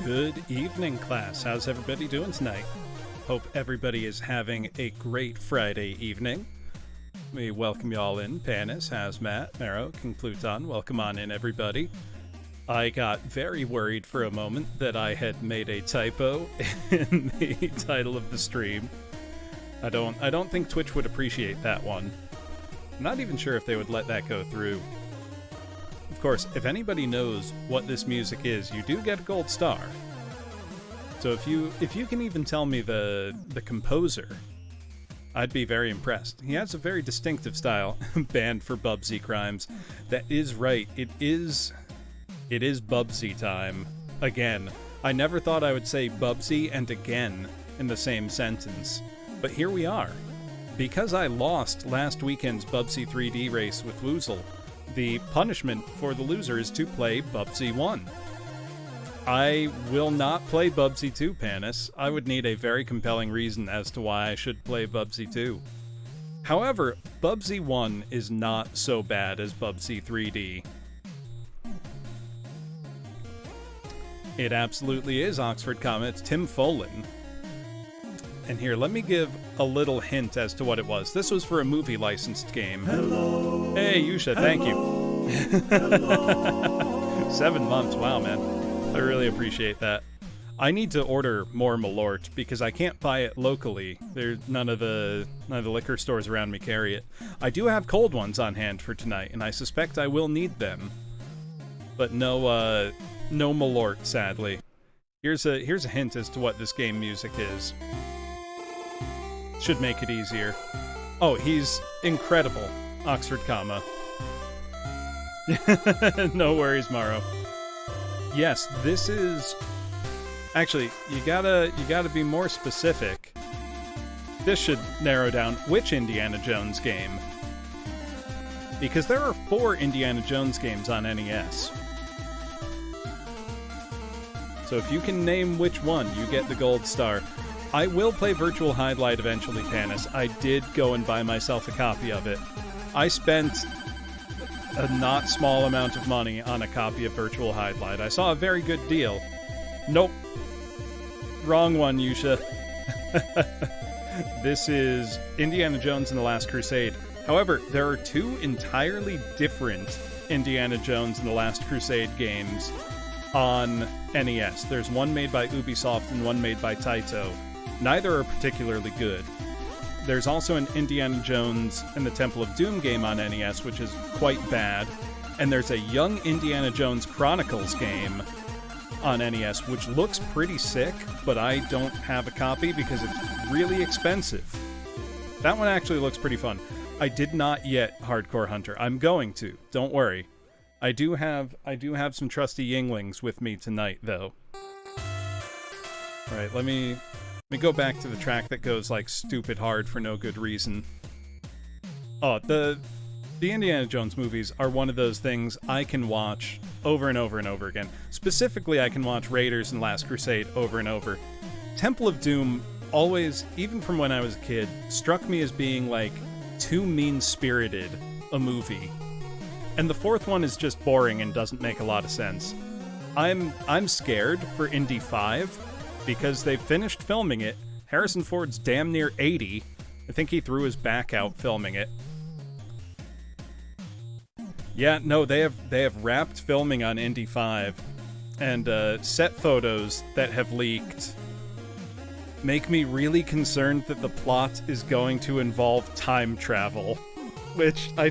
Good evening, class. How's everybody doing tonight? Hope everybody is having a great Friday evening. We welcome you all in. Panis, Hazmat, Marrow, King Pluton. Welcome on in, everybody. I got very worried for a moment that I had made a typo in the title of the stream. I don't think Twitch would appreciate that one. I'm not even sure if they would let that go through. Of course, if anybody knows what this music is, you do get a gold star. So if you can even tell me the composer, I'd be very impressed. He has a very distinctive style. Banned for Bubsy crimes. That is right. It is Bubsy time. Again. I never thought I would say Bubsy and again in the same sentence. But here we are. Because I lost last weekend's Bubsy 3D race with Woozle, the punishment for the loser is to play Bubsy 1. I will not play Bubsy 2, Panis. I would need a very compelling reason as to why I should play Bubsy 2. However, Bubsy 1 is not so bad as Bubsy 3D. It absolutely is, Oxford comma. It's Tim Follin. And here, let me give a little hint as to what it was. This was for a movie licensed game. Hello. Hey, Yusha, thank you. 7 months, wow, man. I really appreciate that. I need to order more Malort because I can't buy it locally. None of the liquor stores around me carry it. I do have cold ones on hand for tonight, and I suspect I will need them. But no Malort, sadly. Here's a hint as to what this game music is. Should make it easier. Oh, he's incredible. Oxford comma. No worries, Morrow. Yes, this is... Actually, you gotta be more specific. This should narrow down which Indiana Jones game. Because there are 4 Indiana Jones games on NES. So if you can name which one, you get the gold star. I will play Virtual Highlight eventually, Panis. I did go and buy myself a copy of it. I spent a not small amount of money on a copy of Virtual Highlight. I saw a very good deal. Nope. Wrong one, Yusha. This is Indiana Jones and the Last Crusade. However, there are 2 entirely different Indiana Jones and the Last Crusade games on NES. There's one made by Ubisoft and one made by Taito. Neither are particularly good. There's also an Indiana Jones and the Temple of Doom game on NES, which is quite bad. And there's a Young Indiana Jones Chronicles game on NES, which looks pretty sick, but I don't have a copy because it's really expensive. That one actually looks pretty fun. I did not yet Hardcore Hunter. I'm going to. Don't worry. I do have some trusty Yinglings with me tonight, though. All right, let me go back to the track that goes like stupid hard for no good reason. Oh, the Indiana Jones movies are one of those things I can watch over and over and over again. Specifically, I can watch Raiders and Last Crusade over and over. Temple of Doom always, even from when I was a kid, struck me as being like too mean-spirited a movie. And the 4th one is just boring and doesn't make a lot of sense. I'm scared for Indy 5 because they've finished filming it. Harrison Ford's damn near 80. I think he threw his back out filming it. Yeah, no, they have wrapped filming on Indy 5, and set photos that have leaked make me really concerned that the plot is going to involve time travel, which I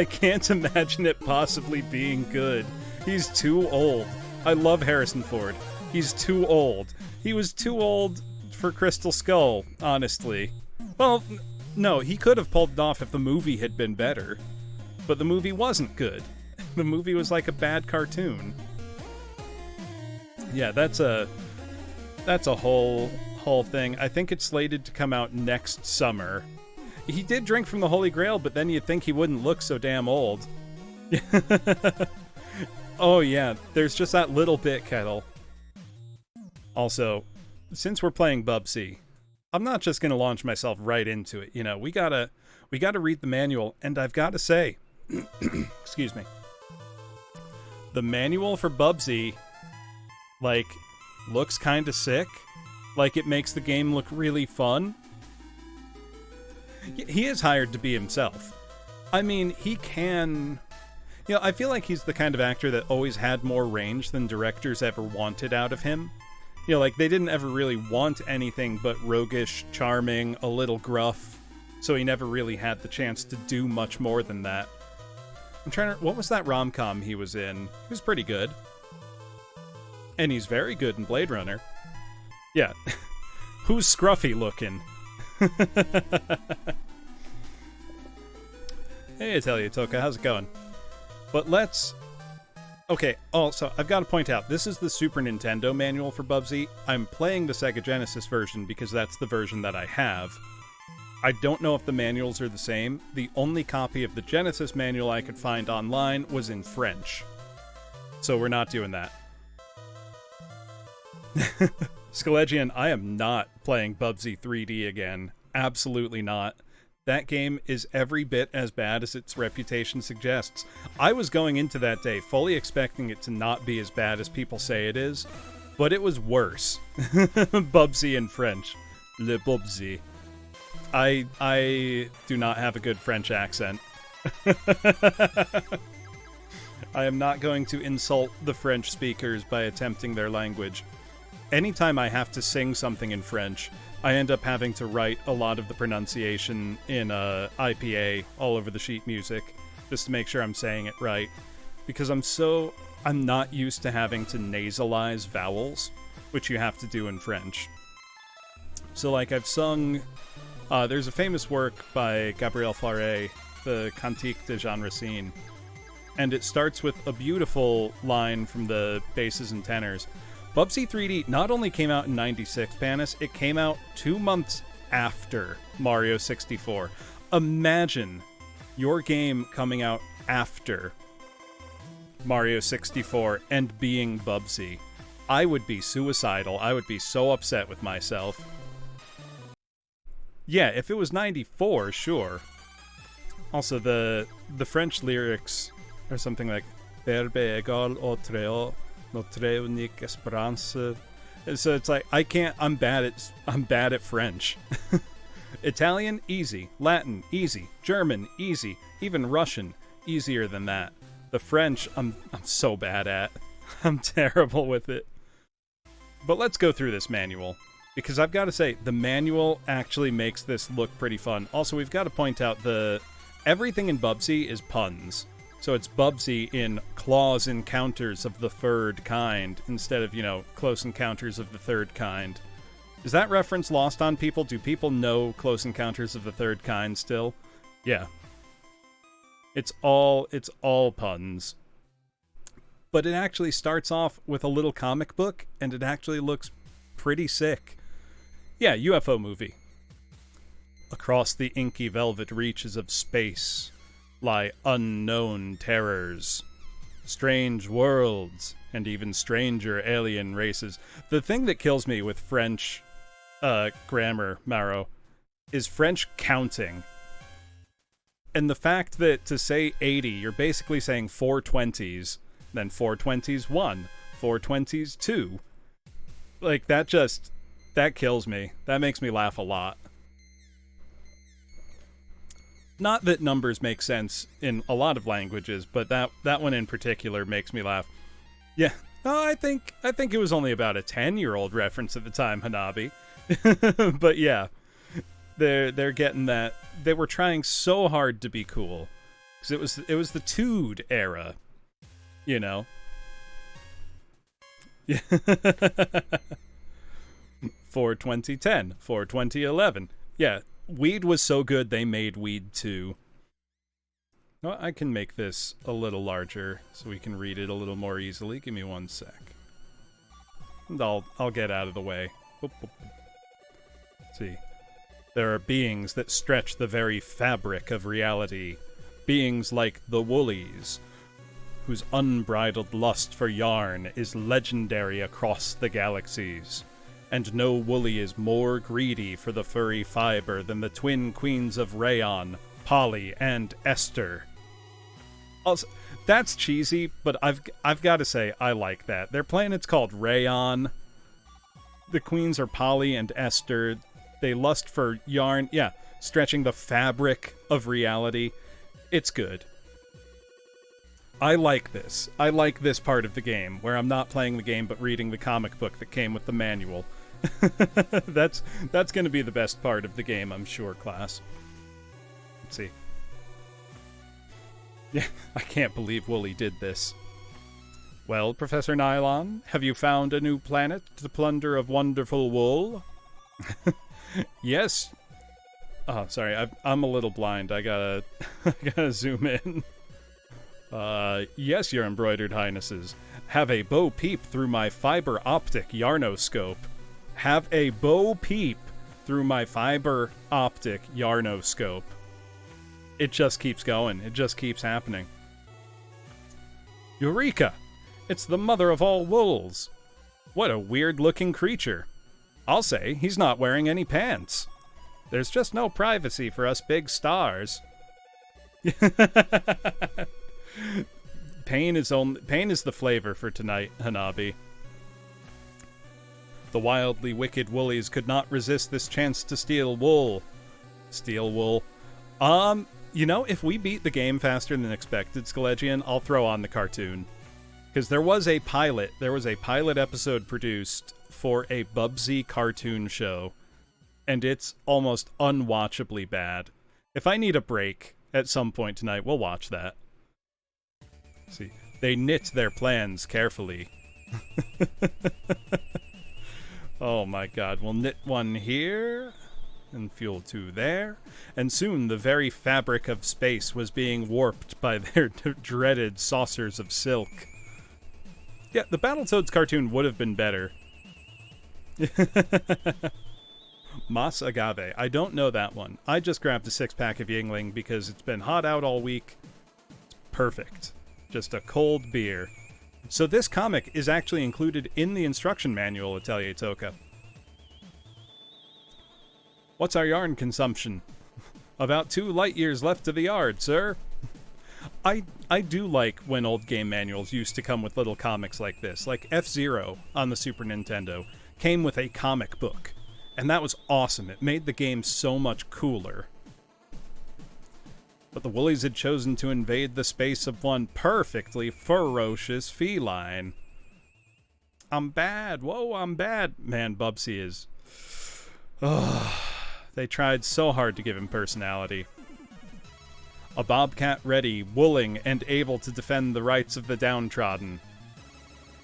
can't imagine it possibly being good. He's too old. I love Harrison Ford. He's too old. He was too old for Crystal Skull, honestly. Well, no, he could have pulled it off if the movie had been better. But the movie wasn't good. The movie was like a bad cartoon. Yeah, that's a whole thing. I think it's slated to come out next summer. He did drink from the Holy Grail, but then you'd think he wouldn't look so damn old. Oh yeah, there's just that little bit, Kettle. Also, since we're playing Bubsy, I'm not just gonna launch myself right into it. You know, we gotta read the manual, and I've got to say, excuse me, the manual for Bubsy like, looks kind of sick. Like, it makes the game look really fun. He is hired to be himself. I mean, he can... You know, I feel like he's the kind of actor that always had more range than directors ever wanted out of him. You know, like, they didn't ever really want anything but roguish, charming, a little gruff, so he never really had the chance to do much more than that. I'm trying to... What was that rom-com he was in? He was pretty good. And he's very good in Blade Runner. Yeah. Who's scruffy looking? Hey, Italia Toka, how's it going? But let's... Okay, also, I've got to point out, this is the Super Nintendo manual for Bubsy. I'm playing the Sega Genesis version because that's the version that I have. I don't know if the manuals are the same. The only copy of the Genesis manual I could find online was in French. So we're not doing that. Skelegian, I am not playing Bubsy 3D again. Absolutely not. That game is every bit as bad as its reputation suggests. I was going into that day fully expecting it to not be as bad as people say it is, but it was worse. Bubsy in French. Le Bubsy. I do not have a good French accent. I am not going to insult the French speakers by attempting their language. Anytime I have to sing something in French, I end up having to write a lot of the pronunciation in IPA all over the sheet music, just to make sure I'm saying it right. Because I'm not used to having to nasalize vowels, which you have to do in French. So, like, I've sung... there's a famous work by Gabriel Fauré, the Cantique de Jean Racine, and it starts with a beautiful line from the basses and tenors. Bubsy 3D not only came out in 96, Panis, it came out 2 months after Mario 64. Imagine your game coming out after Mario 64 and being Bubsy. I would be suicidal. I would be so upset with myself. Yeah, if it was 94, sure. Also, the French lyrics are something like Verbe égal au tréau, notre unique espérance. So it's like I'm bad at French. Italian, easy. Latin, easy. German, easy. Even Russian, easier than that. The French, I'm so bad at. I'm terrible with it. But let's go through this manual, because I've got to say, the manual actually makes this look pretty fun. Also, we've got to point out everything in Bubsy is puns. So it's Bubsy in Claws Encounters of the Third Kind, instead of, Close Encounters of the Third Kind. Is that reference lost on people? Do people know Close Encounters of the Third Kind still? Yeah. It's all puns. But it actually starts off with a little comic book, and it actually looks pretty sick. Yeah, UFO movie. Across the inky velvet reaches of space lie unknown terrors, strange worlds, and even stranger alien races. The thing that kills me with French grammar, Maro, is French counting. And the fact that to say 80, you're basically saying 420s, then 420s 1, 420s 2. Like, that kills me. That makes me laugh a lot. Not that numbers make sense in a lot of languages, but that one in particular makes me laugh. Yeah, I think it was only about a 10-year-old reference at the time, Hanabi. But yeah, they're getting that. They were trying so hard to be cool, because it was the Tood era, Yeah. 42010, 42011. Yeah. Weed was so good, they made Weed 2. Well, I can make this a little larger so we can read it a little more easily. Give me 1 sec. And I'll get out of the way. Boop, boop, boop. See. There are beings that stretch the very fabric of reality. Beings like the Woolies, whose unbridled lust for yarn is legendary across the galaxies. And no woolly is more greedy for the furry fiber than the twin queens of Rayon, Polly, and Esther. Also, That's cheesy, but I've got to say I like that. Their planet's called Rayon. The queens are Polly and Esther. They lust for yarn. Yeah, stretching the fabric of reality. It's good. I like this. I like this part of the game, where I'm not playing the game but reading the comic book that came with the manual. That's going to be the best part of the game, I'm sure, class. Let's see. Yeah, I can't believe Wooly did this. Well, Professor Nylon, have you found a new planet to plunder of wonderful wool? Yes. Oh, sorry, I'm a little blind. I gotta zoom in. Yes, your embroidered highnesses. Have a bow peep through my fiber optic yarnoscope. Have a bow peep through my fiber optic yarnoscope. It just keeps going. It just keeps happening. Eureka! It's the mother of all wools. What a weird-looking creature. I'll say he's not wearing any pants. There's just no privacy for us big stars. Pain is the flavor for tonight, Hanabi. The wildly wicked woolies could not resist this chance to steal wool. Steal wool. You know, if we beat the game faster than expected, Skelegian, I'll throw on the cartoon. Because there was a pilot episode produced for a Bubsy cartoon show, and it's almost unwatchably bad. If I need a break at some point tonight, we'll watch that. See, they knit their plans carefully. Oh my god, we'll knit one here, and fuel 2 there, and soon the very fabric of space was being warped by their dreaded saucers of silk. Yeah, the Battletoads cartoon would have been better. Mas Agave. I don't know that one. I just grabbed a 6-pack of Yingling because it's been hot out all week. It's perfect. Just a cold beer. So this comic is actually included in the instruction manual, Atelier Toka. What's our yarn consumption? About 2 light years left to the yard, sir. I do like when old game manuals used to come with little comics like this. Like F-Zero on the Super Nintendo came with a comic book. And that was awesome. It made the game so much cooler. But the Woolies had chosen to invade the space of one perfectly ferocious feline. I'm bad. Whoa, I'm bad. Man, Bubsy is... Ugh. They tried so hard to give him personality. A bobcat ready, wooling, and able to defend the rights of the downtrodden.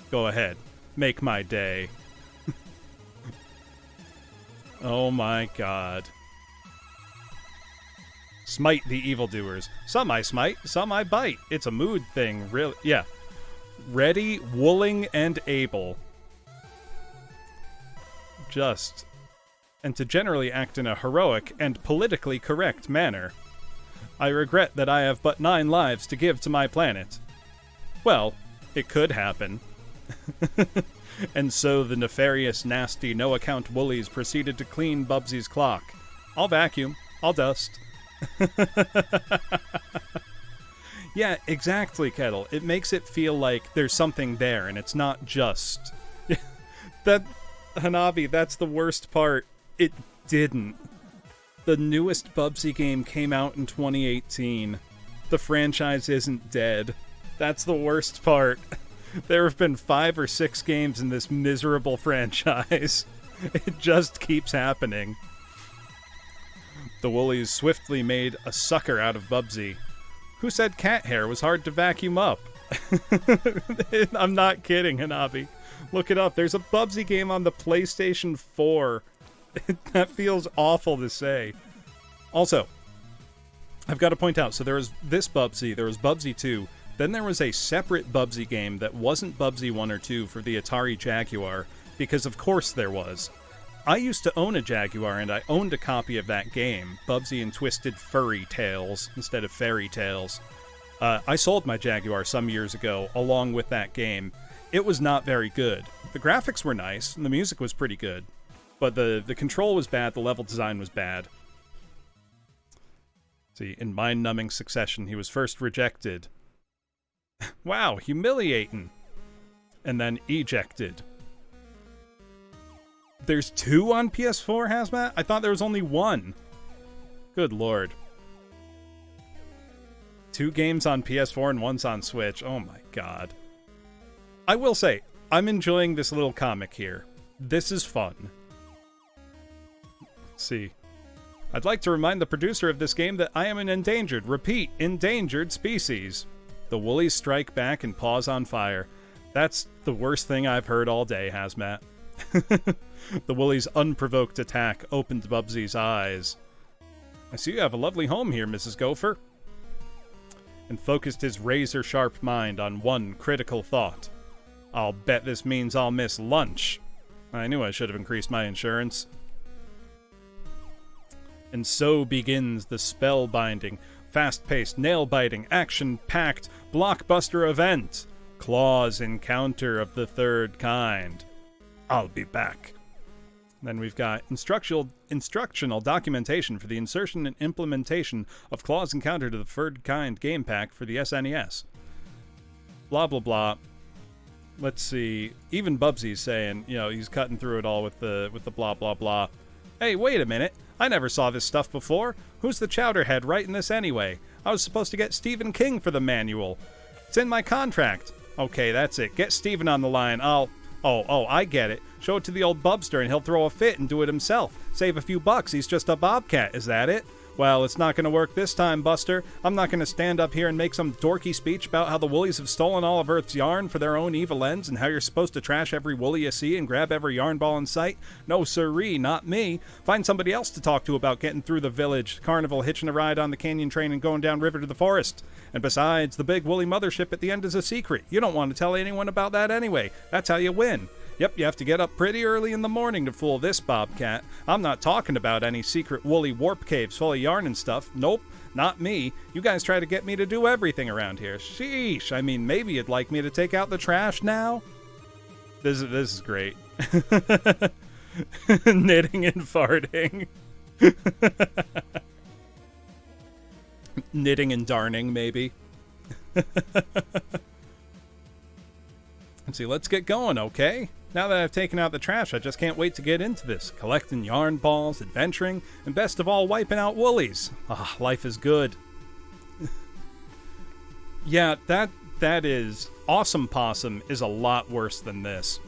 Go ahead. Make my day. Oh my god. Smite the evildoers. Some I smite, some I bite. It's a mood thing, really. Yeah. Ready, wooling, and able. Just. And to generally act in a heroic and politically correct manner. I regret that I have but 9 lives to give to my planet. Well, it could happen. And so the nefarious, nasty, no-account woolies proceeded to clean Bubsy's clock. I'll vacuum. I'll dust. Yeah, exactly, Kettle. It makes it feel like there's something there, and it's not just... That... Hanabi, that's the worst part. It didn't. The newest Bubsy game came out in 2018. The franchise isn't dead. That's the worst part. There have been 5 or 6 games in this miserable franchise. It just keeps happening. The Woolies swiftly made a sucker out of Bubsy. Who said cat hair was hard to vacuum up? I'm not kidding, Hanabi. Look it up. There's a Bubsy game on the PlayStation 4. That feels awful to say. Also, I've got to point out, so there was this Bubsy, there was Bubsy 2, then there was a separate Bubsy game that wasn't Bubsy 1 or 2 for the Atari Jaguar, because of course there was. I used to own a Jaguar, and I owned a copy of that game, Bubsy and Twisted Furry Tales, instead of Fairy Tales. I sold my Jaguar some years ago, along with that game. It was not very good. The graphics were nice, and the music was pretty good. But the control was bad, the level design was bad. See, in mind-numbing succession, he was first rejected. Wow, humiliating. And then ejected. There's 2 on PS4, Hazmat? I thought there was only 1. Good lord. 2 games on PS4 and 1's on Switch. Oh my god. I will say, I'm enjoying this little comic here. This is fun. Let's see. I'd like to remind the producer of this game that I am an endangered, repeat, endangered species. The woolies strike back and paws on fire. That's the worst thing I've heard all day, Hazmat. The woolies' unprovoked attack opened Bubsy's eyes. I see you have a lovely home here, Mrs. Gopher. And focused his razor-sharp mind on one critical thought. I'll bet this means I'll miss lunch. I knew I should have increased my insurance. And so begins the spellbinding, fast-paced, nail-biting, action-packed, blockbuster event. Claw's Encounter of the Third Kind. I'll be back. Then we've got instructional documentation for the insertion and implementation of Claw's Encounter to the Third Kind game pack for the SNES. Blah, blah, blah. Let's see. Even Bubsy's saying, you know, he's cutting through it all with the blah, blah, blah. Hey, wait a minute. I never saw this stuff before. Who's the chowderhead writing this anyway? I was supposed to get Stephen King for the manual. It's in my contract. Okay, that's it. Get Stephen on the line. Oh, I get it. Show it to the old Bubster and he'll throw a fit and do it himself. Save a few bucks. He's just a bobcat. Is that it? Well, it's not going to work this time, Buster. I'm not going to stand up here and make some dorky speech about how the woolies have stolen all of Earth's yarn for their own evil ends and how you're supposed to trash every woolly you see and grab every yarn ball in sight. No siree, not me. Find somebody else to talk to about getting through the village, carnival, hitching a ride on the canyon train and going down river to the forest. And besides, the big woolly mothership at the end is a secret. You don't want to tell anyone about that anyway. That's how you win. Yep, you have to get up pretty early in the morning to fool this bobcat. I'm not talking about any secret woolly warp caves full of yarn and stuff. Nope, not me. You guys try to get me to do everything around here. Sheesh, I mean, maybe you'd like me to take out the trash now? This is great. Knitting and farting. Knitting and darning, maybe. Let's see, let's get going, okay? Now that I've taken out the trash, I just can't wait to get into this. Collecting yarn balls, adventuring, and best of all, wiping out woolies. Ah, life is good. Yeah, that is... Awesome Possum is a lot worse than this.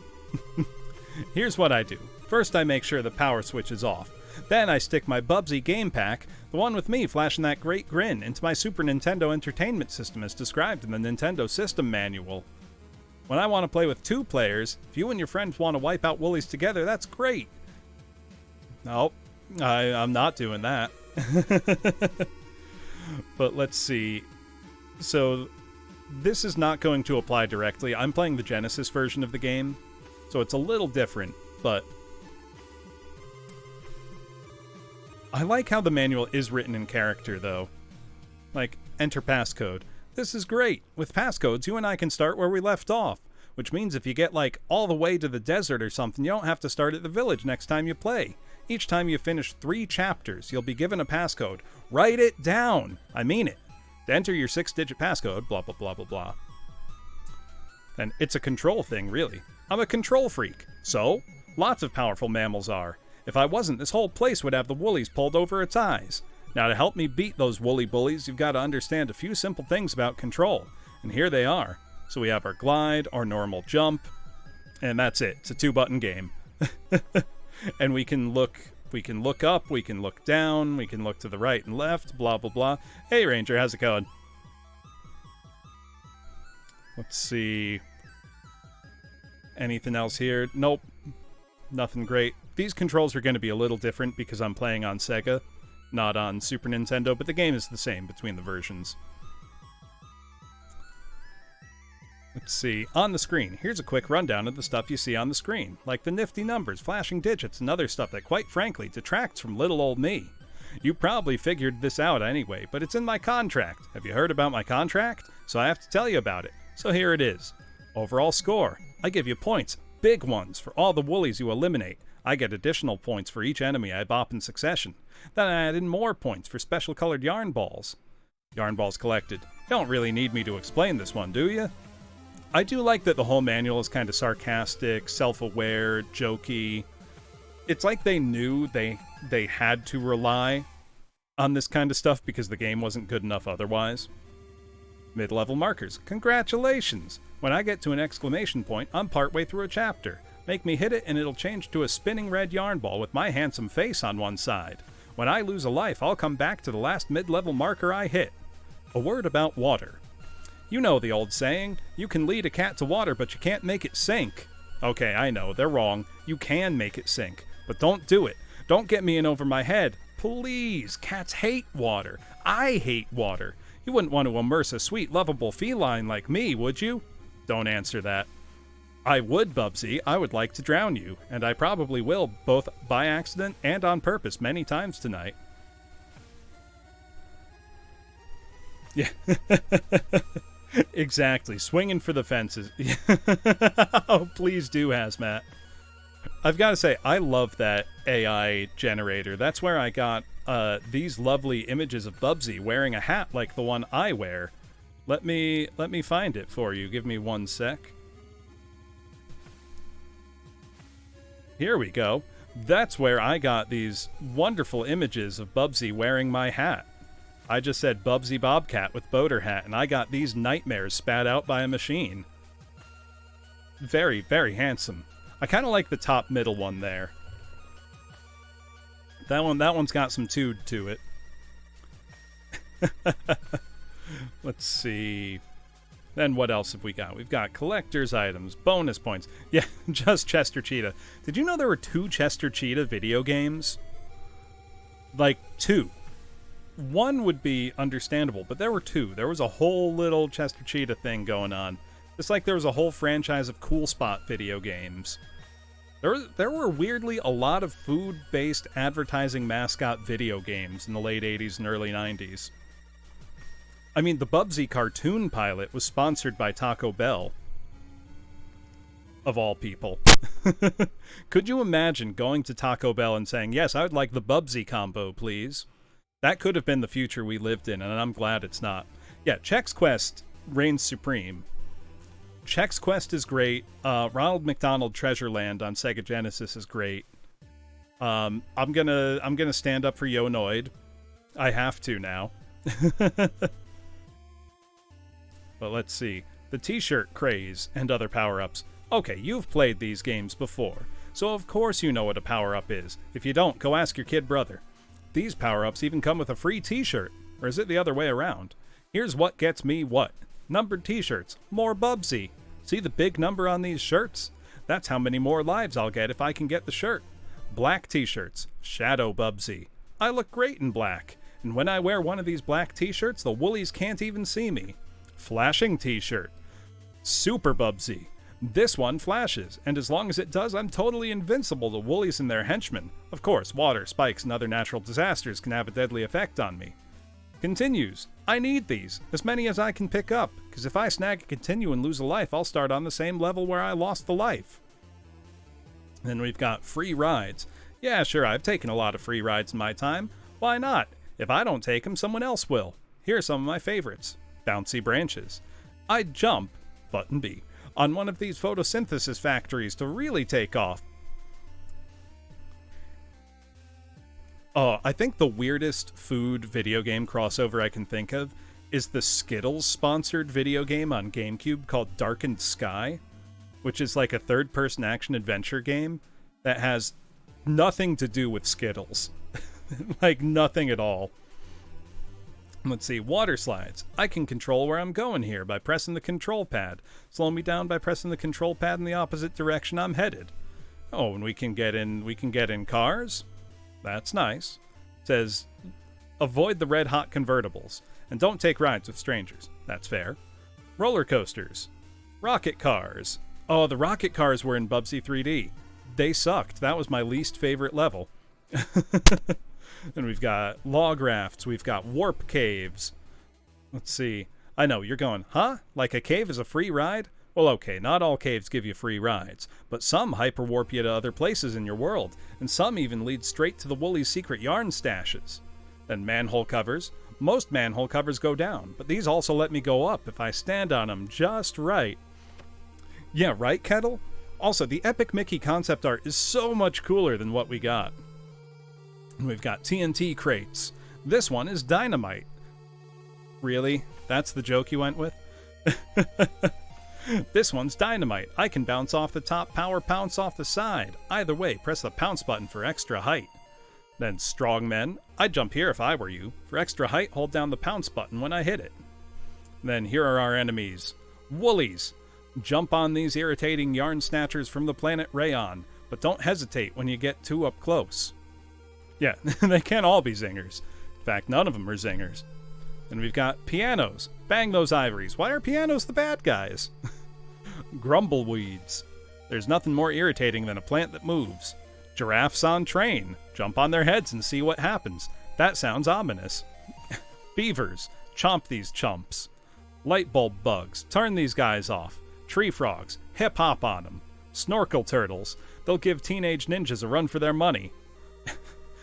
Here's what I do. First, I make sure the power switch is off. Then I stick my Bubsy game pack, the one with me flashing that great grin, into my Super Nintendo Entertainment System as described in the Nintendo System Manual. When I want to play with 2 players, if you and your friends want to wipe out woolies together, that's great. No, I'm not doing that. But let's see. So, this is not going to apply directly. I'm playing the Genesis version of the game, so it's a little different, but I like how the manual is written in character, though. Like, enter passcode. This is great. With passcodes, you and I can start where we left off, which means if you get, like, all the way to the desert or something, you don't have to start at the village next time you play. Each time you finish 3 chapters, you'll be given a passcode. Write it down! I mean it. To enter your 6-digit passcode, blah, blah, blah, blah, blah. And it's a control thing, really. I'm a control freak. So, lots of powerful mammals are. If I wasn't, this whole place would have the woolies pulled over its eyes. Now, to help me beat those woolly bullies, you've got to understand a few simple things about control. And here they are. So we have our glide, our normal jump, and that's it. It's a 2-button game. And we can look up, we can look down, we can look to the right and left, blah, blah, blah. Hey, Ranger, how's it going? Let's see. Anything else here? Nope. Nothing great. These controls are going to be a little different because I'm playing on Sega, not on Super Nintendo, but the game is the same between the versions. Let's see. On the screen, here's a quick rundown of the stuff you see on the screen, like the nifty numbers, flashing digits, and other stuff that, quite frankly, detracts from little old me. You probably figured this out anyway, but it's in my contract. Have you heard about my contract? So I have to tell you about it. So here it is. Overall score. I give you points, big ones, for all the woolies you eliminate. I get additional points for each enemy I bop in succession. Then I add in more points for special colored yarn balls. Yarn balls collected. Don't really need me to explain this one, do you? I do like that the whole manual is kind of sarcastic, self-aware, jokey. It's like they knew they had to rely on this kind of stuff because the game wasn't good enough otherwise. Mid-level markers. Congratulations! When I get to an exclamation point, I'm partway through a chapter. Make me hit it and it'll change to a spinning red yarn ball with my handsome face on one side. When I lose a life, I'll come back to the last mid-level marker I hit. A word about water. You know the old saying, you can lead a cat to water, but you can't make it sink. Okay, I know, they're wrong. You can make it sink, but don't do it. Don't get me in over my head. Please, cats hate water. I hate water. You wouldn't want to immerse a sweet, lovable feline like me, would you? Don't answer that. I would, Bubsy. I would like to drown you, and I probably will, both by accident and on purpose, many times tonight. Yeah. Exactly. Swinging for the fences. Oh, please do, Hazmat. I've got to say, I love that AI generator. That's where I got these lovely images of Bubsy wearing a hat like the one I wear. Let me find it for you. Give me 1 sec. Here we go. That's where I got these wonderful images of Bubsy wearing my hat. I just said Bubsy Bobcat with boater hat, and I got these nightmares spat out by a machine. Very, very handsome. I kind of like the top middle one there. That one's got some tude to it. Let's see. Then what else have we got? We've got collector's items, bonus points. Yeah, just Chester Cheetah. Did you know there were 2 Chester Cheetah video games? Like, 2. One would be understandable, but there were 2. There was a whole little Chester Cheetah thing going on. Just like there was a whole franchise of Cool Spot video games. There were weirdly a lot of food-based advertising mascot video games in the late 80s and early 90s. I mean, the Bubsy cartoon pilot was sponsored by Taco Bell. Of all people. Could you imagine going to Taco Bell and saying, yes, I would like the Bubsy combo, please? That could have been the future we lived in, and I'm glad it's not. Yeah, Chex Quest reigns supreme. Chex Quest is great. Ronald McDonald Treasure Land on Sega Genesis is great. I'm gonna stand up for Yonoid. I have to now. But let's see. The t-shirt craze and other power-ups. Okay, you've played these games before, so of course you know what a power-up is. If you don't, go ask your kid brother. These power-ups even come with a free t-shirt. Or is it the other way around? Here's what gets me what. Numbered t-shirts. More Bubsy. See the big number on these shirts? That's how many more lives I'll get if I can get the shirt. Black t-shirts. Shadow Bubsy. I look great in black. And when I wear one of these black t-shirts, the woolies can't even see me. Flashing t-shirt. Super Bubsy. This one flashes, and as long as it does, I'm totally invincible to woolies and their henchmen. Of course, water, spikes, and other natural disasters can have a deadly effect on me. Continues. I need these, as many as I can pick up, because if I snag a continue and lose a life, I'll start on the same level where I lost the life. Then we've got free rides. Yeah, sure, I've taken a lot of free rides in my time. Why not? If I don't take them, someone else will. Here are some of my favorites. Bouncy branches. I'd jump, button B, on one of these photosynthesis factories to really take off. Oh, I think the weirdest food video game crossover I can think of is the Skittles-sponsored video game on GameCube called Darkened Sky, which is like a third-person action-adventure game that has nothing to do with Skittles. Like, nothing at all. Let's see, water slides. I can control where I'm going here by pressing the control pad. Slow me down by pressing the control pad in the opposite direction I'm headed. Oh, and we can get in cars? That's nice. It says, avoid the red-hot convertibles, and don't take rides with strangers. That's fair. Roller coasters. Rocket cars. Oh, the rocket cars were in Bubsy 3D. They sucked. That was my least favorite level. Then we've got log rafts. We've got warp caves. Let's see. I know, you're going, huh? Like a cave is a free ride? Well, okay, not all caves give you free rides, but some hyperwarp you to other places in your world, and some even lead straight to the Woolly's secret yarn stashes. Then manhole covers, most manhole covers go down, but these also let me go up if I stand on them just right. Yeah, right, Kettle? Also, the Epic Mickey concept art is so much cooler than what we got. We've got TNT crates. This one is dynamite. Really? That's the joke you went with? This one's dynamite. I can bounce off the top, power pounce off the side. Either way, press the pounce button for extra height. Then strongmen. I'd jump here if I were you. For extra height, hold down the pounce button when I hit it. Then here are our enemies. Woolies. Jump on these irritating yarn snatchers from the planet Rayon, but don't hesitate when you get too up close. Yeah, they can't all be zingers. In fact, none of them are zingers. And we've got pianos. Bang those ivories. Why are pianos the bad guys? Grumbleweeds. There's nothing more irritating than a plant that moves. Giraffes on train. Jump on their heads and see what happens. That sounds ominous. Beavers. Chomp these chumps. Light bulb bugs. Turn these guys off. Tree frogs. Hip hop on them. Snorkel turtles. They'll give teenage ninjas a run for their money.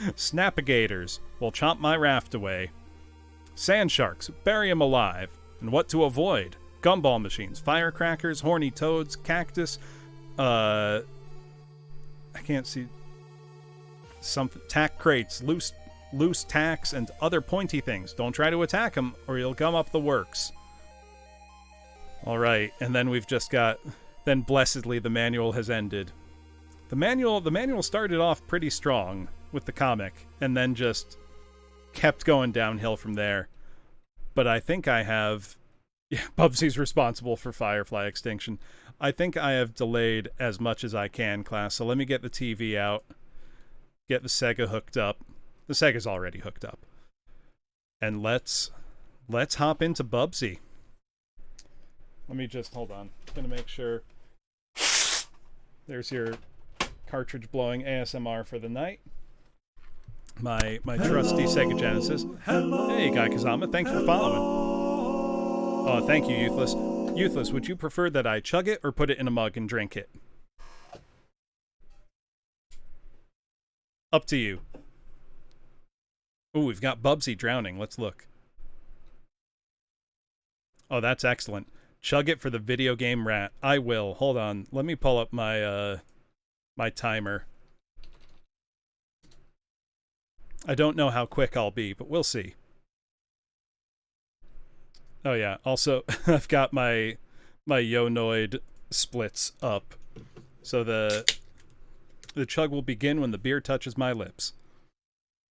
Snapigators. Will chomp my raft away. Sand sharks, bury 'em alive. And what to avoid? Gumball machines, firecrackers, horny toads, cactus, I can't see, some tack crates, loose tacks, and other pointy things. Don't try to attack 'em, or you'll gum up the works. Alright, and then we've just got, then blessedly the manual has ended. The manual started off pretty strong with the comic, and then just kept going downhill from there. But I think I have... Yeah, Bubsy's responsible for Firefly extinction. I think I have delayed as much as I can, class, so let me get the TV out. Get the Sega hooked up. The Sega's already hooked up. And let's hop into Bubsy. Let me just... hold on. I'm gonna make sure... There's your cartridge-blowing ASMR for the night. My trusty Sega Genesis. Hello. Hey, Guy Kazama, thanks for following. Oh, thank you, Youthless. Youthless, would you prefer that I chug it or put it in a mug and drink it? Up to you. Ooh, we've got Bubsy drowning. Let's look. Oh, that's excellent. Chug it for the video game rat. I will. Hold on. Let me pull up my my timer. I don't know how quick I'll be, but we'll see. Oh yeah, also, I've got my Yonoid splits up. So the chug will begin when the beer touches my lips.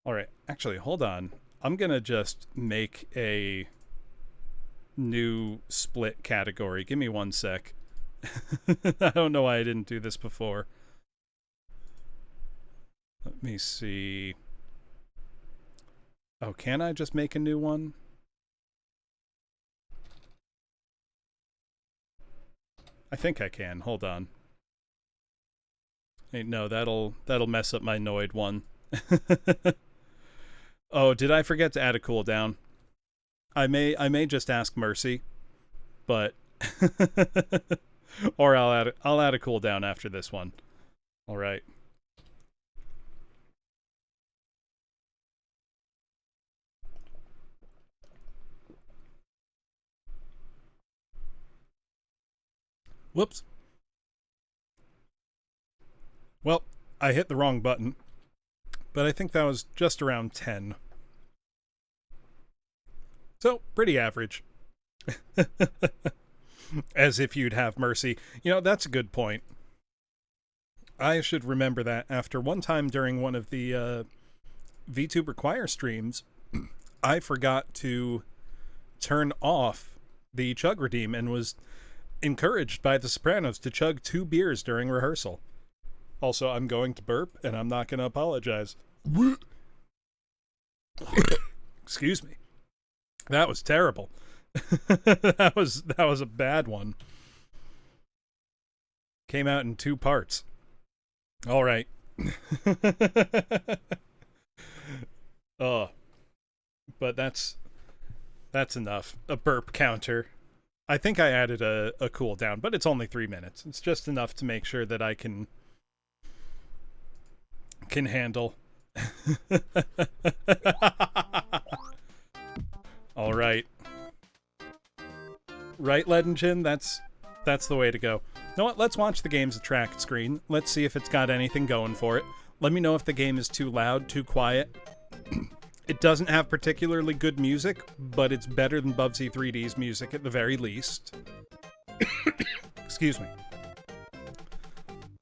Alright, actually, hold on. I'm gonna just make a new split category. Give me 1 sec. I don't know why I didn't do this before. Let me see... Oh, can I just make a new one? I think I can. Hold on. Hey, no, that'll mess up my Noid one. Oh, did I forget to add a cooldown? I may just ask Mercy, but or I'll add a cooldown after this one. All right. Whoops. Well, I hit the wrong button, but I think that was just around 10. So, pretty average. As if you'd have mercy. You know, that's a good point. I should remember that after one time during one of the VTuber Choir streams, I forgot to turn off the chug redeem and was encouraged by the Sopranos to chug 2 beers during rehearsal. Also, I'm going to burp, and I'm not going to apologize. Excuse me. That was terrible. that was a bad one. Came out in 2 parts. All right. Oh, but that's enough. A burp counter. I think I added a cooldown, but it's only 3 minutes. It's just enough to make sure that I can handle. Legend, that's the way to go. You know what? Let's watch the game's attract screen. Let's see if it's got anything going for it. Let me know if the game is too loud, too quiet. It doesn't have particularly good music, but it's better than Bubsy 3D's music at the very least. Excuse me.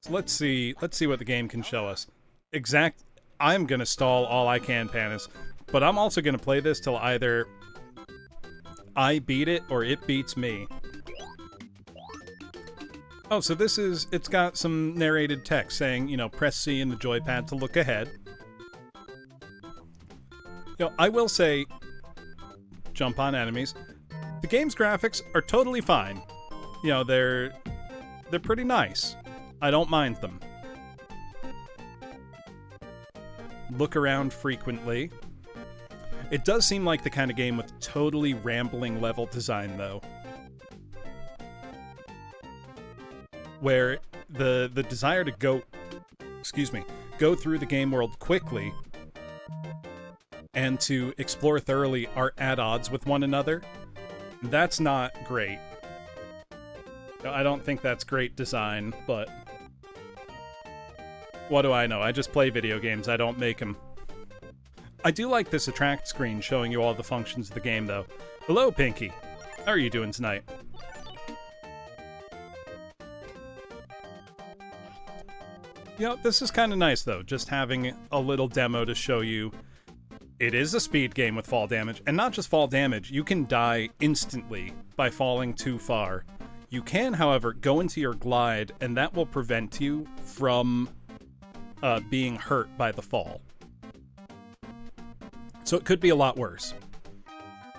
So let's see what the game can show us. I'm gonna stall all I can, Panis, but I'm also gonna play this till either I beat it or it beats me. Oh, so it's got some narrated text saying, you know, press C in the joypad to look ahead. You know, I will say, jump on enemies. The game's graphics are totally fine. You know, they're pretty nice. I don't mind them. Look around frequently. It does seem like the kind of game with totally rambling level design, though. Where the desire to go through the game world quickly and to explore thoroughly are at odds with one another. That's not great. I don't think that's great design, but what do I know? I just play video games, I don't make them. I do like this attract screen showing you all the functions of the game, though. Hello, Pinky. How are you doing tonight? You know, this is kind of nice, though, just having a little demo to show you. It is a speed game with fall damage, and not just fall damage, you can die instantly by falling too far. You can, however, go into your glide, and that will prevent you from being hurt by the fall. So it could be a lot worse.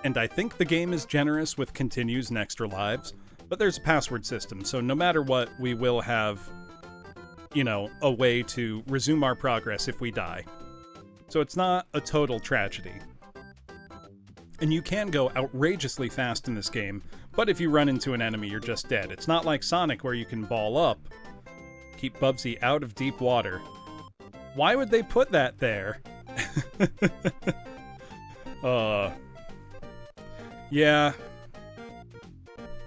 And I think the game is generous with continues and extra lives, but there's a password system, so no matter what, we will have, you know, a way to resume our progress if we die. So it's not a total tragedy. And you can go outrageously fast in this game, but if you run into an enemy, you're just dead. It's not like Sonic where you can ball up. Keep Bubsy out of deep water. Why would they put that there? Yeah.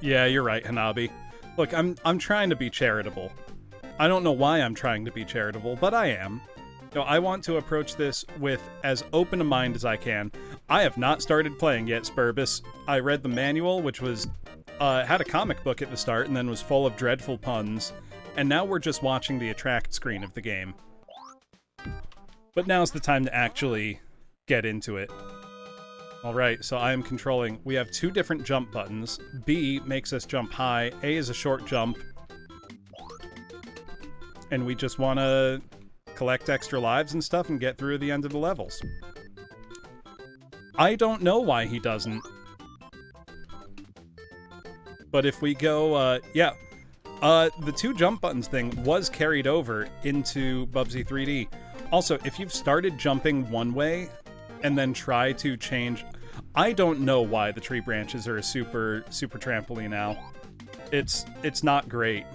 Yeah, you're right, Hanabi. Look, I'm trying to be charitable. I don't know why I'm trying to be charitable, but I am. You know, I want to approach this with as open a mind as I can. I have not started playing yet, Spurbus. I read the manual, which was had a comic book at the start and then was full of dreadful puns, and now we're just watching the attract screen of the game. But now's the time to actually get into it. Alright, so I am controlling. We have two different jump buttons. B makes us jump high, A is a short jump. And we just want to collect extra lives and stuff and get through the end of the levels. I don't know why he doesn't. But if we go, the two jump buttons thing was carried over into Bubsy 3D. Also, if you've started jumping one way and then try to change... I don't know why the tree branches are a super trampoline now. It's not great.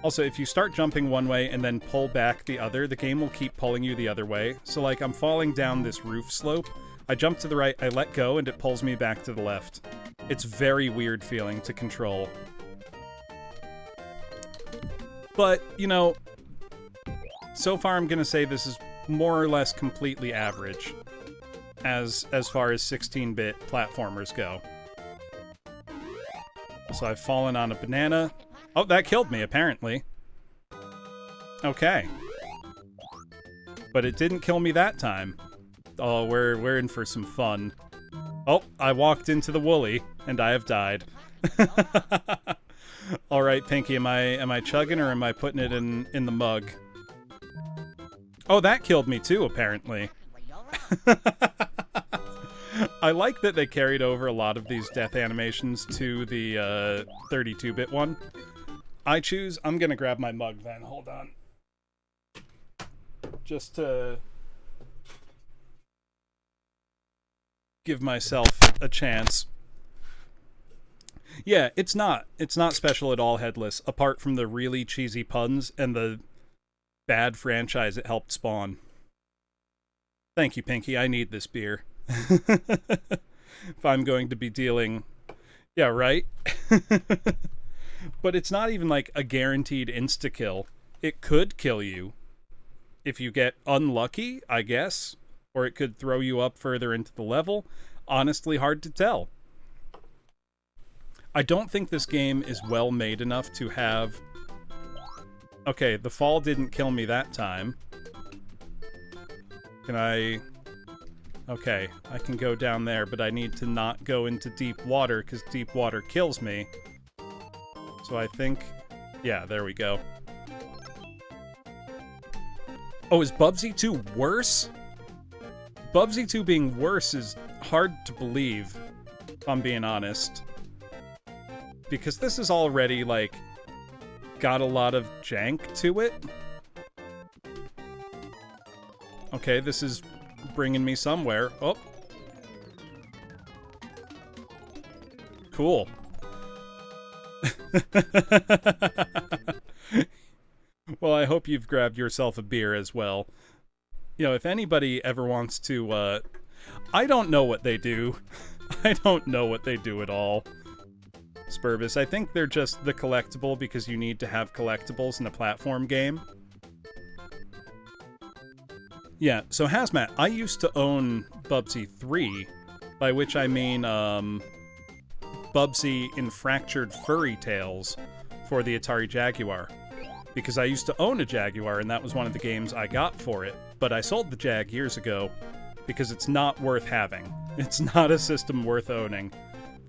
Also, if you start jumping one way and then pull back the other, the game will keep pulling you the other way. So, like, I'm falling down this roof slope. I jump to the right, I let go, and it pulls me back to the left. It's very weird feeling to control. But, you know, so far I'm gonna say this is more or less completely average as far as 16-bit platformers go. So I've fallen on a banana. Oh, that killed me, apparently. Okay. But it didn't kill me that time. Oh, we're in for some fun. Oh, I walked into the woolly, and I have died. All right, Pinky, am I chugging or am I putting it in the mug? Oh, that killed me too, apparently. I like that they carried over a lot of these death animations to the 32-bit one. I'm gonna grab my mug then, hold on. Just to give myself a chance. Yeah, it's not special at all, Headless, apart from the really cheesy puns and the bad franchise it helped spawn. Thank you, Pinky, I need this beer. If I'm going to be dealing... Yeah, right? But it's not even like a guaranteed insta-kill. It could kill you if you get unlucky, I guess, or it could throw you up further into the level. Honestly, hard to tell. I don't think this game is well made enough to have... Okay, the fall didn't kill me that time. Can I... Okay, I can go down there, but I need to not go into deep water, because deep water kills me. So I think... Yeah, there we go. Oh, is Bubsy 2 worse? Bubsy 2 being worse is hard to believe, if I'm being honest. Because this is already, like, got a lot of jank to it. Okay, this is bringing me somewhere. Oh. Cool. Well, I hope you've grabbed yourself a beer as well. You know, if anybody ever wants to, I don't know what they do. I don't know what they do at all. Spurbus, I think they're just the collectible because you need to have collectibles in a platform game. Yeah, so Hazmat, I used to own Bubsy 3, by which I mean, Bubsy in Fractured Furry Tales for the Atari Jaguar. Because I used to own a Jaguar, and that was one of the games I got for it. But I sold the Jag years ago, because it's not worth having. It's not a system worth owning.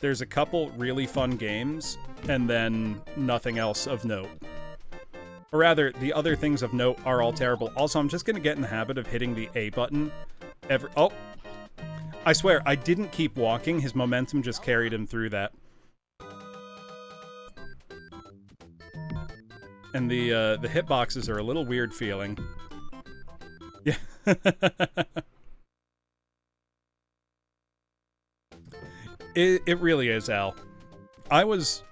There's a couple really fun games, and then nothing else of note. Or rather, the other things of note are all terrible. Also, I'm just gonna get in the habit of hitting the A button Oh! I swear, I didn't keep walking. His momentum just carried him through that. And the hitboxes are a little weird feeling. Yeah. It really is, Al. I was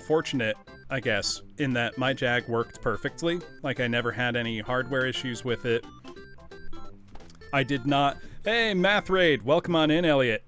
fortunate, I guess, in that my Jag worked perfectly. Like, I never had any hardware issues with it. I did not... Hey, Math Raid! Welcome on in, Elliot.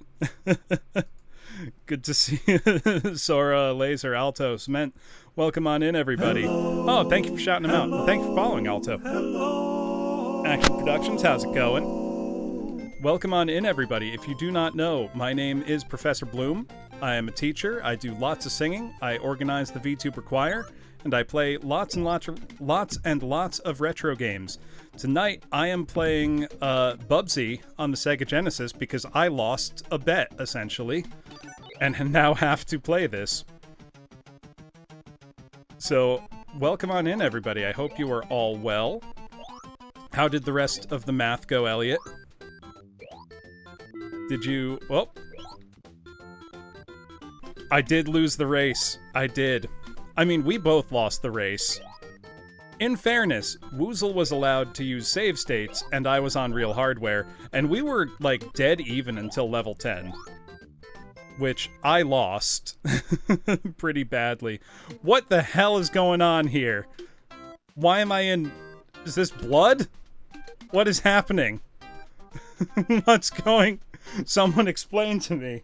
Good to see you. Sora, Laser, Alto, Cement. Welcome on in, everybody. Hello. Oh, thank you for shouting him out. And thank you for following, Alto. Hello. Action Productions, how's it going? Welcome on in, everybody. If you do not know, my name is Professor Bloom. I am a teacher. I do lots of singing. I organize the VTuber choir, and I play lots and lots of retro games. Tonight, I am playing Bubsy on the Sega Genesis because I lost a bet, essentially, and now have to play this. So, welcome on in, everybody. I hope you are all well. How did the rest of the math go, Elliot? Did you... Well... I did lose the race. I did. I mean, we both lost the race. In fairness, Woozle was allowed to use save states, and I was on real hardware, and we were, like, dead even until level 10. Which I lost. Pretty badly. What the hell is going on here? Why am I in... Is this blood? What is happening? What's going... Someone explain to me.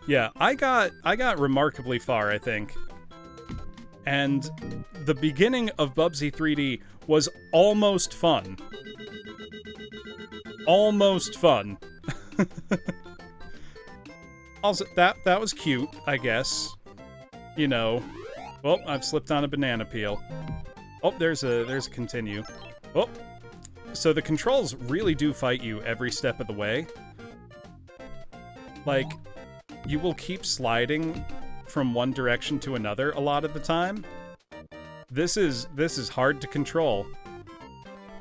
Yeah, I got remarkably far, I think. And the beginning of Bubsy 3D was almost fun. Almost fun. Also, that was cute, I guess. You know. Well, I've slipped on a banana peel. Oh, there's a continue. Oh. So the controls really do fight you every step of the way. Like, you will keep sliding from one direction to another a lot of the time. This is hard to control.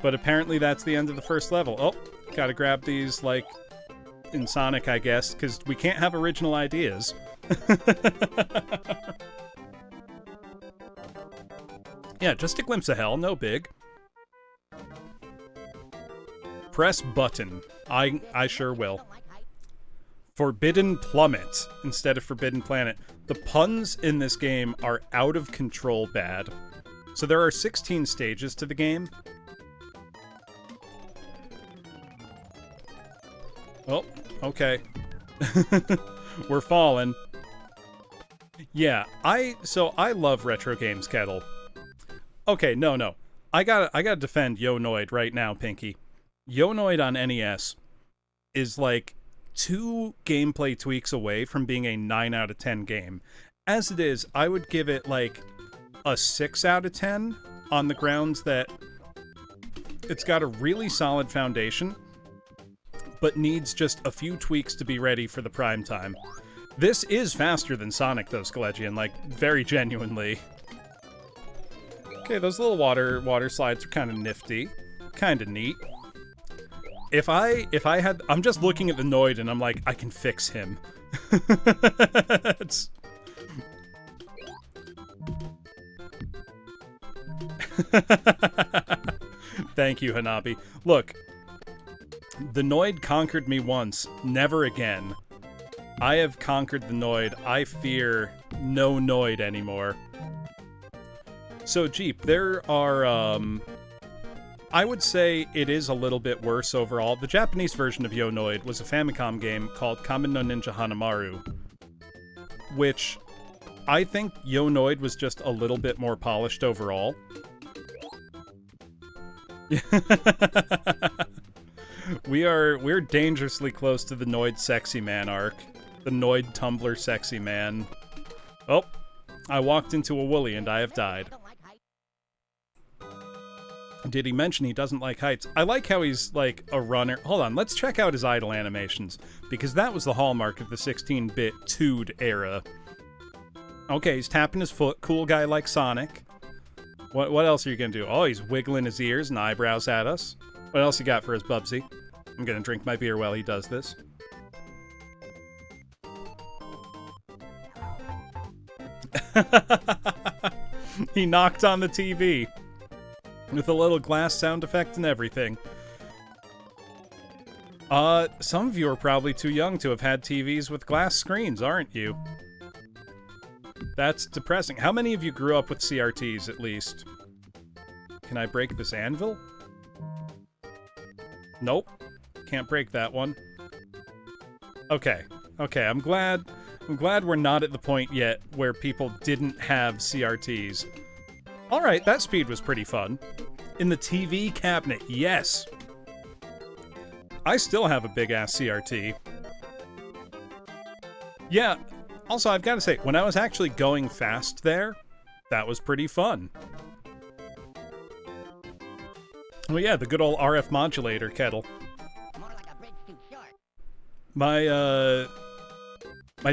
But apparently that's the end of the first level. Oh, gotta grab these, like, in Sonic, I guess, because we can't have original ideas. Yeah, just a glimpse of hell, no big. Press button. I sure will. Forbidden Plummet instead of Forbidden Planet. The puns in this game are out of control bad. So there are 16 stages to the game. Oh, okay. We're falling. Yeah, I love retro games, Kettle. Okay, no. I gotta defend Yo-Noid right now, Pinky. Yo-Noid on NES is like 2 gameplay tweaks away from being a 9 out of 10 game. As it is, I would give it like a 6 out of 10 on the grounds that it's got a really solid foundation, but needs just a few tweaks to be ready for the prime time. This is faster than Sonic, though, Skelegian, like, very genuinely. Okay, those little water slides are kind of nifty. Kind of neat. If I had... I'm just looking at the Noid, and I'm like, I can fix him. It's... Thank you, Hanabi. Look, the Noid conquered me once, never again. I have conquered the Noid. I fear no Noid anymore. So, Jeep, there are, I would say it is a little bit worse overall. The Japanese version of Yo-Noid was a Famicom game called Kamen no Ninja Hanamaru, which I think Yo-Noid was just a little bit more polished overall. We're dangerously close to the Noid Sexy Man arc. The Noid Tumblr Sexy Man. Oh, I walked into a woolly and I have died. Did he mention he doesn't like heights? I like how he's like a runner. Hold on, let's check out his idle animations, because that was the hallmark of the 16-bit 2'd era. Okay, he's tapping his foot. Cool guy like Sonic. What else are you gonna do? Oh, he's wiggling his ears and eyebrows at us. What else you got for us, Bubsy? I'm gonna drink my beer while he does this. He knocked on the TV. With a little glass sound effect and everything. Some of you are probably too young to have had TVs with glass screens, aren't you? That's depressing. How many of you grew up with CRTs, at least? Can I break this anvil? Nope. Can't break that one. Okay. Okay, I'm glad we're not at the point yet where people didn't have CRTs. Alright, that speed was pretty fun. In the TV cabinet, yes! I still have a big-ass CRT. Yeah, also, I've got to say, when I was actually going fast there, that was pretty fun. Well, yeah, the good old RF modulator, Kettle. My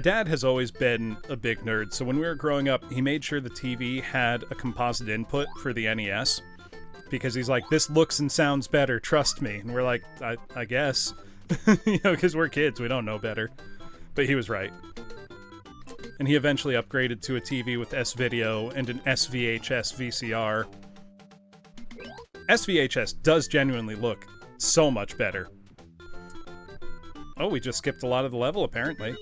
dad has always been a big nerd, so when we were growing up, he made sure the TV had a composite input for the NES, because he's like, this looks and sounds better, trust me. And we're like, I guess. You know, because we're kids, we don't know better. But he was right. And he eventually upgraded to a TV with S-Video and an SVHS VCR. SVHS does genuinely look so much better. Oh, we just skipped a lot of the level, apparently.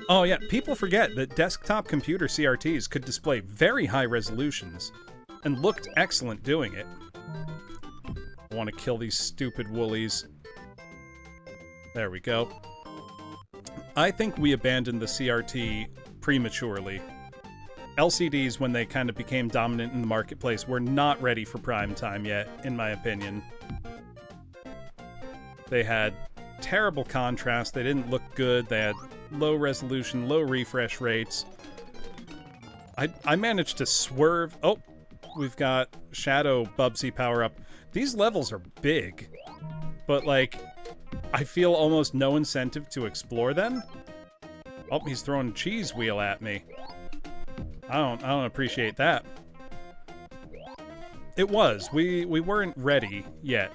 Oh yeah, people forget that desktop computer CRTs could display very high resolutions, and looked excellent doing it. I want to kill these stupid woolies. There we go. I think we abandoned the CRT prematurely. LCDs, when they kind of became dominant in the marketplace, were not ready for prime time yet, in my opinion. They had terrible contrast, they didn't look good, they had low resolution, low refresh rates. I managed to swerve. Oh, we've got Shadow Bubsy power up. These levels are big, but like, I feel almost no incentive to explore them. Oh, he's throwing a cheese wheel at me. I don't appreciate that. It was. We weren't ready yet.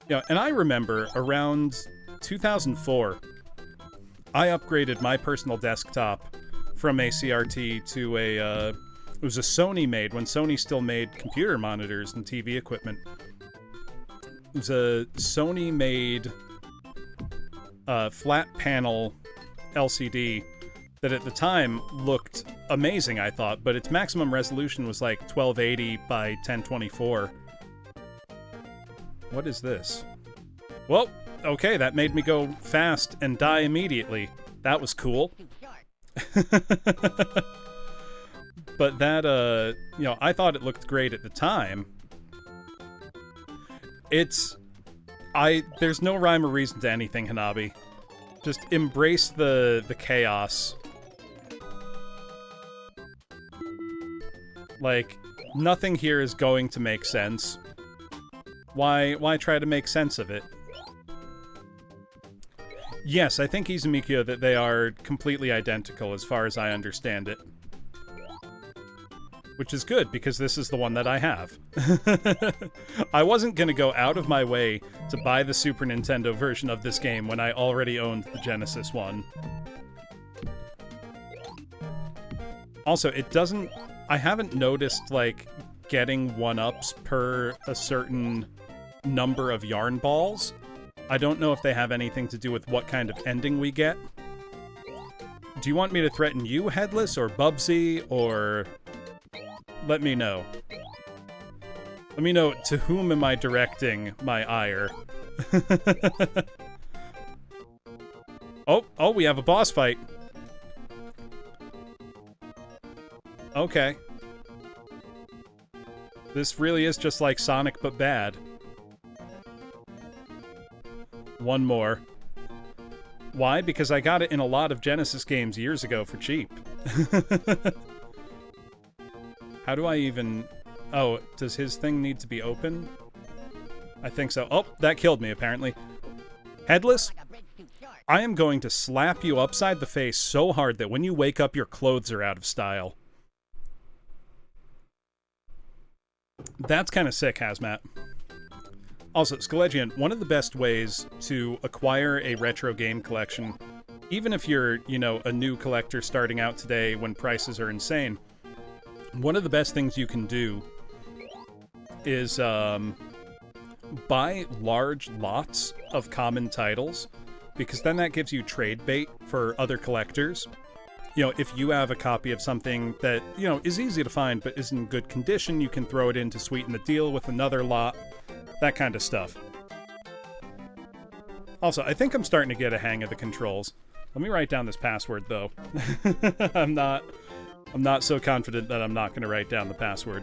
Yeah, and I remember around 2004, I upgraded my personal desktop from a CRT to a, it was a Sony made, when Sony still made computer monitors and TV equipment. It was a Sony made flat panel LCD that at the time looked amazing, I thought, but its maximum resolution was like 1280 by 1024. What is this? Well, okay, that made me go fast and die immediately. That was cool. But that, you know, I thought it looked great at the time. There's no rhyme or reason to anything, Hanabi. Just embrace the chaos. Like, nothing here is going to make sense. Why try to make sense of it? Yes, I think Izumikyo that they are completely identical as far as I understand it. Which is good, because this is the one that I have. I wasn't gonna go out of my way to buy the Super Nintendo version of this game when I already owned the Genesis one. Also, I haven't noticed, like, getting 1-ups per a certain number of yarn balls. I don't know if they have anything to do with what kind of ending we get. Do you want me to threaten you, Headless, or Bubsy, or... Let me know. Let me know to whom am I directing my ire. Oh, we have a boss fight. Okay. This really is just like Sonic, but bad. One more. Why? Because I got it in a lot of Genesis games years ago for cheap. How do I even... Oh, does his thing need to be open? I think so. Oh, that killed me, apparently. Headless, I am going to slap you upside the face so hard that when you wake up, your clothes are out of style. That's kind of sick, Hazmat. Also, Skelegian, one of the best ways to acquire a retro game collection, even if you're, you know, a new collector starting out today when prices are insane, one of the best things you can do is buy large lots of common titles, because then that gives you trade bait for other collectors. You know, if you have a copy of something that, you know, is easy to find but isn't in good condition, you can throw it in to sweeten the deal with another lot. That kind of stuff. Also, I think I'm starting to get a hang of the controls. Let me write down this password, though. I'm not so confident that I'm not going to write down the password.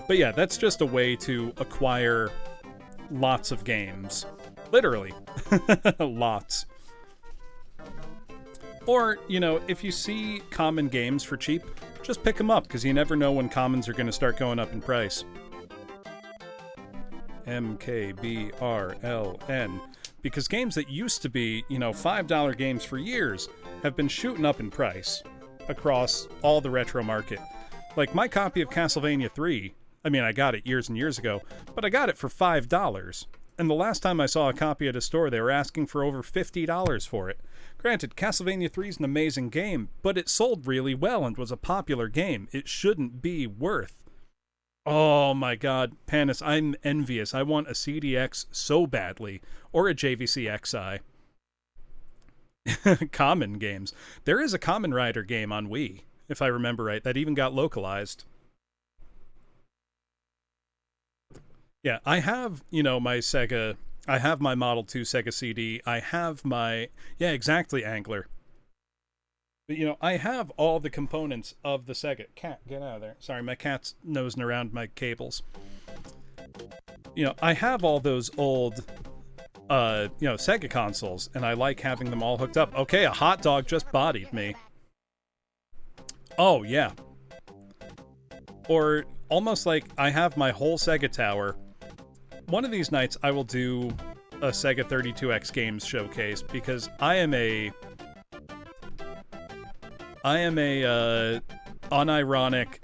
But yeah, that's just a way to acquire lots of games. Literally. Lots. Or, you know, if you see common games for cheap, just pick them up, because you never know when commons are going to start going up in price. MKBRLN. Because games that used to be, you know, $5 games for years have been shooting up in price across all the retro market. Like, my copy of Castlevania 3, I mean, I got it years and years ago, but I got it for $5. And the last time I saw a copy at a store, they were asking for over $50 for it. Granted, Castlevania 3 is an amazing game, but it sold really well and was a popular game. It shouldn't be worth. Oh my god, Panis, I'm envious. I want a CDX so badly. Or a JVC XI. Common games. There is a Kamen Rider game on Wii, if I remember right, that even got localized. Yeah, I have, you know, my Sega... I have my Model 2 Sega CD. I have my... Yeah, exactly, Angler. But, you know, I have all the components of the Sega... Cat, get out of there. Sorry, my cat's nosing around my cables. You know, I have all those old... you know, Sega consoles, and I like having them all hooked up. Okay, a hot dog just bodied me. Oh, yeah. Or, almost like I have my whole Sega tower. One of these nights, I will do a Sega 32X games showcase, because I am a unironic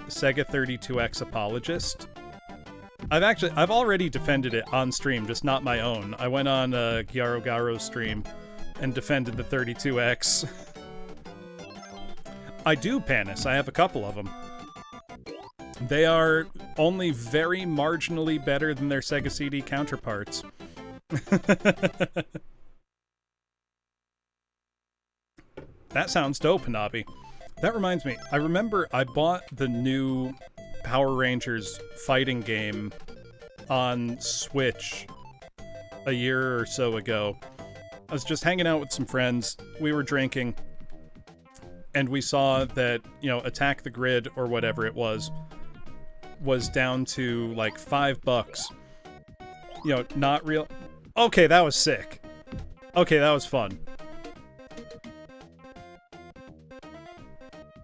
Sega 32X apologist. I've already defended it on stream, just not my own. I went on Gyaro Garo's stream and defended the 32X. I do, Panis. I have a couple of them. They are only very marginally better than their Sega CD counterparts. That sounds dope, Hanabi. That reminds me, I remember I bought the new Power Rangers fighting game on Switch a year or so ago. I was just hanging out with some friends. We were drinking, and we saw that, you know, Attack the Grid or whatever it was down to like $5. You know, not real. Okay, that was sick. Okay, that was fun.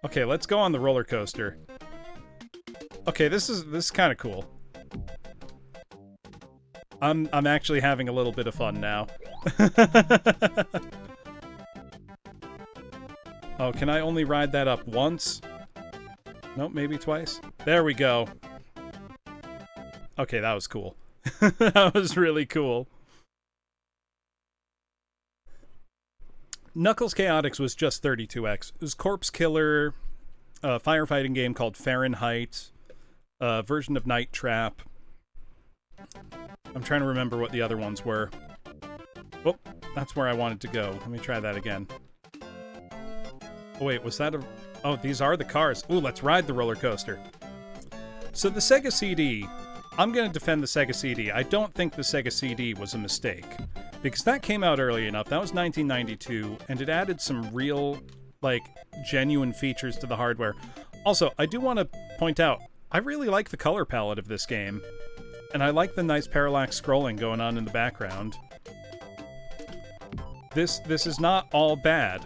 Okay, let's go on the roller coaster. Okay, this is kind of cool. I'm actually having a little bit of fun now. Oh, can I only ride that up once? Nope, maybe twice. There we go. Okay, that was cool. That was really cool. Knuckles Chaotix was just 32X. It was Corpse Killer, a firefighting game called Fahrenheit, a version of Night Trap. I'm trying to remember what the other ones were. Oh, that's where I wanted to go. Let me try that again. Oh, wait, was that a... Oh, these are the cars. Ooh, let's ride the roller coaster. So the Sega CD... I'm going to defend the Sega CD. I don't think the Sega CD was a mistake. Because that came out early enough. That was 1992, and it added some real, like, genuine features to the hardware. Also, I do want to point out, I really like the color palette of this game. And I like the nice parallax scrolling going on in the background. This is not all bad.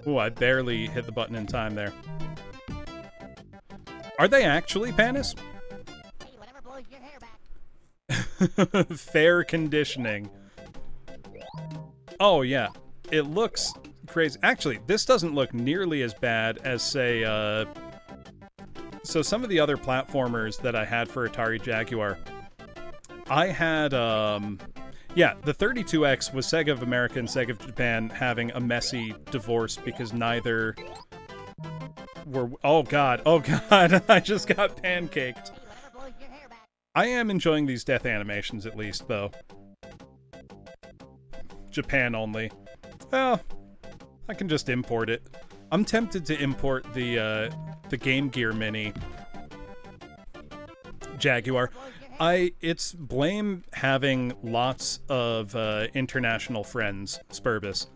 Ooh, I barely hit the button in time there. Are they actually Panis? Hey, whatever blows your hair back. Fair conditioning. Oh, yeah. It looks crazy. Actually, this doesn't look nearly as bad as, say, So some of the other platformers that I had for Atari Jaguar, I had, yeah, the 32X was Sega of America and Sega of Japan having a messy divorce because neither were... Oh god, I just got pancaked. I am enjoying these death animations at least, though. Japan only. Well, I can just import it. I'm tempted to import the Game Gear Mini Jaguar. It's blame having lots of international friends, Spurbus.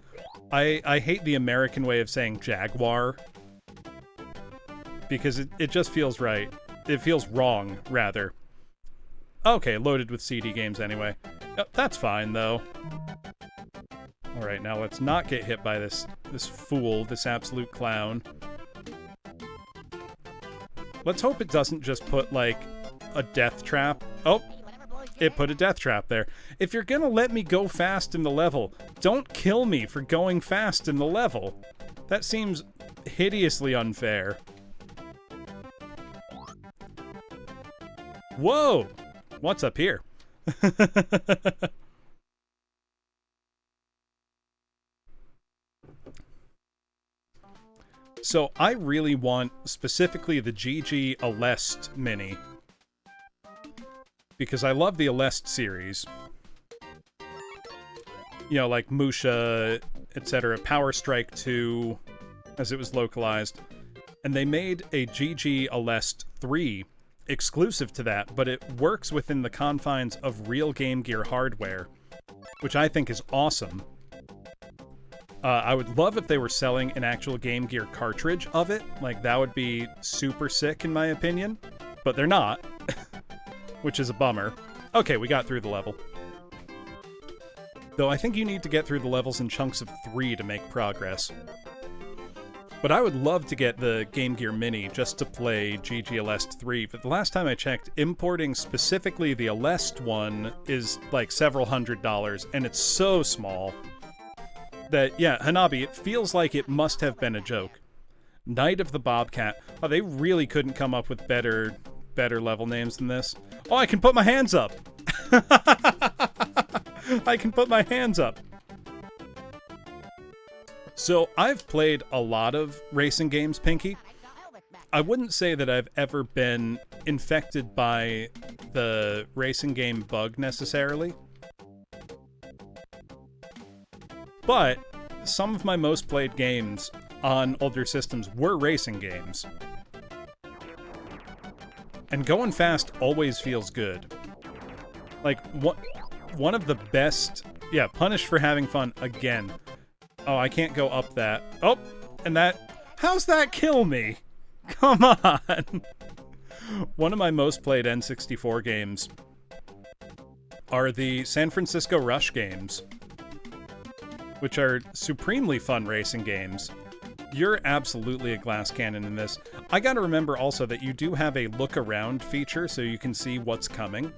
I hate the American way of saying Jaguar. Because it just feels right. It feels wrong, rather. Okay, loaded with CD games anyway. That's fine, though. Alright, now let's not get hit by this fool, this absolute clown. Let's hope it doesn't just put, like, a death trap. Oh, it put a death trap there. If you're gonna let me go fast in the level, don't kill me for going fast in the level. That seems hideously unfair. Whoa! What's up here? So I really want specifically the GG Aleste Mini. Because I love the Aleste series. You know, like Musha, etc. Power Strike 2, as it was localized. And they made a GG Aleste 3 exclusive to that, but it works within the confines of real Game Gear hardware, which I think is awesome. I would love if they were selling an actual Game Gear cartridge of it. Like, that would be super sick in my opinion. But they're not. Which is a bummer. Okay, we got through the level. Though I think you need to get through the levels in chunks of 3 to make progress. But I would love to get the Game Gear Mini just to play GG Aleste 3, but the last time I checked, importing specifically the Aleste one is like several $100s, and it's so small that, yeah, Hanabi, it feels like it must have been a joke. Night of the Bobcat. Oh, they really couldn't come up with better level names than this. Oh, I can put my hands up! I can put my hands up! So, I've played a lot of racing games, Pinky. I wouldn't say that I've ever been infected by the racing game bug, necessarily. But, some of my most played games on older systems were racing games. And going fast always feels good. Like, one of the best... Yeah, punished for having fun again. Oh, I can't go up that. Oh, and that... How's that kill me? Come on! One of my most played N64 games are the San Francisco Rush games, which are supremely fun racing games. You're absolutely a glass cannon in this. I gotta remember also that you do have a look around feature so you can see what's coming.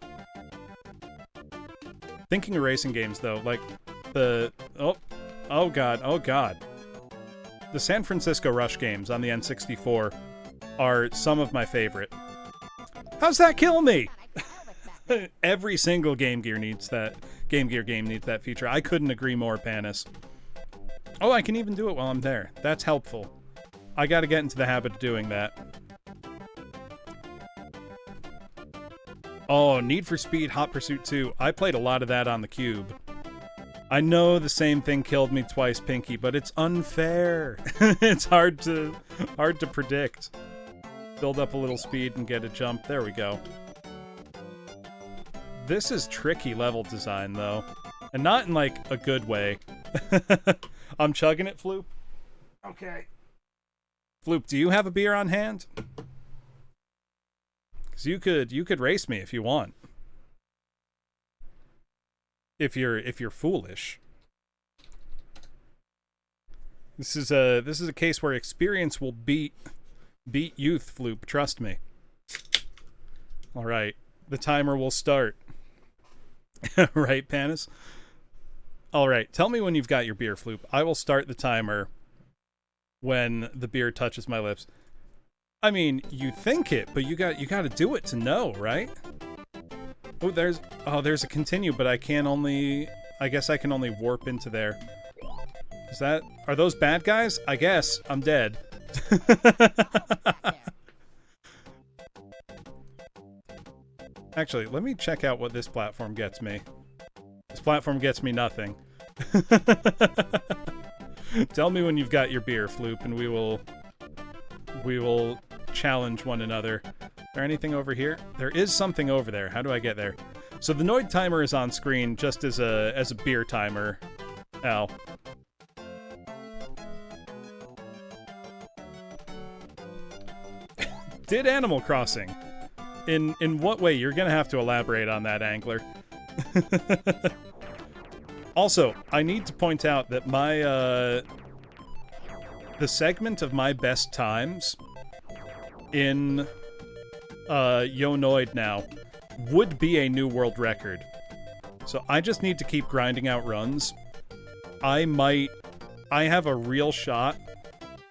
Thinking of racing games though, like the... Oh god. The San Francisco Rush games on the N64 are some of my favorite. How's that kill me? Every single Game Gear game needs that feature. I couldn't agree more, Panis. Oh, I can even do it while I'm there. That's helpful. I gotta get into the habit of doing that. Oh, Need for Speed Hot Pursuit 2. I played a lot of that on the Cube. I know the same thing killed me twice, Pinky, but it's unfair. It's hard to predict. Build up a little speed and get a jump. There we go. This is tricky level design, though. And not in, like, a good way. I'm chugging it, Floop. Okay. Floop, do you have a beer on hand? Because you could race me if you want. If you're foolish. This is a case where experience will beat youth, Floop. Trust me. All right, the timer will start. Right, Panis? All right, tell me when you've got your beer, Floop. I will start the timer when the beer touches my lips. I mean, you think it, but you got to do it to know, right? Oh, there's a continue, but I guess I can only warp into there. Are those bad guys? I guess. I'm dead. Actually, let me check out what this platform gets me. This platform gets me nothing. Tell me when you've got your beer, Floop, and we will challenge one another. Is there anything over here? There is something over there. How do I get there? So the Noid timer is on screen just as a beer timer. Ow. Did Animal Crossing? In what way? You're gonna have to elaborate on that, Angler. Also, I need to point out that my the segment of my best times in Yo Noid now would be a new world record. So I just need to keep grinding out runs. I have a real shot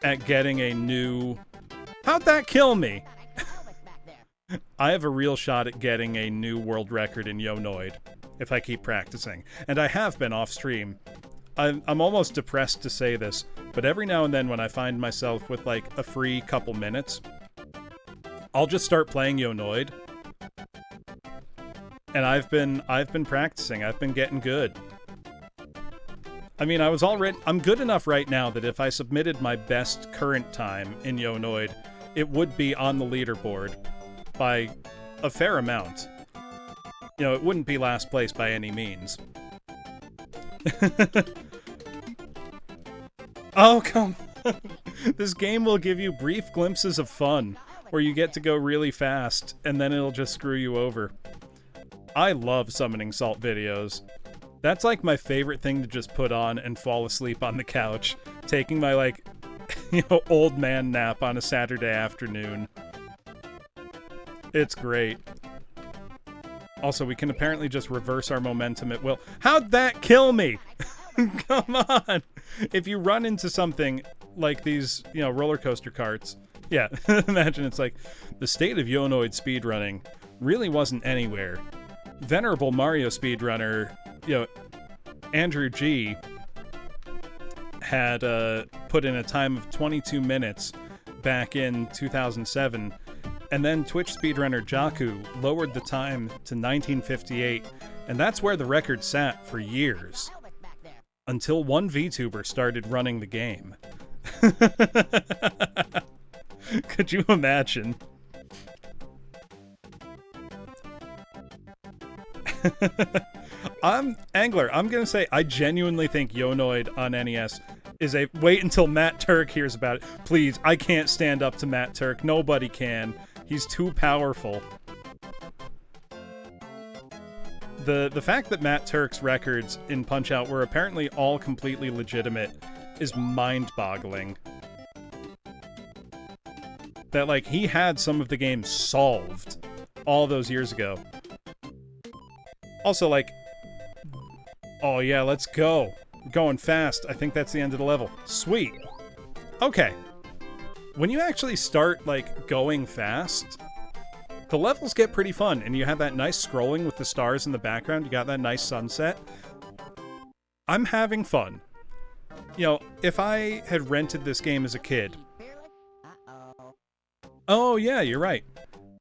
at getting a new... How'd that kill me? I have a real shot at getting a new world record in Yo Noid if I keep practicing. And I have been off stream. I'm almost depressed to say this, but every now and then when I find myself with like a free couple minutes, I'll just start playing Yo Noid. And I've been practicing. I've been getting good. I mean, I'm good enough right now that if I submitted my best current time in Yo Noid, it would be on the leaderboard by a fair amount. You know, it wouldn't be last place by any means. Oh, come on. This game will give you brief glimpses of fun, where you get to go really fast, and then it'll just screw you over. I love summoning salt videos. That's like my favorite thing to just put on and fall asleep on the couch, taking my, like, old man nap on a Saturday afternoon. It's great. Also, we can apparently just reverse our momentum at will. How'd that kill me? Come on! If you run into something like these, roller coaster carts, yeah, imagine it's like, the state of Yo Noid speedrunning really wasn't anywhere. Venerable Mario speedrunner, Andrew G, had put in a time of 22 minutes back in 2007, and then Twitch speedrunner Jaku lowered the time to 1958, and that's where the record sat for years. Until one VTuber started running the game. Could you imagine? Angler, I'm gonna say I genuinely think Yonoid on NES is a... Wait until Matt Turk hears about it. Please, I can't stand up to Matt Turk. Nobody can. He's too powerful. The fact that Matt Turk's records in Punch-Out were apparently all completely legitimate is mind-boggling. That, like, he had some of the games solved all those years ago. Also, like... Oh, yeah, let's go. We're going fast. I think that's the end of the level. Sweet. Okay. When you actually start, like, going fast... The levels get pretty fun, and you have that nice scrolling with the stars in the background. You got that nice sunset. I'm having fun. You know, if I had rented this game as a kid... Oh, yeah, you're right.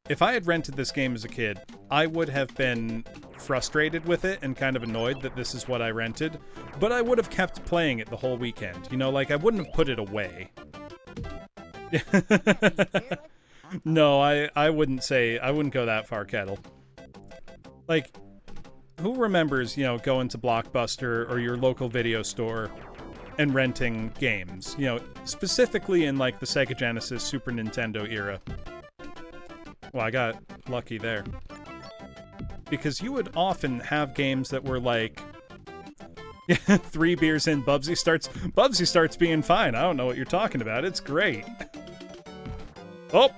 If I had rented this game as a kid, I would have been frustrated with it and kind of annoyed that this is what I rented, but I would have kept playing it the whole weekend. You know, like, I wouldn't have put it away. No, I wouldn't say... I wouldn't go that far, Kettle. Like, who remembers, you know, going to Blockbuster or your local video store and renting games? You know, specifically in, like, the Sega Genesis, Super Nintendo era. Well, I got lucky there. Because you would often have games that were, like... 3 beers in, Bubsy starts being fine. I don't know what you're talking about. It's great. Oh!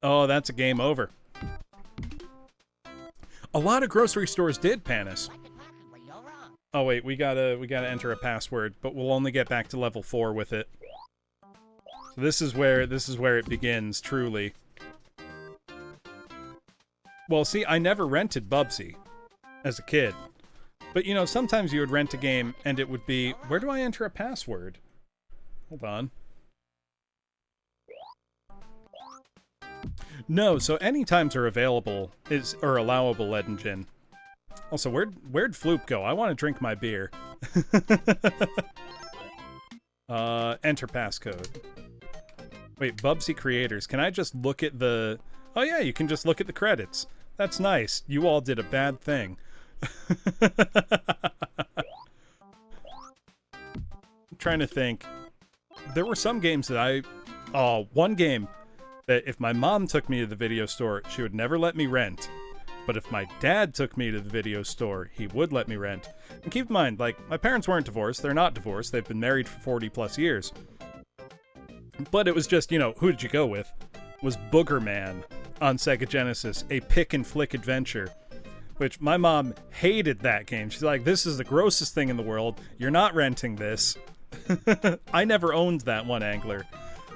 Oh, that's a game over. A lot of grocery stores did, Panis. Oh wait, we gotta enter a password, but we'll only get back to level 4 with it. So this is where it begins, truly. Well, see, I never rented Bubsy as a kid. But, you know, sometimes you would rent a game and it would be, where do I enter a password? Hold on. No, so any times are available, or allowable, Ed and Jin. Also, where'd Floop go? I want to drink my beer. Enter passcode. Wait, Bubsy creators. Can I just look at the... Oh yeah, you can just look at the credits. That's nice. You all did a bad thing. I'm trying to think. There were some games that one game that if my mom took me to the video store, she would never let me rent. But if my dad took me to the video store, he would let me rent. And keep in mind, like, my parents weren't divorced. They're not divorced. They've been married for 40 plus years. But it was just, you know, who did you go with? It was Booger Man on Sega Genesis, a pick and flick adventure. Which my mom hated that game. She's like, this is the grossest thing in the world. You're not renting this. I never owned that one, Angler.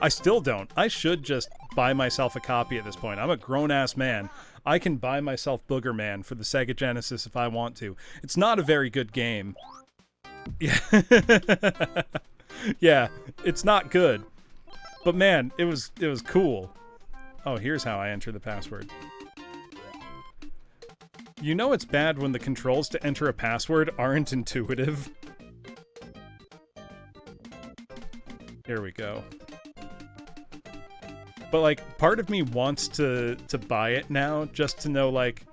I still don't. I should just buy myself a copy at this point. I'm a grown-ass man. I can buy myself Booger Man for the Sega Genesis if I want to. It's not a very good game. Yeah. Yeah, it's not good. But man, it was cool. Oh, here's how I enter the password. You know it's bad when the controls to enter a password aren't intuitive. Here we go. But, like, part of me wants to buy it now, just to know, like,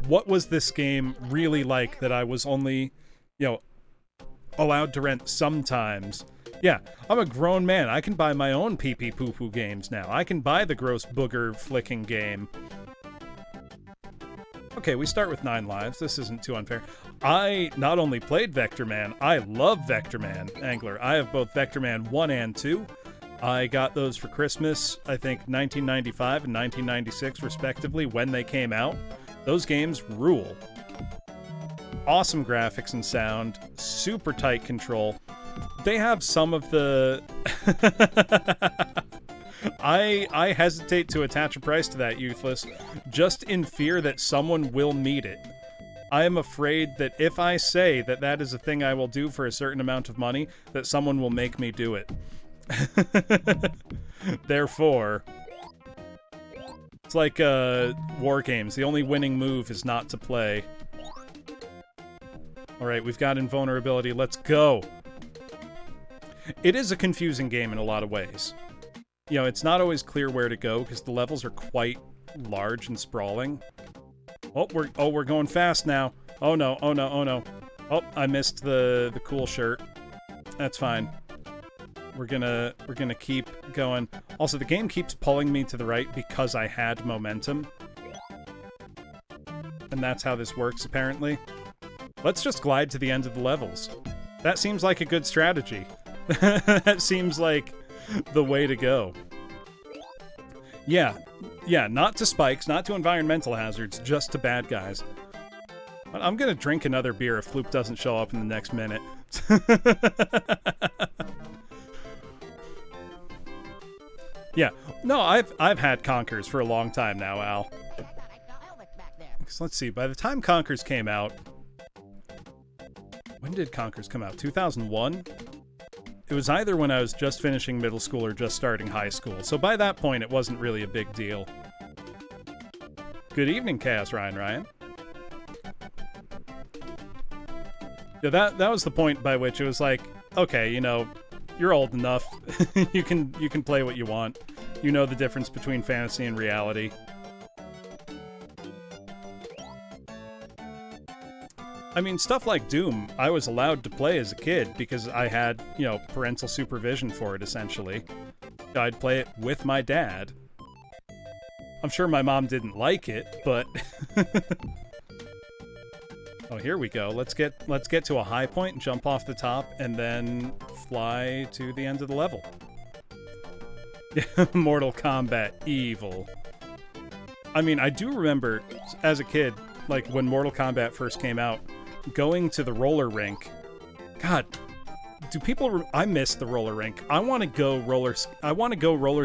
what was this game really like that I was only, you know, allowed to rent sometimes. Yeah, I'm a grown man. I can buy my own pee-pee-poo-poo games now. I can buy the gross booger flicking game. Okay, we start with 9 lives. This isn't too unfair. I not only played Vector Man, I love Vector Man, Angler. I have both Vector Man 1 and 2. I got those for Christmas, I think 1995 and 1996, respectively, when they came out. Those games rule. Awesome graphics and sound, super tight control. They have some of the... I hesitate to attach a price to that, Youthless, just in fear that someone will need it. I am afraid that if I say that that is a thing I will do for a certain amount of money, that someone will make me do it. Therefore, it's like war games. The only winning move is not to play. Alright, we've got invulnerability. Let's go. It is a confusing game in a lot of ways. You know, it's not always clear where to go because the levels are quite large and sprawling. We're going fast now. Oh no, oh no, oh no. Oh, I missed the cool shirt. That's fine. We're gonna keep going. Also, the game keeps pulling me to the right because I had momentum. And that's how this works, apparently. Let's just glide to the end of the levels. That seems like a good strategy. That seems like the way to go. Yeah, not to spikes, not to environmental hazards, just to bad guys. But I'm gonna drink another beer if Floop doesn't show up in the next minute. Yeah, no, I've had Conkers for a long time now, Al. So let's see, by the time Conkers came out... When did Conkers come out? 2001? It was either when I was just finishing middle school or just starting high school, so by that point it wasn't really a big deal. Good evening, Chaos Ryan. Yeah, that was the point by which it was like, okay, you know, you're old enough. you can play what you want. You know the difference between fantasy and reality. I mean, stuff like Doom, I was allowed to play as a kid because I had, you know, parental supervision for it, essentially. I'd play it with my dad. I'm sure my mom didn't like it, but... Oh, here we go. Let's get to a high point and jump off the top and then fly to the end of the level. Mortal Kombat evil. I mean, I do remember as a kid, like when Mortal Kombat first came out, going to the roller rink. God, do people? I miss the roller rink. I want to go roller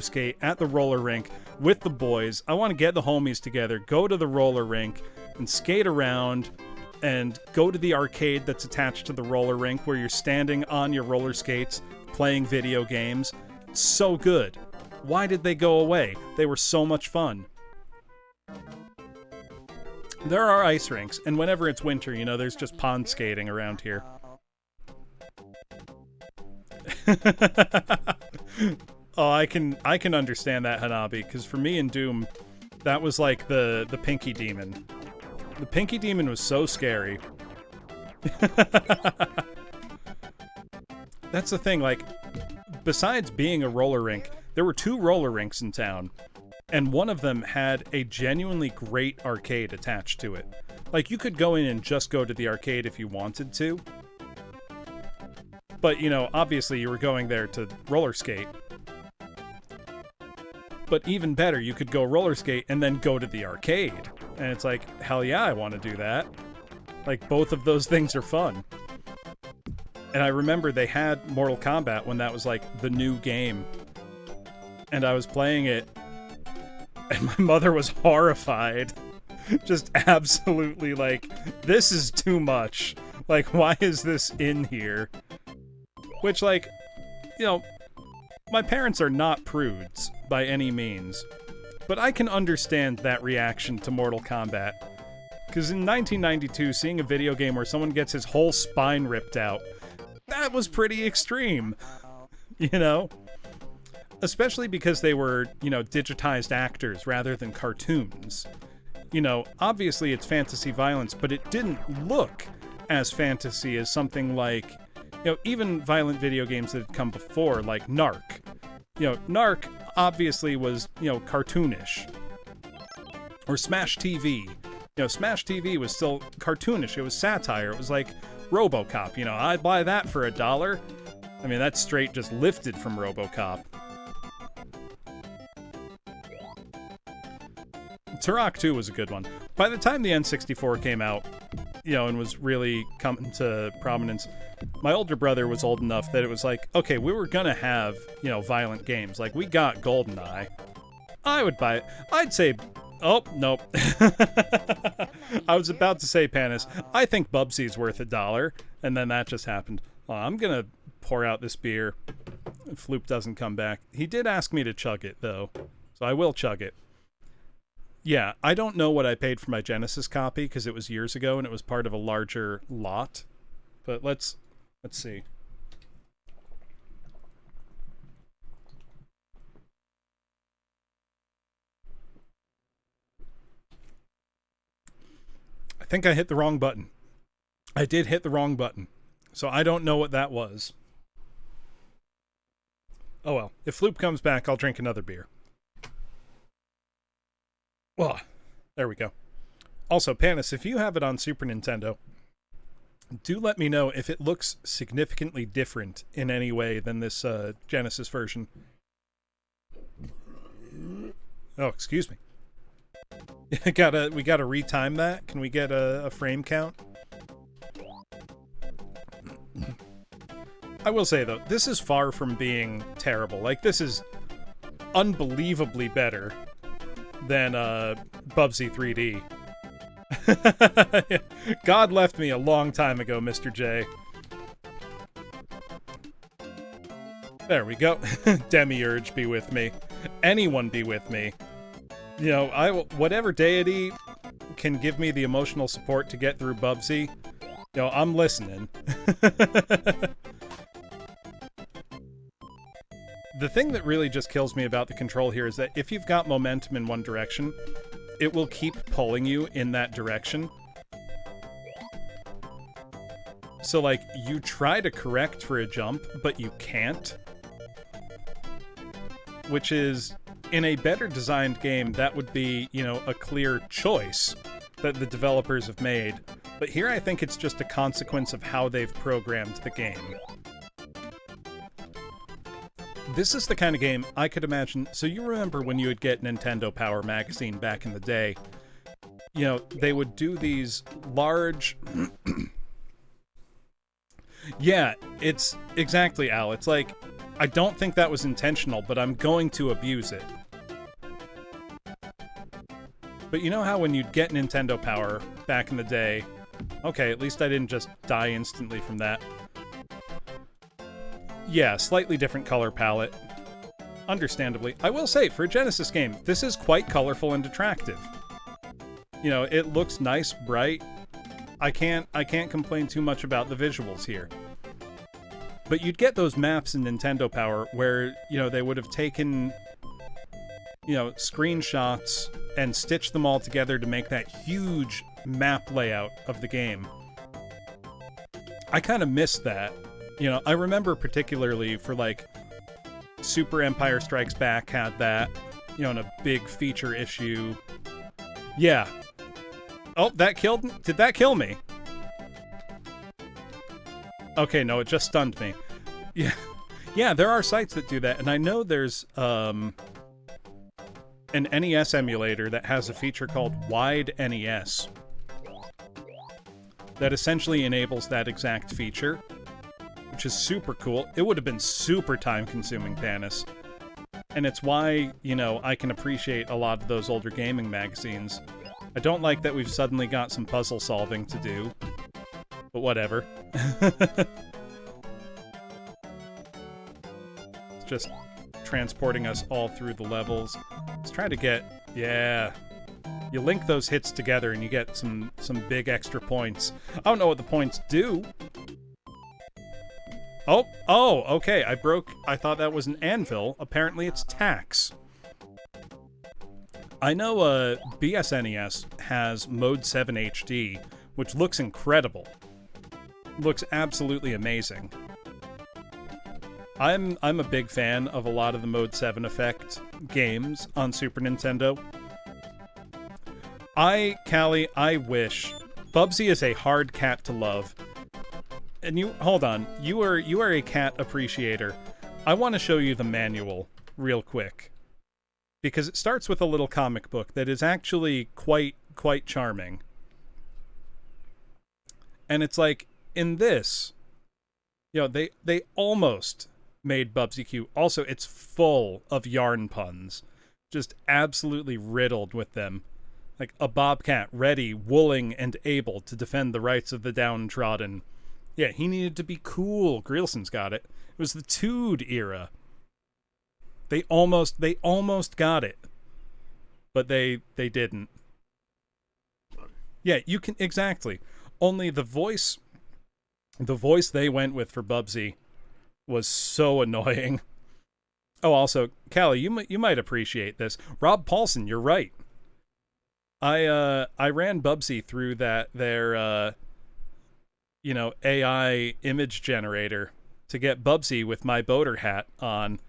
skate at the roller rink with the boys. I want to get the homies together, go to the roller rink, and skate around, and go to the arcade that's attached to the roller rink where you're standing on your roller skates playing video games. So good. Why did they go away? They were so much fun. There are ice rinks, and whenever it's winter, you know, there's just pond skating around here. Oh, I can understand that, Hanabi, because for me in Doom, that was like the Pinky Demon. The Pinky Demon was so scary. That's the thing, like, besides being a roller rink, there were 2 roller rinks in town. And one of them had a genuinely great arcade attached to it. Like, you could go in and just go to the arcade if you wanted to. But, you know, obviously you were going there to roller skate. But even better, you could go roller skate and then go to the arcade. And it's like, hell yeah, I want to do that. Like, both of those things are fun. And I remember they had Mortal Kombat when that was, like, the new game. And I was playing it, and my mother was horrified. Just absolutely like, this is too much. Like, why is this in here? Which, like, you know, my parents are not prudes by any means. But I can understand that reaction to Mortal Kombat. Because in 1992, seeing a video game where someone gets his whole spine ripped out, that was pretty extreme. You know? Especially because they were, you know, digitized actors rather than cartoons. You know, obviously it's fantasy violence, but it didn't look as fantasy as something like, you know, even violent video games that had come before, like Narc. You know, Narc obviously was, you know, cartoonish. Or Smash TV. You know, Smash TV was still cartoonish. It was satire. It was like RoboCop. You know, I'd buy that for $1. I mean, that's straight just lifted from RoboCop. Turok 2 was a good one. By the time the N64 came out, you know, and was really coming to prominence, my older brother was old enough that it was like, okay, we were gonna have, you know, violent games. Like, we got GoldenEye. I would buy it. I'd say, oh, nope. I was about to say, Panis, I think Bubsy's worth $1, and then that just happened. Well, I'm gonna pour out this beer if Floop doesn't come back. He did ask me to chug it, though, so I will chug it. Yeah, I don't know what I paid for my Genesis copy because it was years ago and it was part of a larger lot. But let's see. I think I hit the wrong button. I did hit the wrong button. So I don't know what that was. Oh well. If Floop comes back, I'll drink another beer. Well, there we go. Also, Panis, if you have it on Super Nintendo, do let me know if it looks significantly different in any way than this Genesis version. Oh, excuse me. we gotta retime that. Can we get a frame count? I will say though, this is far from being terrible. Like, this is unbelievably better than Bubsy 3D. God left me a long time ago, Mr. J. There we go. Demiurge be with me. Anyone be with me. You know, whatever deity can give me the emotional support to get through Bubsy, you know, I'm listening. The thing that really just kills me about the control here is that if you've got momentum in one direction, it will keep pulling you in that direction. So, like, you try to correct for a jump, but you can't. Which is, in a better designed game, that would be, you know, a clear choice that the developers have made. But here I think it's just a consequence of how they've programmed the game. This is the kind of game I could imagine. So you remember when you would get Nintendo Power magazine back in the day? You know, they would do these large... Yeah, it's exactly, Al. It's like, I don't think that was intentional, but I'm going to abuse it. But you know how when you'd get Nintendo Power back in the day... Okay, at least I didn't just die instantly from that. Yeah, slightly different color palette. Understandably. I will say, for a Genesis game, this is quite colorful and attractive. You know, it looks nice, bright. I can't complain too much about the visuals here. But you'd get those maps in Nintendo Power where, you know, they would have taken, you know, screenshots and stitched them all together to make that huge map layout of the game. I kind of missed that. You know, I remember particularly for, like, Super Empire Strikes Back had that, you know, in a big feature issue. Yeah. Oh, that killed... Did that kill me? Okay, no, it just stunned me. Yeah. Yeah, there are sites that do that, and I know there's, an NES emulator that has a feature called Wide NES that essentially enables that exact feature, which is super cool. It would have been super time-consuming, Panis. And it's why, you know, I can appreciate a lot of those older gaming magazines. I don't like that we've suddenly got some puzzle solving to do, but whatever. It's just transporting us all through the levels. Let's try to get... Yeah. You link those hits together and you get some big extra points. I don't know what the points do. Oh, okay. I thought that was an anvil. Apparently it's tacks. I know BSNES has Mode 7 HD, which looks incredible. Looks absolutely amazing. I'm a big fan of a lot of the Mode 7 Effect games on Super Nintendo. Callie, I wish. Bubsy is a hard cat to love. And hold on, you are a cat appreciator. I want to show you the manual real quick. Because it starts with a little comic book that is actually quite charming. And it's like, in this, you know, they almost made Bubsy cute. Also, it's full of yarn puns. Just absolutely riddled with them. Like, a bobcat ready, willing, and able to defend the rights of the downtrodden. Yeah, he needed to be cool. Grelson's got it. It was the Tood era. They almost got it. But they didn't. Yeah, you can... Exactly. Only the voice they went with for Bubsy was so annoying. Oh, also, Callie, you might appreciate this. Rob Paulson, you're right. I ran Bubsy through their AI image generator to get Bubsy with my boater hat on,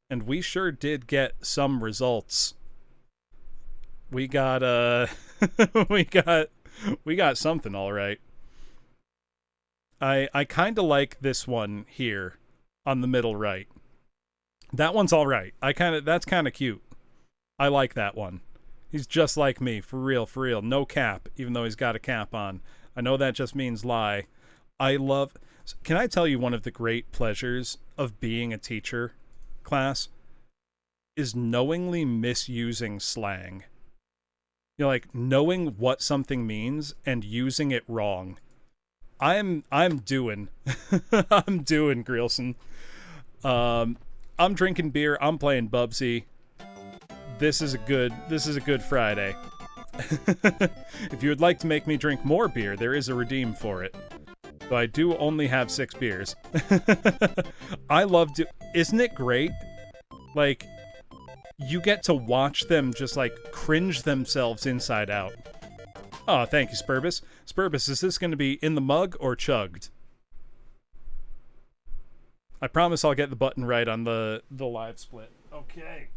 and we sure did get some results. We got we got we got something all right. I kind of like this one here on the middle right. That one's all right. That's kind of cute. I like that one. He's just like me, for real, for real. No cap, even though he's got a cap on. I know that just means lie. I love... Can I tell you one of the great pleasures of being a teacher, class? Is knowingly misusing slang. Like, knowing what something means and using it wrong. I'm doing. I'm doing, Greelson. I'm drinking beer. I'm playing Bubsy. This is a good Friday. If you would like to make me drink more beer, there is a redeem for it. Though I do only have 6 beers. I love isn't it great? Like, you get to watch them just, like, cringe themselves inside out. Oh, thank you, Spurbus. Spurbus, is this going to be in the mug or chugged? I promise I'll get the button right on the live split. Okay.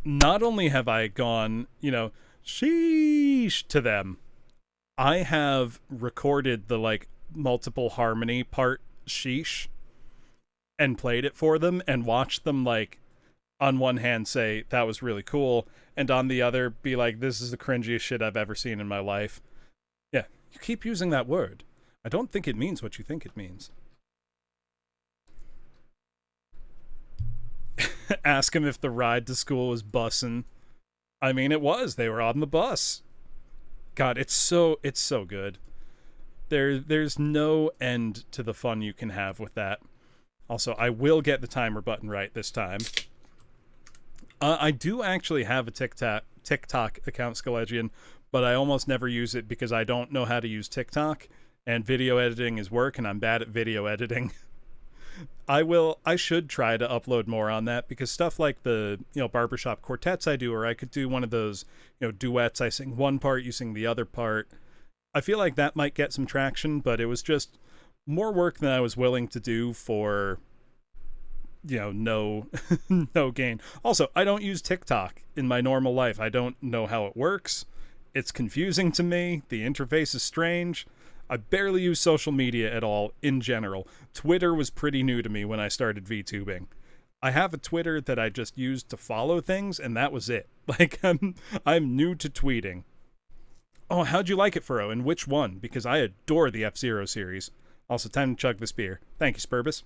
Not only have I gone, sheesh to them, I have recorded the, like, multiple harmony part sheesh and played it for them and watched them, like, on one hand say, that was really cool, and on the other be like, this is the cringiest shit I've ever seen in my life. Yeah, you keep using that word. I don't think it means what you think it means. Ask him if the ride to school was bussin'. I mean, it was. They were on the bus. God, it's so good. There's no end to the fun you can have with that. Also, I will get the timer button right this time. I do actually have a TikTok account, Skelegian, but I almost never use it because I don't know how to use TikTok, and video editing is work, and I'm bad at video editing. I should try to upload more on that, because stuff like the, barbershop quartets I do, or I could do one of those, duets. I sing one part, you sing the other part. I feel like that might get some traction, but it was just more work than I was willing to do for, no gain. Also, I don't use TikTok in my normal life. I don't know how it works. It's confusing to me. The interface is strange. I barely use social media at all in general. Twitter was pretty new to me when I started VTubing. I have a Twitter that I just used to follow things, and that was it. Like, I'm new to tweeting. Oh, how'd you like it, Furrow? And which one? Because I adore the F-Zero series. Also, time to chug this beer. Thank you, Spurbus.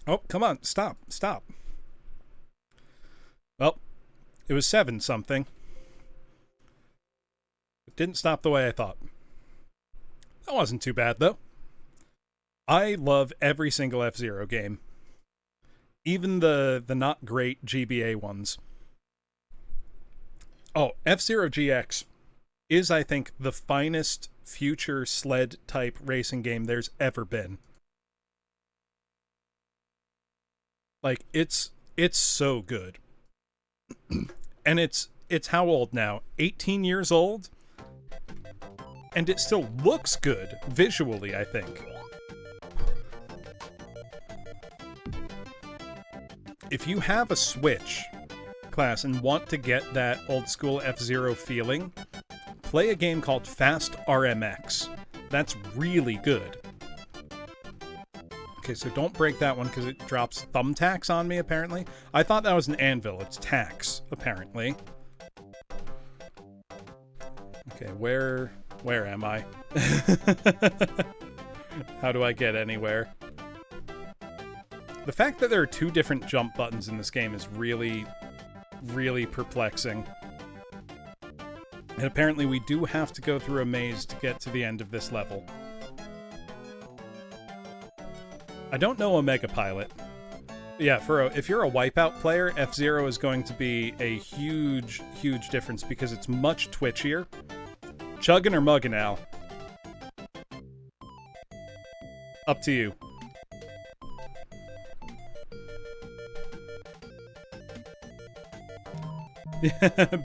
Oh, come on, stop. Well, it was 7-something. It didn't stop the way I thought. That wasn't too bad, though. I love every single F-Zero game. Even the not great GBA ones. Oh, F-Zero GX is, I think, the finest future sled-type racing game there's ever been. Like, it's so good. And it's how old now? 18 years old? And it still looks good, visually, I think. If you have a Switch, class, and want to get that old-school F-Zero feeling, play a game called Fast RMX. That's really good. Okay, so don't break that one because it drops thumbtacks on me, apparently. I thought that was an anvil. It's tacks, apparently. Okay, where am I? How do I get anywhere? The fact that there are 2 different jump buttons in this game is really, really perplexing. And apparently we do have to go through a maze to get to the end of this level. I don't know Omega Pilot. Yeah, if you're a Wipeout player, F-Zero is going to be a huge, huge difference because it's much twitchier. Chugging or mugging, Al? Up to you.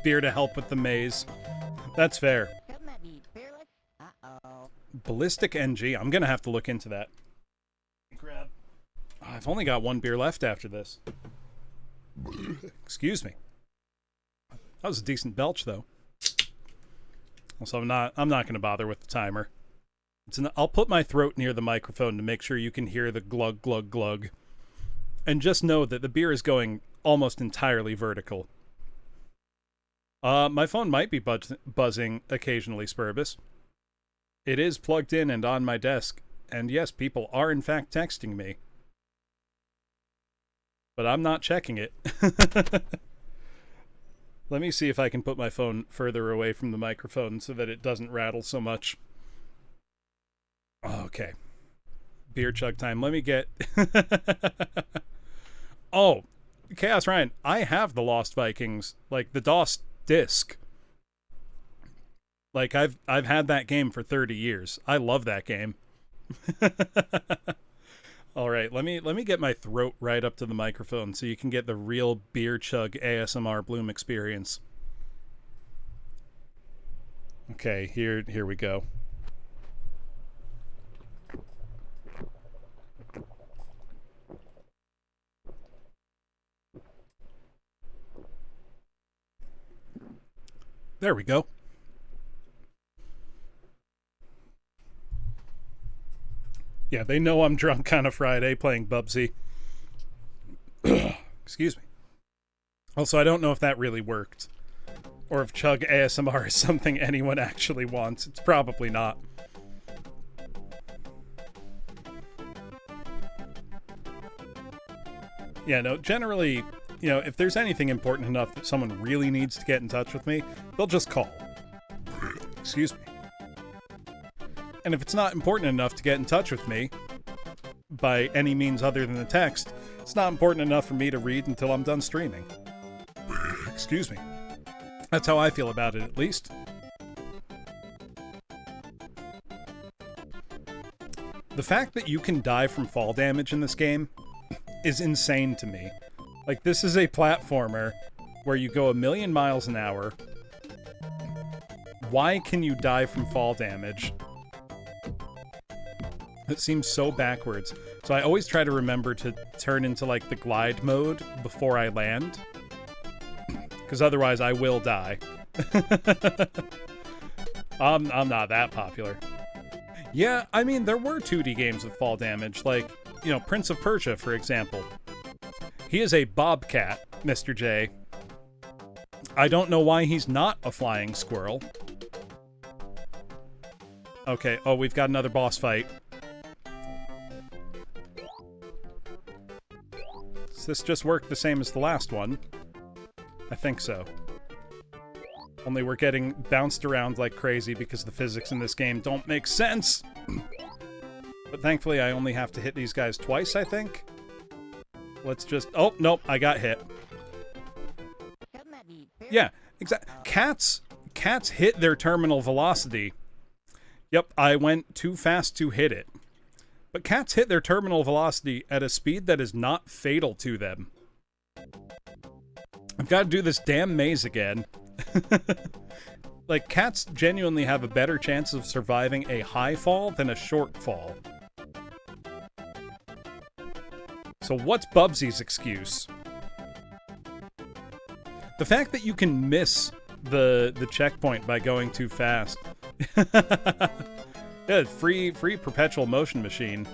Beer to help with the maze. That's fair. Couldn't that be fearless? Uh-oh. Ballistic NG. I'm gonna have to look into that. Grab. Oh, I've only got one beer left after this. Excuse me. That was a decent belch, though. Also, I'm not gonna bother with the timer. I'll put my throat near the microphone to make sure you can hear the glug glug glug. And just know that the beer is going almost entirely vertical. My phone might be buzzing occasionally, Spurbus. It is plugged in and on my desk, and yes, people are in fact texting me. But I'm not checking it. Let me see if I can put my phone further away from the microphone so that it doesn't rattle so much. Okay. Beer chug time. Let me get... Oh, Chaos Ryan, I have the Lost Vikings, like the DOS disc. Like I've had that game for 30 years. I love that game. All right, let me get my throat right up to the microphone so you can get the real beer chug ASMR Bloom experience. Okay, here we go. There we go. Yeah, they know I'm drunk on a Friday playing Bubsy. Excuse me. Also, I don't know if that really worked. Or if Chug ASMR is something anyone actually wants. It's probably not. Yeah, no, generally, you know, if there's anything important enough that someone really needs to get in touch with me, they'll just call. Excuse me. And if it's not important enough to get in touch with me, by any means other than the text, it's not important enough for me to read until I'm done streaming. Excuse me. That's how I feel about it, at least. The fact that you can die from fall damage in this game is insane to me. Like, this is a platformer where you go 1,000,000 miles an hour. Why can you die from fall damage? It seems so backwards. So I always try to remember to turn into, like, the glide mode before I land. Because otherwise I will die. I'm not that popular. Yeah, I mean, there were 2D games with fall damage, like, you know, Prince of Persia, for example. He is a bobcat, Mr. J. I don't know why he's not a flying squirrel. Okay, oh, we've got another boss fight. Does this just work the same as the last one? I think so. Only we're getting bounced around like crazy because the physics in this game don't make sense! But thankfully I only have to hit these guys twice, I think? Let's just... Oh, nope, I got hit. Yeah, exactly. Cats hit their terminal velocity. Yep, I went too fast to hit it. But cats hit their terminal velocity at a speed that is not fatal to them. I've got to do this damn maze again. Like, cats genuinely have a better chance of surviving a high fall than a short fall. So what's Bubsy's excuse? The fact that you can miss the checkpoint by going too fast. Yeah, free perpetual motion machine.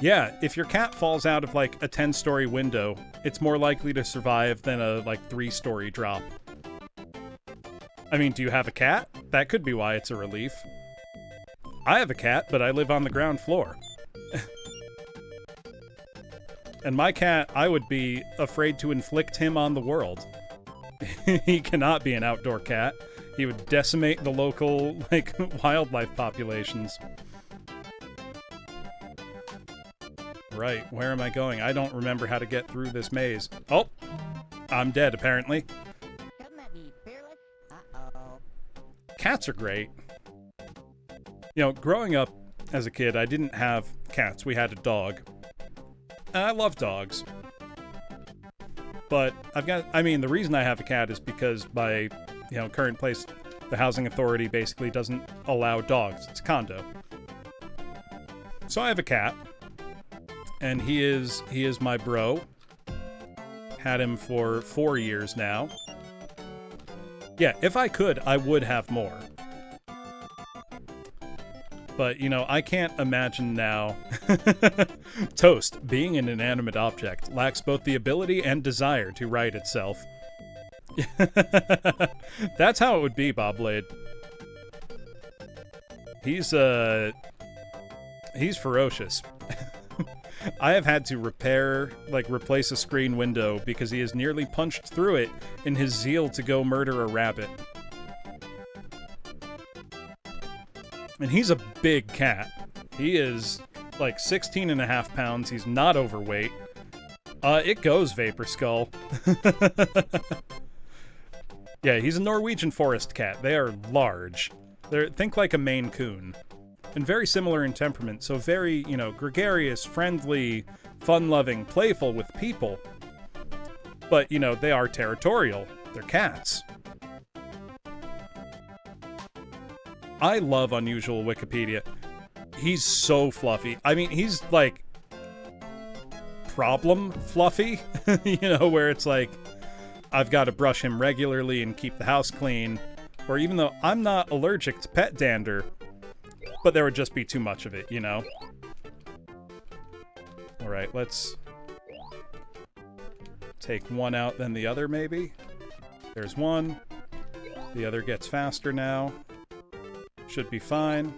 Yeah, if your cat falls out of, like, a 10-story window, it's more likely to survive than a, like, 3-story drop. I mean, do you have a cat? That could be why it's a relief. I have a cat, but I live on the ground floor. And my cat, I would be afraid to inflict him on the world. He cannot be an outdoor cat. He would decimate the local, like, wildlife populations. Right, where am I going? I don't remember how to get through this maze. Oh! I'm dead, apparently. Couldn't that be fearless? Uh-oh. cats are great. You know, growing up as a kid, I didn't have cats. We had a dog. And I love dogs. But the reason I have a cat is because my, current place, the housing authority basically doesn't allow dogs. It's a condo. So I have a cat. And he is my bro. Had him for 4 years now. Yeah, if I could, I would have more. But, I can't imagine now. Toast, being an inanimate object, lacks both the ability and desire to right itself. That's how it would be, Bobblade. He's ferocious. I have had to replace a screen window because he has nearly punched through it in his zeal to go murder a rabbit. And he's a big cat. He is 16 and a half pounds. He's not overweight. It goes, Vapor Skull. Yeah, he's a Norwegian forest cat. They are large. Think like a Maine Coon. And very similar in temperament, so very, gregarious, friendly, fun-loving, playful with people. But, they are territorial. They're cats. I love Unusual Wikipedia. He's so fluffy. I mean, he's problem fluffy, where it's I've got to brush him regularly and keep the house clean. Or even though I'm not allergic to pet dander, but there would just be too much of it, Alright, let's take one out, then the other, maybe. There's one. The other gets faster now. Should be fine.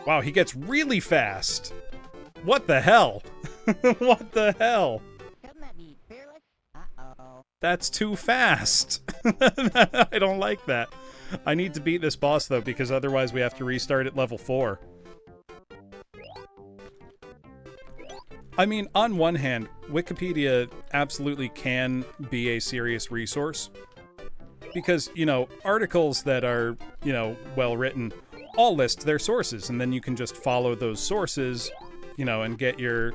Wow, he gets really fast! What the hell? What the hell? Come at me, fearless. Uh-oh. That's too fast! I don't like that. I need to beat this boss, though, because otherwise we have to restart at level 4. I mean, on one hand, Wikipedia absolutely can be a serious resource. Because, articles that are, well written all list their sources, and then you can just follow those sources, and get your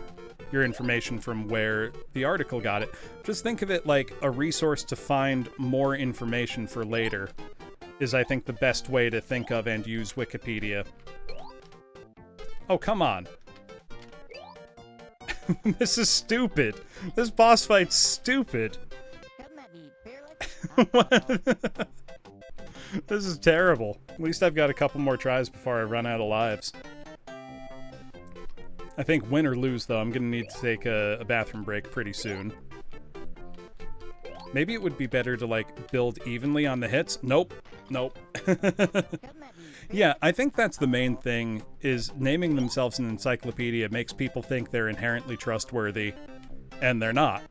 information from where the article got it. Just think of it like a resource to find more information for later, is, I think, the best way to think of and use Wikipedia. Oh, come on. This is stupid. This boss fight's stupid. Come at me, fearless. This is terrible. At least I've got a couple more tries before I run out of lives. I think win or lose, though, I'm gonna need to take a bathroom break pretty soon. Maybe it would be better to, build evenly on the hits. Nope. Nope. Yeah, I think that's the main thing, is naming themselves an encyclopedia makes people think they're inherently trustworthy, and they're not.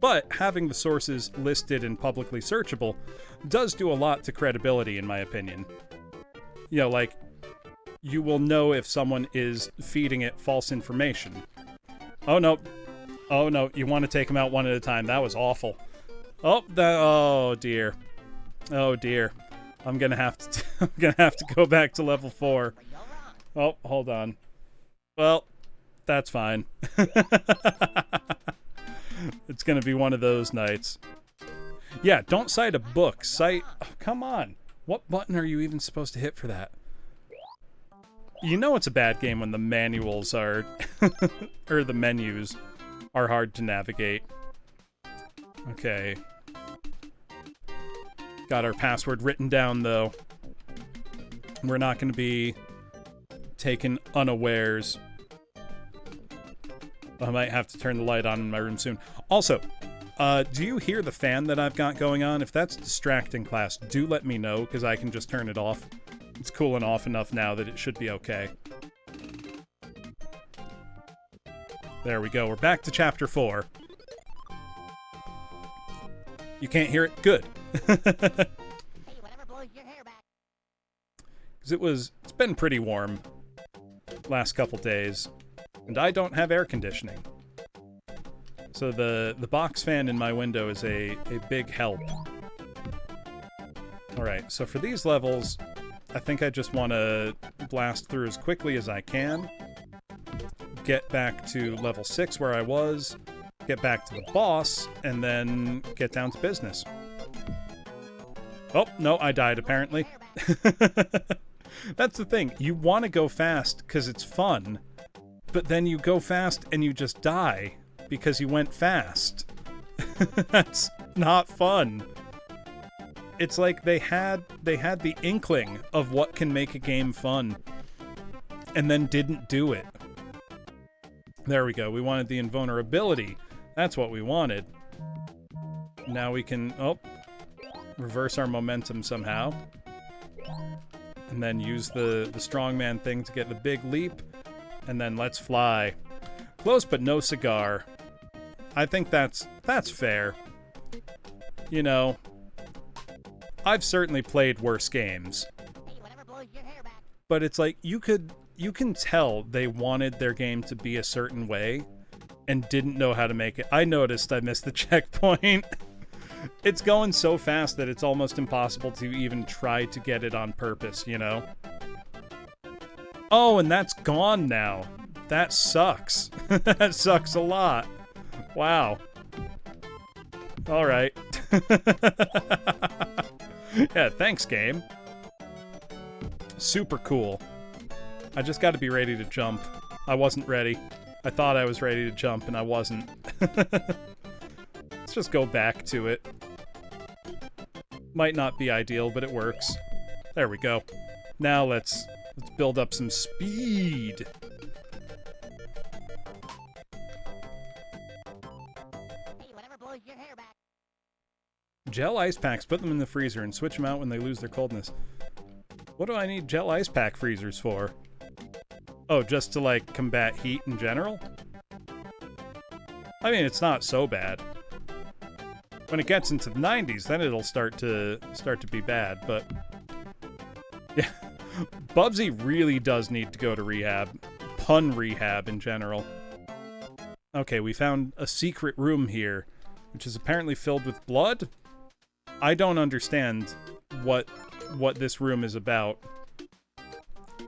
But having the sources listed and publicly searchable does do a lot to credibility, in my opinion. You will know if someone is feeding it false information. Oh no, you want to take them out one at a time. That was awful. Oh dear. Oh dear. I'm gonna have to go back to level 4. Oh, hold on. Well, that's fine. It's gonna be one of those nights. Yeah, don't cite a book. Cite... Oh, come on. What button are you even supposed to hit for that? It's a bad game when the manuals are... or the menus are hard to navigate. Okay. Got our password written down, though. We're not going to be taken unawares. I might have to turn the light on in my room soon. Also, do you hear the fan that I've got going on? If that's distracting, class, do let me know, because I can just turn it off. It's cooling off enough now that it should be okay. There we go. We're back to Chapter 4. You can't hear it? Good. Hey, whatever blows your hair back. Because it's been pretty warm last couple days, and I don't have air conditioning. So the box fan in my window is a big help. Alright, so for these levels, I think I just want to blast through as quickly as I can. Get back to level 6 where I was, get back to the boss, and then get down to business. Oh, no, I died apparently. That's the thing. You want to go fast because it's fun, but then you go fast and you just die because you went fast. That's not fun. It's like they had the inkling of what can make a game fun and then didn't do it. There we go. We wanted the invulnerability. That's what we wanted. Now we can, reverse our momentum somehow. And then use the strongman thing to get the big leap. And then let's fly. Close but no cigar. I think that's fair. You know, I've certainly played worse games. Hey, whatever blows your hair back. But it's like, you can tell they wanted their game to be a certain way and didn't know how to make it. I noticed I missed the checkpoint. It's going so fast that it's almost impossible to even try to get it on purpose, you know? Oh, and that's gone now. That sucks. That sucks a lot. Wow. Alright. Yeah, thanks, game. Super cool. I just got to be ready to jump. I wasn't ready. I thought I was ready to jump, and I wasn't. Let's just go back to it. Might not be ideal, but it works. There we go. Now let's build up some speed. Hey, whatever blows your hair back. Gel ice packs, put them in the freezer and switch them out when they lose their coldness. What do I need gel ice pack freezers for? Oh, just to, like, combat heat in general? I mean, it's not so bad. When it gets into the 90s, then it'll start to be bad, but... Yeah, Bubsy really does need to go to rehab. Pun rehab in general. Okay, we found a secret room here, which is apparently filled with blood? I don't understand what this room is about.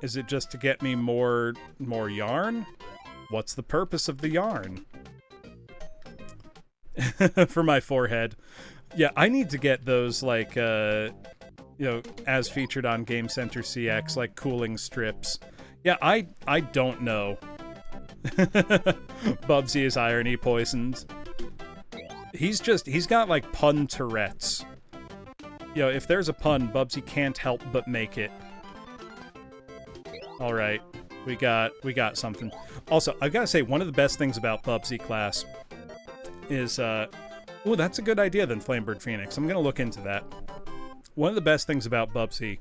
Is it just to get me more yarn? What's the purpose of the yarn? For my forehead. Yeah, I need to get those, like, you know, as featured on Game Center CX, like, cooling strips. Yeah, I don't know. Bubsy is irony poisoned. He's got, like, pun Tourette's. You know, if there's a pun, Bubsy can't help but make it. Alright, we got something. Also, I've got to say, one of the best things about Bubsy class is, oh, that's a good idea then, Flamebird Phoenix. I'm gonna look into that. One of the best things about Bubsy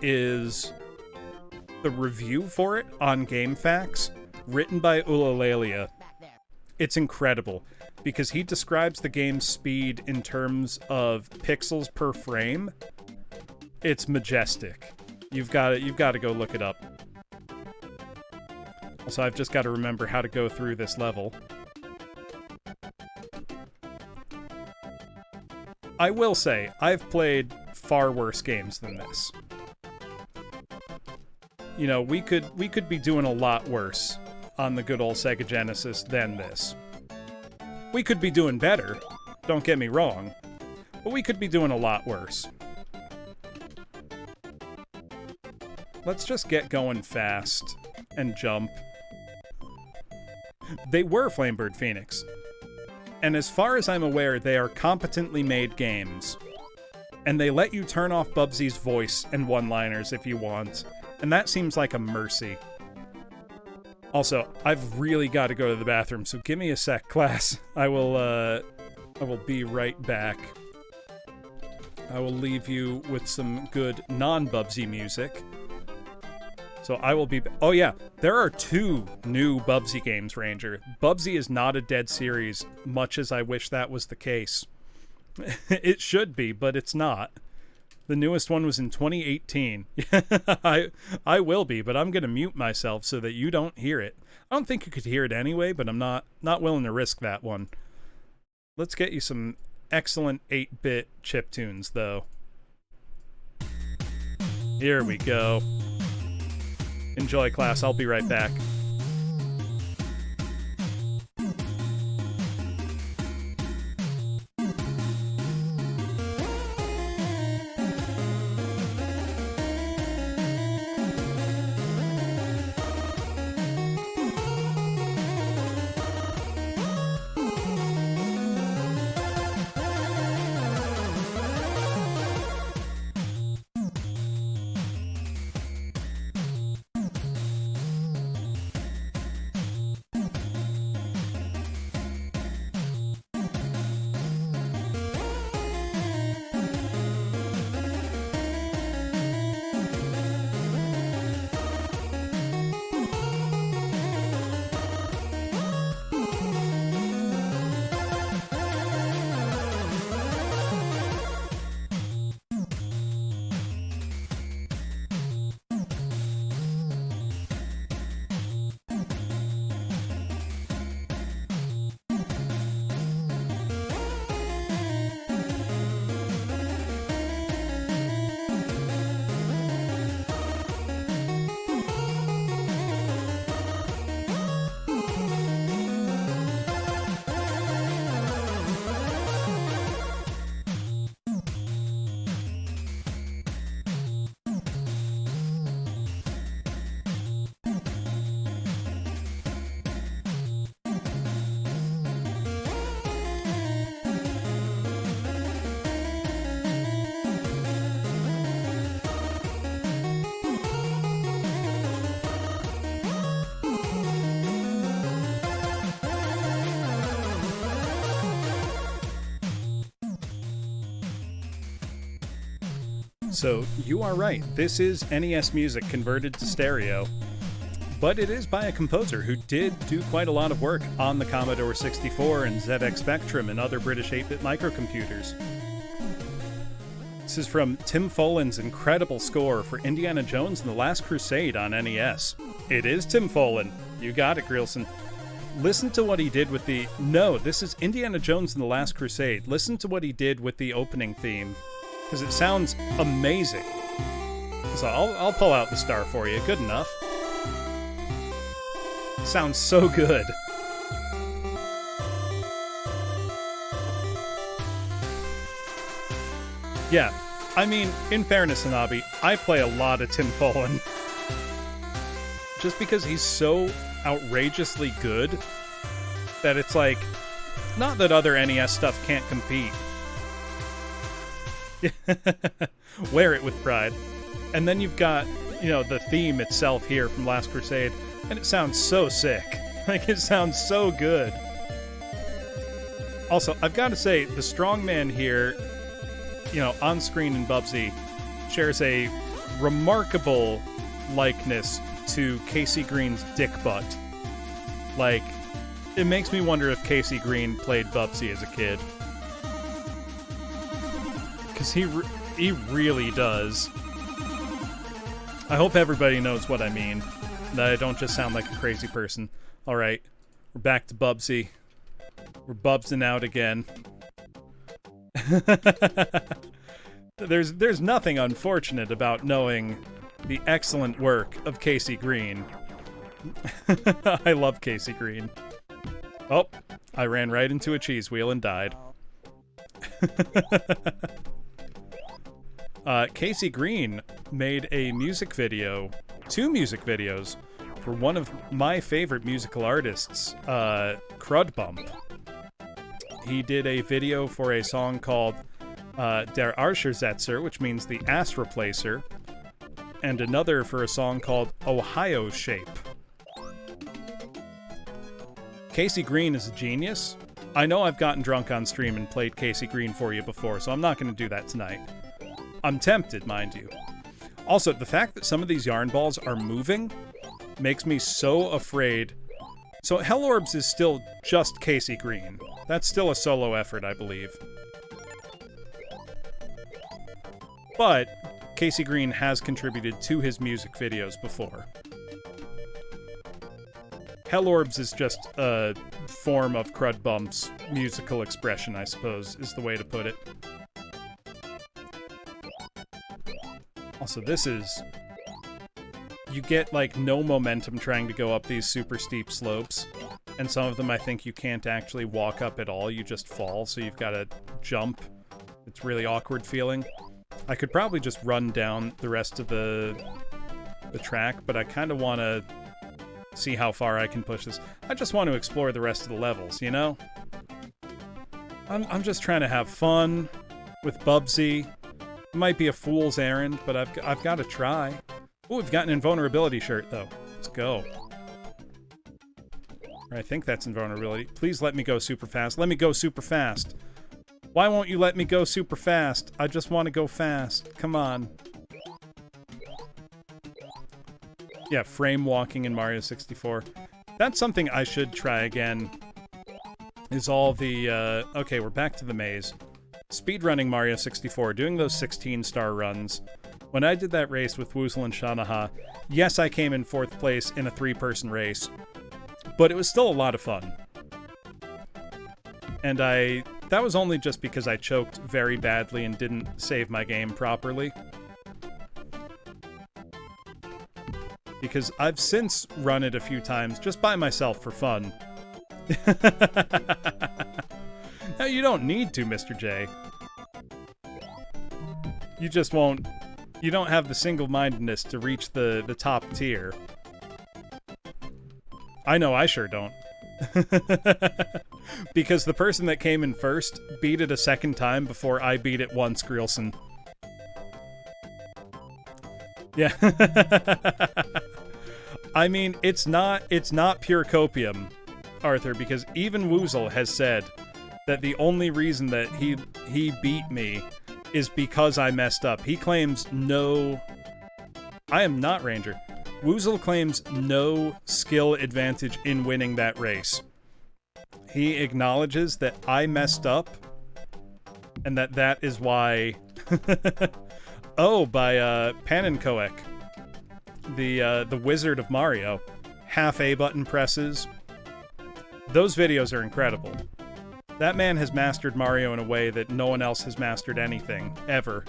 is the review for it on GameFAQs, written by Ulalalia. It's incredible, because he describes the game's speed in terms of pixels per frame. It's majestic. You've got to go look it up. Also, I've just got to remember how to go through this level. I will say, I've played far worse games than this. You know, we could be doing a lot worse on the good old Sega Genesis than this. We could be doing better, don't get me wrong, but we could be doing a lot worse. Let's just get going fast and jump. They were Flamebird Phoenix. And as far as I'm aware, they are competently made games. And they let you turn off Bubsy's voice and one-liners if you want. And that seems like a mercy. Also, I've really got to go to the bathroom, so give me a sec, class. I will be right back. I will leave you with some good non-Bubsy music. So I will be... Oh yeah, there are 2 new Bubsy games, Ranger. Bubsy is not a dead series, much as I wish that was the case. It should be, but it's not. The newest one was in 2018. I will be, but I'm going to mute myself so that you don't hear it. I don't think you could hear it anyway, but I'm not willing to risk that one. Let's get you some excellent 8-bit chiptunes, though. Here we go. Enjoy, class. I'll be right back. So, you are right. This is NES music converted to stereo. But it is by a composer who did do quite a lot of work on the Commodore 64 and ZX Spectrum and other British 8-bit microcomputers. This is from Tim Follon's incredible score for Indiana Jones and the Last Crusade on NES. It is Tim Follon. You got it, Grierson. Listen to what he did with the... No, this is Indiana Jones and the Last Crusade. Listen to what he did with the opening theme, because it sounds amazing. So I'll pull out the star for you. Good enough. Sounds so good. Yeah, I mean, in fairness, Hanabi, I play a lot of Tim Follon. Just because he's so outrageously good that it's like, not that other NES stuff can't compete. Wear it with pride. And then you've got, you know, the theme itself here from Last Crusade, and it sounds so sick. Like, it sounds so good. Also, I've got to say, the strongman here, you know, on screen in Bubsy, shares a remarkable likeness to Casey Green's dick butt. Like, it makes me wonder if Casey Green played Bubsy as a kid. Because he really does. I hope everybody knows what I mean. That I don't just sound like a crazy person. Alright, we're back to Bubsy. We're Bubsing out again. There's nothing unfortunate about knowing the excellent work of Casey Green. I love Casey Green. Oh, I ran right into a cheese wheel and died. Casey Green made a music video, 2 music videos, for one of my favorite musical artists, Crud Bump. He did a video for a song called Der Arschersetzer, which means the ass replacer, and another for a song called Ohio Shape. Casey Green is a genius. I know I've gotten drunk on stream and played Casey Green for you before, so I'm not going to do that tonight. I'm tempted, mind you. Also, the fact that some of these yarn balls are moving makes me so afraid. So Hell Orbs is still just Casey Green. That's still a solo effort, I believe. But Casey Green has contributed to his music videos before. Hell Orbs is just a form of Crud Bump's musical expression, I suppose, is the way to put it. Also, this is... You get, like, no momentum trying to go up these super steep slopes. And some of them I think you can't actually walk up at all. You just fall, so you've got to jump. It's really awkward feeling. I could probably just run down the rest of the track, but I kind of want to see how far I can push this. I just want to explore the rest of the levels, you know? I'm just trying to have fun with Bubsy. It might be a fool's errand, but I've got to try. Oh, we've got an invulnerability shirt, though. Let's go. I think that's invulnerability. Please let me go super fast. Let me go super fast. Why won't you let me go super fast? I just want to go fast. Come on. Yeah, frame walking in Mario 64. That's something I should try again. Is all the, okay, we're back to the maze. Speedrunning Mario 64, doing those 16-star runs. When I did that race with Woozle and Shanaha, yes, I came in 4th place in a 3-person race, but it was still a lot of fun. And that was only just because I choked very badly and didn't save my game properly. Because I've since run it a few times just by myself for fun. No, you don't need to, Mr. J. You just won't... You don't have the single-mindedness to reach the top tier. I know I sure don't. Because the person that came in first beat it a second time before I beat it once, Grillson. Yeah. I mean, it's not pure copium, Arthur, because even Woozle has said that the only reason that he beat me is because I messed up. He claims no... I am not Ranger. Woozle claims no skill advantage in winning that race. He acknowledges that I messed up, and that is why... Oh, by Panenkoek, the Wizard of Mario. Half A button presses. Those videos are incredible. That man has mastered Mario in a way that no one else has mastered anything, ever.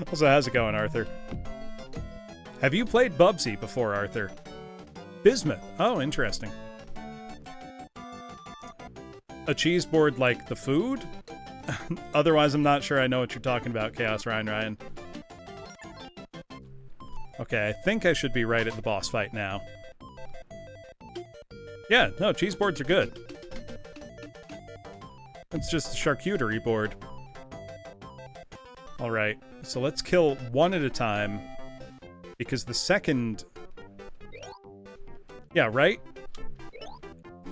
Also, how's it going, Arthur? Have you played Bubsy before, Arthur? Bismuth. Oh, interesting. A cheese board like the food? Otherwise, I'm not sure I know what you're talking about, Chaos Ryan. Okay, I think I should be right at the boss fight now. Yeah, no, cheese boards are good. It's just a charcuterie board. Alright, so let's kill one at a time. Because the second... Yeah, right?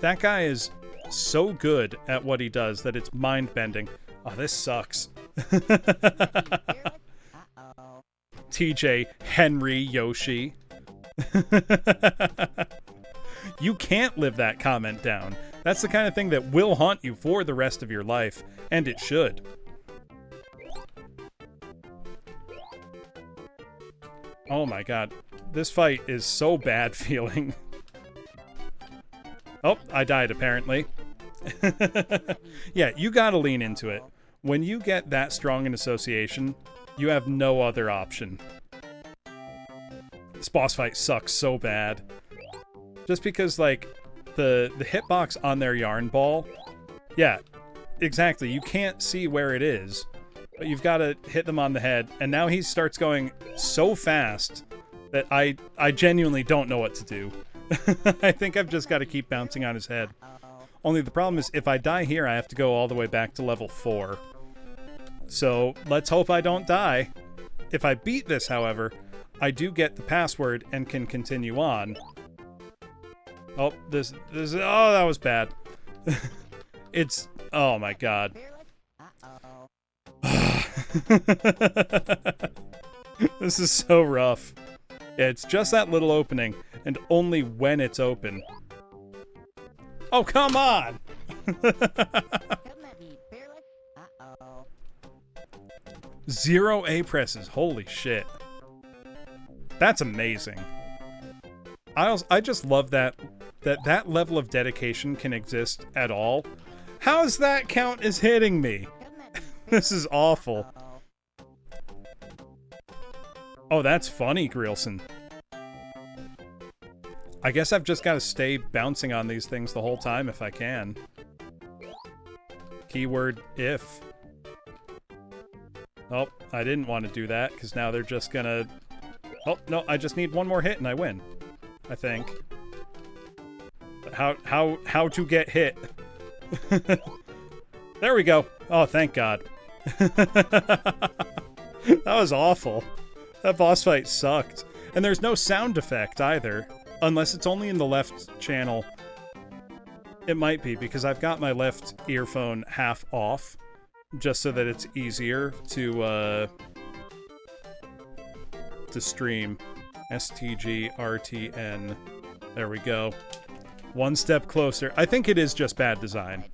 That guy is so good at what he does that it's mind-bending. Oh, this sucks. TJ, Henry, Yoshi. You can't live that comment down. That's the kind of thing that will haunt you for the rest of your life, and it should. Oh my god. This fight is so bad feeling. Oh, I died apparently. Yeah, you gotta lean into it. When you get that strong an association, you have no other option. This boss fight sucks so bad. Just because, like, the hitbox on their yarn ball... Yeah, exactly. You can't see where it is. But you've got to hit them on the head. And now he starts going so fast that I genuinely don't know what to do. I think I've just got to keep bouncing on his head. Only the problem is, if I die here, I have to go all the way back to level 4. So, let's hope I don't die. If I beat this, however, I do get the password and can continue on. Oh, this, oh, that was bad. It's, oh my god. This is so rough. Yeah, it's just that little opening, and only when it's open. Oh, come on! 0 A presses, holy shit. That's amazing. I just love that level of dedication can exist at all. How does that count as hitting me? This is awful. Oh, that's funny, Grillson. I guess I've just got to stay bouncing on these things the whole time if I can. Keyword if. Oh, I didn't want to do that, because now they're just gonna... Oh, no, I just need one more hit and I win. I think. But how to get hit. There we go. Oh, thank God. That was awful. That boss fight sucked. And there's no sound effect either. Unless it's only in the left channel. It might be, because I've got my left earphone half off. Just so that it's easier to stream. STGRTN. There we go. One step closer. I think it is just bad design.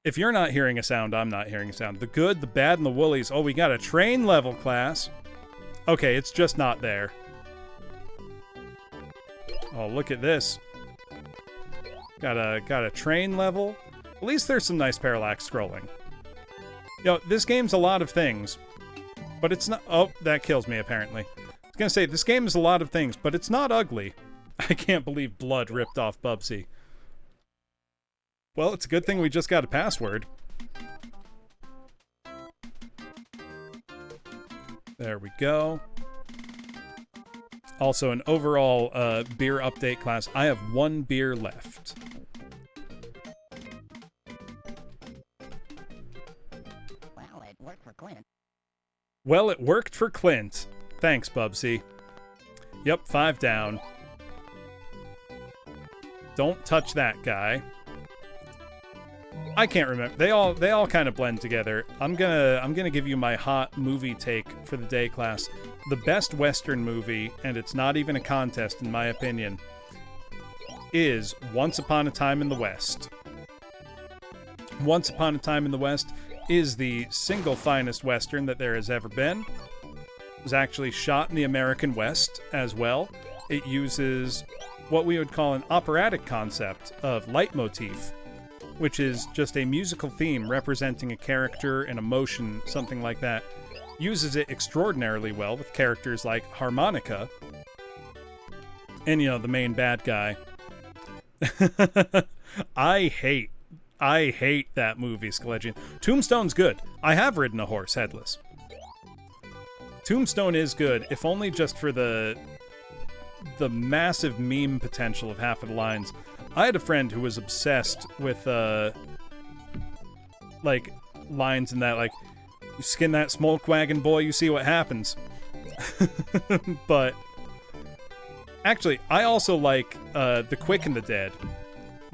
If you're not hearing a sound, I'm not hearing a sound. The good, the bad, and the woolies. Oh, we got a train level class. Okay, it's just not there. Oh, look at this. Got a train level. At least there's some nice parallax scrolling. Yo, this game's a lot of things, but it's not... Oh, that kills me, apparently. I was gonna say, this game is a lot of things, but it's not ugly. I can't believe blood ripped off Bubsy. Well, it's a good thing we just got a password. There we go. Also, an overall beer update class. I have one beer left. Well, it worked for Clint. Well, it worked for Clint. Thanks, Bubsy. Yep, 5 down. Don't touch that guy. I can't remember. They all kind of blend together. I'm gonna give you my hot movie take for the day class. The best Western movie, and it's not even a contest in my opinion, is Once Upon a Time in the West. Once Upon a Time in the West is the single finest Western that there has ever been. It was actually shot in the American West as well. It uses what we would call an operatic concept of leitmotif, which is just a musical theme representing a character, an emotion, something like that. Uses it extraordinarily well with characters like Harmonica and, you know, the main bad guy. I hate that movie, Skelegian. Tombstone's good. I have ridden a horse headless. Tombstone is good, if only just for the massive meme potential of half of the lines. I had a friend who was obsessed with, like, lines in that, like, you skin that smoke wagon, boy, you see what happens. But, actually, I also like, The Quick and the Dead.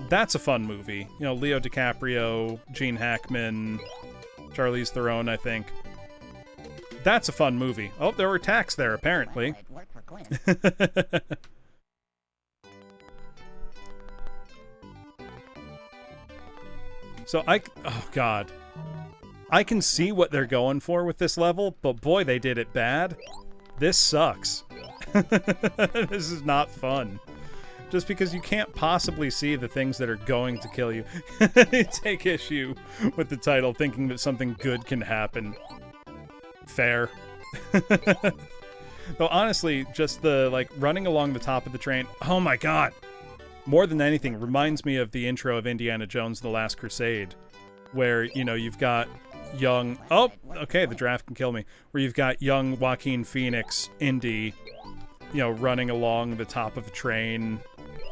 That's a fun movie. You know, Leo DiCaprio, Gene Hackman, Charlize Theron, I think. That's a fun movie. Oh, there were attacks there, apparently. Well, it worked for Clint. So oh god. I can see what they're going for with this level, but boy, they did it bad. This sucks. This is not fun. Just because you can't possibly see the things that are going to kill you. Take issue with the title, thinking that something good can happen. Fair. Though honestly, just the, like, running along the top of the train, oh my god! More than anything, reminds me of the intro of Indiana Jones and the Last Crusade, where, you know, you've got young... Oh, okay, the draft can kill me. Where you've got young Joaquin Phoenix, Indy, you know, running along the top of a train,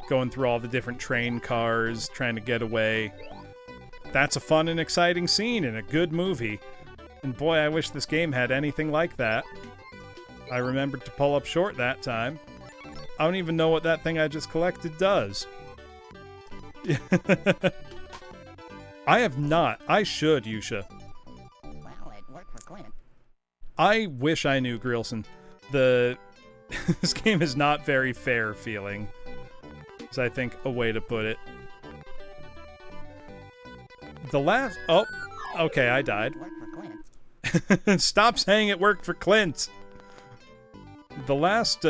going through all the different train cars, trying to get away. That's a fun and exciting scene in a good movie. And boy, I wish this game had anything like that. I remembered to pull up short that time. I don't even know what that thing I just collected does. I have not. I should, Yusha. Well, it worked for Clint. I wish I knew, Grillson. This game is not very fair feeling. Is I think a way to put it. The last... Oh, okay, I died. It worked for Clint. Stop saying it worked for Clint. The last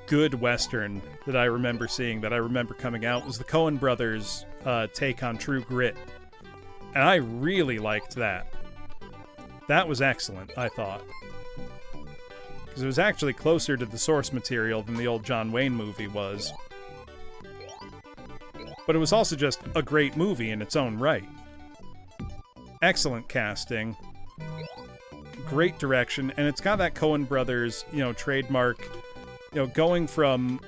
good Western that I remember seeing, that I remember coming out, was the Coen brothers' take on True Grit. And I really liked that. That was excellent, I thought. because it was actually closer to the source material than the old John Wayne movie was. But it was also just a great movie in its own right. Excellent casting, great direction, and it's got that Coen Brothers, trademark, going from,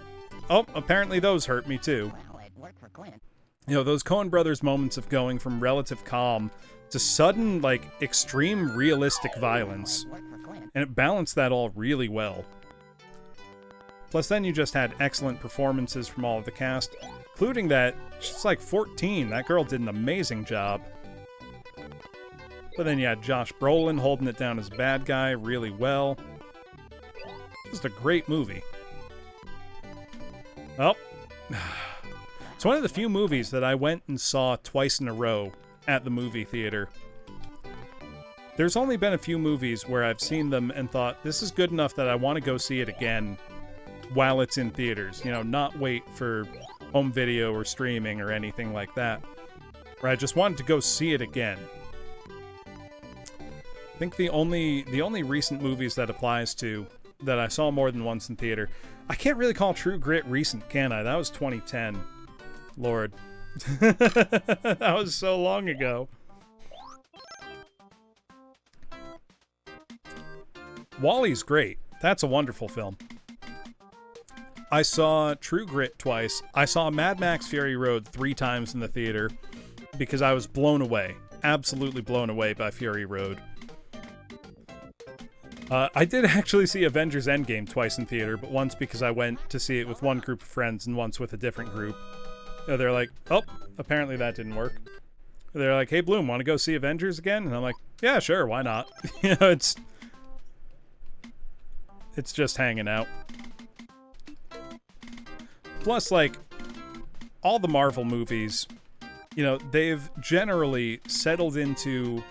oh, apparently those hurt me too. Well, it worked for Clint. Those Coen Brothers moments of going from relative calm to sudden, extreme realistic violence. Well, it worked for Clint. And it balanced that all really well. Plus, then you just had excellent performances from all of the cast, including that, she's 14. That girl did an amazing job. But then you had Josh Brolin holding it down as a bad guy really well. Just a great movie. Oh. It's one of the few movies that I went and saw twice in a row at the movie theater. There's only been a few movies where I've seen them and thought, this is good enough that I want to go see it again while it's in theaters. Not wait for home video or streaming or anything like that. Where I just wanted to go see it again. I think the only recent movies that applies to that I saw more than once in theater, I can't really call True Grit recent, can I? That was 2010. Lord. That was so long ago. WALL-E's great. That's a wonderful film. I saw True Grit twice. I saw Mad Max Fury Road 3 times in the theater because I was blown away. Absolutely blown away by Fury Road. I did actually see Avengers Endgame twice in theater, but once because I went to see it with one group of friends and once with a different group. They're like, oh, apparently that didn't work. They're like, hey, Bloom, want to go see Avengers again? And I'm like, yeah, sure, why not? It's just hanging out. Plus, all the Marvel movies, they've generally settled into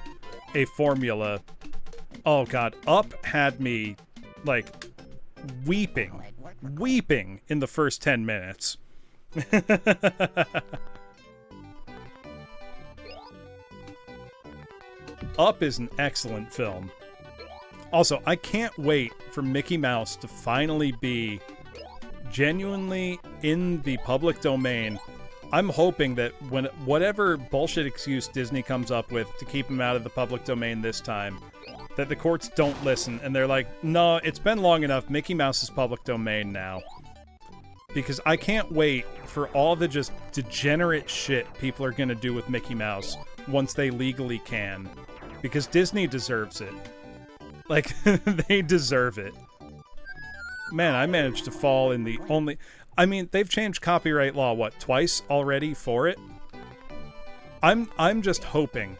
a formula. Oh, God, Up had me, weeping in the first 10 minutes. Up is an excellent film. Also, I can't wait for Mickey Mouse to finally be genuinely in the public domain. I'm hoping that when whatever bullshit excuse Disney comes up with to keep him out of the public domain this time, that the courts don't listen and they're like, no, it's been long enough, Mickey Mouse is public domain now. Because I can't wait for all the just degenerate shit people are going to do with Mickey Mouse once they legally can. Because Disney deserves it. They deserve it. Man, I managed to fall in the only... I mean, they've changed copyright law, twice already for it? I'm just hoping.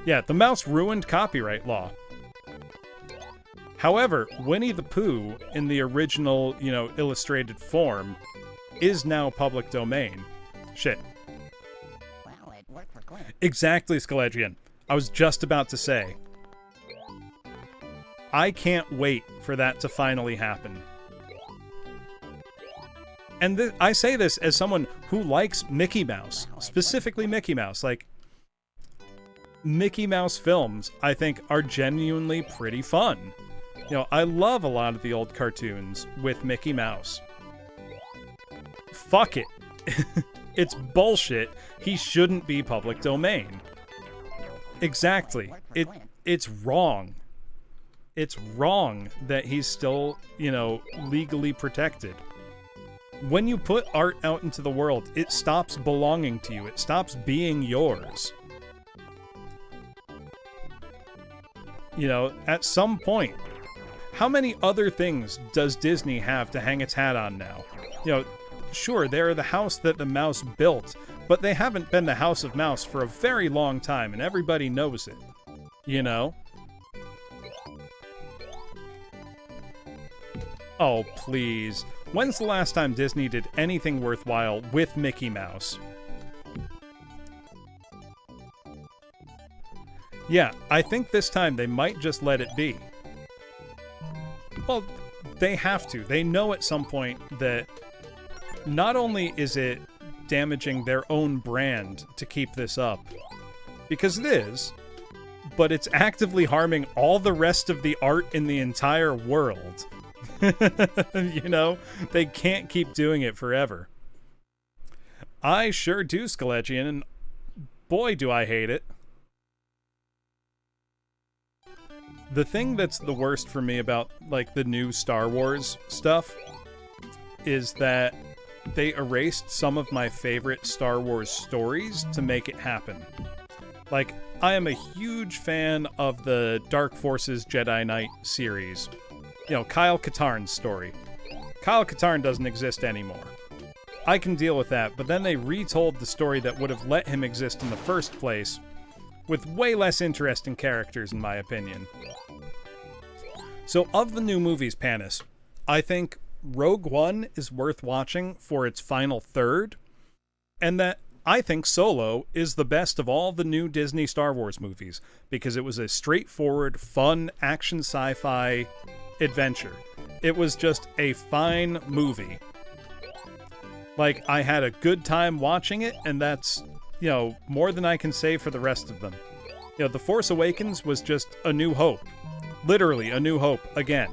Yeah, the mouse ruined copyright law. However, Winnie the Pooh, in the original, illustrated form, is now public domain. Shit. Well, it worked for Clint. Exactly, Skeledrian. I was just about to say. I can't wait for that to finally happen. And I say this as someone who likes Mickey Mouse. Specifically Mickey Mouse. Mickey Mouse films, I think, are genuinely pretty fun. I love a lot of the old cartoons with Mickey Mouse. Fuck it. It's bullshit. He shouldn't be public domain. Exactly. It's wrong. It's wrong that he's still, legally protected. When you put art out into the world, it stops belonging to you. It stops being yours. At some point. How many other things does Disney have to hang its hat on now? Sure, they're the house that the mouse built, but they haven't been the House of Mouse for a very long time, and everybody knows it. Oh, please. When's the last time Disney did anything worthwhile with Mickey Mouse? Yeah, I think this time they might just let it be. Well, they have to. They know at some point that not only is it damaging their own brand to keep this up, because it is, but it's actively harming all the rest of the art in the entire world. You know, they can't keep doing it forever. I sure do, Skelegian, and boy, do I hate it. The thing that's the worst for me about, like, the new Star Wars stuff is that they erased some of my favorite Star Wars stories to make it happen. Like, I am a huge fan of the Dark Forces Jedi Knight series. You know, Kyle Katarn's story. Kyle Katarn doesn't exist anymore. I can deal with that, but then they retold the story that would have let him exist in the first place with way less interesting characters, in my opinion. So, of the new movies, Panis, I think Rogue One is worth watching for its final third, and that I think Solo is the best of all the new Disney Star Wars movies, because it was a straightforward, fun, action sci-fi adventure. It was just a fine movie. Like, I had a good time watching it, and that's, you know, more than I can say for the rest of them. You know, The Force Awakens was just a new hope. Literally, a new hope, again.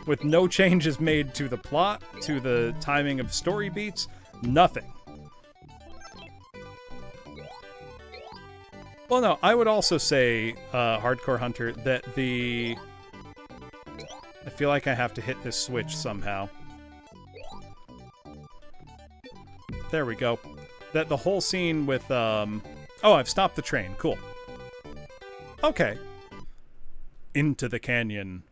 With no changes made to the plot, to the timing of story beats, nothing. Well, no, I would also say, Hardcore Hunter, that I feel like I have to hit this switch somehow. There we go. That the whole scene with, oh, I've stopped the train. Cool. Okay. Into the canyon.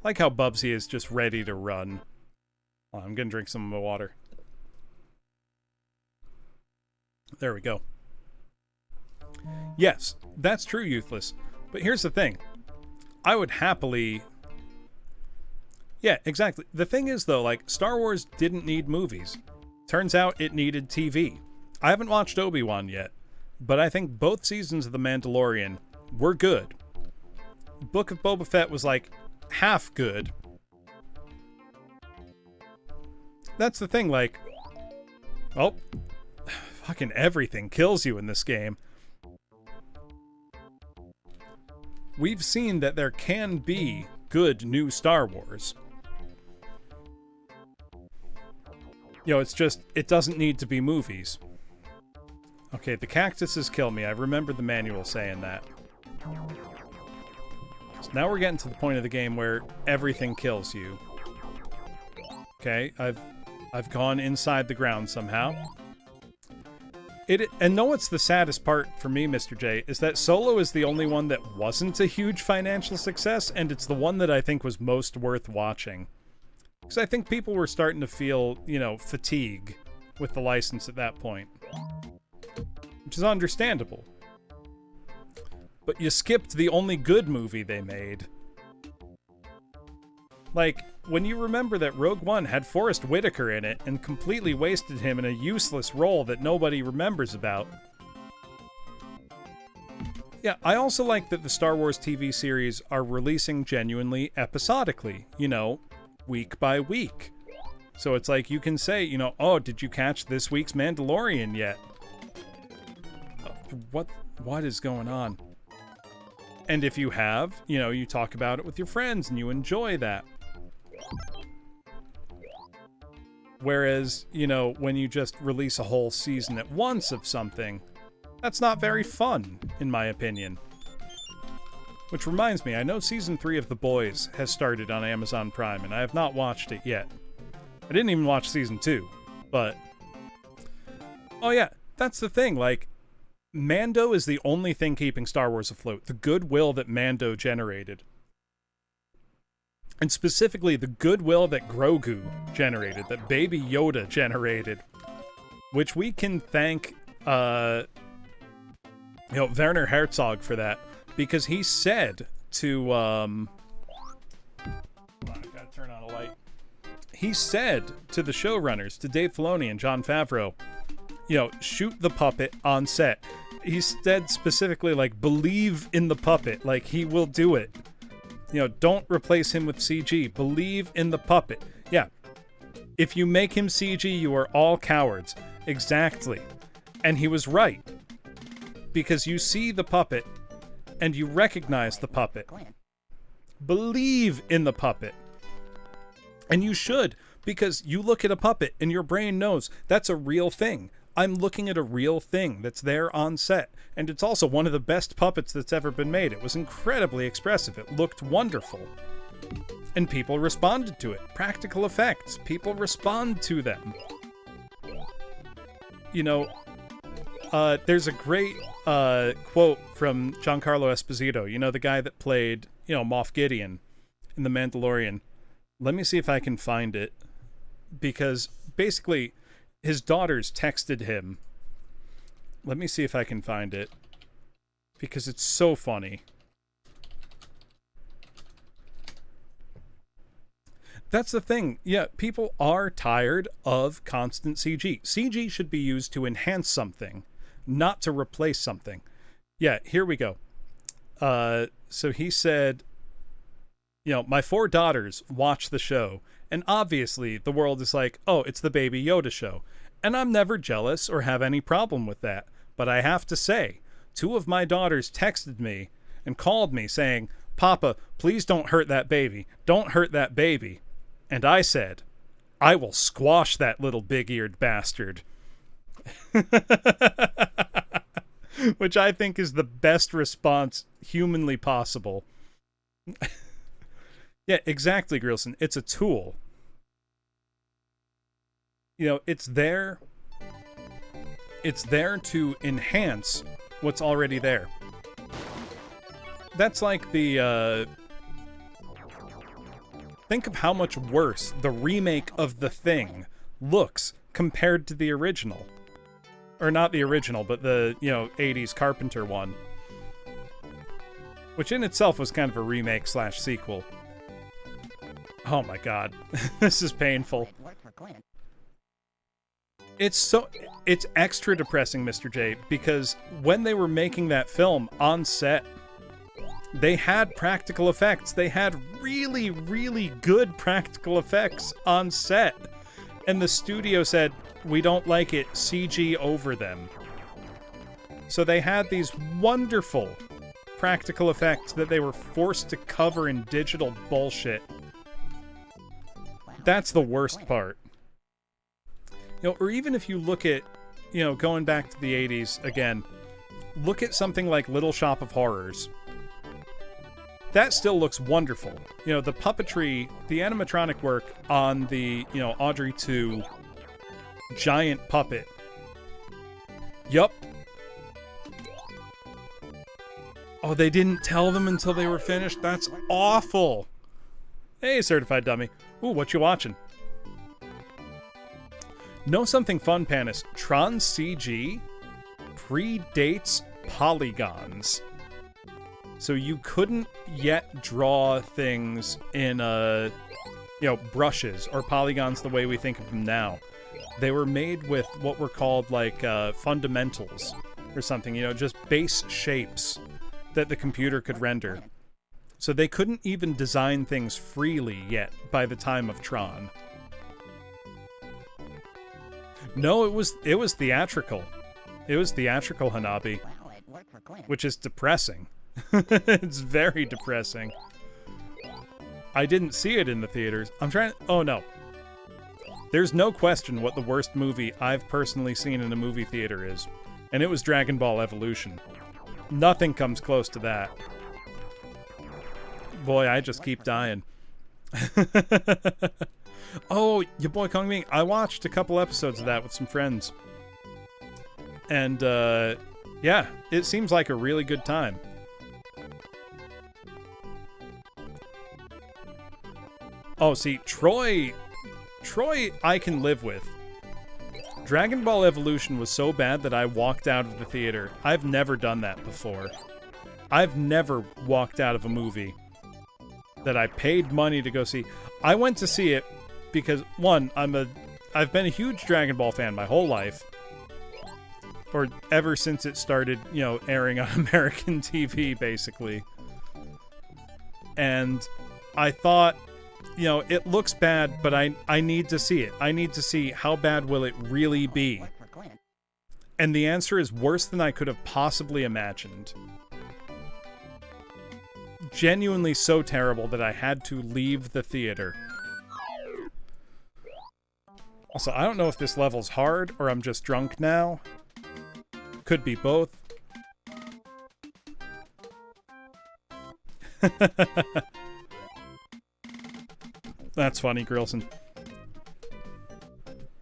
Like how Bubsy is just ready to run. Oh, I'm gonna drink some of my water. There we go. Yes, that's true, Youthless. But here's the thing. I would happily... Yeah, exactly. The thing is, though, like, Star Wars didn't need movies. Turns out it needed TV. I haven't watched Obi-Wan yet, but I think both seasons of The Mandalorian were good. Book of Boba Fett was, like, half good. That's the thing, like... Oh. Fucking everything kills you in this game. We've seen that there can be good new Star Wars. You know, it's just, it doesn't need to be movies. Okay, the cactuses kill me. I remember the manual saying that. So now we're getting to the point of the game where everything kills you. Okay, I've gone inside the ground somehow. And know what's the saddest part for me, Mr. J, is that Solo is the only one that wasn't a huge financial success, and it's the one that I think was most worth watching. Because I think people were starting to feel, you know, fatigue with the license at that point. Which is understandable. But you skipped the only good movie they made. Like, when you remember that Rogue One had Forrest Whitaker in it and completely wasted him in a useless role that nobody remembers about. Yeah, I also like that the Star Wars TV series are releasing genuinely episodically, you know, week by week. So it's like you can say, you know, oh, did you catch this week's Mandalorian yet? What is going on? And if you have, you know, you talk about it with your friends and you enjoy that. Whereas, you know, when you just release a whole season at once of something, that's not very fun, in my opinion. Which reminds me, I know Season 3 of The Boys has started on Amazon Prime, and I have not watched it yet. I didn't even watch Season 2, but... Oh yeah, that's the thing, like, Mando is the only thing keeping Star Wars afloat. The goodwill that Mando generated. And specifically, the goodwill that Grogu generated, that Baby Yoda generated. Which we can thank, you know, Werner Herzog for that. Because he said to, hold on, I gotta turn on a light. He said to the showrunners, to Dave Filoni and Jon Favreau, you know, shoot the puppet on set. He said specifically, like, believe in the puppet. Like, he will do it. You know, don't replace him with CG. Believe in the puppet. Yeah. If you make him CG, you are all cowards. Exactly. And he was right. because you see the puppet and you recognize the puppet. Believe in the puppet. And you should, because you look at a puppet and your brain knows that's a real thing. I'm looking at a real thing that's there on set. And it's also one of the best puppets that's ever been made. It was incredibly expressive. It looked wonderful. And people responded to it. Practical effects. People respond to them. You know, there's a great quote from Giancarlo Esposito. You know, the guy that played, Moff Gideon in The Mandalorian. Let me see if I can find it. Because basically, his daughters texted him. Let me see if I can find it. Because it's so funny. That's the thing. Yeah, people are tired of constant CG. CG should be used to enhance something, not to replace something. Yeah, here we go. So he said, my 4 daughters watch the show, and obviously the world is like, oh, it's the Baby Yoda show. And I'm never jealous or have any problem with that. But I have to say, 2 of my daughters texted me and called me saying, Papa, please don't hurt that baby. Don't hurt that baby. And I said, I will squash that little big-eared bastard. Which I think is the best response humanly possible. Yeah, exactly, Grilson. It's a tool. It's there. It's there to enhance what's already there. That's like the, think of how much worse the remake of The Thing looks compared to the original. Or not the original, but the, 80s Carpenter one. Which in itself was kind of a remake / sequel. Oh my god. This is painful. It's extra depressing, Mr. J, because when they were making that film on set, they had practical effects. They had really, really good practical effects on set. And the studio said, we don't like it, CG over them. So they had these wonderful practical effects that they were forced to cover in digital bullshit. That's the worst part. Or even if you look at, going back to the 80s again, look at something like Little Shop of Horrors. That still looks wonderful. The puppetry, the animatronic work on the, Audrey 2 giant puppet. Yup. Oh, they didn't tell them until they were finished? That's awful. Hey, certified dummy. Ooh, what you watching? Know something fun, Panis? Tron CG predates polygons. So you couldn't yet draw things in, brushes or polygons the way we think of them now. They were made with what were called, fundamentals or something, just base shapes that the computer could render. So they couldn't even design things freely yet by the time of Tron. No, it was theatrical. It was theatrical, Hanabi. Which is depressing. It's very depressing. I didn't see it in the theaters. Oh no. There's no question what the worst movie I've personally seen in a movie theater is. And it was Dragon Ball Evolution. Nothing comes close to that. Boy, I just keep dying. Oh, your boy Kong Ming. I watched a couple episodes of that with some friends. And, yeah, it seems like a really good time. Oh, see, Troy I can live with. Dragon Ball Evolution was so bad that I walked out of the theater. I've never done that before. I've never walked out of a movie that I paid money to go see. I went to see it because, one, I've been a huge Dragon Ball fan my whole life. Or ever since it started, airing on American TV, basically. And I thought, it looks bad, but I need to see it. I need to see how bad will it really be. And the answer is worse than I could have possibly imagined. Genuinely so terrible that I had to leave the theater. Also, I don't know if this level's hard or I'm just drunk now. Could be both. That's funny, Grilson.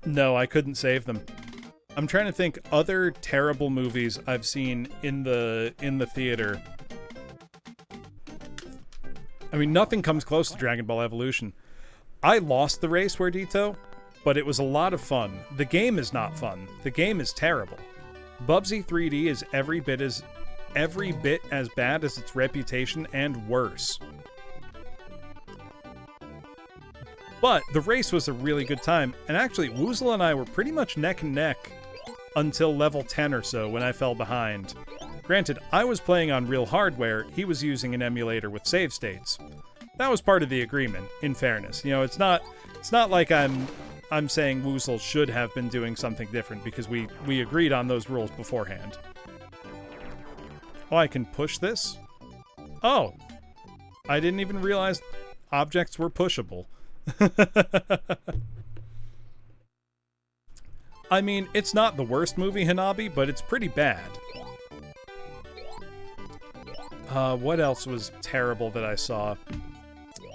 No, I couldn't save them. I'm trying to think other terrible movies I've seen in the theater. I mean, nothing comes close to Dragon Ball Evolution. I lost the race, Wardito, but it was a lot of fun. The game is not fun. The game is terrible. Bubsy 3D is every bit as bad as its reputation and worse. But the race was a really good time, and actually, Woozle and I were pretty much neck and neck until level 10 or so when I fell behind. Granted, I was playing on real hardware, he was using an emulator with save states. That was part of the agreement, in fairness. You know, it's not like I'm saying Woozle should have been doing something different, because we agreed on those rules beforehand. Oh, I can push this? Oh! I didn't even realize objects were pushable. I mean, it's not the worst movie, Hanabi, but it's pretty bad. What else was terrible that I saw?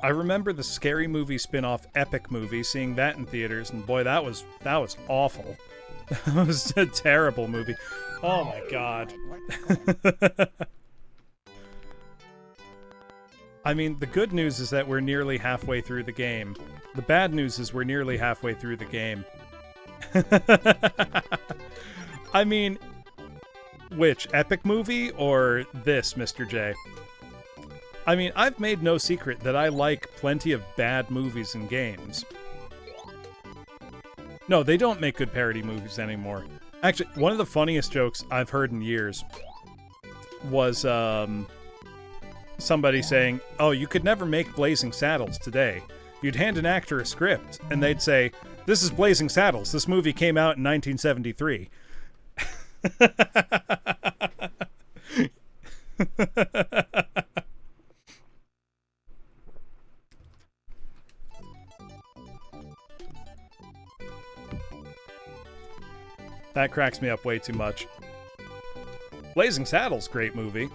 I remember the Scary Movie spin-off Epic Movie, seeing that in theaters, and boy, that was awful. That was a terrible movie. Oh my god. I mean, the good news is that we're nearly halfway through the game. The bad news is we're nearly halfway through the game. I mean, which, Epic Movie or this, Mr. J? I mean, I've made no secret that I like plenty of bad movies and games. No, they don't make good parody movies anymore. Actually, one of the funniest jokes I've heard in years was somebody saying, "Oh, you could never make Blazing Saddles today. You'd hand an actor a script, and they'd say, 'This is Blazing Saddles. This movie came out in 1973. That cracks me up way too much. Blazing Saddles, great movie.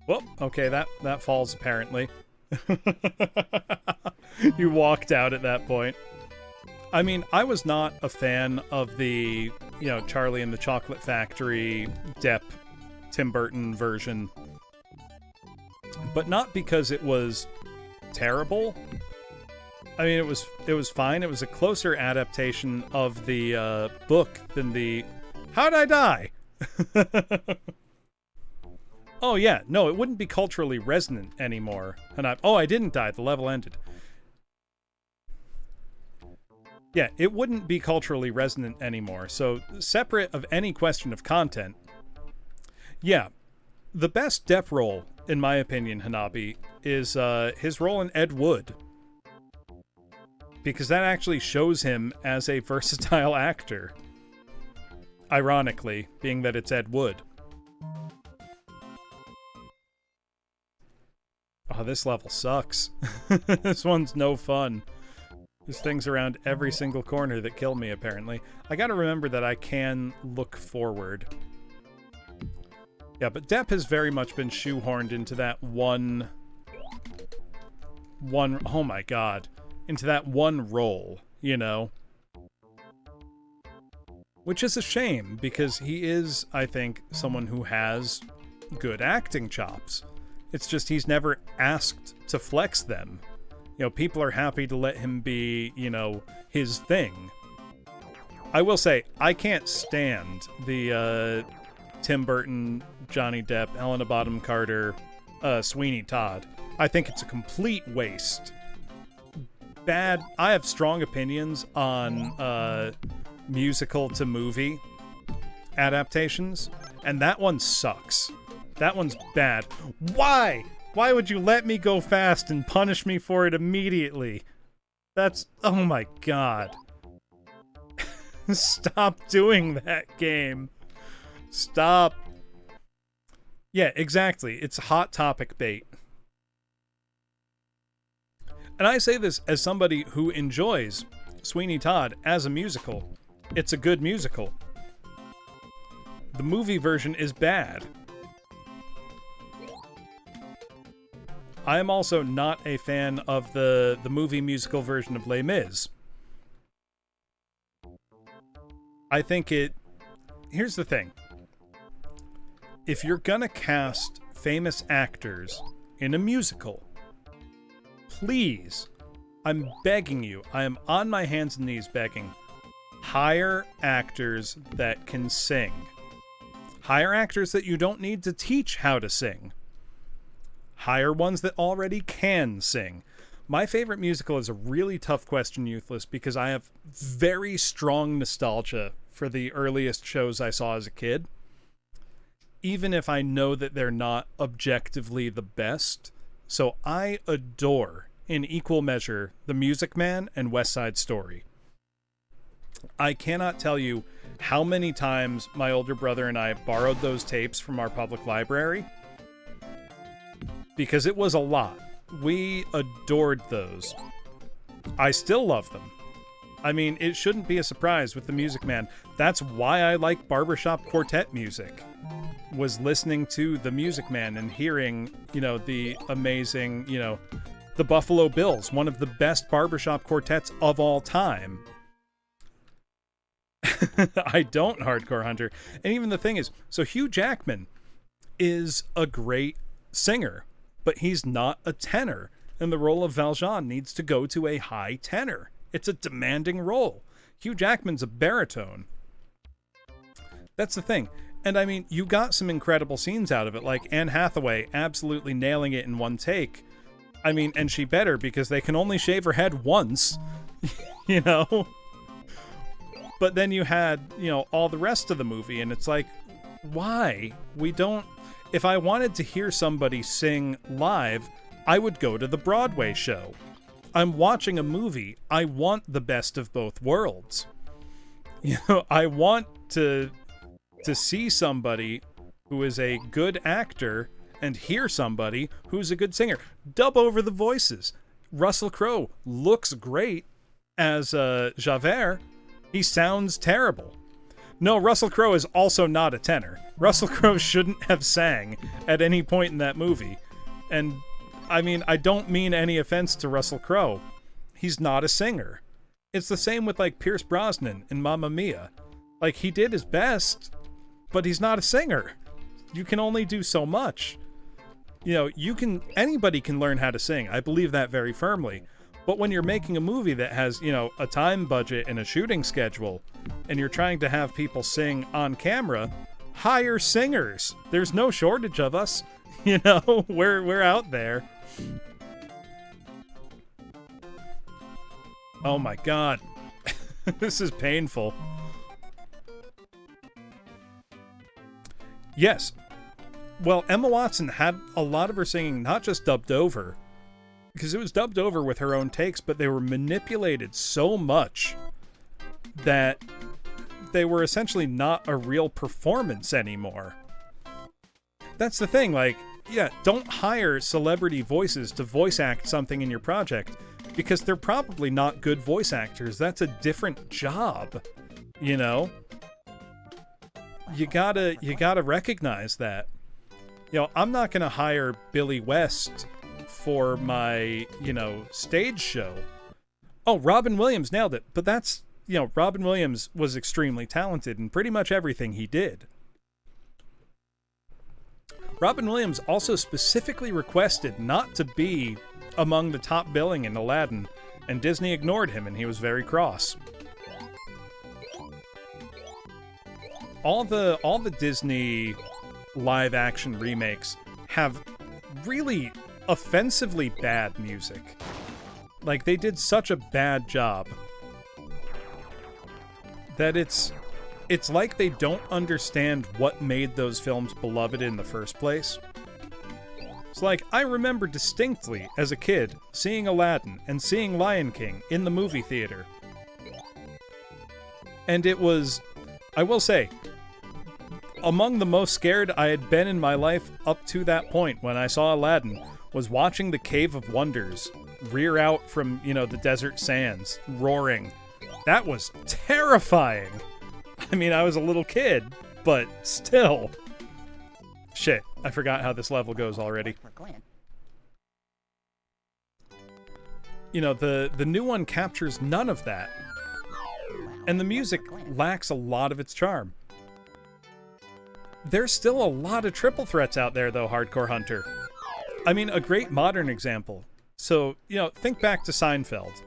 Well, okay, that falls apparently. You walked out at that point. I mean, I was not a fan of the, Charlie and the Chocolate Factory, Depp, Tim Burton version. But not because it was terrible. I mean, it was fine. It was a closer adaptation of the book than the How'd I Die? Oh yeah, no, it wouldn't be culturally resonant anymore. And I didn't die. The level ended. Yeah, it wouldn't be culturally resonant anymore. So separate of any question of content. Yeah, the best Depp role, in my opinion, Hanabi, is his role in Ed Wood. Because that actually shows him as a versatile actor. Ironically, being that it's Ed Wood. Oh, this level sucks. This one's no fun. There's things around every single corner that kill me, apparently. I gotta remember that I can look forward. Yeah, but Depp has very much been shoehorned into that one... Oh my god. Into that one role, Which is a shame, because he is, I think, someone who has good acting chops. It's just he's never asked to flex them. People are happy to let him be, his thing. I will say, I can't stand the Tim Burton, Johnny Depp, Helena Bonham Carter, Sweeney Todd. I think it's a complete waste. Bad. I have strong opinions on musical to movie adaptations, and that one sucks. That one's bad. Why? Why would you let me go fast and punish me for it immediately? That's, oh my god. Stop doing that game. Stop. Yeah, exactly. It's hot topic bait. And I say this as somebody who enjoys Sweeney Todd as a musical. It's a good musical. The movie version is bad. I am also not a fan of the movie musical version of Les Mis. I think here's the thing. If you're gonna cast famous actors in a musical, please, I'm begging you, I am on my hands and knees begging, hire actors that can sing. Hire actors that you don't need to teach how to sing. Hire ones that already can sing. My favorite musical is a really tough question, Youthless, because I have very strong nostalgia for the earliest shows I saw as a kid. Even if I know that they're not objectively the best. So I adore, in equal measure, The Music Man and West Side Story. I cannot tell you how many times my older brother and I borrowed those tapes from our public library, because it was a lot. We adored those. I still love them. I mean, it shouldn't be a surprise with The Music Man. That's why I like barbershop quartet music, was listening to The Music Man and hearing, the amazing, the Buffalo Bills, one of the best barbershop quartets of all time. I don't, Hardcore Hunter. And even the thing is, so Hugh Jackman is a great singer, but he's not a tenor, and the role of Valjean needs to go to a high tenor. It's a demanding role. Hugh Jackman's a baritone. That's the thing. And I mean, you got some incredible scenes out of it, like Anne Hathaway absolutely nailing it in one take. I mean, and she better, because they can only shave her head once, But then you had, all the rest of the movie, and it's like, why? If I wanted to hear somebody sing live, I would go to the Broadway show. I'm watching a movie. I want the best of both worlds. I want to see somebody who is a good actor and hear somebody who's a good singer. Dub over the voices. Russell Crowe looks great as Javert. He sounds terrible. No, Russell Crowe is also not a tenor. Russell Crowe shouldn't have sang at any point in that movie. And, I mean, I don't mean any offense to Russell Crowe. He's not a singer. It's the same with, like, Pierce Brosnan in Mamma Mia. Like, he did his best, but he's not a singer. You can only do so much. Anybody can learn how to sing. I believe that very firmly. But when you're making a movie that has, a time budget and a shooting schedule, and you're trying to have people sing on camera, hire singers. There's no shortage of us. We're out there. Oh my god. This is painful. Yes. Well, Emma Watson had a lot of her singing not just dubbed over, because it was dubbed over with her own takes, but they were manipulated so much that they were essentially not a real performance anymore. That's the thing, don't hire celebrity voices to voice act something in your project, because they're probably not good voice actors. That's a different job, You gotta recognize that. I'm not gonna hire Billy West for my, stage show. Oh, Robin Williams nailed it. But that's, Robin Williams was extremely talented in pretty much everything he did. Robin Williams also specifically requested not to be among the top billing in Aladdin, and Disney ignored him, and he was very cross. All the Disney live action remakes have really offensively bad music. Like, they did such a bad job that it's like they don't understand what made those films beloved in the first place. So, like, I remember distinctly as a kid seeing Aladdin and seeing Lion King in the movie theater. And it was, I will say, among the most scared I had been in my life up to that point when I saw Aladdin was watching the Cave of Wonders rear out from, the desert sands, roaring. That was terrifying. I mean, I was a little kid, but still. Shit, I forgot how this level goes already. The new one captures none of that. And the music lacks a lot of its charm. There's still a lot of triple threats out there, though, Hardcore Hunter. I mean, a great modern example. So, think back to Seinfeld.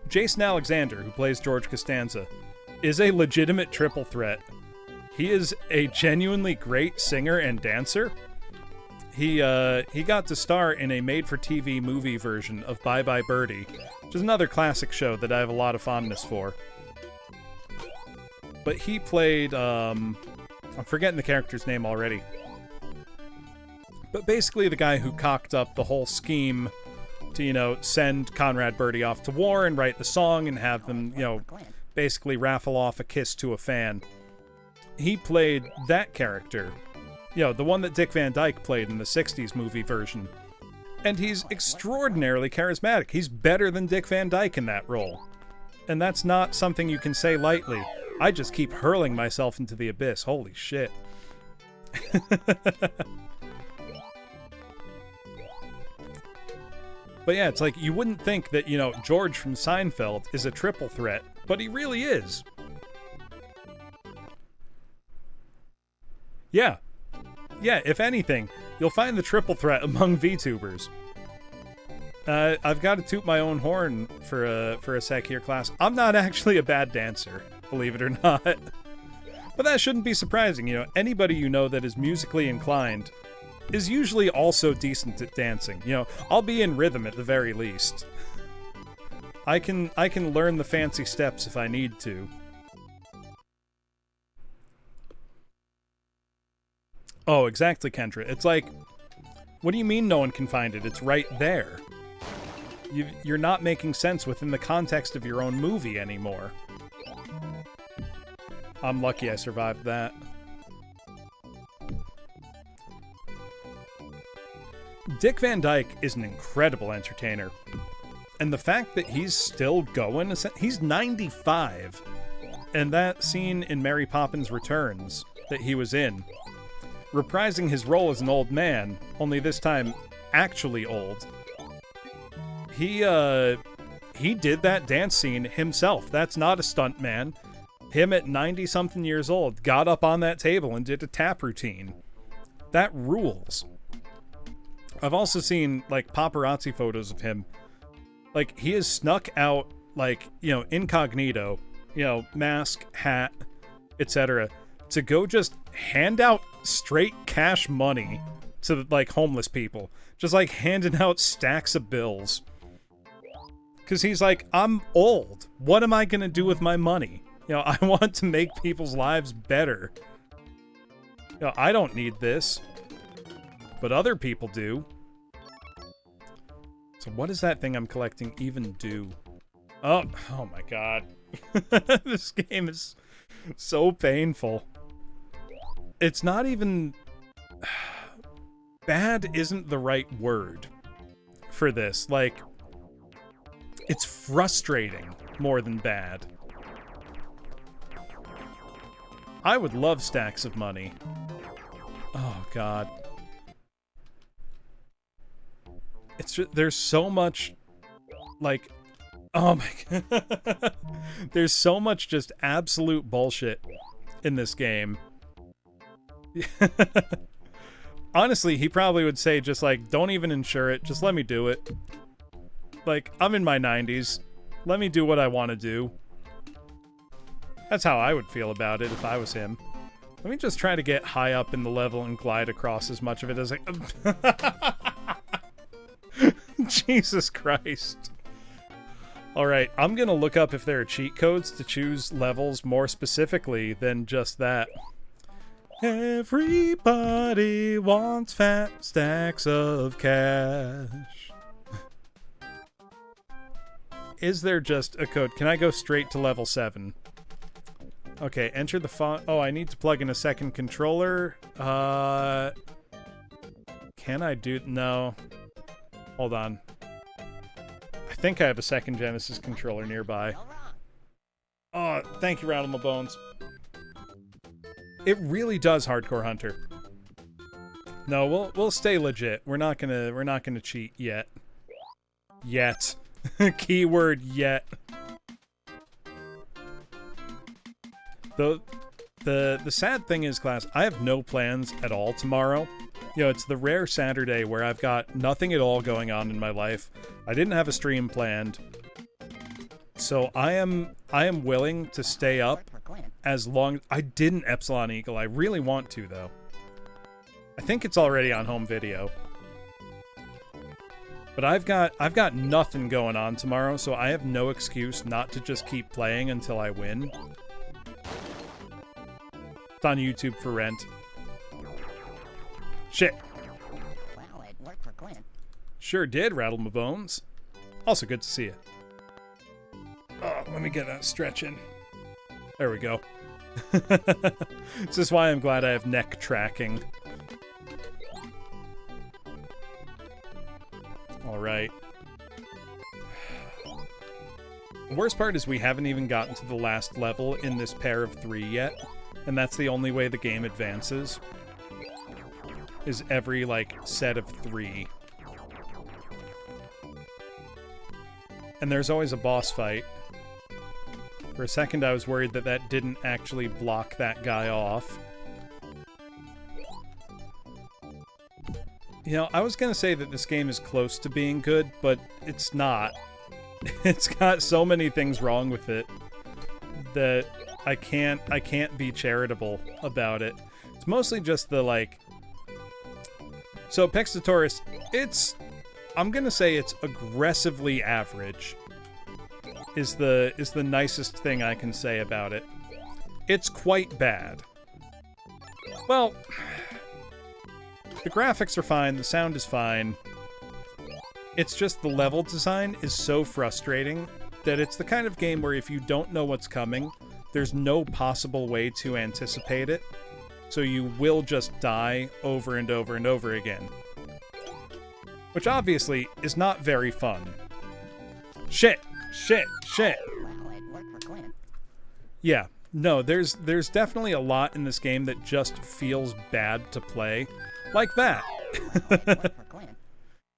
Jason Alexander, who plays George Costanza, is a legitimate triple threat. He is a genuinely great singer and dancer. He got to star in a made-for-TV movie version of Bye Bye Birdie, which is another classic show that I have a lot of fondness for. But he played, I'm forgetting the character's name already. But basically the guy who cocked up the whole scheme to, send Conrad Birdie off to war and write the song and have them, basically raffle off a kiss to a fan. He played that character. The one that Dick Van Dyke played in the 60s movie version. And he's extraordinarily charismatic. He's better than Dick Van Dyke in that role. And that's not something you can say lightly. I just keep hurling myself into the abyss. Holy shit. But yeah, it's like, you wouldn't think that, George from Seinfeld is a triple threat, but he really is. Yeah, if anything, you'll find the triple threat among VTubers. I've got to toot my own horn for a sec here, class. I'm not actually a bad dancer, believe it or not. But that shouldn't be surprising, anybody that is musically inclined is usually also decent at dancing. I'll be in rhythm at the very least. I can learn the fancy steps if I need to. Oh, exactly, Kendra. It's like, what do you mean no one can find it? It's right there. You're not making sense within the context of your own movie anymore. I'm lucky I survived that. Dick Van Dyke is an incredible entertainer. And the fact that he's still going, he's 95. And that scene in Mary Poppins Returns that he was in, reprising his role as an old man, only this time actually old, he did that dance scene himself. That's not a stunt man. Him at 90-something years old got up on that table and did a tap routine. That rules. I've also seen, paparazzi photos of him. He has snuck out, incognito, mask, hat, etc., to go just hand out straight cash money to, homeless people. Just, handing out stacks of bills. Because he's like, I'm old. What am I going to do with my money? I want to make people's lives better. I don't need this. But other people do. So what does that thing I'm collecting even do? Oh my god. This game is so painful. It's not even... Bad isn't the right word for this. It's frustrating more than bad. I would love stacks of money. Oh god. It's just, there's so much, oh my god. There's so much just absolute bullshit in this game. Honestly, he probably would say just don't even insure it, just let me do it. I'm in my 90s. Let me do what I want to do. That's how I would feel about it if I was him. Let me just try to get high up in the level and glide across as much of it as I... Jesus Christ. Alright, I'm gonna look up if there are cheat codes to choose levels more specifically than just that. Everybody wants fat stacks of cash. Is there just a code? Can I go straight to level 7? Okay, enter the font. Oh, I need to plug in a second controller. Can I do... No. Hold on. I think I have a second Genesis controller nearby. Oh, thank you, Rattle My Bones. It really does, Hardcore Hunter. No, we'll stay legit. We're not gonna cheat yet. Yet. Keyword yet. The sad thing is, class, I have no plans at all tomorrow. You know, it's the rare Saturday where I've got nothing at all going on in my life. I didn't have a stream planned. So I am willing to stay up as long... I didn't Epsilon Eagle. I really want to, though. I think it's already on home video. But I've got nothing going on tomorrow, so I have no excuse not to just keep playing until I win. It's on YouTube for rent. Shit. Well, it worked for Quinn. Sure did, Rattle My Bones. Also good to see you. Oh, let me get that stretch in. There we go. This is why I'm glad I have neck tracking. Alright. The worst part is we haven't even gotten to the last level in this pair of 3 yet. And that's the only way the game advances. Is every, like, set of 3. And there's always a boss fight. For a second I was worried that that didn't actually block that guy off. You know, I was gonna say that this game is close to being good, but it's not. It's got so many things wrong with it that I can't be charitable about it. It's mostly just the, like... So, Pexitoris, I'm gonna say it's aggressively average. Is the nicest thing I can say about it. It's quite bad. Well, the graphics are fine, the sound is fine. It's just the level design is so frustrating that it's the kind of game where if you don't know what's coming, there's no possible way to anticipate it. So you will just die over and over and over again. Which obviously is not very fun. Shit! Shit! Shit! Well, it worked for Quinn. Yeah. No, there's definitely a lot in this game that just feels bad to play. Like that. Worked for Quinn.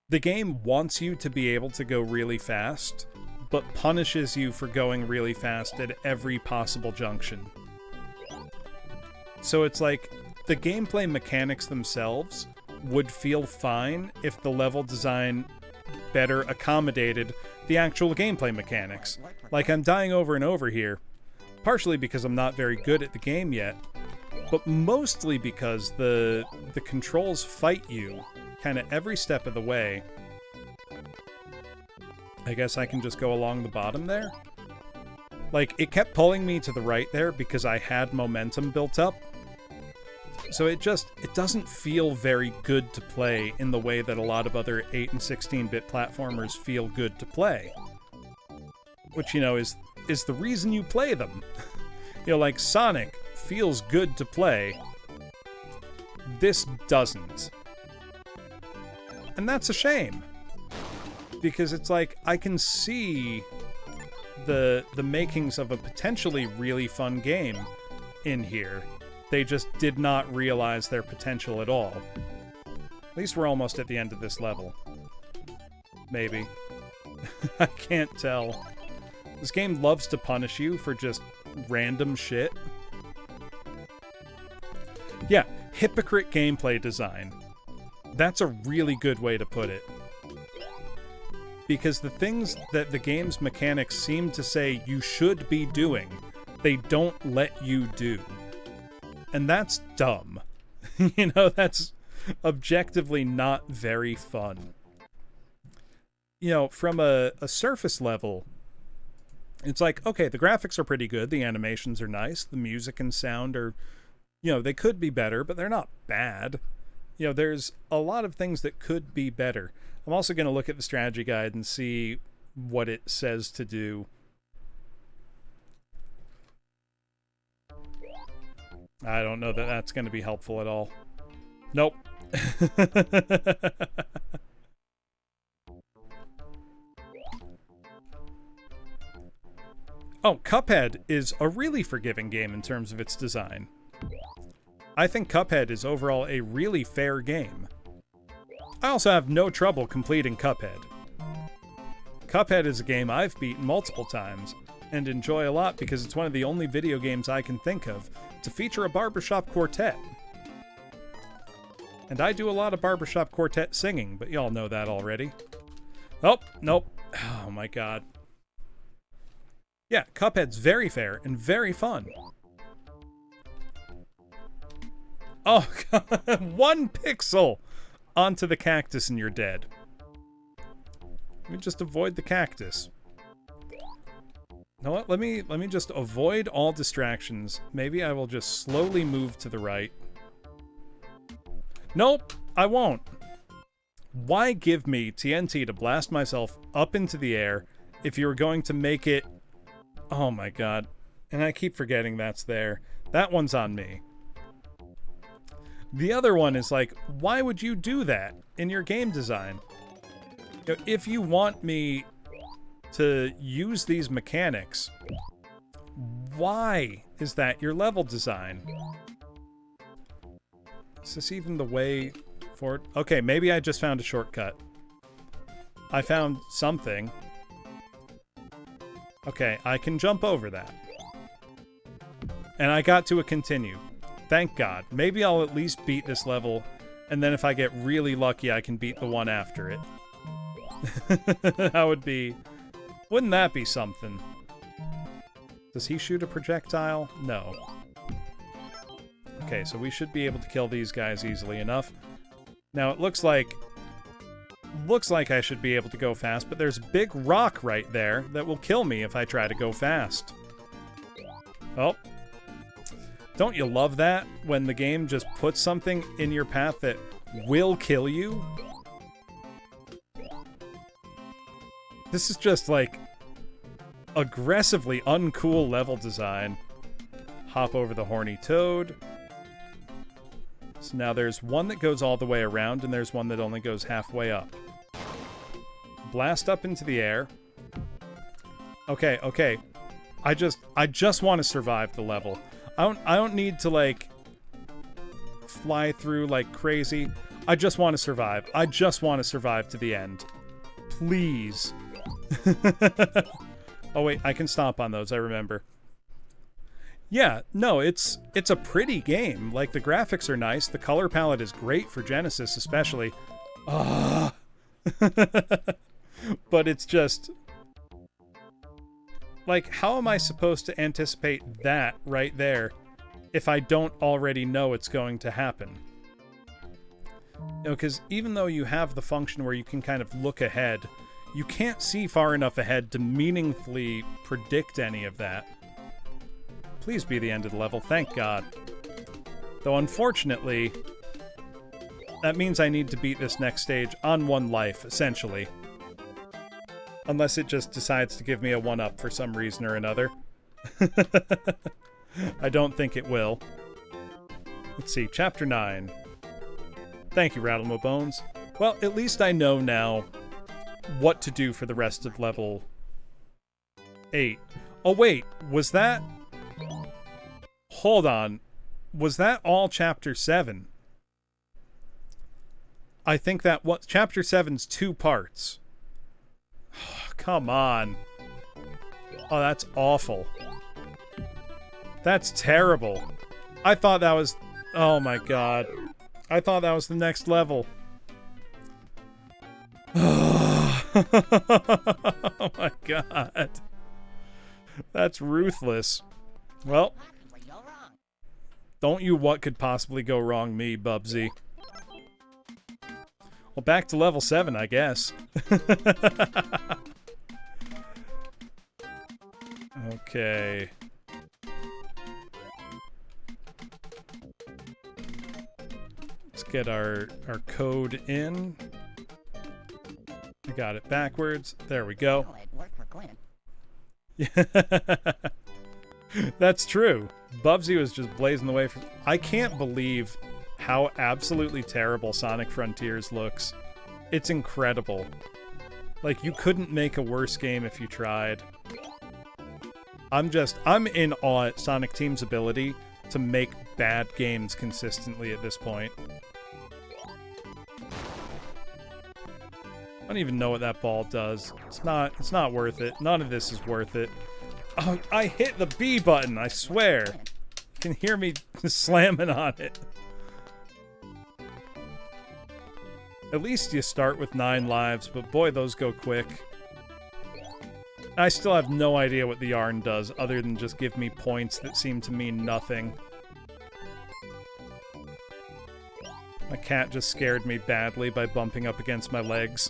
The game wants you to be able to go really fast, but punishes you for going really fast at every possible junction. So it's like, the gameplay mechanics themselves would feel fine if the level design better accommodated the actual gameplay mechanics. Like, I'm dying over and over here, partially because I'm not very good at the game yet, but mostly because the controls fight you kind of every step of the way. I guess I can just go along the bottom there? Like, it kept pulling me to the right there because I had momentum built up. So it doesn't feel very good to play in the way that a lot of other 8 and 16-bit platformers feel good to play. Which, you know, is the reason you play them. You know, like Sonic feels good to play. This doesn't. And that's a shame. Because it's like, I can see the makings of a potentially really fun game in here. They just did not realize their potential at all. At least we're almost at the end of this level. Maybe. I can't tell. This game loves to punish you for just random shit. Yeah, hypocrite gameplay design. That's a really good way to put it. Because the things that the game's mechanics seem to say you should be doing, they don't let you do. And that's dumb. You know, that's objectively not very fun. You know, from a surface level, it's like, okay, the graphics are pretty good, the animations are nice, the music and sound are You know, they could be better, but they're not bad. You know, there's a lot of things that could be better. I'm also going to look at the strategy guide and see what it says to do. I don't know that that's going to be helpful at all. Nope. Oh, Cuphead is a really forgiving game in terms of its design. I think Cuphead is overall a really fair game. I also have no trouble completing Cuphead. Cuphead is a game I've beaten multiple times and enjoy a lot because it's one of the only video games I can think of to feature a barbershop quartet. And I do a lot of barbershop quartet singing, but y'all know that already. Oh, nope. Oh my god. Yeah, Cuphead's very fair and very fun. Oh, God. 1 pixel onto the cactus and you're dead. Let me just avoid the cactus. You know what? Let me just avoid all distractions. Maybe I will just slowly move to the right. Nope, I won't. Why give me TNT to blast myself up into the air if you're going to make it... Oh my god. And I keep forgetting that's there. That one's on me. The other one is like, why would you do that in your game design? You know, if you want me to use these mechanics, why is that your level design? Is this even the way forward? Okay, maybe I just found a shortcut. I found something. Okay, I can jump over that. And I got to a continue. Thank God. Maybe I'll at least beat this level, and then if I get really lucky, I can beat the one after it. That would be... Wouldn't that be something? Does he shoot a projectile? No. Okay, so we should be able to kill these guys easily enough. Now, it looks like I should be able to go fast, but there's a big rock right there that will kill me if I try to go fast. Oh. Don't you love that? When the game just puts something in your path that will kill you? This is just, like, aggressively uncool level design. Hop over the horny toad. So now there's one that goes all the way around, and there's one that only goes halfway up. Blast up into the air. Okay, okay. I just want to survive the level. I don't need to, like, fly through like crazy. I just want to survive. I just want to survive to the end. Please. Oh, wait, I can stomp on those, I remember. Yeah, no, it's a pretty game. Like, the graphics are nice. The color palette is great for Genesis, especially. But it's just... Like, how am I supposed to anticipate that right there if I don't already know it's going to happen? You know, because even though you have the function where you can kind of look ahead, you can't see far enough ahead to meaningfully predict any of that. Please be the end of the level, thank God. Though unfortunately, that means I need to beat this next stage on 1 life, essentially. Unless it just decides to give me a 1-up for some reason or another. I don't think it will. Let's see, Chapter 9. Thank you, Rattlemobones. Well, at least I know now what to do for the rest of level 8. Oh wait, was that... Hold on. Was that all Chapter 7? I think that was... Chapter 7's 2 parts. Come on. Oh, that's awful. That's terrible. I thought that was... Oh my god. I thought that was the next level. Oh my god. That's ruthless. Well, don't you what could possibly go wrong me, Bubsy. Well, back to level 7, I guess. Okay. get our code in. I got it backwards. There we go. Well, it worked for Glenn. That's true. Bubsy was just blazing the way for... I can't believe how absolutely terrible Sonic Frontiers looks. It's incredible. Like, you couldn't make a worse game if you tried. I'm in awe at Sonic Team's ability to make bad games consistently at this point. I don't even know what that ball does. It's not worth it. None of this is worth it. Oh, I hit the B button, I swear. You can hear me slamming on it. At least you start with 9 lives, but boy, those go quick. I still have no idea what the yarn does, other than just give me points that seem to mean nothing. My cat just scared me badly by bumping up against my legs.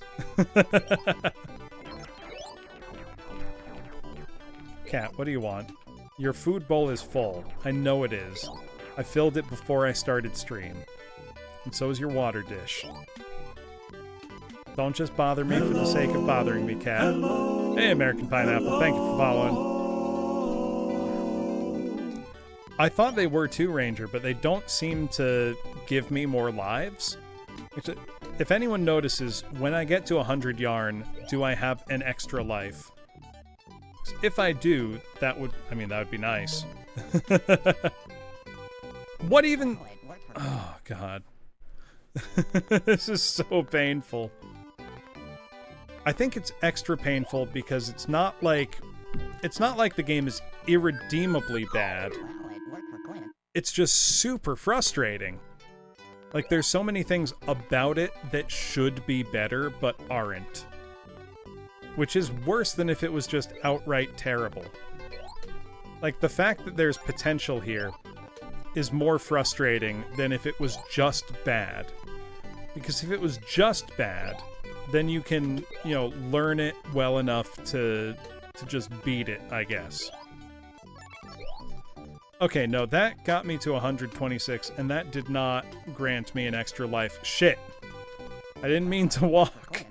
Cat, what do you want? Your food bowl is full. I know it is. I filled it before I started stream. And so is your water dish. Don't just bother me for the sake of bothering me, Cat. Hello. Hey, American Pineapple. Thank you for following. I thought they were too, Ranger, but they don't seem to give me more lives. If anyone notices, when I get to 100 yarn, do I have an extra life? If I do, that would be nice. What even... Oh, God. This is so painful. I think it's extra painful because it's not like the game is irredeemably bad. It's just super frustrating. Like, there's so many things about it that should be better but aren't. Which is worse than if it was just outright terrible. Like, the fact that there's potential here is more frustrating than if it was just bad. Because if it was just bad, then you can, learn it well enough to just beat it, I guess. Okay, no, that got me to 126, and that did not grant me an extra life. Shit! I didn't mean to walk.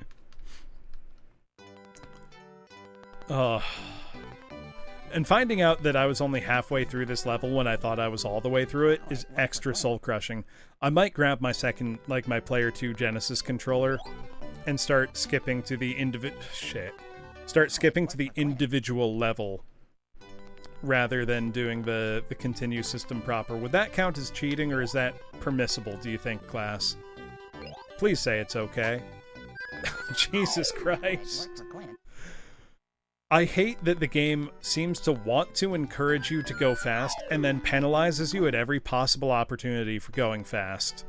And finding out that I was only halfway through this level when I thought I was all the way through it is extra soul-crushing. I might grab my my Player 2 Genesis controller and start skipping to the individual level rather than doing the continue system proper. Would that count as cheating, or is that permissible, do you think, class? Please say it's okay. Jesus Christ. I hate that the game seems to want to encourage you to go fast and then penalizes you at every possible opportunity for going fast.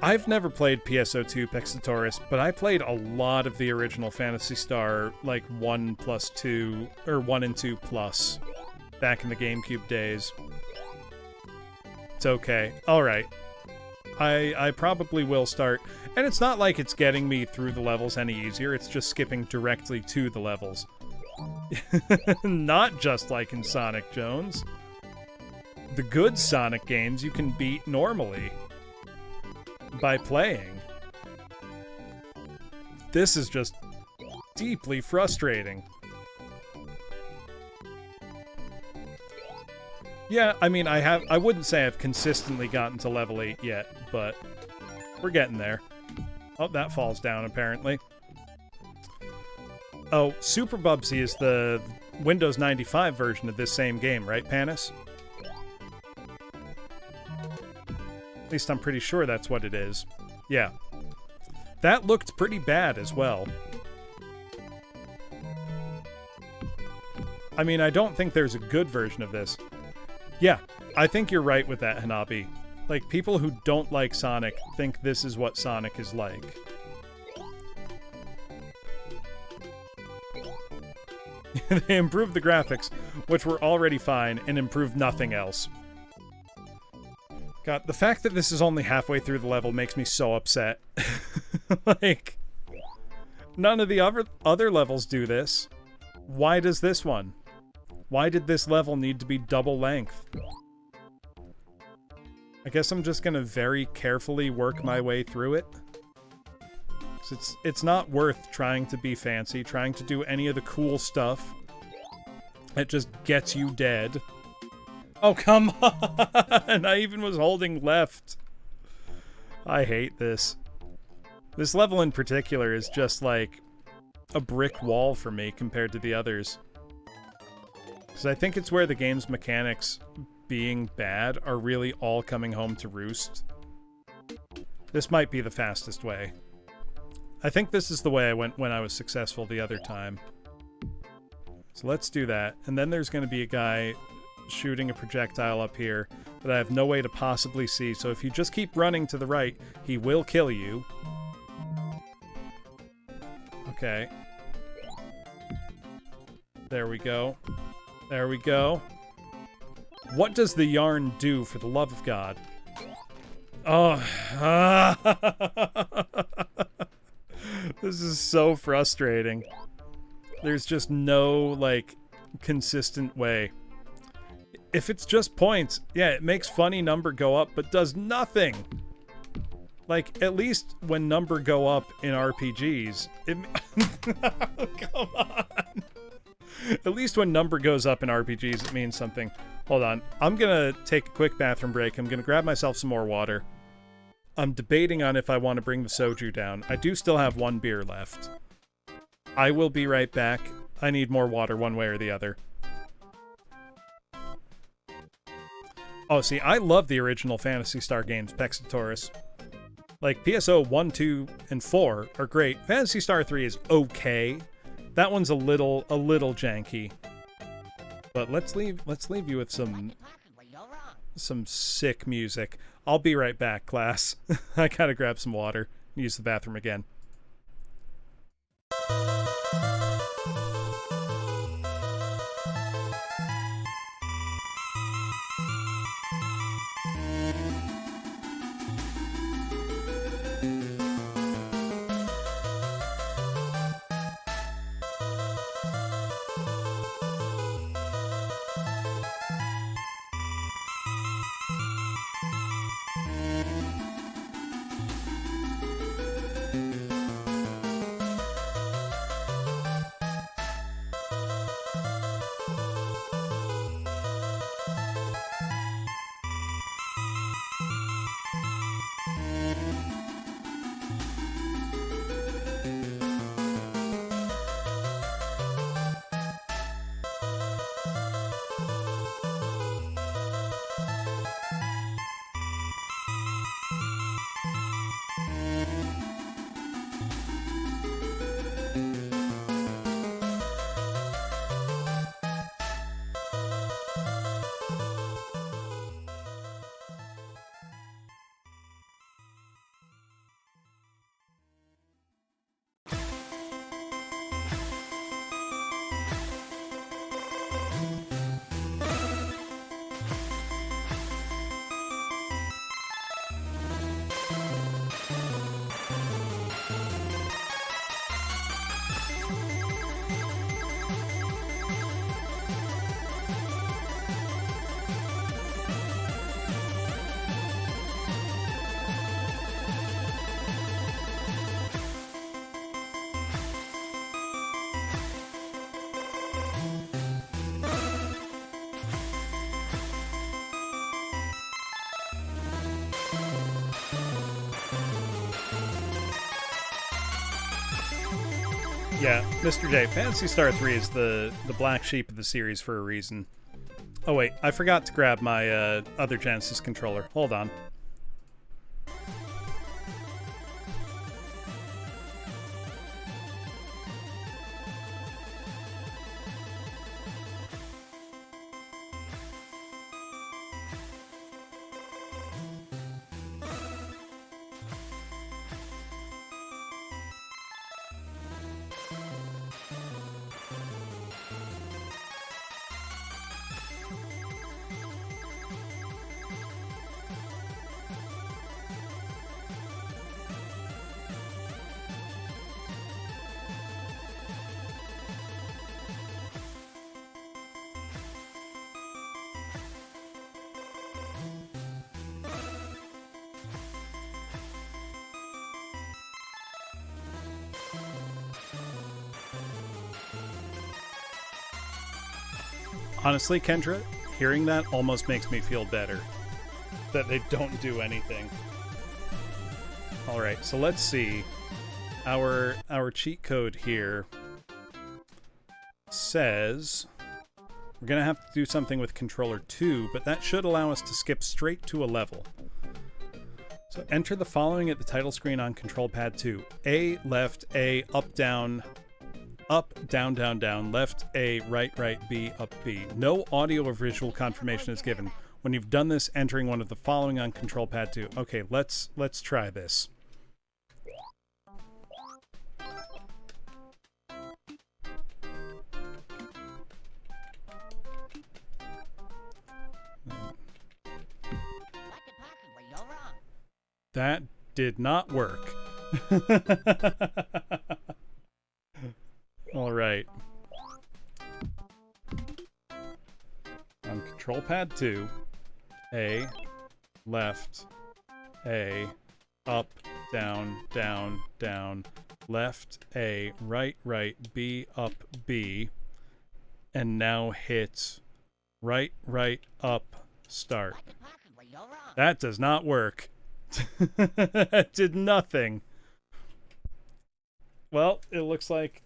I've never played PSO2 Pixatoris, but I played a lot of the original Phantasy Star, like 1+2, or 1 and 2 plus, back in the GameCube days. It's okay. Alright. I probably will start, and it's not like it's getting me through the levels any easier, it's just skipping directly to the levels. Not just like in Sonic Jones. The good Sonic games you can beat normally by playing. This is just deeply frustrating. Yeah, I mean, I wouldn't say I've consistently gotten to level 8 yet, but we're getting there. Oh, that falls down, apparently. Oh, Super Bubsy is the Windows 95 version of this same game, right, Panis? At least I'm pretty sure that's what it is. Yeah. That looked pretty bad as well. I mean, I don't think there's a good version of this. Yeah, I think you're right with that, Hanabi. Like, people who don't like Sonic think this is what Sonic is like. They improved the graphics, which were already fine, and improved nothing else. God, the fact that this is only halfway through the level makes me so upset. Like, none of the other levels do this. Why does this one? Why did this level need to be double length? I guess I'm just gonna very carefully work my way through it. 'Cause it's not worth trying to be fancy, trying to do any of the cool stuff. It just gets you dead. Oh, come on! I even was holding left. I hate this. This level in particular is just like a brick wall for me compared to the others. Because I think it's where the game's mechanics being bad are really all coming home to roost. This might be the fastest way. I think this is the way I went when I was successful the other time. So let's do that. And then there's going to be a guy shooting a projectile up here that I have no way to possibly see. So if you just keep running to the right, he will kill you. Okay. There we go. There we go. What does the yarn do, for the love of God? Oh. This is so frustrating. There's just no, like, consistent way. If it's just points, yeah, it makes funny number go up, but does nothing. Like, at least when number go up in RPGs, it... Come on. At least when number goes up in RPGs, it means something. Hold on. I'm gonna take a quick bathroom break. I'm gonna grab myself some more water. I'm debating on if I want to bring the soju down. I do still have one beer left. I will be right back. I need more water one way or the other. Oh, see, I love the original Phantasy Star games, Pexitoris. Like, PSO 1, 2, and 4 are great. Phantasy Star 3 is okay. That one's a little janky. But let's leave you with some sick music. I'll be right back, class. I gotta grab some water and use the bathroom again. Yeah, Mr. J, Phantasy Star 3 is the black sheep of the series for a reason. Oh wait, I forgot to grab my other Genesis controller. Hold on. Honestly, Kendra, hearing that almost makes me feel better. That they don't do anything. Alright, so let's see. Our cheat code here says we're going to have to do something with controller 2, but that should allow us to skip straight to a level. So enter the following at the title screen on control pad 2. A, left, A, up, down, down, down, left, A, right, B, up, B. No audio or visual confirmation is given. When you've done this, entering one of the following on control pad 2. Okay, let's try this. That did not work. All right. On control pad 2, A, left, A, up, down, down, down, left, A, right, B, up, B, and now hit right, up, start. That does not work. It did nothing. Well, it looks like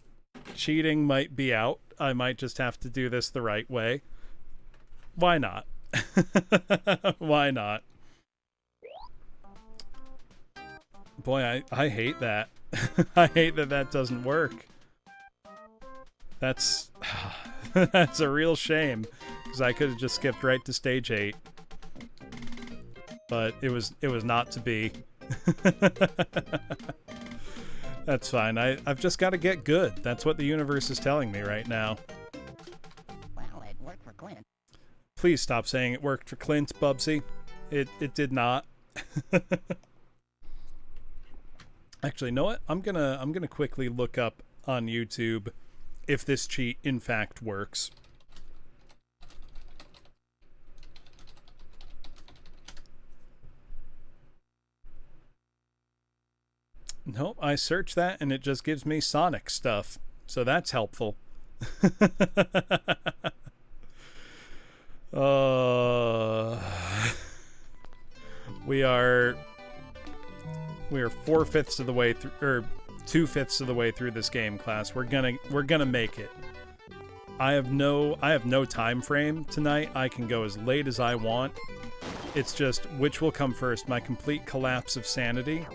cheating might be out. I might just have to do this the right way. Why not? Why not? Boy, I hate that. I hate that that doesn't work. That's that's a real shame, because I could have just skipped right to stage 8. But it was not to be. That's fine. I've just got to get good. That's what the universe is telling me right now. Well, it worked for Clint. Please stop saying it worked for Clint, Bubsy. It did not. Actually, you know what? I'm gonna quickly look up on YouTube if this cheat in fact works. Nope, I searched that and it just gives me Sonic stuff. So that's helpful. We are 4/5 of the way through, or 2/5 of the way through this game, class. We're gonna make it. I have no time frame tonight. I can go as late as I want. It's just which will come first, my complete collapse of sanity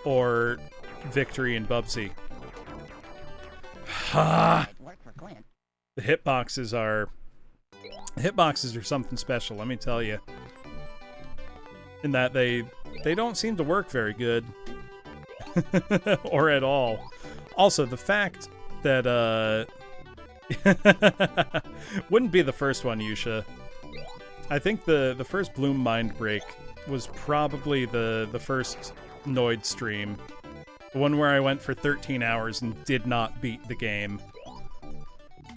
or victory in Bubsy. Ha! The hitboxes are something special, let me tell you. In that they don't seem to work very good. Or at all. Also, the fact that wouldn't be the first one, Yusha. I think the first Bloom Mind Break was probably the first Noid stream. The one where I went for 13 hours and did not beat the game.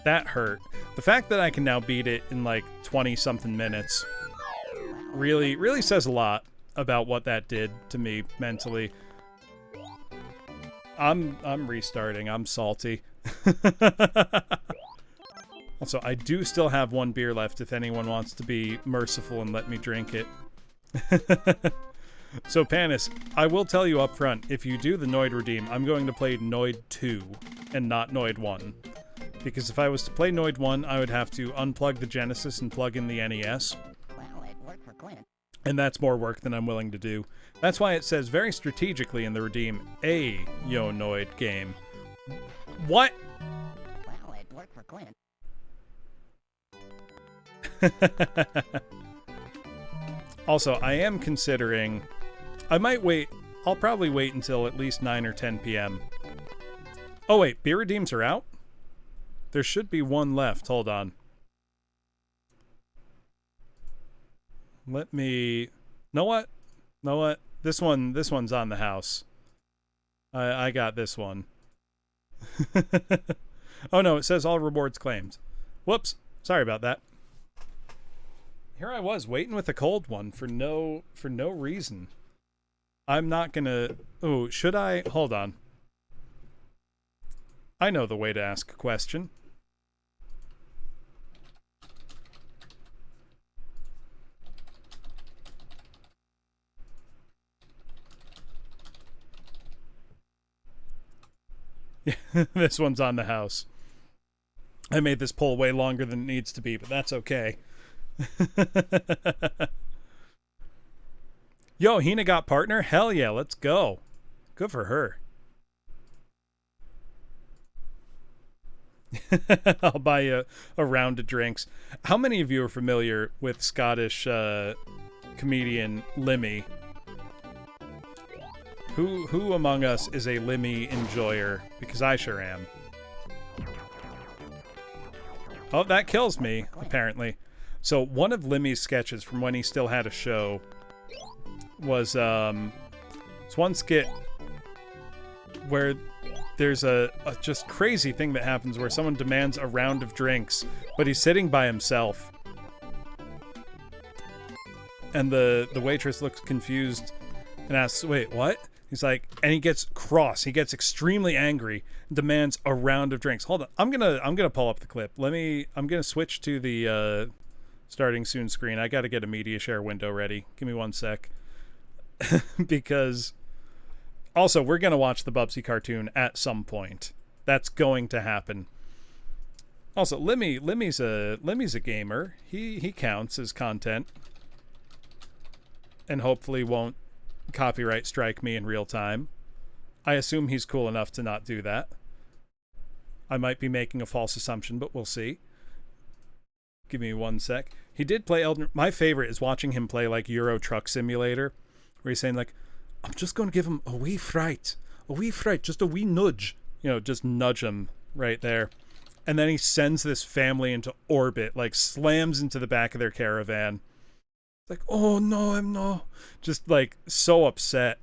That hurt. The fact that I can now beat it in like 20-something minutes really says a lot about what that did to me mentally. I'm restarting. I'm salty. Also, I do still have one beer left if anyone wants to be merciful and let me drink it. So, Panis, I will tell you up front, if you do the Noid Redeem, I'm going to play Noid 2 and not Noid 1. Because if I was to play Noid 1, I would have to unplug the Genesis and plug in the NES. Well, it worked for Clint. And that's more work than I'm willing to do. That's why it says very strategically in the Redeem, a Yo Noid game. What? Well, it worked for Clint. Also, I am considering... I might wait... I'll probably wait until at least 9 or 10 p.m. Oh wait, beer redeems are out? There should be one left. Hold on. Let me... Know what? This one's on the house. I got this one. Oh no, it says all rewards claimed. Whoops. Sorry about that. Here I was waiting with a cold one for no reason. I'm not gonna... Oh, should I... Hold on. I know the way to ask a question. This one's on the house. I made this poll way longer than it needs to be, but that's okay. Yo, Hina got partner? Hell yeah, let's go. Good for her. I'll buy you a round of drinks. How many of you are familiar with Scottish comedian Limmy? Who among us is a Limmy enjoyer? Because I sure am. Oh, that kills me, apparently. So one of Limmy's sketches from when he still had a show was it's one skit where there's a just crazy thing that happens where someone demands a round of drinks, but he's sitting by himself. And the waitress looks confused and asks, wait, what? He's like, and he gets cross. He gets extremely angry and demands a round of drinks. Hold on. I'm gonna pull up the clip. I'm gonna switch to the starting soon screen. I gotta get a media share window ready. Give me one sec. Because also we're gonna watch the Bubsy cartoon at some point. That's going to happen. Also, Limmy's a gamer. He counts as content. And hopefully won't copyright strike me in real time. I assume he's cool enough to not do that. I might be making a false assumption, but we'll see. Give me one sec. He did play Elden... My favorite is watching him play, like, Euro Truck Simulator, where he's saying, like, I'm just going to give him a wee fright, just a wee nudge. You know, just nudge him right there. And then he sends this family into orbit, like, slams into the back of their caravan. Like, oh no, I'm no. Just like so upset.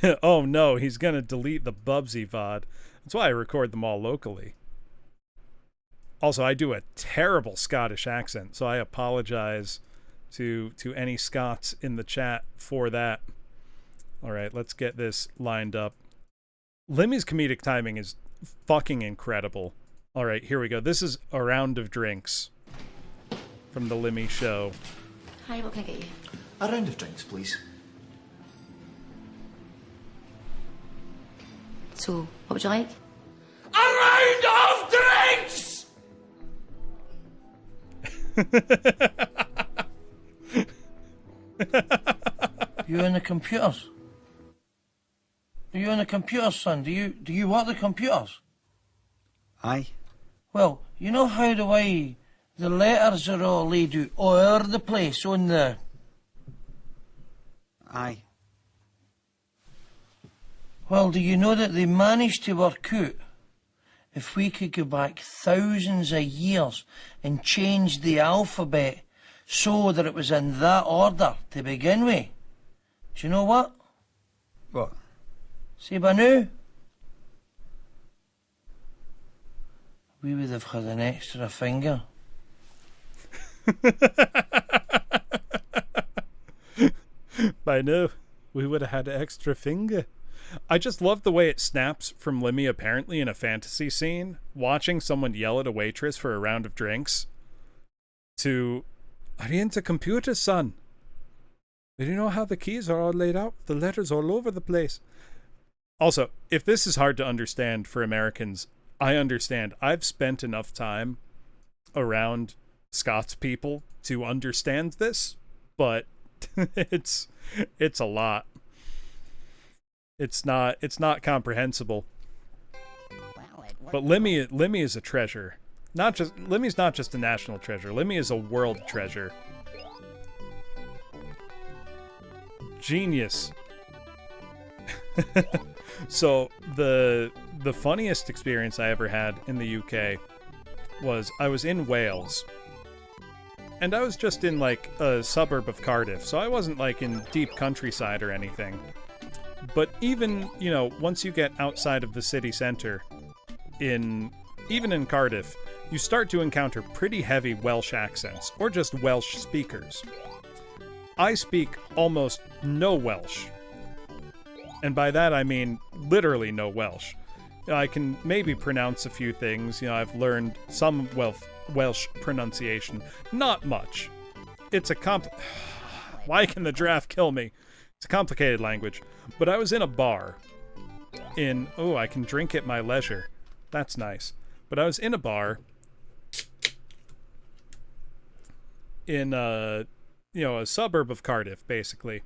Yeah, oh no, he's gonna delete the Bubsy VOD. That's why I record them all locally. Also, I do a terrible Scottish accent, so I apologize to any Scots in the chat for that. Alright, let's get this lined up. Limmy's comedic timing is fucking incredible. Alright, here we go. This is a round of drinks. From the Limmy show. Hi, what can I get you? A round of drinks, please. So, what would you like? A round of drinks! You in the computers? Are you in the computers, son? Do you work the computers? Aye. Well, you know how the letters are all laid out all over the place on the... Aye. Well, do you know that they managed to work out if we could go back thousands of years and change the alphabet so that it was in that order to begin with? Do you know what? What? See, by now, we would have had an extra finger. By now, we would have had an extra finger. I just love the way it snaps from Limmy apparently in a fantasy scene, watching someone yell at a waitress for a round of drinks, to, are you into computers, son? Do you know how the keys are all laid out? The letters all over the place. Also, if this is hard to understand for Americans, I understand. I've spent enough time around Scots people to understand this, but it's a lot. It's not comprehensible. But Limmy is a treasure. Limmy's not just a national treasure. Limmy is a world treasure. Genius. So the funniest experience I ever had in the UK was I was in Wales. And I was just in like a suburb of Cardiff, so I wasn't like in deep countryside or anything. But even, you know, once you get outside of the city center, even in Cardiff, you start to encounter pretty heavy Welsh accents, or just Welsh speakers. I speak almost no Welsh. And by that I mean literally no Welsh. I can maybe pronounce a few things, you know, I've learned some Welsh pronunciation. Not much. It's a Why can the giraffe kill me? It's a complicated language. But I was in a bar in... Oh, I can drink at my leisure. That's nice. But I was in a bar in a suburb of Cardiff, basically.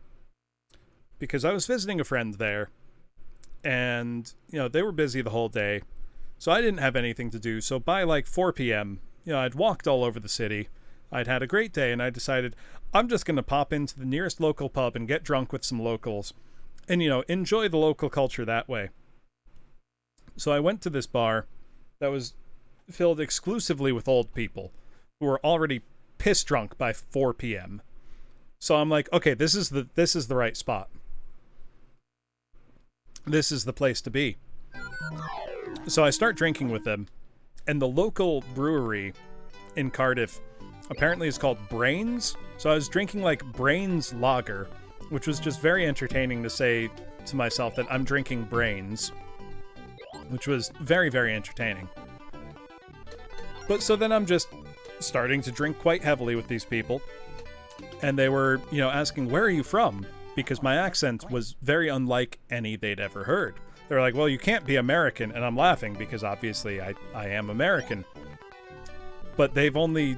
Because I was visiting a friend there. And, they were busy the whole day. So I didn't have anything to do. So by like 4 p.m., I'd walked all over the city. I'd had a great day, and I decided I'm just going to pop into the nearest local pub and get drunk with some locals and, enjoy the local culture that way. So I went to this bar that was filled exclusively with old people who were already piss drunk by 4 p.m. So I'm like, okay, this is the right spot. This is the place to be. So I start drinking with them, and the local brewery in Cardiff apparently is called Brains. So I was drinking like Brains lager, which was just very entertaining to say to myself that I'm drinking Brains, which was very, very entertaining. But so then I'm just starting to drink quite heavily with these people, and they were, asking, where are you from? Because my accent was very unlike any they'd ever heard. They were like, well, you can't be American, and I'm laughing because obviously I am American. But they've only,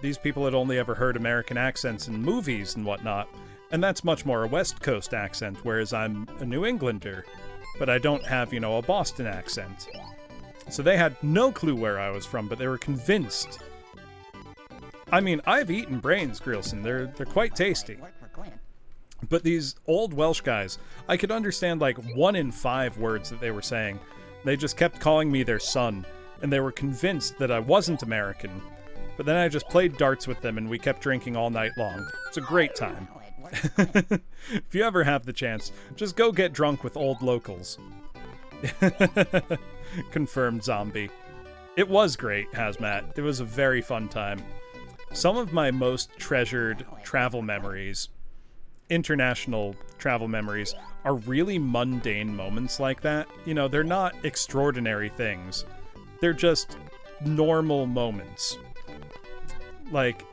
these people had only ever heard American accents in movies and whatnot, and that's much more a West Coast accent, whereas I'm a New Englander, but I don't have, a Boston accent. So they had no clue where I was from, but they were convinced. I mean, I've eaten Brains, Grilson. They're quite tasty. But these old Welsh guys, I could understand like 1 in 5 words that they were saying. They just kept calling me their son, and they were convinced that I wasn't American. But then I just played darts with them, and we kept drinking all night long. It's a great time. If you ever have the chance, just go get drunk with old locals. Confirmed Zombie. It was great, Hazmat. It was a very fun time. Some of my most treasured travel memories, international travel memories, are really mundane moments like that. They're not extraordinary things. They're just normal moments. Like,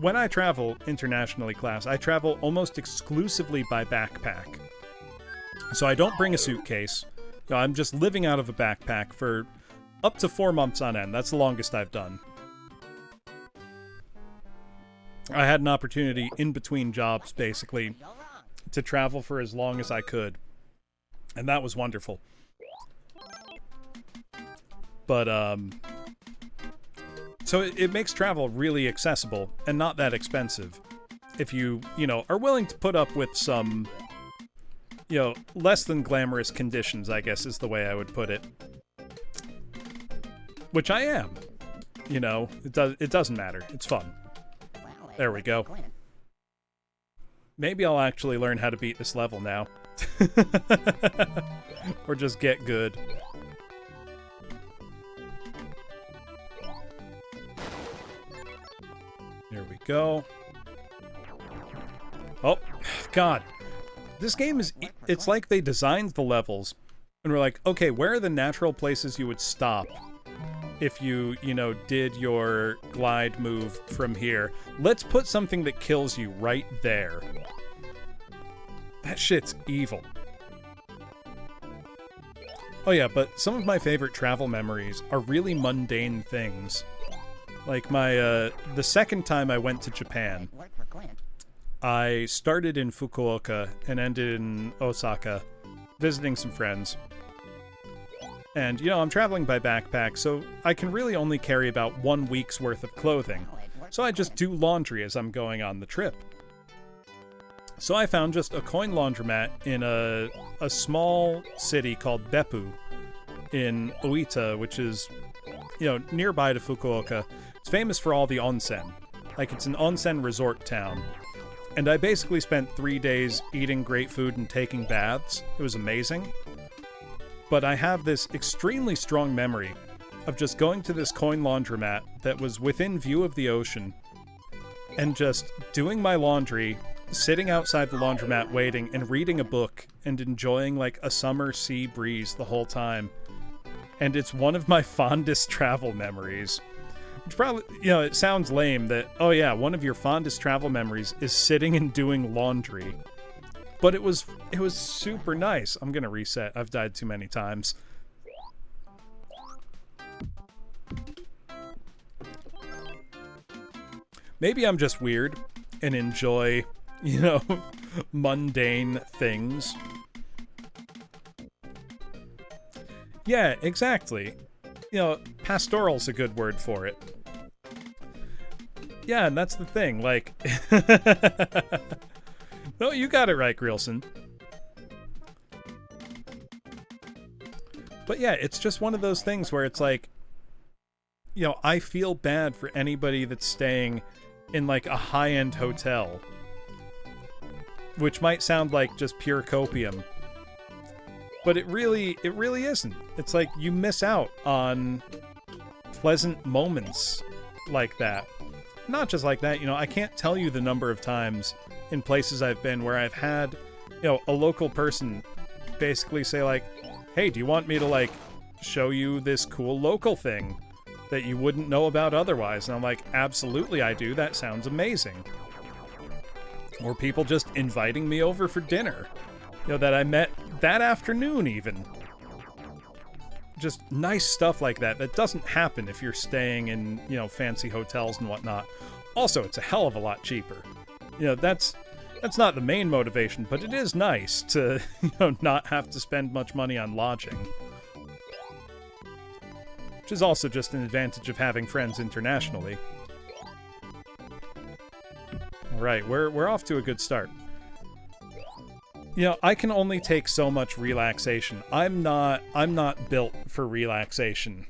when I travel internationally, class, I travel almost exclusively by backpack. So I don't bring a suitcase. I'm just living out of a backpack for up to 4 months on end. That's the longest I've done. I had an opportunity in between jobs, basically, to travel for as long as I could. And that was wonderful. But, so it makes travel really accessible and not that expensive. If you, are willing to put up with some, less than glamorous conditions, I guess is the way I would put it. Which I am. It doesn't matter. It's fun. There we go. Maybe I'll actually learn how to beat this level now. Or just get good. There we go. Oh, God. This game is... It's like they designed the levels, and we're like, okay, where are the natural places you would stop if you, did your glide move from here? Let's put something that kills you right there. That shit's evil. Oh yeah, but some of my favorite travel memories are really mundane things. Like the second time I went to Japan, I started in Fukuoka and ended in Osaka, visiting some friends. And, I'm traveling by backpack, so I can really only carry about 1 week's worth of clothing. So I just do laundry as I'm going on the trip. So I found just a coin laundromat in a small city called Beppu in Oita, which is, nearby to Fukuoka. It's famous for all the onsen. Like, it's an onsen resort town. And I basically spent 3 days eating great food and taking baths. It was amazing. But I have this extremely strong memory of just going to this coin laundromat that was within view of the ocean and just doing my laundry, sitting outside the laundromat waiting and reading a book and enjoying like a summer sea breeze the whole time. And it's one of my fondest travel memories. Which probably, it sounds lame that, oh yeah, one of your fondest travel memories is sitting and doing laundry. But it was super nice. I'm gonna reset. I've died too many times. Maybe I'm just weird and enjoy, you know, mundane things. Yeah, exactly. You know, pastoral's a good word for it. Yeah, and that's the thing, like... No, you got it right, Grilson. But yeah, it's just one of those things where it's like, you know, I feel bad for anybody that's staying in like a high-end hotel, which might sound like just pure copium, but it really isn't. It's like you miss out on pleasant moments like that. Not just like that, you know, I can't tell you the number of times in places I've been where I've had, you know, a local person basically say like, hey, do you want me to like show you this cool local thing that you wouldn't know about otherwise? And I'm like, absolutely I do. That sounds amazing. Or people just inviting me over for dinner, you know, that I met that afternoon even. Just nice stuff like that that doesn't happen if you're staying in, you know, fancy hotels and whatnot. Also, it's a hell of a lot cheaper. You know, that's not the main motivation, but it is nice to, you know, not have to spend much money on lodging. Which is also just an advantage of having friends internationally. Alright, we're off to a good start. You know, I can only take so much relaxation. I'm not built for relaxation.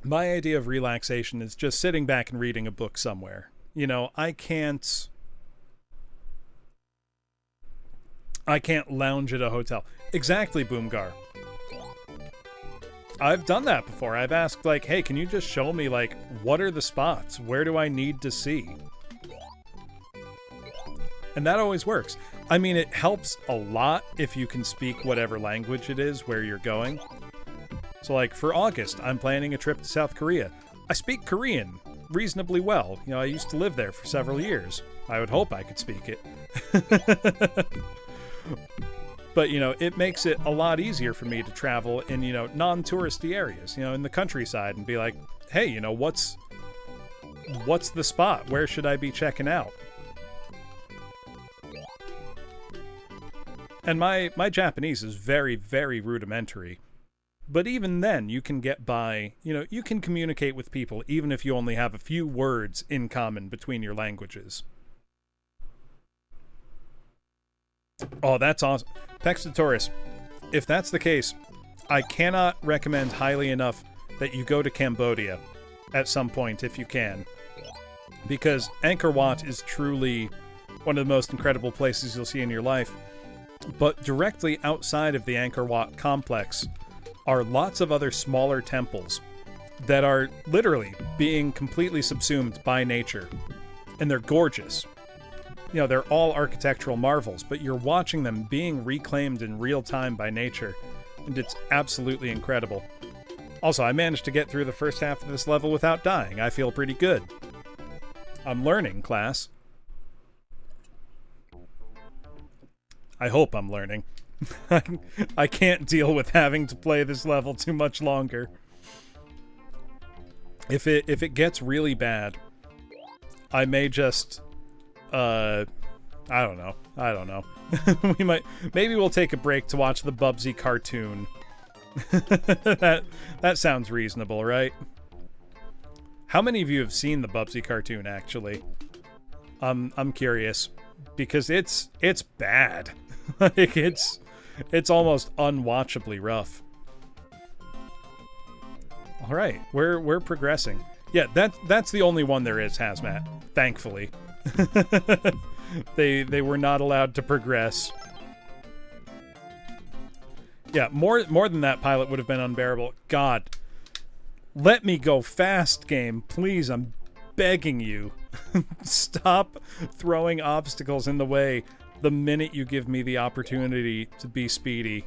My idea of relaxation is just sitting back and reading a book somewhere. You know, I can't lounge at a hotel. Exactly, Boomgar. I've done that before. I've asked, like, hey, can you just show me, like, what are the spots? Where do I need to see? And that always works. I mean, it helps a lot if you can speak whatever language it is where you're going. So, like, for August, I'm planning a trip to South Korea. I speak Korean reasonably well. You know, I used to live there for several years. I would hope I could speak it. But, you know, it makes it a lot easier for me to travel in, you know, non-touristy areas, you know, in the countryside and be like, hey, you know, what's the spot? Where should I be checking out? And my Japanese is very, very rudimentary. But even then, you can get by, you know, you can communicate with people even if you only have a few words in common between your languages. Oh, that's awesome. Pexitaurus, if that's the case, I cannot recommend highly enough that you go to Cambodia at some point if you can. Because Angkor Wat is truly one of the most incredible places you'll see in your life. But directly outside of the Angkor Wat complex are lots of other smaller temples that are literally being completely subsumed by nature. And they're gorgeous. You know, they're all architectural marvels, but you're watching them being reclaimed in real time by nature, and it's absolutely incredible. Also, I managed to get through the first half of this level without dying. I feel pretty good. I'm learning, class. I hope I'm learning. I can't deal with having to play this level too much longer. If it gets really bad, I may just... I don't know. Maybe we'll take a break to watch the Bubsy cartoon. That sounds reasonable, right? How many of you have seen the Bubsy cartoon, actually? I'm curious, because it's bad. Like, it's almost unwatchably rough. All right, we're progressing. Yeah, that's the only one there is, Hazmat, thankfully. They were not allowed to progress. Yeah, more than that pilot would have been unbearable. God, let me go fast, game, please. I'm begging you. Stop throwing obstacles in the way the minute you give me the opportunity to be speedy.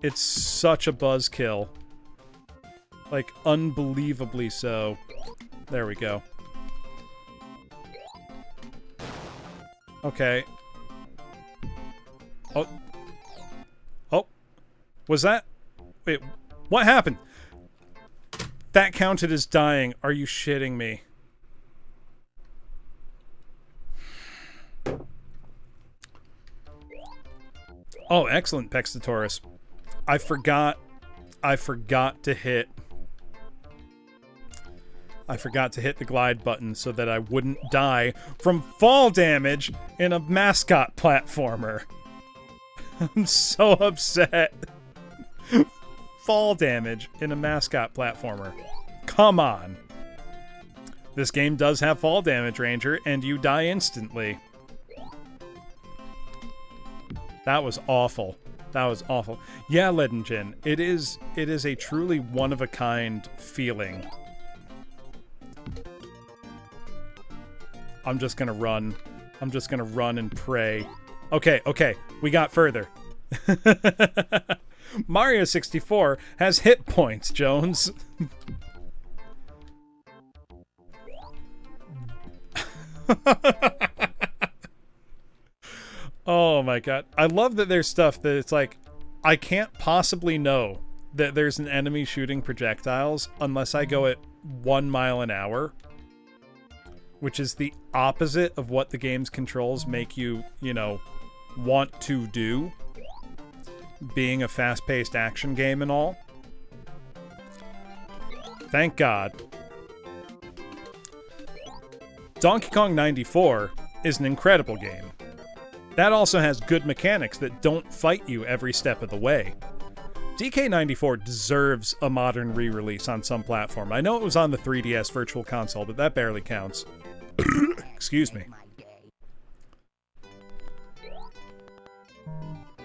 It's such a buzzkill. Like, unbelievably so. There we go. Oh. Oh. Was that... Wait, what happened? That counted as dying. Are you shitting me? Oh, excellent, Pextatoris. I forgot to hit the glide button so that I wouldn't die from fall damage in a mascot platformer. I'm so upset. Fall damage in a mascot platformer. Come on. This game does have fall damage, Ranger, and you die instantly. That was awful. That was awful. Yeah, Ledenjin, it is a truly one-of-a-kind feeling. I'm just gonna run. I'm just gonna run and pray. Okay, we got further. Mario 64 has hit points, Jones. Oh my god. I love that there's stuff that it's like, I can't possibly know that there's an enemy shooting projectiles unless I go at 1 mile an hour, which is the opposite of what the game's controls make you, you know, want to do, being a fast-paced action game and all. Thank God. Donkey Kong 94 is an incredible game. That also has good mechanics that don't fight you every step of the way. DK94 deserves a modern re-release on some platform. I know it was on the 3DS Virtual Console, but that barely counts. Excuse me.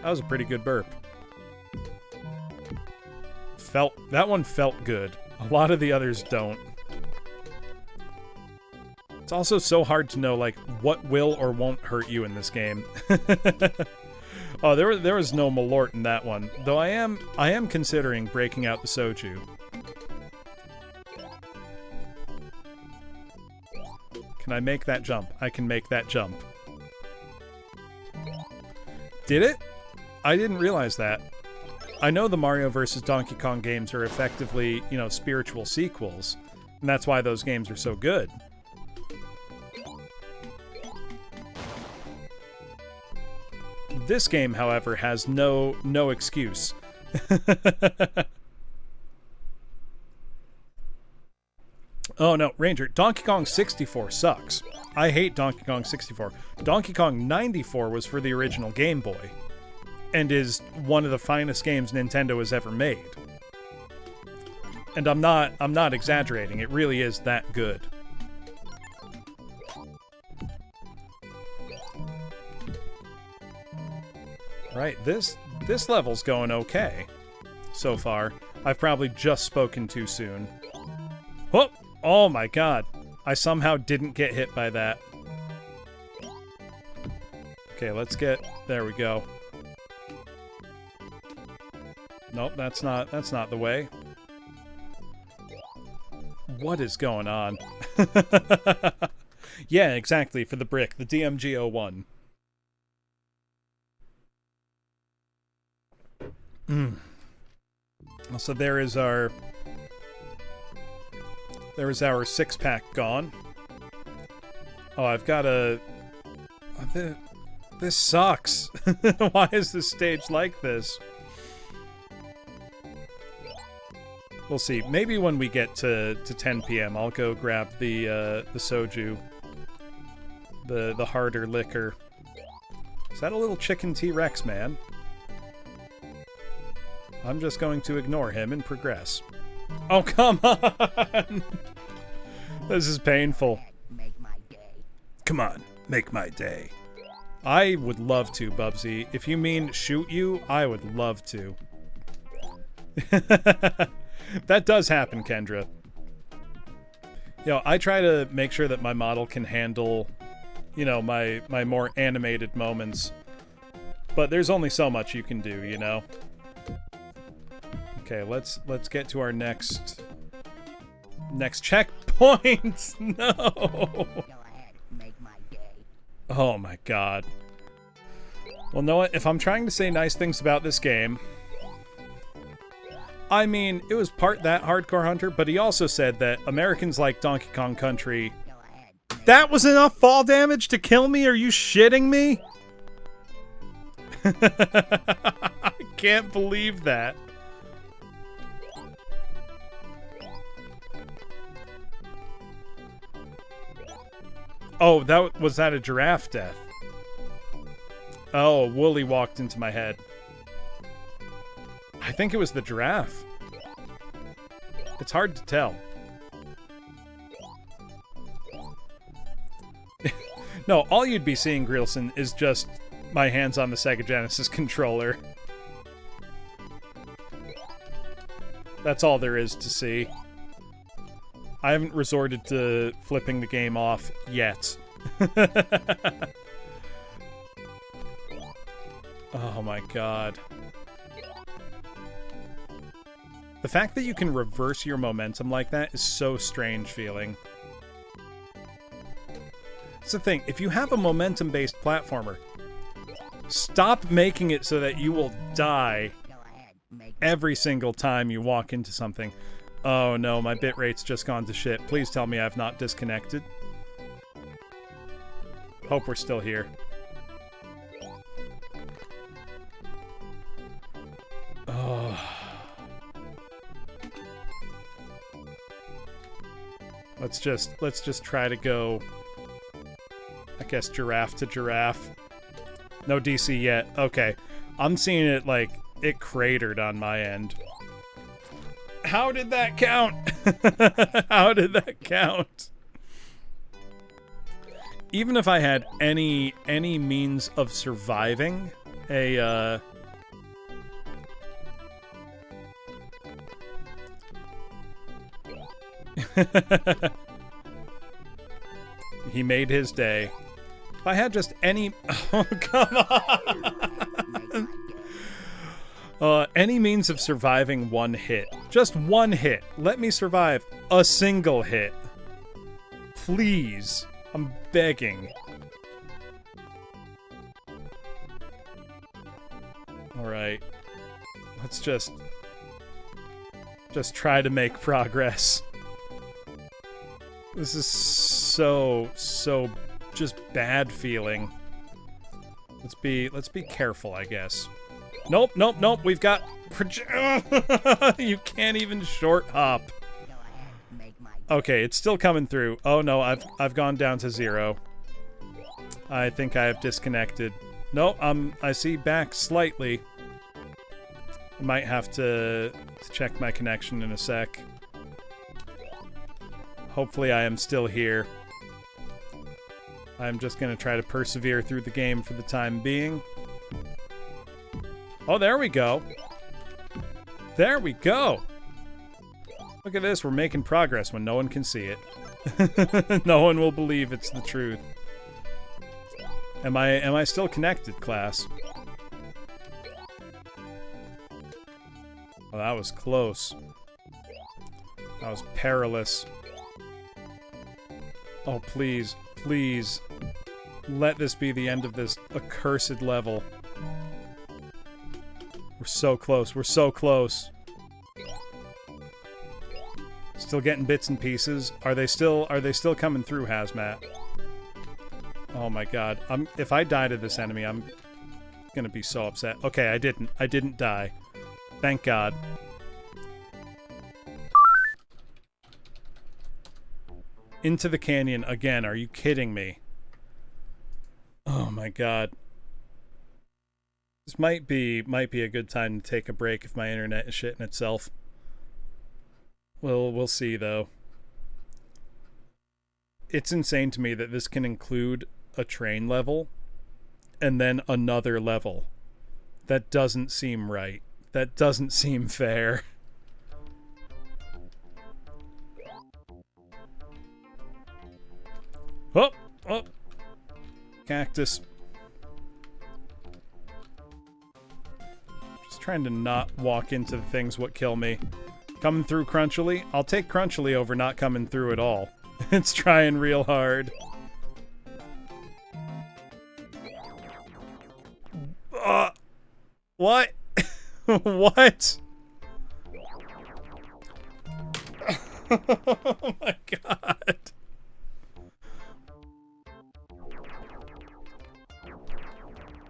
That was a pretty good burp. That one felt good. A lot of the others don't. It's also so hard to know, like, what will or won't hurt you in this game. Oh, there was no Malort in that one. Though I am considering breaking out the soju. Can I make that jump? I can make that jump. Did it? I didn't realize that. I know the Mario vs. Donkey Kong games are effectively, you know, spiritual sequels, and that's why those games are so good. This game, however, has no excuse. Oh no, Ranger, Donkey Kong 64 sucks. I hate Donkey Kong 64. Donkey Kong 94 was for the original Game Boy, and is one of the finest games Nintendo has ever made. And I'm not exaggerating, it really is that good. Right, this level's going okay so far. I've probably just spoken too soon. Whoop! Oh my god. I somehow didn't get hit by that. Okay, let's get... There we go. Nope, that's not the way. What is going on? Yeah, exactly, for the brick, the DMG-01. So there is our 6-pack gone. Oh, I've got a... This sucks. Why is this stage like this? We'll see. Maybe when we get to 10 p.m., I'll go grab the soju. The harder liquor. Is that a little chicken T-Rex, man? I'm just going to ignore him and progress. Oh, come on! This is painful. Come on, make my day. I would love to, Bubsy. If you mean shoot you, I would love to. That does happen, Kendra. You know, I try to make sure that my model can handle, you know, my more animated moments. But there's only so much you can do, you know? Okay, let's get to our next checkpoint. No. Oh my god. Well, Noah, if I'm trying to say nice things about this game, I mean, it was part that Hardcore Hunter, but he also said that Americans like Donkey Kong Country. That was enough fall damage to kill me? Are you shitting me? I can't believe that. Oh, was that a giraffe death? Oh, Wooly walked into my head. I think it was the giraffe. It's hard to tell. No, all you'd be seeing, Greelson, is just my hands on the Sega Genesis controller. That's all there is to see. I haven't resorted to flipping the game off yet. Oh my god. The fact that you can reverse your momentum like that is so strange feeling. It's the thing, if you have a momentum-based platformer, stop making it so that you will die every single time you walk into something. Oh no, my bitrate's just gone to shit. Please tell me I've not disconnected. Hope we're still here. Oh. Let's just try to go, I guess, giraffe to giraffe. No DC yet. Okay. I'm seeing it like it cratered on my end. How did that count? How did that count? Even if I had any means of surviving a he made his day. If I had just any... Oh, come on! Any means of surviving one hit. Just one hit. Let me survive a single hit. Please. I'm begging. Alright. Let's just try to make progress. This is so just bad feeling. Let's be careful, I guess. Nope. We've got you can't even short hop. Okay, it's still coming through. Oh no, I've gone down to 0. I think I have disconnected. No, I see back slightly. I might have to check my connection in a sec. Hopefully I am still here. I'm just gonna try to persevere through the game for the time being. Oh, there we go. There we go. Look at this, we're making progress when no one can see it. No one will believe it's the truth. Am I still connected, class? Oh, that was close. That was perilous. Oh, please, please. Let this be the end of this accursed level. We're so close, we're so close. Still getting bits and pieces. Are they still coming through, Hazmat? Oh my god. If I die to this enemy, I'm gonna be so upset. Okay, I didn't die. Thank God. Into the canyon again. Are you kidding me? Oh my god. This might be a good time to take a break if my internet is shitting itself. We'll see though. It's insane to me that this can include a train level and then another level. That doesn't seem right. That doesn't seem fair. Oh! Cactus. Just trying to not walk into the things what kill me. Coming through crunchily? I'll take crunchily over not coming through at all. It's trying real hard. What? What? Oh my god.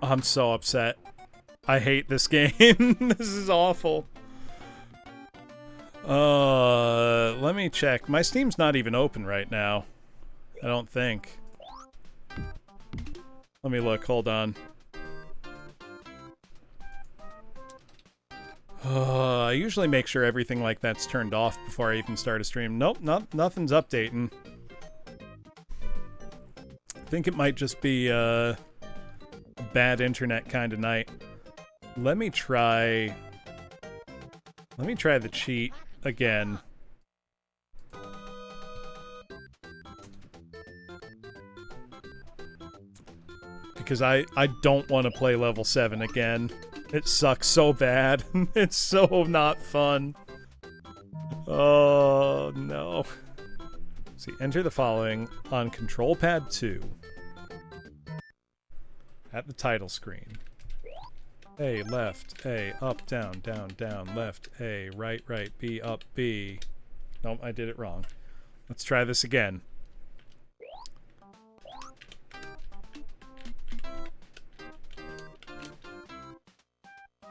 I'm so upset. I hate this game. This is awful. Let me check. My Steam's not even open right now. I don't think. Let me look. Hold on. I usually make sure everything like that's turned off before I even start a stream. Nope, nothing's updating. I think it might just be a bad internet kind of night. Let me try the cheat again. Because I don't want to play level 7 again. It sucks so bad. It's so not fun. Oh, no. See, enter the following on Control Pad 2. At the title screen. A, left, A, up, down, down, down, left, A, right, right, B, up, B. Nope, I did it wrong. Let's try this again.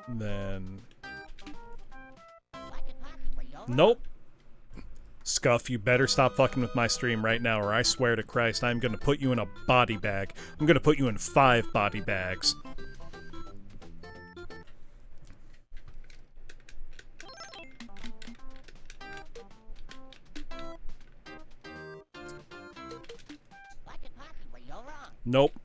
Then... Nope. Scuff, you better stop fucking with my stream right now, or I swear to Christ, I'm gonna put you in a body bag. I'm gonna put you in 5 body bags. Nope.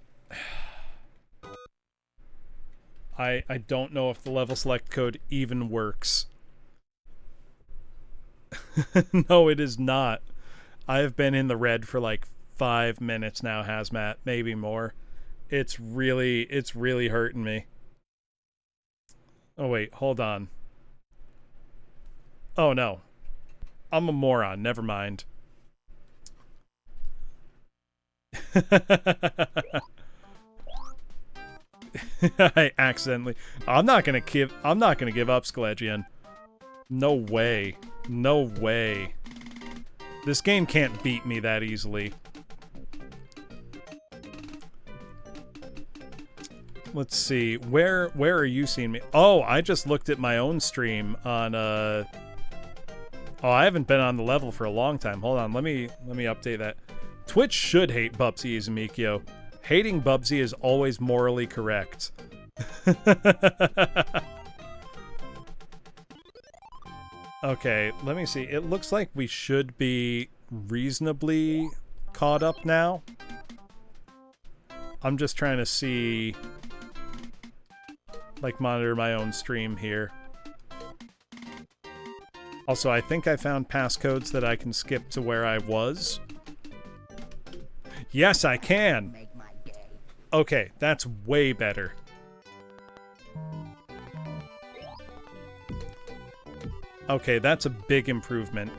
I don't know if the level select code even works. No, it is not. I have been in the red for like 5 minutes now, Hazmat, maybe more. It's really hurting me. Oh wait, hold on. Oh no. I'm a moron, never mind. I accidentally. I'm not gonna give up, Skelegian. No way. No way. This game can't beat me that easily. Let's see. Where are you seeing me? Oh, I just looked at my own stream on Oh, I haven't been on the level for a long time. Hold on. Let me update that. Twitch should hate Bubsy Izumikyo. Hating Bubsy is always morally correct. Okay, let me see. It looks like we should be reasonably caught up now. I'm just trying to see... like, monitor my own stream here. Also, I think I found passcodes that I can skip to where I was. Yes, I can! Okay, that's way better. Okay, that's a big improvement.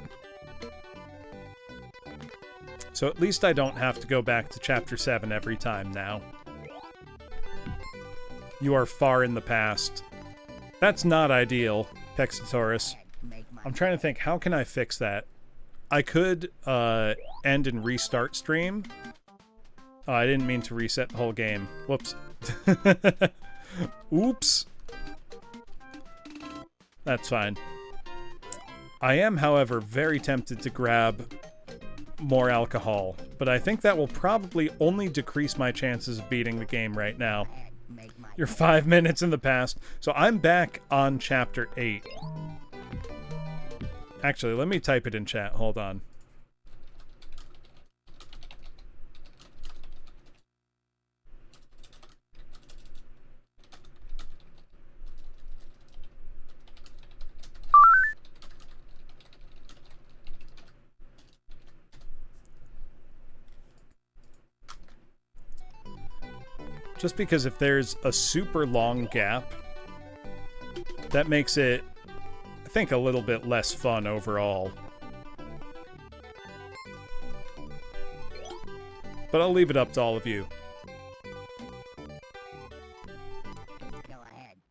So at least I don't have to go back to Chapter 7 every time now. You are far in the past. That's not ideal, Pexitoris. I'm trying to think, how can I fix that? I could end and restart stream. Oh, I didn't mean to reset the whole game. Whoops. Oops. That's fine. I am, however, very tempted to grab more alcohol, but I think that will probably only decrease my chances of beating the game right now. You're 5 minutes in the past, so I'm back on Chapter 8. Actually, let me type it in chat. Hold on. Just because if there's a super long gap, that makes it, I think, a little bit less fun overall. But I'll leave it up to all of you.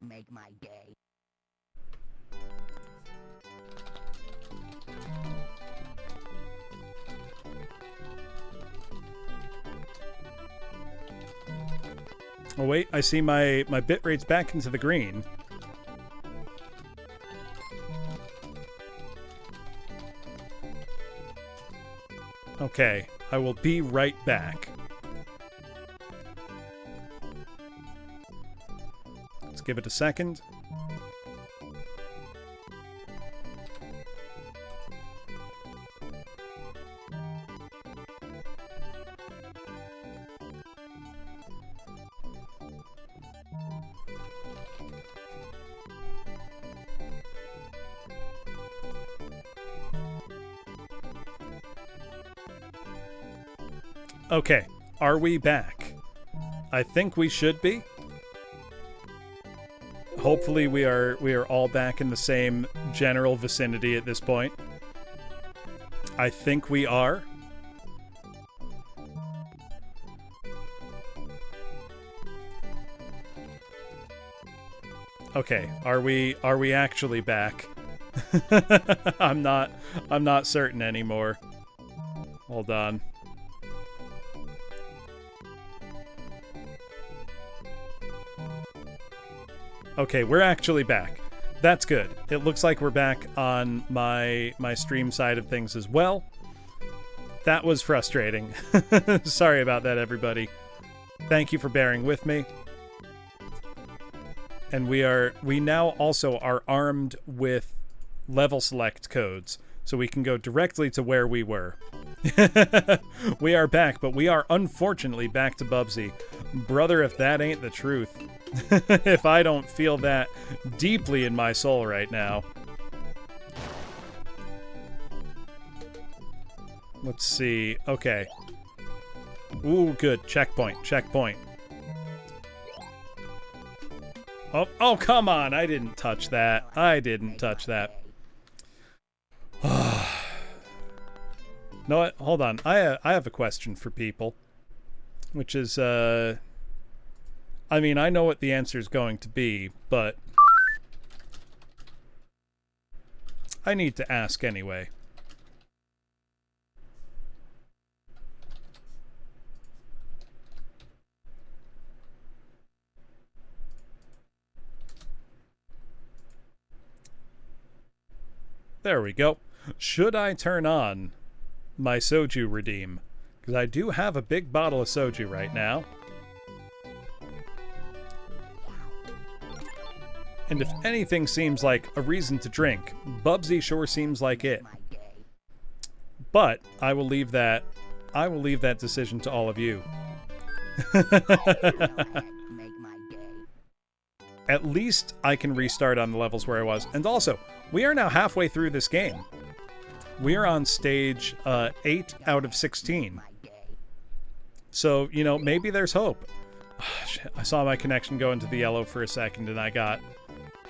make my day. Oh wait, I see my bit rate's back into the green. Okay, I will be right back. Let's give it a second. Okay, are we back? I think we should be. Hopefully we are all back in the same general vicinity at this point. I think we are. Okay, are we actually back? I'm not certain anymore. Hold on. Okay, we're actually back. That's good. It looks like we're back on my stream side of things as well. That was frustrating. Sorry about that, everybody. Thank you for bearing with me. And we now also are armed with level select codes, so we can go directly to where we were. We are back, but we are unfortunately back to Bubsy. Brother, if that ain't the truth. If I don't feel that deeply in my soul right now. Let's see. Okay. Ooh, good. Checkpoint. Checkpoint. Oh, come on. I didn't touch that. I didn't touch that. No, hold on. I have a question for people. Which is, I mean, I know what the answer is going to be, but I need to ask anyway. There we go. Should I turn on my soju redeem? Because I do have a big bottle of soju right now. And if anything seems like a reason to drink, Bubsy sure seems like it. But I will leave that decision to all of you. At least I can restart on the levels where I was. And also, we are now halfway through this game. We are on stage 8 out of 16. So, you know, maybe there's hope. Oh, shit. I saw my connection go into the yellow for a second and I got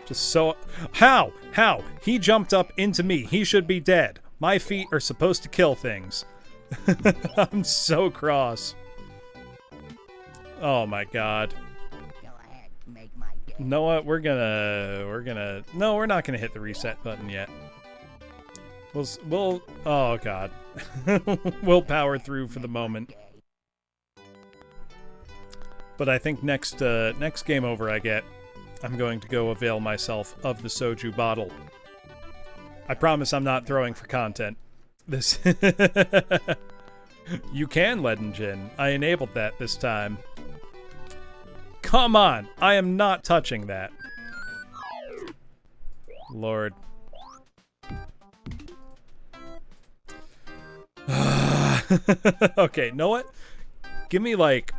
just so... How? He jumped up into me. He should be dead. My feet are supposed to kill things. I'm so cross. Oh my god. You know what? We're gonna... No, we're not gonna hit the reset button yet. We'll oh god. We'll power through for the moment. But I think next game over I'm going to go avail myself of the soju bottle. I promise I'm not throwing for content. This You can lead and gin. I enabled that this time. Come on! I am not touching that. Lord. Okay, know what? Give me like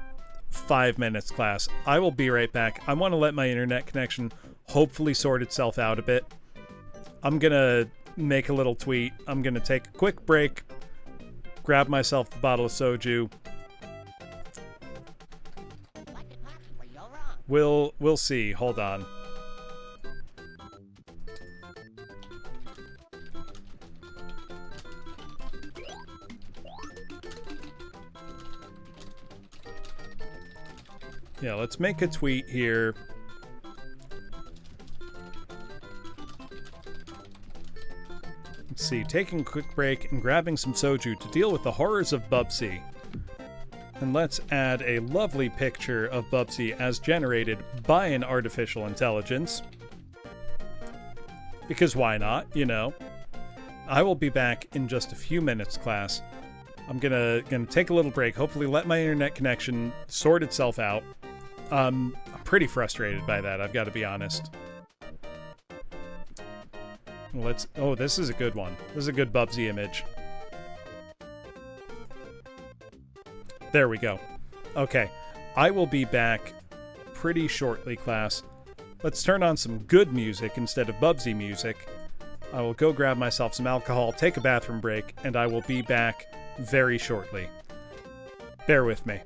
5 minutes, class. I will be right back. I want to let my internet connection hopefully sort itself out a bit. I'm gonna make a little tweet. I'm gonna take a quick break, grab myself the bottle of soju. We'll see. Hold on. Yeah, let's make a tweet here. Bubsy, taking a quick break and grabbing some soju to deal with the horrors of Bubsy. And let's add a lovely picture of Bubsy as generated by an artificial intelligence. Because why not, you know? I will be back in just a few minutes, class. I'm gonna take a little break, hopefully let my internet connection sort itself out. I'm pretty frustrated by that, I've got to be honest. Oh, this is a good one. This is a good Bubsy image. There we go. Okay, I will be back pretty shortly, class. Let's turn on some good music instead of Bubsy music. I will go grab myself some alcohol, take a bathroom break, and I will be back very shortly. Bear with me.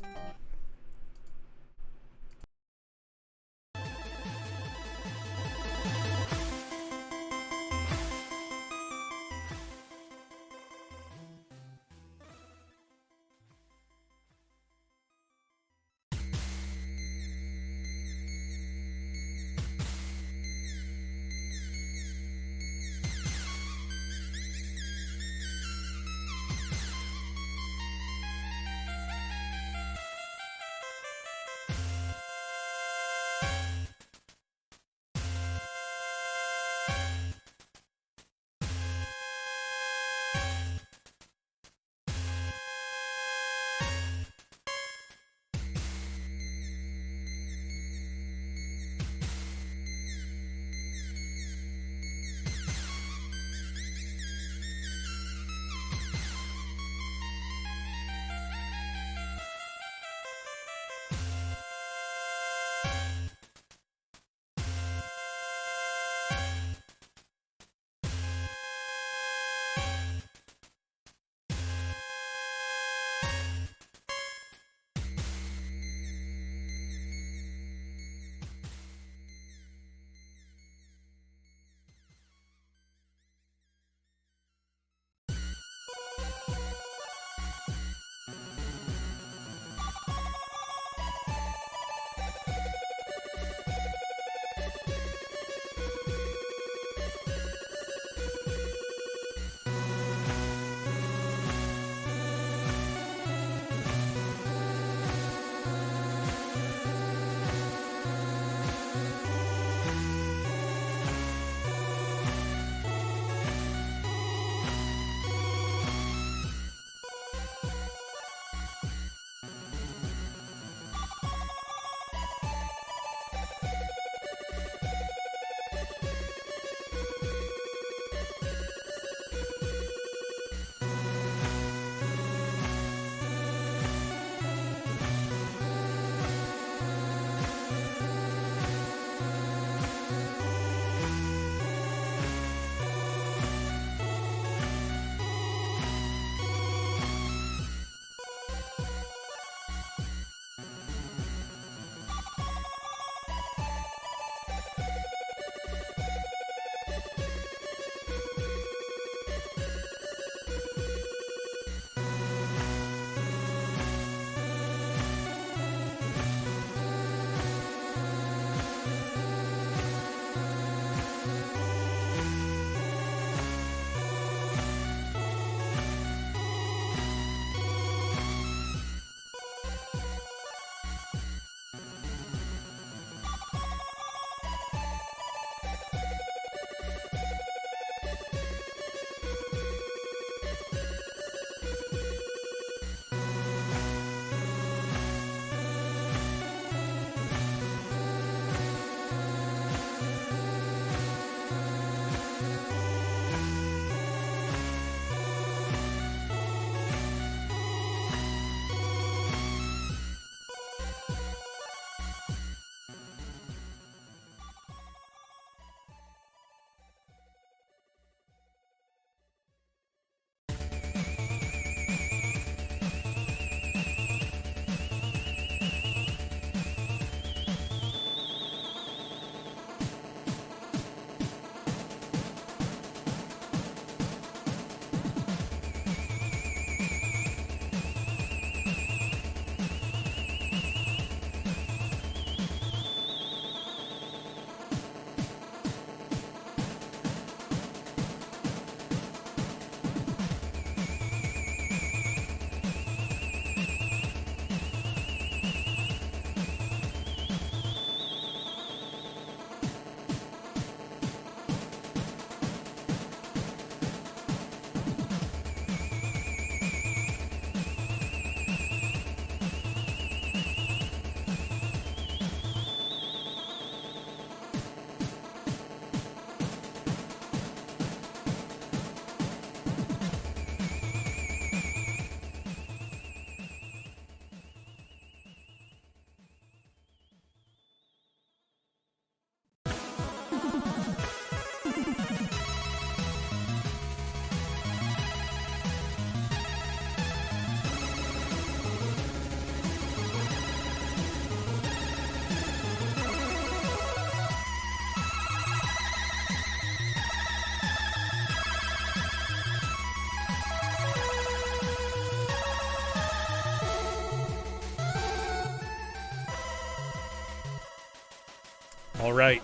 All right.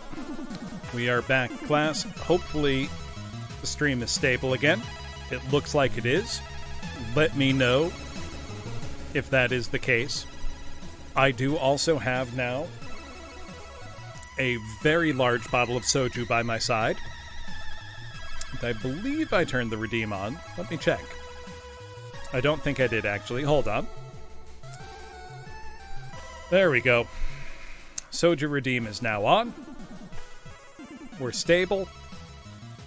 We are back, class. Hopefully the stream is stable again. It looks like it is. Let me know if that is the case. I do also have now a very large bottle of soju by my side. And I believe I turned the redeem on. Let me check. I don't think I did, actually. Hold on. There we go. Soju redeem is now on. We're stable.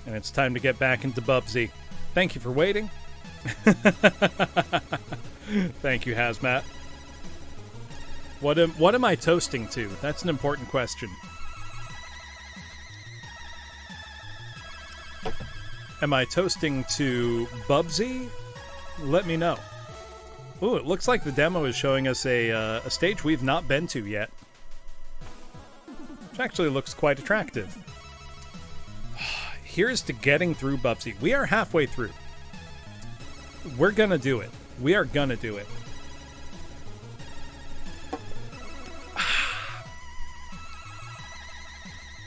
And it's time to get back into Bubsy. Thank you for waiting. Thank you, Hazmat. What am I toasting to? That's an important question. Am I toasting to Bubsy? Let me know. Ooh, it looks like the demo is showing us a stage we've not been to yet. Which actually looks quite attractive. Here's to getting through Bubsy. We are halfway through. We're gonna do it. We are gonna do it.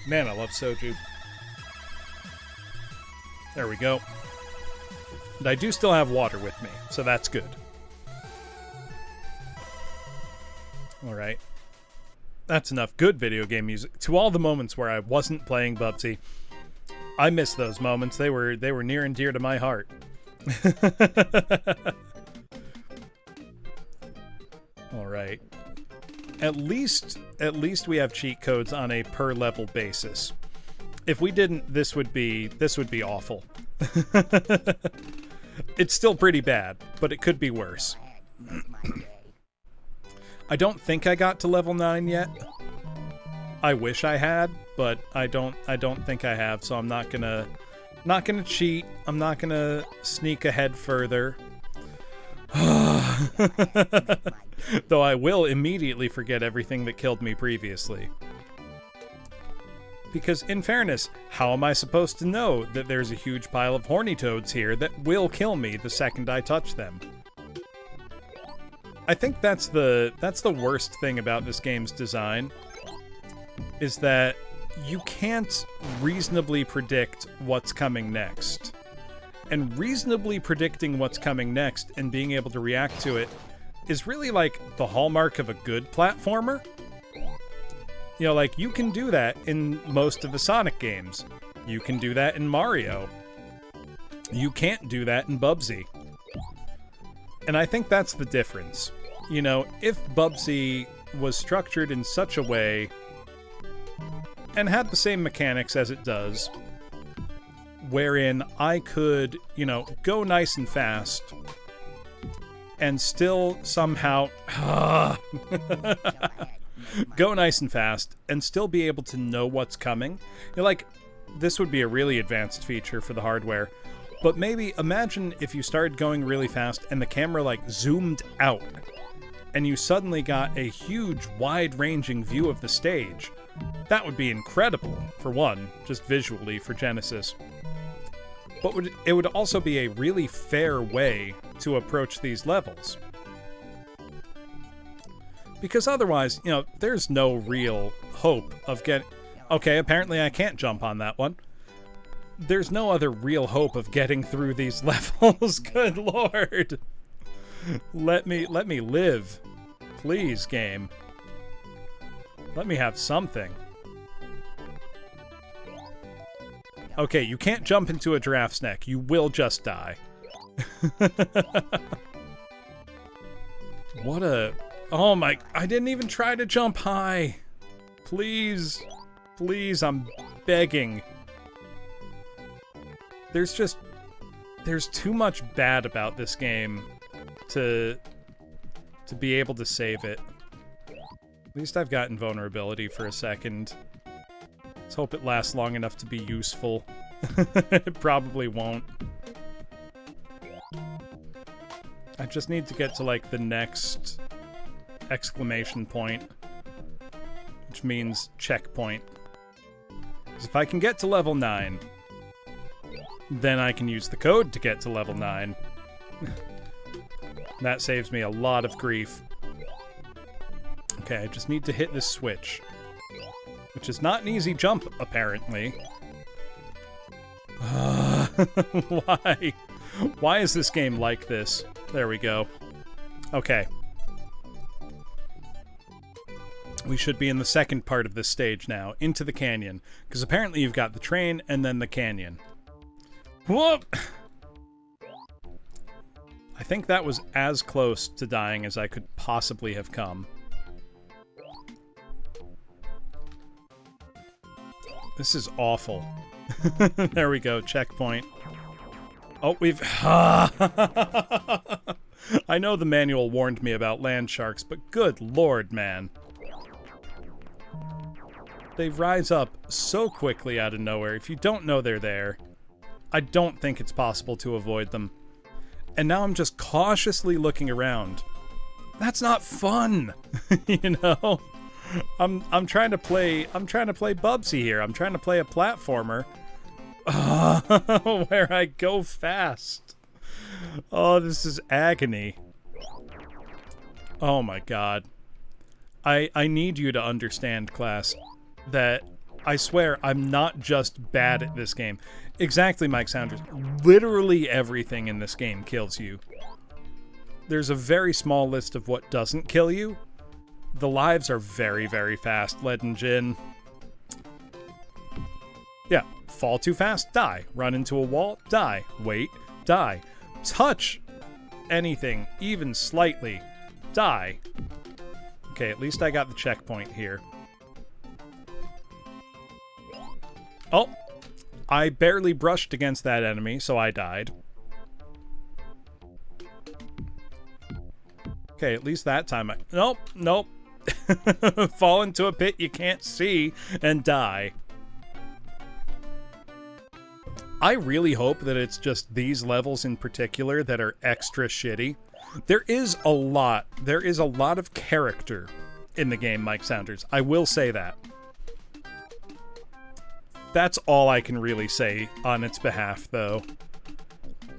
Man, I love soju. There we go. And I do still have water with me, so that's good. Alright. That's enough good video game music. To all the moments where I wasn't playing Bubsy, I miss those moments. They were near and dear to my heart. Alright. At least we have cheat codes on a per level basis. If we didn't, this would be awful. It's still pretty bad, but it could be worse. I don't think I got to level 9 yet. I wish I had, but I don't think I have, so I'm not gonna cheat. I'm not gonna sneak ahead further. Though I will immediately forget everything that killed me previously. Because, in fairness, how am I supposed to know that there's a huge pile of horny toads here that will kill me the second I touch them? I think that's the worst thing about this game's design, is that you can't reasonably predict what's coming next. And reasonably predicting what's coming next and being able to react to it is really like the hallmark of a good platformer. You know, like, you can do that in most of the Sonic games. You can do that in Mario. You can't do that in Bubsy. And I think that's the difference. You know, if Bubsy was structured in such a way and had the same mechanics as it does, wherein I could, you know, go nice and fast and still somehow go nice and fast and still be able to know what's coming. You know, like, this would be a really advanced feature for the hardware, but maybe imagine if you started going really fast and the camera, like, zoomed out and you suddenly got a huge, wide-ranging view of the stage. That would be incredible, for one, just visually for Genesis. But it would also be a really fair way to approach these levels. Because otherwise, you know, there's no real hope of getting... Okay, apparently I can't jump on that one. There's no other real hope of getting through these levels. Good lord. Let me live. Please, game. Let me have something. Okay, you can't jump into a giraffe's neck. You will just die. What a... Oh my... I didn't even try to jump high. Please. Please, I'm begging. There's too much bad about this game to be able to save it. At least I've got invulnerability for a second. Let's hope it lasts long enough to be useful. It probably won't. I just need to get to, like, the next exclamation point, which means checkpoint. Because if I can get to level 9, then I can use the code to get to level 9. That saves me a lot of grief. Okay, I just need to hit this switch. which is not an easy jump, apparently. Why? Why is this game like this? There we go. Okay. We should be in the second part of this stage now, into the canyon, because apparently you've got the train and then the canyon. Whoop! I think that was as close to dying as I could possibly have come. This is awful. There we go, checkpoint. Oh, we've... I know the manual warned me about land sharks, but good lord, man. They rise up so quickly out of nowhere. If you don't know they're there, I don't think it's possible to avoid them. And now I'm just cautiously looking around. That's not fun, you know? I'm trying to play Bubsy here. I'm trying to play a platformer where I go fast. Oh, this is agony. Oh my god. I need you to understand, class, that I swear I'm not just bad at this game. Exactly, Mike Sounders. Literally everything in this game kills you. There's a very small list of what doesn't kill you. The lives are very, very fast, Lead and Gin. Yeah, fall too fast, die. Run into a wall, die. Wait, die. Touch anything, even slightly, die. Okay, at least I got the checkpoint here. Oh, I barely brushed against that enemy, so I died. Okay, at least that time I... Nope, nope. Fall into a pit you can't see and die. I really hope that it's just these levels in particular that are extra shitty. There is a lot of character in the game, Mike Sounders. I will say that. That's all I can really say on its behalf, though.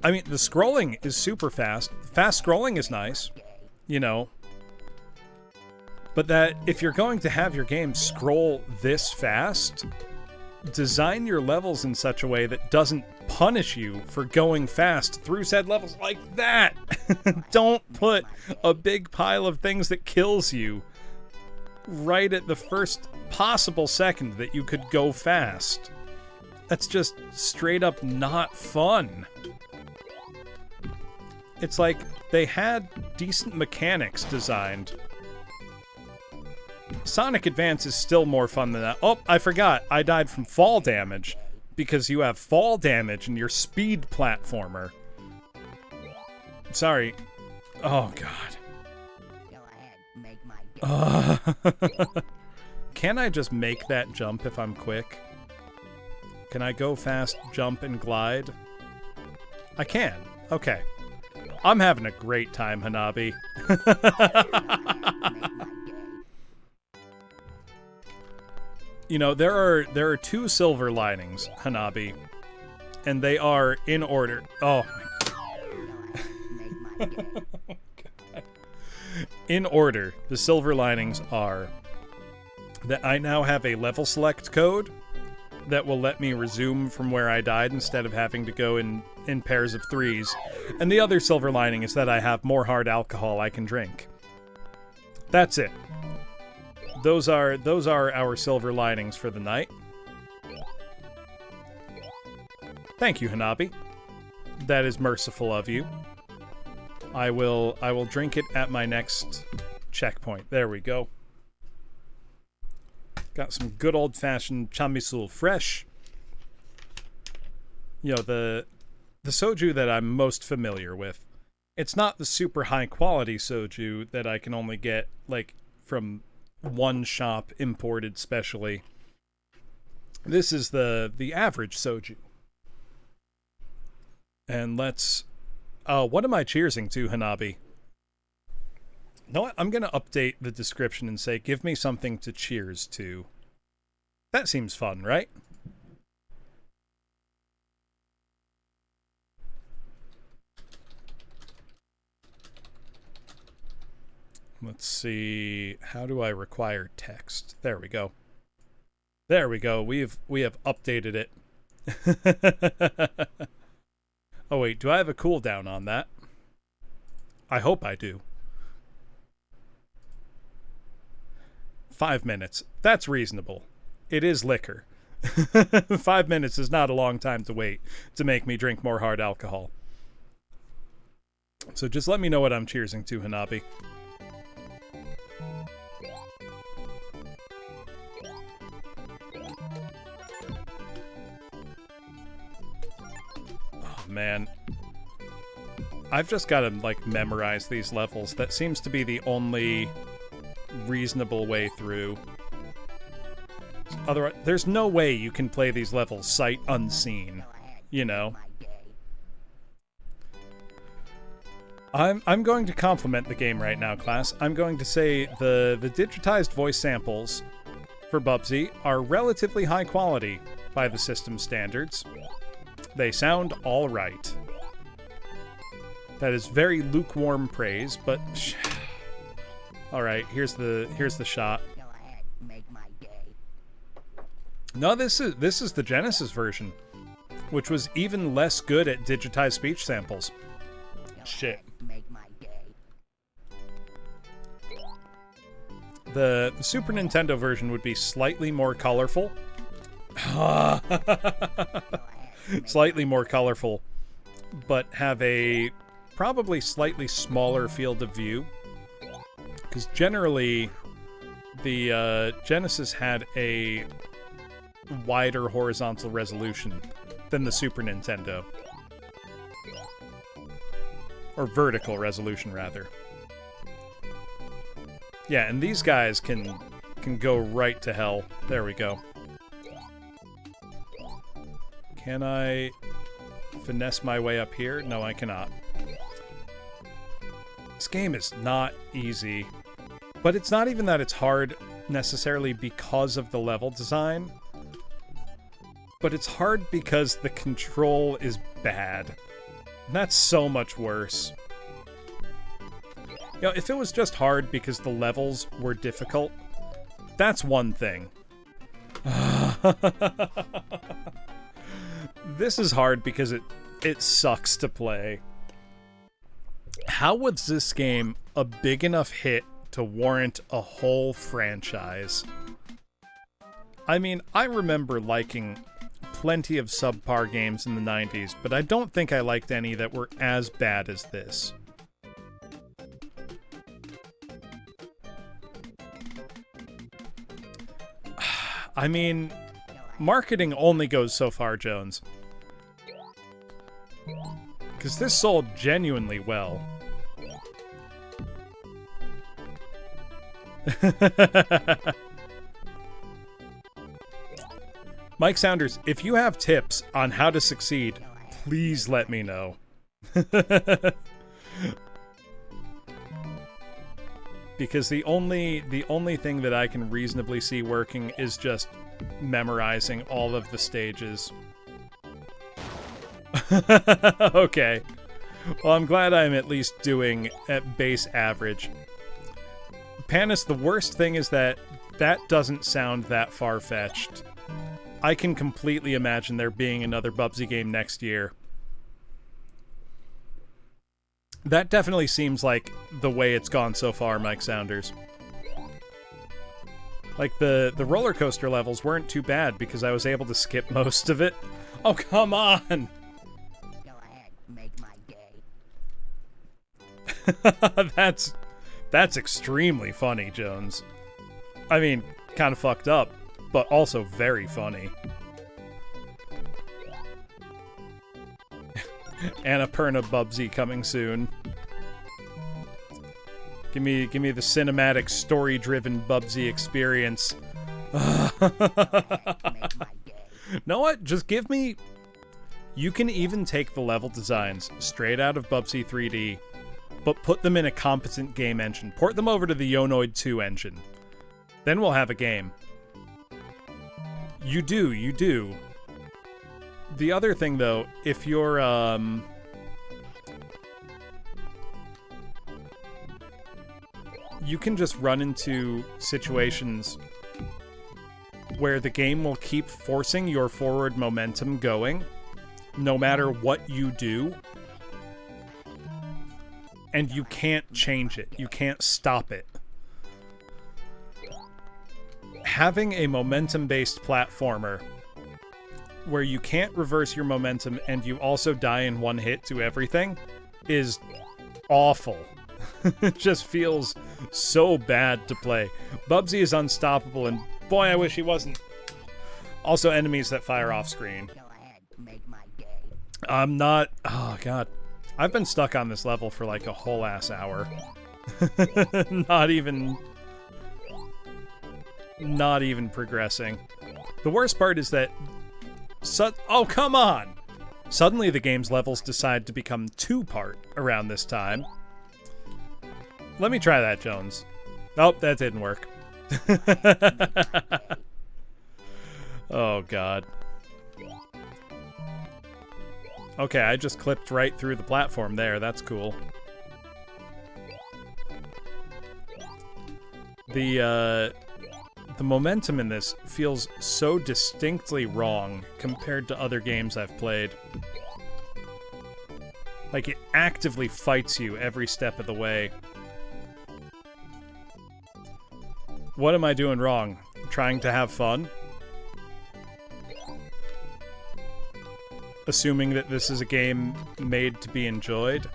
I mean, the scrolling is super fast. Fast scrolling is nice, you know. But that, if you're going to have your game scroll this fast, design your levels in such a way that doesn't punish you for going fast through said levels like that. Don't put a big pile of things that kills you right at the first possible second that you could go fast. That's just straight up not fun. It's like they had decent mechanics designed. Sonic Advance is still more fun than that. Oh, I forgot. I died from fall damage because you have fall damage in your speed platformer. Sorry. Oh, God. Go ahead, make my day. Can I just make that jump if I'm quick? Can I go fast, jump, and glide? I can. Okay. I'm having a great time, Hanabi. You know, there are two silver linings, Hanabi, and they are in order. Oh my God. In order, the silver linings are that I now have a level select code that will let me resume from where I died instead of having to go in pairs of threes. And the other silver lining is that I have more hard alcohol I can drink. That's it. Those are our silver linings for the night. Thank you, Hanabi. That is merciful of you. I will drink it at my next checkpoint. There we go. Got some good old-fashioned chamisul fresh. You know, the soju that I'm most familiar with. It's not the super high-quality soju that I can only get, like, from one shop imported specially. This is the average soju. And let's... what am I cheersing to, Hanabi? You know what? I'm going to update the description and say, give me something to cheers to. That seems fun, right? Let's see. How do I require text? There we go. There we go. We have updated it. Oh wait, do I have a cooldown on that? I hope I do. 5 minutes. That's reasonable. It is liquor. 5 minutes is not a long time to wait to make me drink more hard alcohol. So just let me know what I'm cheersing to, Hanabi. Oh, man. I've just got to, like, memorize these levels. That seems to be the only reasonable way through. Otherwise, there's no way you can play these levels sight unseen, you know? I'm going to compliment the game right now, class. I'm going to say the digitized voice samples for Bubsy are relatively high quality by the system standards. They sound all right. That is very lukewarm praise, but all right, here's the shot. No, this is the Genesis version, which was even less good at digitized speech samples. Shit. The Super Nintendo version would be slightly more colorful. Slightly more colorful, but have a probably slightly smaller field of view. Because generally, the Genesis had a wider horizontal resolution than the Super Nintendo. Or vertical resolution, rather. Yeah, and these guys can go right to hell. There we go. Can I finesse my way up here? No, I cannot. This game is not easy. But it's not even that it's hard necessarily because of the level design. But it's hard because the control is bad. And that's so much worse. You know, if it was just hard because the levels were difficult, that's one thing. This is hard because it sucks to play. How was this game a big enough hit to warrant a whole franchise? I mean, I remember liking plenty of subpar games in the 90s, but I don't think I liked any that were as bad as this. I mean, marketing only goes so far, Jones. Because this sold genuinely well. Mike Saunders, if you have tips on how to succeed, please let me know. Because the only thing that I can reasonably see working is just memorizing all of the stages. Okay. Well, I'm glad I'm at least doing at base average. Panis, the worst thing is that doesn't sound that far-fetched. I can completely imagine there being another Bubsy game next year. That definitely seems like the way it's gone so far, Mike Saunders. Like, the roller coaster levels weren't too bad because I was able to skip most of it. Oh, come on! Go ahead, make my day. That's extremely funny, Jones. I mean, kind of fucked up, but also very funny. Annapurna Bubsy coming soon. Give me the cinematic, story-driven Bubsy experience. Know what? Just give me... You can even take the level designs straight out of Bubsy 3D, but put them in a competent game engine. Port them over to the Yonoid 2 engine. Then we'll have a game. You do. The other thing, though, if you're, you can just run into situations where the game will keep forcing your forward momentum going, no matter what you do, and you can't change it. You can't stop it. Having a momentum-based platformer where you can't reverse your momentum and you also die in one hit to everything is awful. It just feels so bad to play. Bubsy is unstoppable, and boy, I wish he wasn't. Also, enemies that fire off screen. Go ahead, make my day. I'm not... Oh, God. I've been stuck on this level for like a whole ass hour. Not even progressing. The worst part is that... oh, come on! Suddenly the game's levels decide to become two-part around this time. Let me try that, Jones. Oh, that didn't work. Oh, God. Okay, I just clipped right through the platform there. That's cool. The momentum in this feels so distinctly wrong compared to other games I've played. Like, it actively fights you every step of the way. What am I doing wrong? Trying to have fun? Assuming that this is a game made to be enjoyed?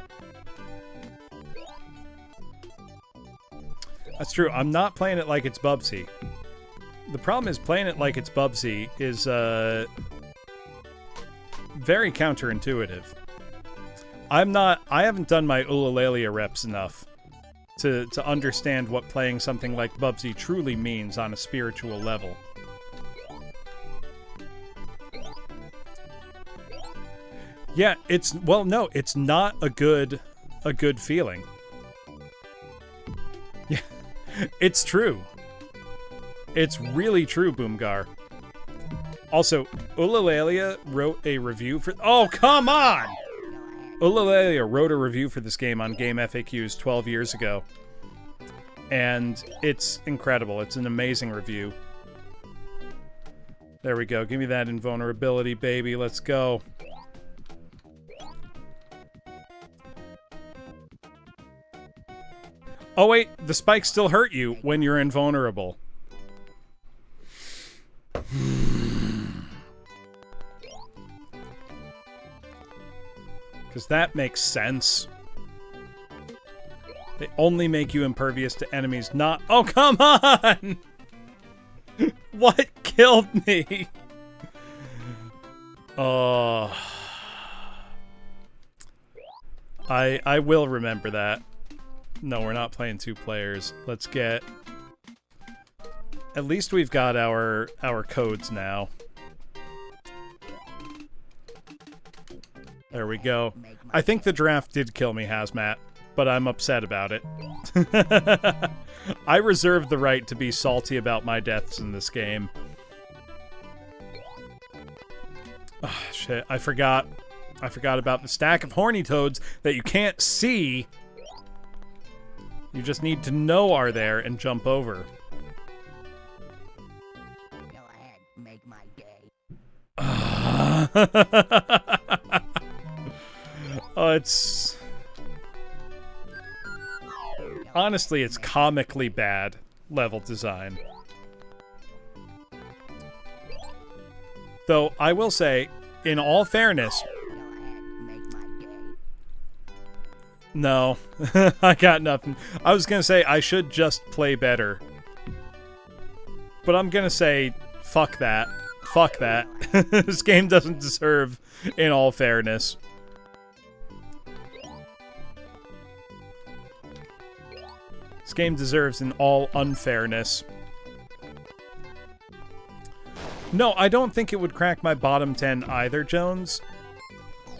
That's true. I'm not playing it like it's Bubsy. The problem is playing it like it's Bubsy is very counterintuitive. I haven't done my Ulalalia reps enough to understand what playing something like Bubsy truly means on a spiritual level. Yeah, it's not a good feeling. Yeah, it's true. It's really true, Boomgar. Also, Ulalalia wrote a review for... Oh, come on! Ulalalia wrote a review for this game on Game FAQs 12 years ago. And it's incredible. It's an amazing review. There we go. Give me that invulnerability, baby. Let's go. Oh, wait. The spikes still hurt you when you're invulnerable. Because that makes sense. They only make you impervious to enemies, not... Oh, come on! What killed me? Oh. I will remember that. No, we're not playing two players. Let's get... At least we've got our codes now. There we go. I think the draft did kill me, Hazmat, but I'm upset about it. I reserve the right to be salty about my deaths in this game. Oh, shit, I forgot about the stack of horny toads that you can't see. You just need to know are there and jump over. Go ahead, make my day. Oh, it's... Honestly, it's comically bad level design. Though, I will say, in all fairness... Go ahead, make my day. No, I got nothing. I was gonna say I should just play better. But I'm gonna say, fuck that. Fuck that. This game doesn't deserve, in all fairness. This game deserves in all unfairness. No, I don't think it would crack my bottom 10 either, Jones.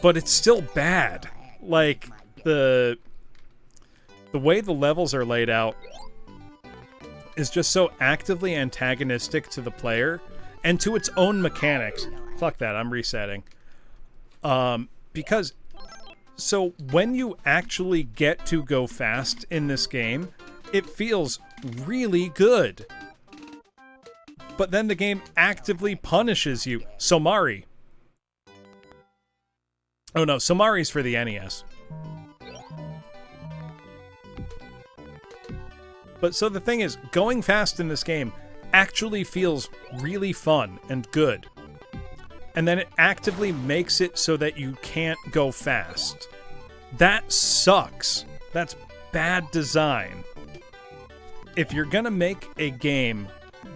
But it's still bad. Like, the way the levels are laid out is just so actively antagonistic to the player and to its own mechanics. Fuck that, I'm resetting. Because, so when you actually get to go fast in this game, it feels really good. but then the game actively punishes you. Somari. Oh no, Somari's for the NES. But so the thing is, going fast in this game actually feels really fun and good. And then it actively makes it so that you can't go fast. That sucks. That's bad design. If you're gonna make a game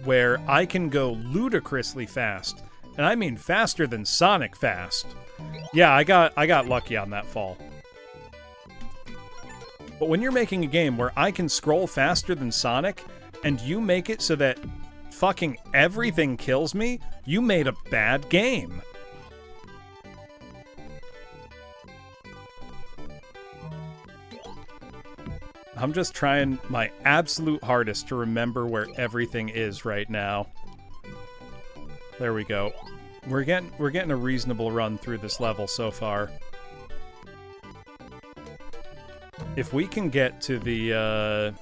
where I can go ludicrously fast, and I mean faster than Sonic fast, yeah, I got lucky on that fall. But when you're making a game where I can scroll faster than Sonic, and you make it so that fucking everything kills me, you made a bad game. I'm just trying my absolute hardest to remember where everything is right now. There we go. We're getting a reasonable run through this level so far. If we can get to the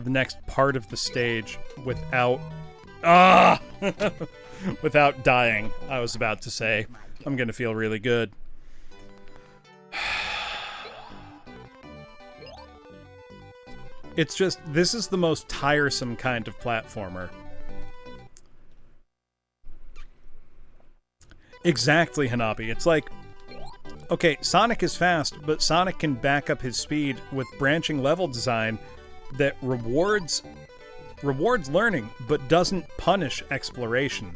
next part of the stage without without dying, I was about to say, I'm gonna feel really good. It's just, this is the most tiresome kind of platformer. Exactly, Hanabi. It's like, okay, Sonic is fast, but Sonic can back up his speed with branching level design that rewards learning, but doesn't punish exploration.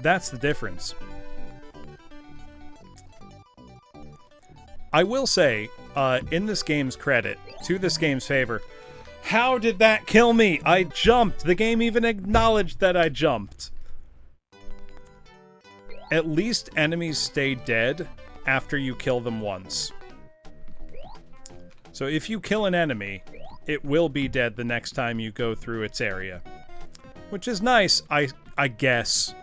That's the difference. I will say, in this game's credit, to this game's favor, how did that kill me? I jumped! The game even acknowledged that I jumped. At least enemies stay dead after you kill them once. So if you kill an enemy, it will be dead the next time you go through its area. Which is nice, I guess.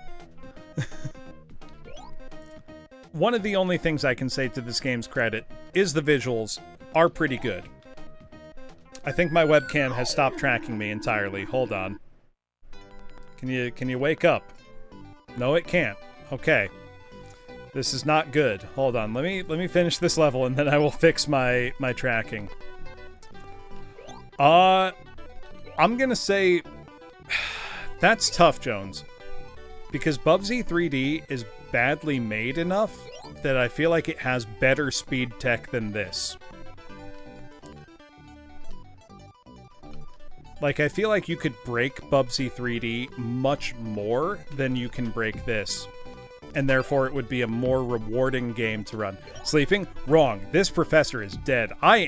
One of the only things I can say to this game's credit is the visuals are pretty good. I think my webcam has stopped tracking me entirely. Hold on. Can you wake up? No, it can't. Okay. This is not good. Hold on. Let me finish this level and then I will fix my tracking. I'm gonna say that's tough, Jones. Because Bubsy 3D is badly made enough that I feel like it has better speed tech than this. Like, I feel like you could break Bubsy 3D much more than you can break this. And therefore it would be a more rewarding game to run. Sleeping? Wrong. This professor is dead. I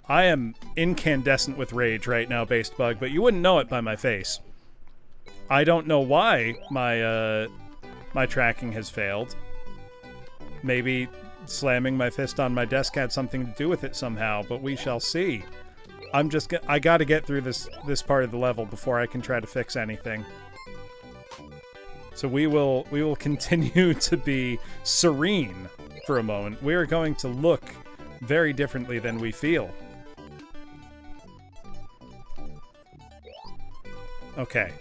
am incandescent with rage right now, Based Bug, but you wouldn't know it by my face. I don't know why my tracking has failed. Maybe slamming my fist on my desk had something to do with it somehow, but we shall see. I gotta get through this part of the level before I can try to fix anything. So we will continue to be serene for a moment. We are going to look very differently than we feel. Okay.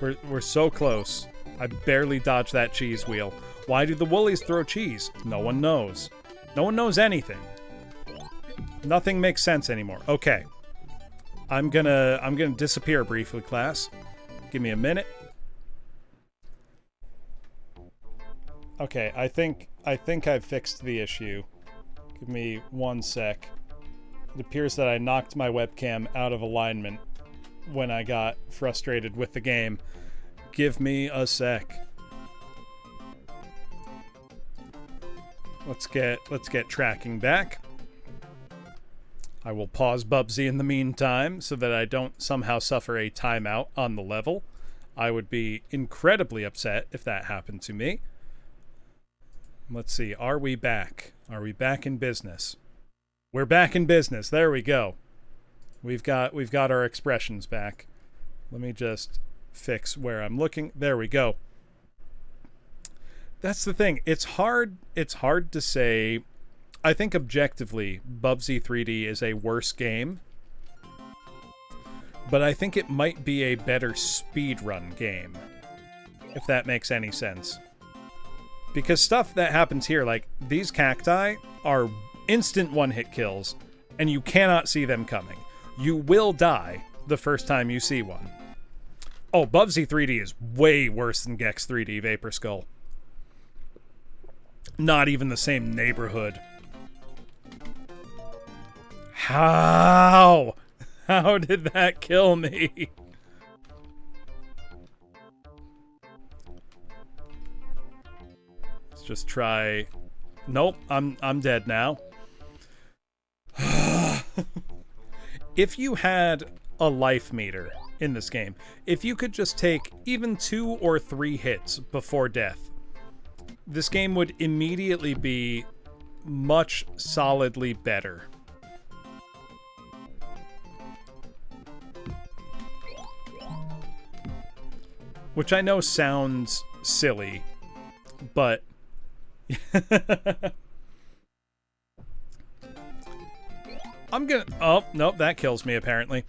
We're so close. I barely dodged that cheese wheel. Why do the woolies throw cheese? No one knows. No one knows anything. Nothing makes sense anymore. Okay. I'm gonna disappear briefly, class. Give me a minute. Okay, I think I've fixed the issue. Give me 1 sec. It appears that I knocked my webcam out of alignment when I got frustrated with the game. Give me a sec. Let's get tracking back. I will pause Bubsy in the meantime so that I don't somehow suffer a timeout on the level. I would be incredibly upset if that happened to me. Let's see, are we back? Are we back in business? We're back in business. There we go. We've got our expressions back. Let me just fix where I'm looking. There we go. That's the thing. It's hard to say. I think objectively, Bubsy 3D is a worse game. but I think it might be a better speedrun game, if that makes any sense. Because stuff that happens here, like these cacti are instant one-hit kills, and you cannot see them coming. You will die the first time you see one. Oh, Bubsy 3D is way worse than Gex 3D Vapor Skull. Not even the same neighborhood. How? How did that kill me? Let's just try... Nope, I'm dead now. If you had a life meter in this game, if you could just take even 2 or 3 hits before death, this game would immediately be much solidly better. Which I know sounds silly, but... I'm gonna... Oh, nope, that kills me, apparently.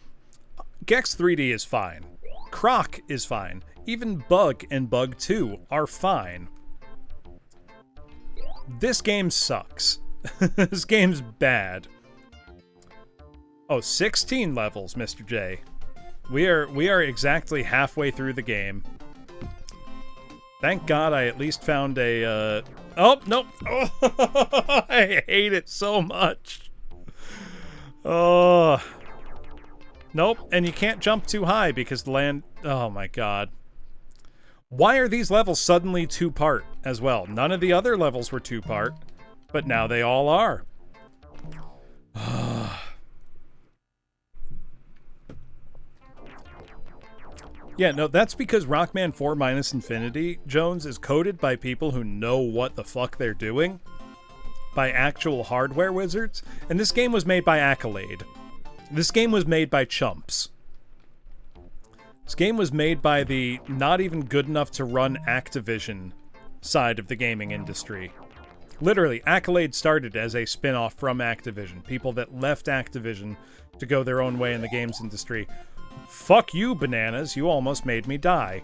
Gex 3D is fine. Croc is fine. Even Bug and Bug 2 are fine. This game sucks. This game's bad. Oh, 16 levels, Mr. J. We are exactly halfway through the game. Thank God I at least found a, Oh, nope. Oh, I hate it so much. Oh. Nope, and you can't jump too high because the land... Oh my god. Why are these levels suddenly 2-part as well? None of the other levels were 2-part, but now they all are. Yeah, no, that's because Rockman 4 minus Infinity, Jones, is coded by people who know what the fuck they're doing. By actual hardware wizards. And this game was made by Accolade. This game was made by chumps. This game was made by the not even good enough to run Activision side of the gaming industry. Literally, Accolade started as a spin-off from Activision. People that left Activision to go their own way in the games industry. Fuck you, Bananas. You almost made me die.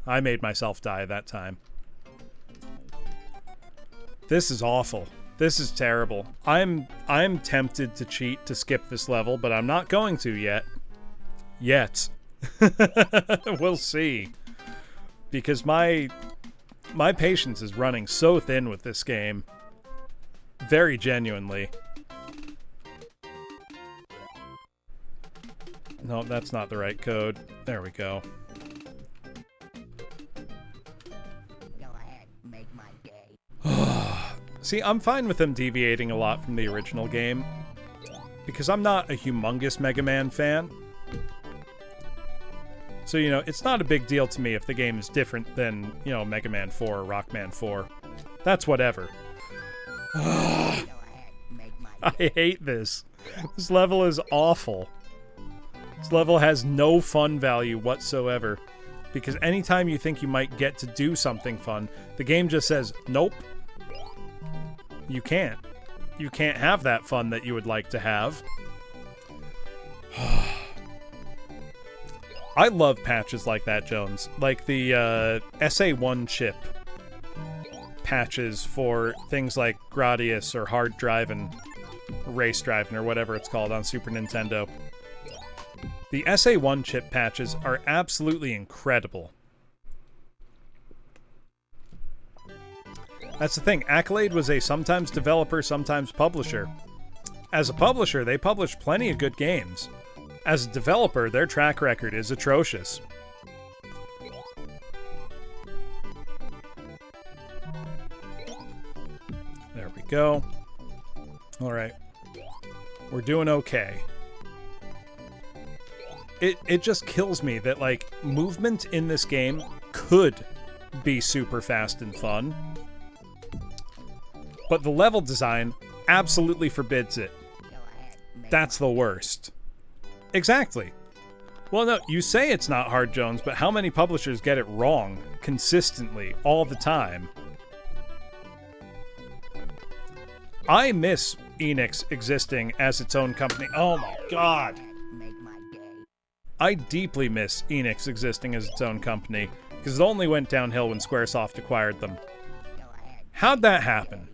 I made myself die that time. This is awful. This is terrible. I'm tempted to cheat to skip this level, but I'm not going to yet. Yet. We'll see. Because my patience is running so thin with this game. Very genuinely. No, that's not the right code. There we go. Go ahead, make my day. See, I'm fine with them deviating a lot from the original game. Because I'm not a humongous Mega Man fan. So, you know, it's not a big deal to me if the game is different than, you know, Mega Man 4 or Rockman 4. That's whatever. Go ahead, make my I hate this. This level is awful. This level has no fun value whatsoever. Because anytime you think you might get to do something fun, the game just says, nope. You can't. You can't have that fun that you would like to have. I love patches like that, Jones. Like the SA1 chip patches for things like Gradius or Hard Driving, Race Driving, or whatever it's called on Super Nintendo. The SA1 chip patches are absolutely incredible. That's the thing. Accolade was a sometimes developer, sometimes publisher. As a publisher, they publish plenty of good games. As a developer, their track record is atrocious. There we go. Alright. We're doing okay. It just kills me that, like, movement in this game could be super fast and fun. But the level design absolutely forbids it. That's the worst. Exactly. Well, no, you say it's not hard, Jones, but how many publishers get it wrong consistently, all the time? I miss Enix existing as its own company. Oh my god! make my day. I deeply miss Enix existing as its own company, because it only went downhill when Squaresoft acquired them. How'd that happen?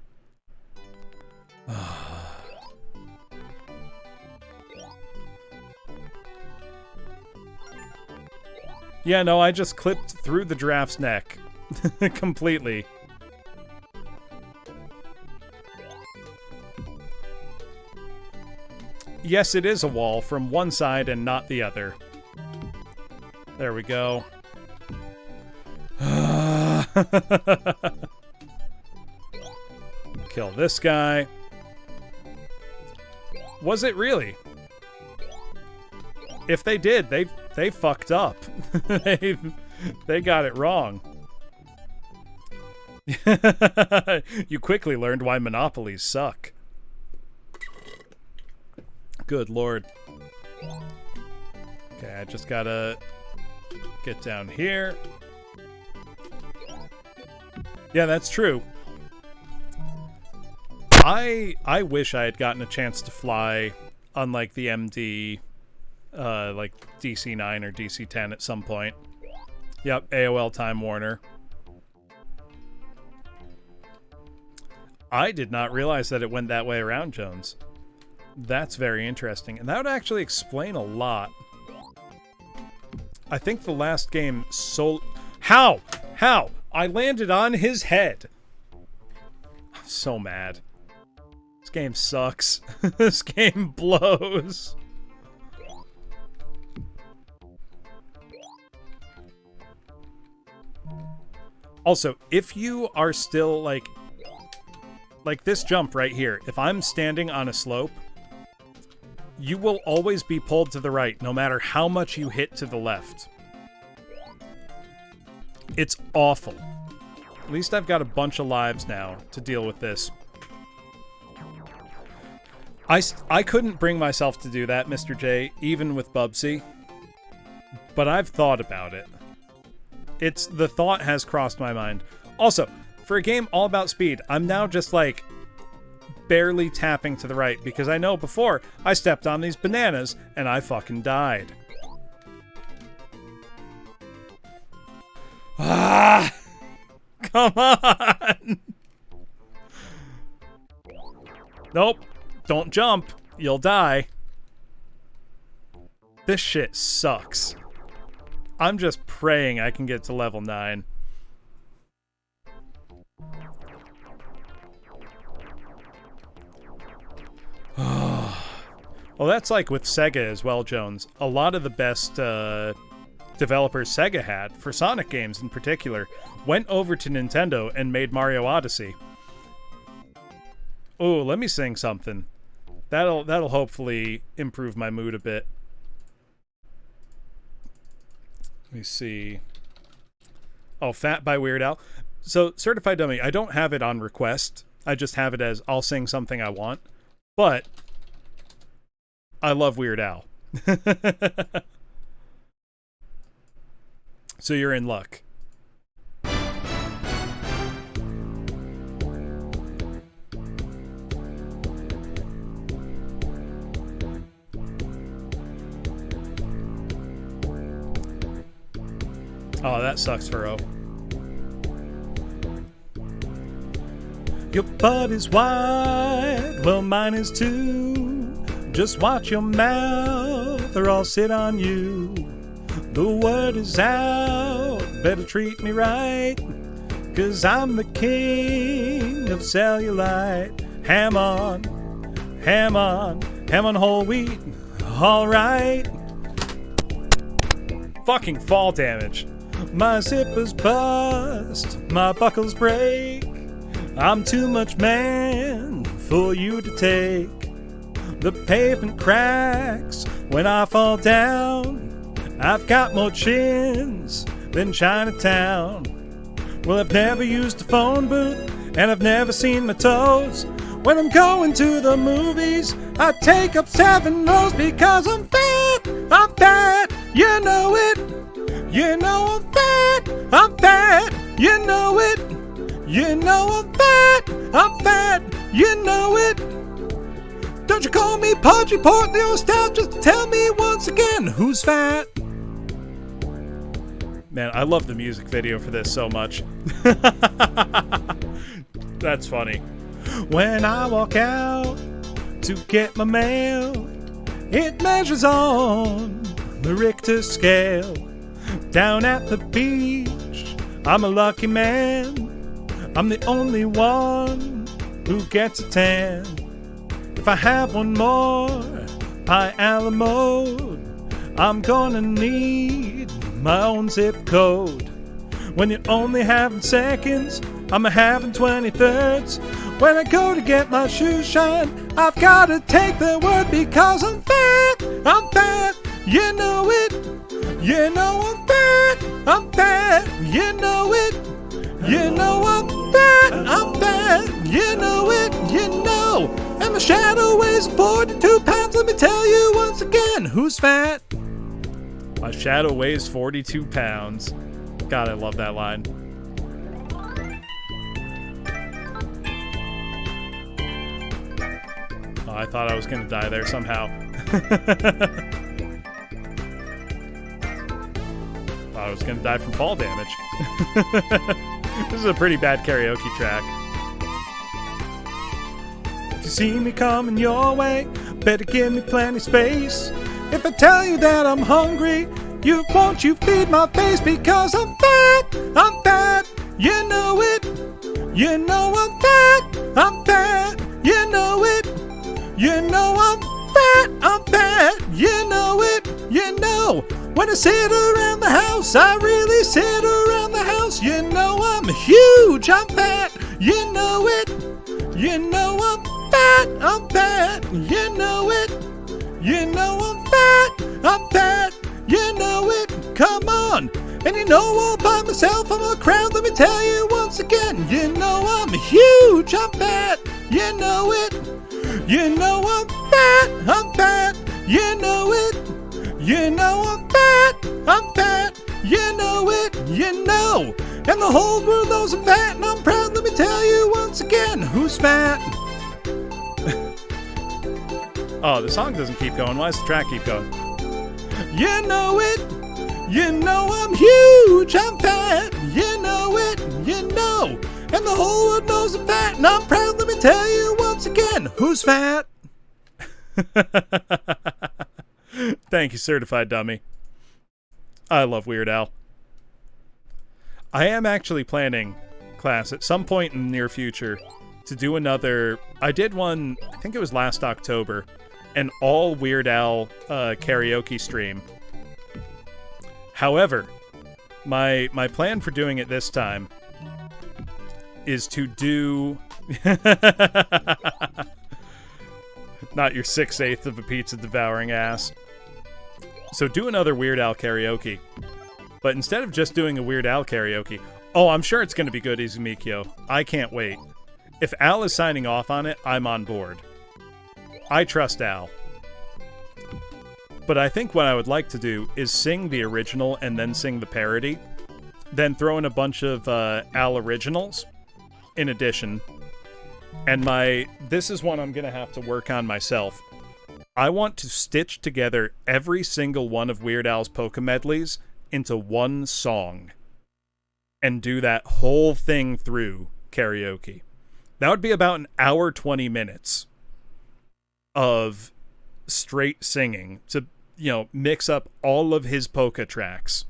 Yeah, no, I just clipped through the giraffe's neck. Completely. Yes, it is a wall from one side and not the other. There we go. Kill this guy. Was it really? If they did, they fucked up. they got it wrong. You quickly learned why monopolies suck. Good lord. Okay, I just gotta get down here. Yeah, that's true. I wish I had gotten a chance to fly, unlike the MD, like DC-9 or DC-10 at some point. Yep, AOL Time Warner. I did not realize that it went that way around, Jones. That's very interesting, and that would actually explain a lot. I think the last game How? I landed on his head. I'm so mad. This game sucks. This game blows. Also, if you are still like this jump right here, if I'm standing on a slope, you will always be pulled to the right, no matter how much you hit to the left. It's awful. At least I've got a bunch of lives now to deal with this. I couldn't bring myself to do that, Mr. J, even with Bubsy. But I've thought about it. The thought has crossed my mind. Also, for a game all about speed, I'm now just like barely tapping to the right because I know before I stepped on these bananas and I fucking died. Ah! Come on! Nope. Don't jump. You'll die. This shit sucks. I'm just praying I can get to level 9. Well, that's like with Sega as well, Jones. A lot of the best developers Sega had, for Sonic games in particular, went over to Nintendo and made Mario Odyssey. Oh, let me sing something. That'll hopefully improve my mood a bit. Let me see. Oh, Fat by Weird Al. So, Certified Dummy, I don't have it on request. I just have it as I'll sing something I want. But I love Weird Al. So you're in luck. Oh, that sucks, Furrow. Your butt is wide, well mine is too. Just watch your mouth or I'll sit on you. The word is out, better treat me right, 'cause I'm the king of cellulite. Ham on, ham on, ham on whole wheat, alright. Fucking fall damage. My zippers bust, my buckles break. I'm too much man for you to take. The pavement cracks when I fall down. I've got more chins than Chinatown. Well, I've never used a phone booth, and I've never seen my toes. When I'm going to the movies, I take up 7 rows because I'm fat, you know it. You know I'm fat, you know it. You know I'm fat, you know it. Don't you call me Podgy Port, the old stout, just tell me once again, who's fat? Man, I love the music video for this so much. That's funny. When I walk out to get my mail, it measures on the Richter scale. Down at the beach, I'm a lucky man. I'm the only one who gets a tan. If I have one more pie a la mode, I'm gonna need my own zip code. When you're only having seconds, I'm a having 23rds. When I go to get my shoes shined, I've gotta take their word because I'm fat, you know it. You know I'm fat, you know it. You know I'm fat, you know it, you know. And my shadow weighs 42 pounds, let me tell you once again, who's fat? My shadow weighs 42 pounds. God, I love that line. Oh, I thought I was gonna die there somehow. Thought I was gonna die from fall damage. This is a pretty bad karaoke track. If you see me coming your way, better give me plenty space. If I tell you that I'm hungry, you feed my face because I'm fat, you know it. You know I'm fat, you know it. You know I'm fat, you know it, you know. When I sit around the house, I really sit around the house. You know I'm huge, I'm fat, you know it. You know I'm fat, you know it. You know I'm fat, you know it. Come on. And you know all by myself, I'm a crowd, let me tell you once again. You know I'm huge, I'm fat, you know it. You know I'm fat, you know it. You know I'm fat, you know it, you know. And the whole world knows I'm fat and I'm proud, let me tell you once again, who's fat? Oh, the song doesn't keep going, why does the track keep going? You know it, you know I'm huge, I'm fat, you know it, you know. And the whole world knows I'm fat and I'm proud, let me tell you once again, who's fat? Thank you, certified dummy. I love Weird Al. I am actually planning, class, at some point in the near future to do another... I did one, I think it was last October, an all Weird Al karaoke stream. However, my plan for doing it this time is to do... Not your 6/8 of a pizza devouring ass. So do another Weird Al karaoke. But instead of just doing a Weird Al karaoke... Oh, I'm sure it's going to be good, Izumikyo. I can't wait. If Al is signing off on it, I'm on board. I trust Al. But I think what I would like to do is sing the original and then sing the parody. Then throw in a bunch of Al originals in addition. And this is one I'm going to have to work on myself. I want to stitch together every single one of Weird Al's polka medleys into one song. And do that whole thing through karaoke. That would be about an hour 20 minutes of straight singing to, mix up all of his polka tracks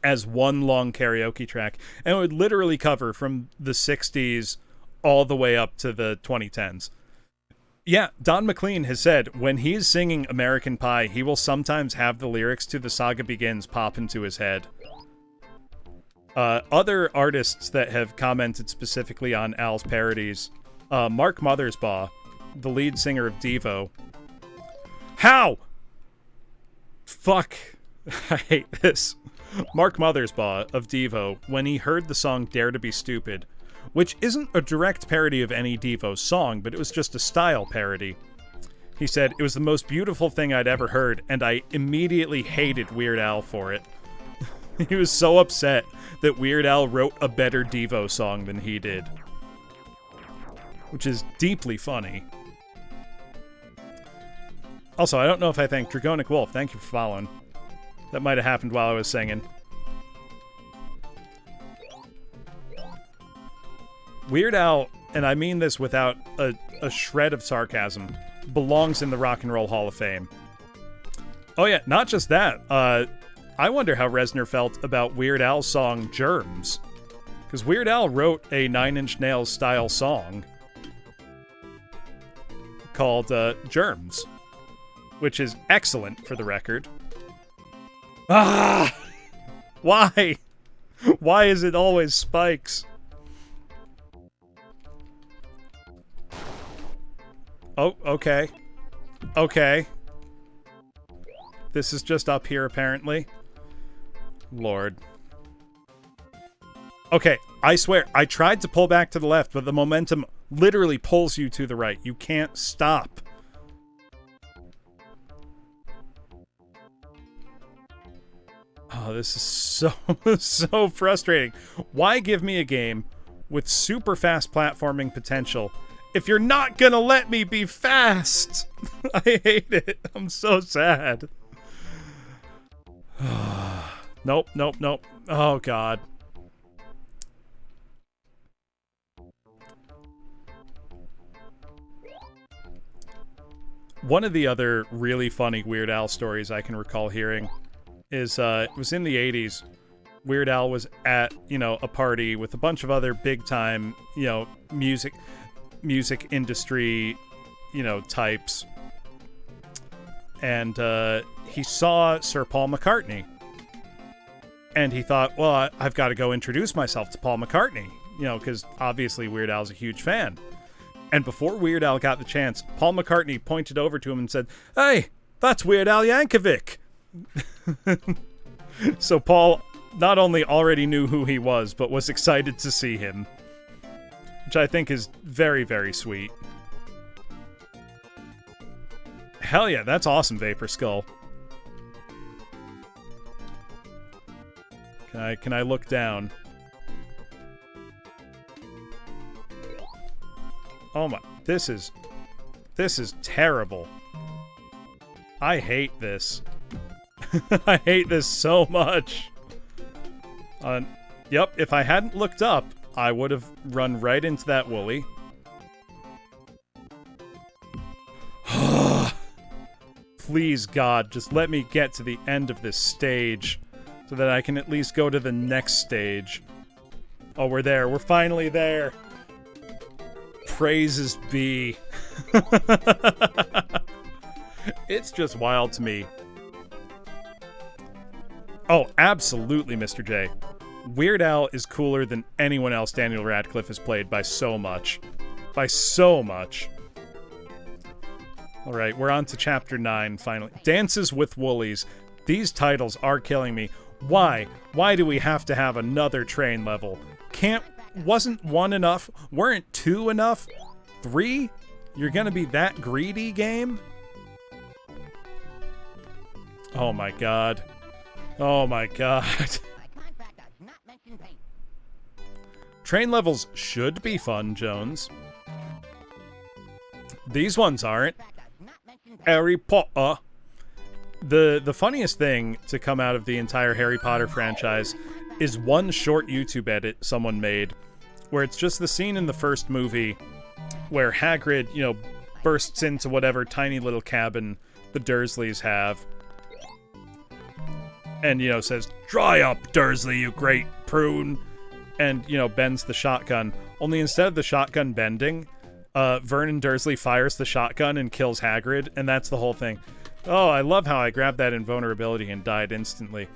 as one long karaoke track. And it would literally cover from the 60s all the way up to the 2010s. Yeah, Don McLean has said when he's singing American Pie, he will sometimes have the lyrics to The Saga Begins pop into his head. Other artists that have commented specifically on Al's parodies, Mark Mothersbaugh, the lead singer of Devo. How? Fuck. I hate this. Mark Mothersbaugh of Devo, when he heard the song Dare to Be Stupid, which isn't a direct parody of any Devo song, but it was just a style parody. He said, "It was the most beautiful thing I'd ever heard, and I immediately hated Weird Al for it." He was so upset that Weird Al wrote a better Devo song than he did. Which is deeply funny. Also, I don't know if I thanked Dragonic Wolf. Thank you for following. That might have happened while I was singing. Weird Al, and I mean this without a shred of sarcasm, belongs in the Rock and Roll Hall of Fame. Oh yeah, not just that. I wonder how Reznor felt about Weird Al's song Germs. Because Weird Al wrote a Nine Inch Nails style song called Germs, which is excellent for the record. Ah! Why? Why is it always spikes? Oh, okay. Okay. This is just up here, apparently. Lord. Okay, I swear, I tried to pull back to the left, but the momentum literally pulls you to the right. You can't stop. Oh, this is so frustrating. Why give me a game with super fast platforming potential if you're not gonna let me be fast? I hate it. I'm so sad. Nope. Oh, God. One of the other really funny Weird Al stories I can recall hearing is, it was in the 80s. Weird Al was at, a party with a bunch of other big-time, music industry, types. And, he saw Sir Paul McCartney. And he thought, well, I've got to go introduce myself to Paul McCartney, because obviously Weird Al's a huge fan. And before Weird Al got the chance, Paul McCartney pointed over to him and said, "Hey, that's Weird Al Yankovic." So Paul not only already knew who he was, but was excited to see him. Which I think is very, very sweet. Hell yeah, that's awesome, Vapor Skull. Can I look down? Oh my, this is terrible. I hate this. I hate this so much. Yep, if I hadn't looked up, I would have run right into that woolly. Please, God, just let me get to the end of this stage so that I can at least go to the next stage. Oh, we're there. We're finally there. Praises be. It's just wild to me. Oh, absolutely, Mr. J. Weird Al is cooler than anyone else Daniel Radcliffe has played by so much. By so much. Alright, we're on to Chapter 9, finally. Dances with Woolies. These titles are killing me. Why? Why do we have to have another train level? Wasn't 1 enough? Weren't 2 enough? 3? You're gonna be that greedy, game? Oh my god. Oh my god. Train levels should be fun, Jones. These ones aren't. Harry Potter. The funniest thing to come out of the entire Harry Potter franchise is one short YouTube edit someone made where it's just the scene in the first movie where Hagrid, bursts into whatever tiny little cabin the Dursleys have and, says, "Dry up, Dursley, you great prune," and, bends the shotgun. Only instead of the shotgun bending, Vernon Dursley fires the shotgun and kills Hagrid, and that's the whole thing. Oh, I love how I grabbed that invulnerability and died instantly.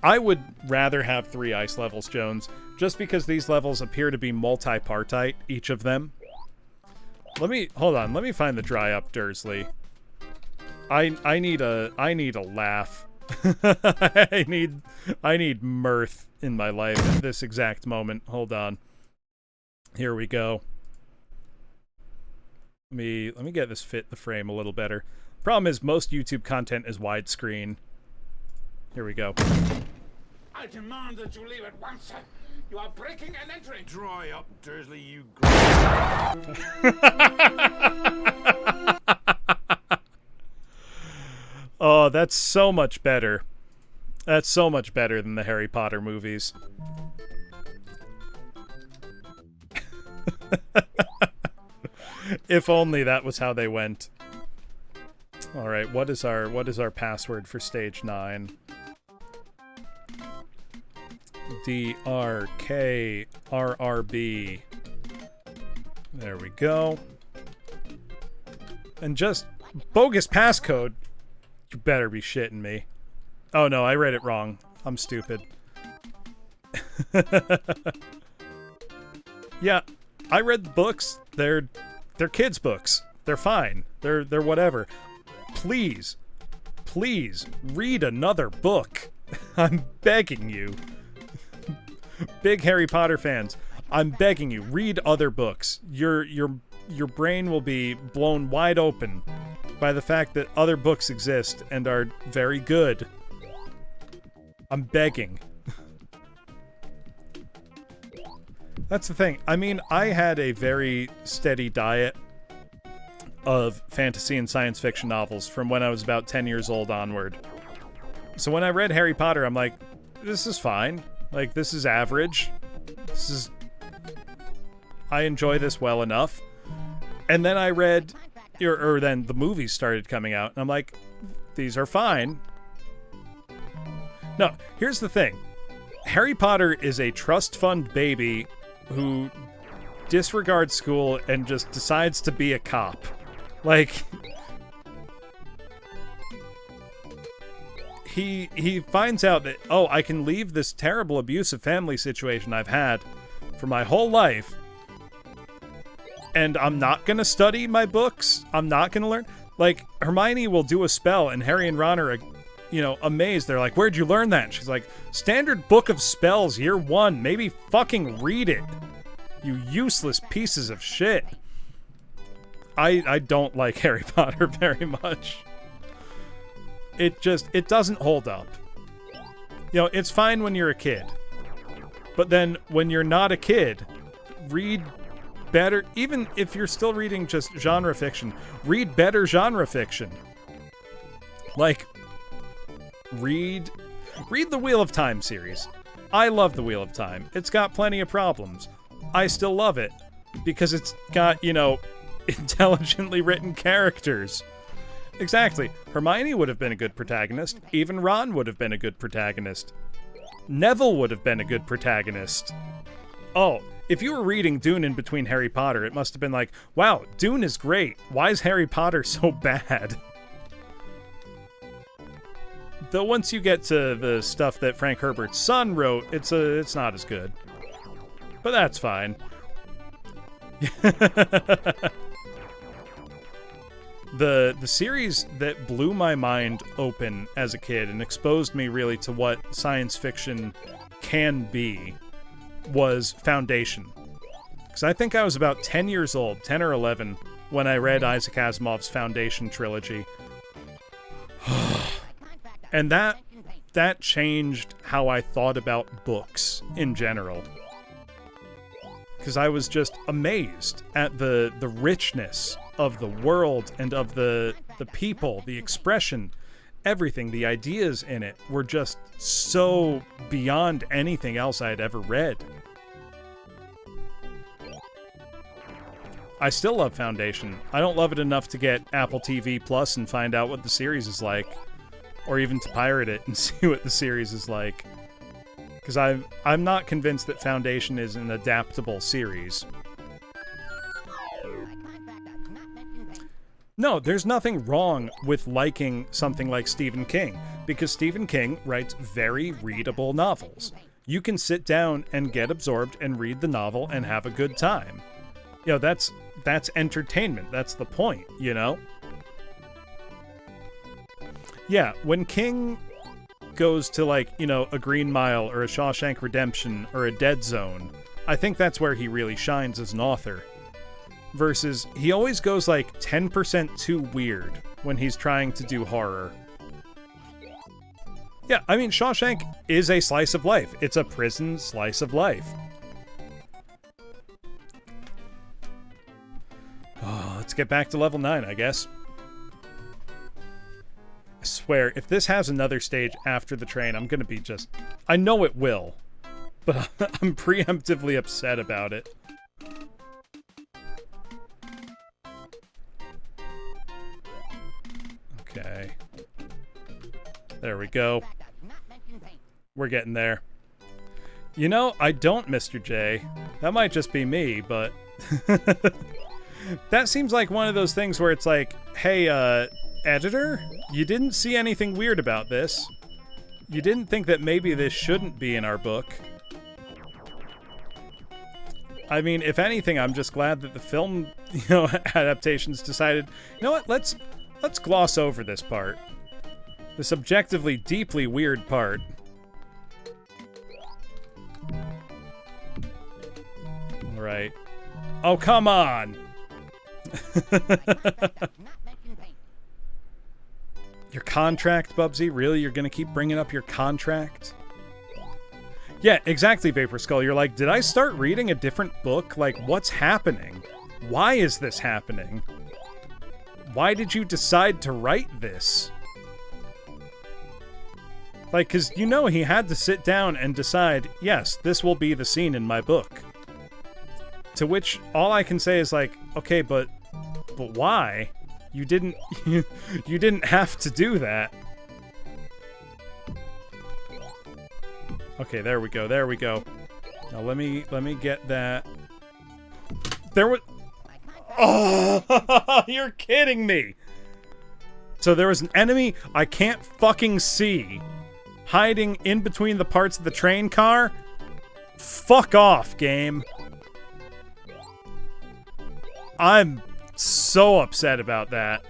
I would rather have 3 ice levels, Jones, just because these levels appear to be multi-partite, each of them. Hold on, let me find the dry up Dursley. I need a laugh. I need mirth in my life at this exact moment. Hold on. Here we go. Let me get this fit the frame a little better. Problem is, most YouTube content is widescreen. Here we go. I demand that you leave at once, sir. You are breaking and entering. Dry up, Dursley, you Oh, that's so much better. That's so much better than the Harry Potter movies. If only that was how they went. All right, what is our password for stage 9? DRKRRB. There we go. And just bogus passcode. You better be shitting me. Oh no, I read it wrong. I'm stupid. Yeah, I read the books. They're kids' books. They're fine. They're whatever. Please read another book. I'm begging you. Big Harry Potter fans, I'm begging you, read other books. Your brain will be blown wide open by the fact that other books exist and are very good. I'm begging. That's the thing. I mean, I had a very steady diet of fantasy and science fiction novels from when I was about 10 years old onward. So when I read Harry Potter, I'm like, this is fine. Like, this is average. I enjoy this well enough. And then I read, or then the movies started coming out, and I'm like, these are fine. No, here's the thing. Harry Potter is a trust fund baby who disregards school and just decides to be a cop. Like, he finds out that, oh, I can leave this terrible abusive family situation I've had for my whole life, and I'm not gonna study my books. I'm not gonna learn. Like, Hermione will do a spell, and Harry and Ron are, amazed. They're like, where'd you learn that? And she's like, standard book of spells, year 1. Maybe fucking read it, you useless pieces of shit. I don't like Harry Potter very much. It doesn't hold up. It's fine when you're a kid. But then when you're not a kid, read better. Even if you're still reading just genre fiction, read better genre fiction. Like, read the Wheel of Time series. I love the Wheel of Time. It's got plenty of problems. I still love it because it's got, intelligently written characters. Exactly. Hermione would have been a good protagonist. Even Ron would have been a good protagonist. Neville would have been a good protagonist. Oh, if you were reading Dune in between Harry Potter, it must have been like, wow, Dune is great. Why is Harry Potter so bad? Though once you get to the stuff that Frank Herbert's son wrote, it's not as good. But that's fine. The series that blew my mind open as a kid and exposed me really to what science fiction can be was Foundation. Because I think I was about 10 years old, 10 or 11, when I read Isaac Asimov's Foundation trilogy. And that changed how I thought about books in general. Because I was just amazed at the richness of the world and of the people, the expression, everything. The ideas in it were just so beyond anything else I had ever read. I still love Foundation. I don't love it enough to get Apple TV Plus and find out what the series is like, or even to pirate it and see what the series is like. Because I'm not convinced that Foundation is an adaptable series. No, there's nothing wrong with liking something like Stephen King, because Stephen King writes very readable novels. You can sit down and get absorbed and read the novel and have a good time. That's entertainment. That's the point, Yeah, when King goes to, a Green Mile or a Shawshank Redemption or a Dead Zone, I think that's where he really shines as an author. Versus, he always goes 10% too weird when he's trying to do horror. Yeah, I mean, Shawshank is a slice of life. It's a prison slice of life. Oh, let's get back to level 9, I guess. I swear, if this has another stage after the train, I'm gonna be just... I know it will, but I'm preemptively upset about it. Okay. There we go. We're getting there. You know, I don't, Mr. J. That might just be me, but... that seems like one of those things where it's like, hey, editor, you didn't see anything weird about this. You didn't think that maybe this shouldn't be in our book. I mean, if anything, I'm just glad that the film, adaptations decided, you know what, let's gloss over this part. This objectively deeply weird part. All right. Oh, come on! Your contract, Bubsy? Really? You're gonna keep bringing up your contract? Yeah, exactly, Vapor Skull. You're like, did I start reading a different book? Like, what's happening? Why is this happening? Why did you decide to write this? Like, because he had to sit down and decide, yes, this will be the scene in my book. To which all I can say is like, okay, but why? You didn't you didn't have to do that. Okay, there we go. There we go. Now let me get that. There was Oh, you're kidding me. So there was an enemy I can't fucking see hiding in between the parts of the train car? Fuck off, game. I'm so upset about that.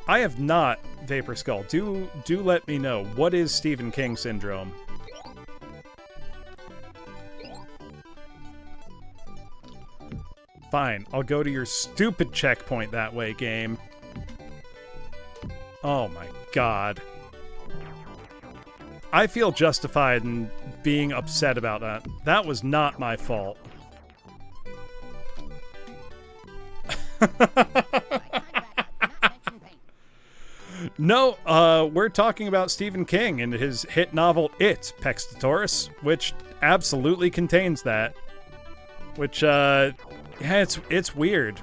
I have not, Vapor Skull. Do let me know. What is Stephen King syndrome? Fine, I'll go to your stupid checkpoint that way, game. Oh my god. I feel justified in being upset about that. That was not my fault. No, we're talking about Stephen King and his hit novel It, Pextatoris, which absolutely contains that. Which, yeah, it's weird.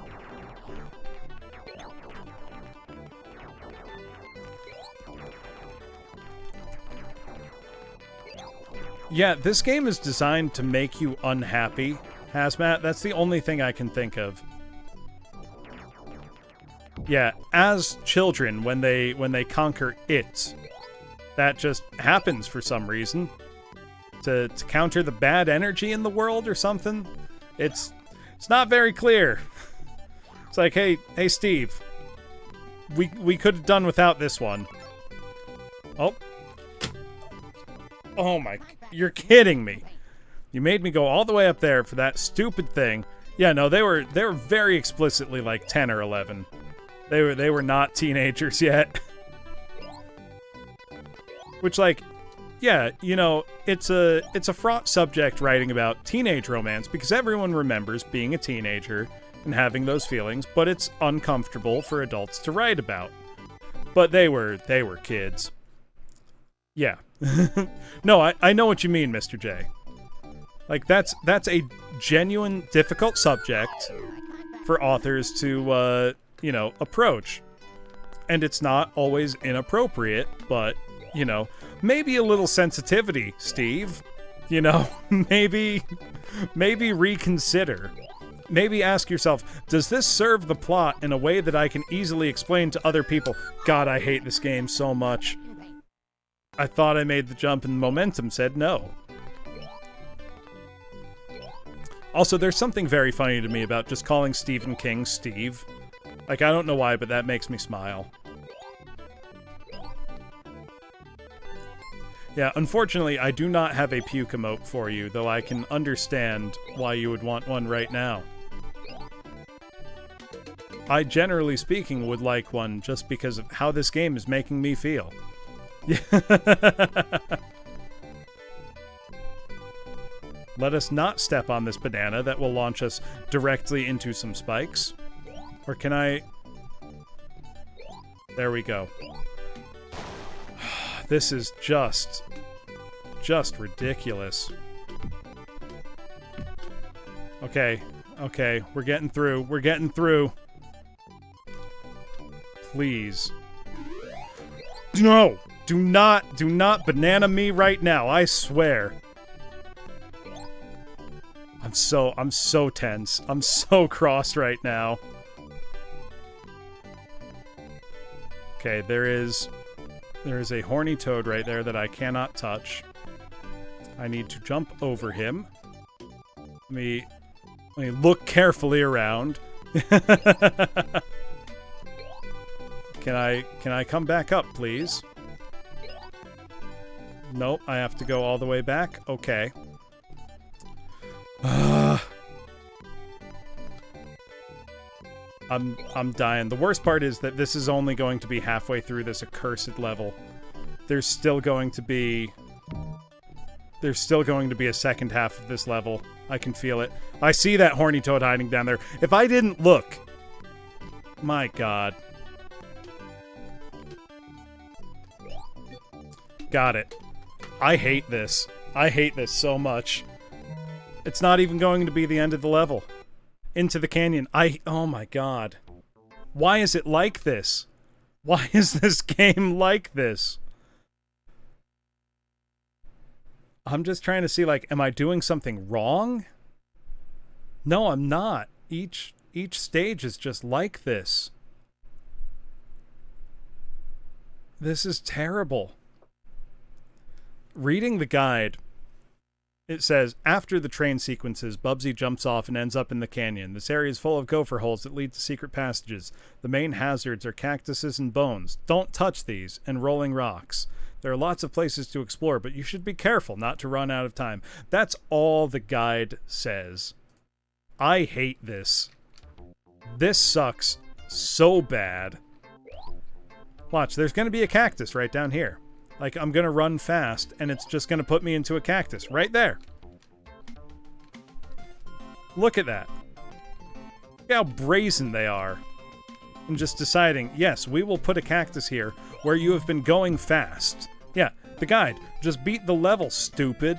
Yeah, this game is designed to make you unhappy, Hazmat. That's the only thing I can think of. Yeah, as children, when they conquer it, that just happens for some reason. To counter the bad energy in the world or something. It's not very clear. It's like, hey Steve, we could have done without this one. Oh my, you're kidding me. You made me go all the way up there for that stupid thing. Yeah, no, they were very explicitly like 10 or 11. They were not teenagers yet. Which, like, yeah, it's a fraught subject writing about teenage romance because everyone remembers being a teenager and having those feelings, but it's uncomfortable for adults to write about. But they were kids. Yeah. No, I know what you mean, Mr. J. Like, that's a genuine difficult subject for authors to approach. And it's not always inappropriate, but, maybe a little sensitivity, Steve. Maybe reconsider. Maybe ask yourself, does this serve the plot in a way that I can easily explain to other people? God, I hate this game so much. I thought I made the jump and momentum said no. Also, there's something very funny to me about just calling Stephen King Steve. Like, I don't know why, but that makes me smile. Yeah, unfortunately, I do not have a puke emote for you, though I can understand why you would want one right now. I, generally speaking, would like one just because of how this game is making me feel. Let us not step on this banana that will launch us directly into some spikes. Or can I... There we go. This is just ridiculous. Okay, we're getting through. Please. No! Do not banana me right now, I swear. I'm so tense. I'm so cross right now. Okay, there is a horny toad right there that I cannot touch. I need to jump over him. Let me look carefully around. Can I come back up, please? Nope, I have to go all the way back. Okay. I'm dying. The worst part is that this is only going to be halfway through this accursed level. There's still going to be a second half of this level. I can feel it. I see that horny toad hiding down there. If I didn't look... My god. Got it. I hate this. I hate this so much. It's not even going to be the end of the level. Into the canyon. Oh my god. Why is it like this? Why is this game like this? I'm just trying to see, like, am I doing something wrong? No, I'm not. Each stage is just like this. This is terrible. Reading the guide, it says, after the train sequences, Bubsy jumps off and ends up in the canyon. This area is full of gopher holes that lead to secret passages. The main hazards are cactuses and bones. Don't touch these, and rolling rocks. There are lots of places to explore, but you should be careful not to run out of time. That's all the guide says. I hate this. This sucks so bad. Watch, there's going to be a cactus right down here. Like, I'm going to run fast, and it's just going to put me into a cactus right there. Look at that. Look how brazen they are. And just deciding, yes, we will put a cactus here where you have been going fast. Yeah, the guide. Just beat the level, stupid.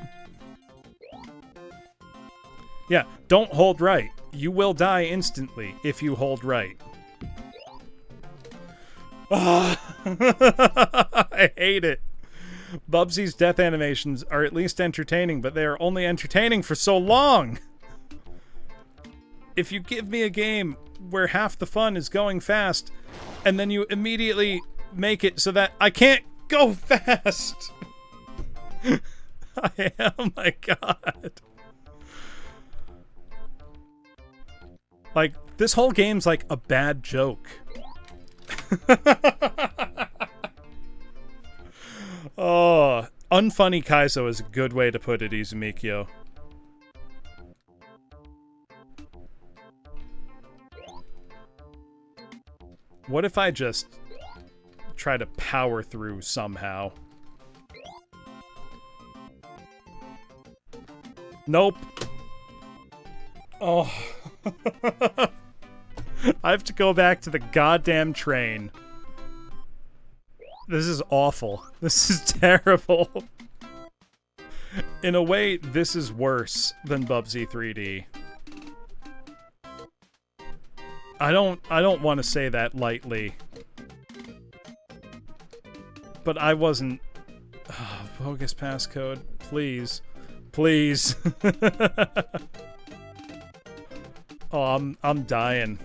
Yeah, don't hold right. You will die instantly if you hold right. I hate it. Bubsy's death animations are at least entertaining, but they are only entertaining for so long. If you give me a game where half the fun is going fast, and then you immediately make it so that I can't go fast. Oh my god. Like, this whole game's like a bad joke. Oh, unfunny Kaizo is a good way to put it, Izumikyo. What if I just try to power through somehow? Nope. Oh. I have to go back to the goddamn train. This is awful. This is terrible. In a way, this is worse than Bubsy 3D. I don't want to say that lightly. But I wasn't... Oh, bogus passcode. Please. Please. Oh, I'm dying.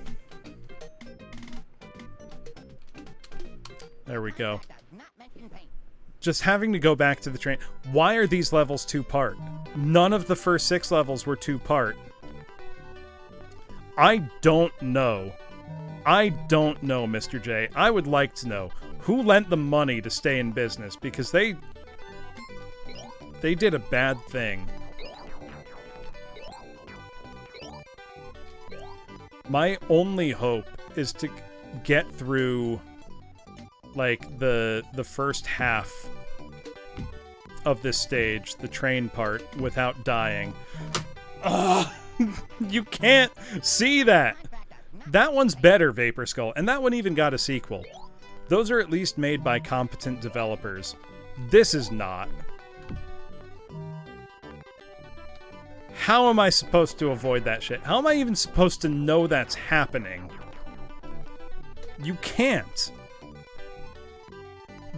There we go. Just having to go back to the train. Why are these levels two-part? None of the first 6 levels were two-part. I don't know. I don't know, Mr. J. I would like to know who lent them money to stay in business, because they did a bad thing. My only hope is to get through, like, the first half of this stage, the train part, without dying. Ugh! You can't see that! That one's better, Vapor Skull, and that one even got a sequel. Those are at least made by competent developers. This is not. How am I supposed to avoid that shit? How am I even supposed to know that's happening? You can't.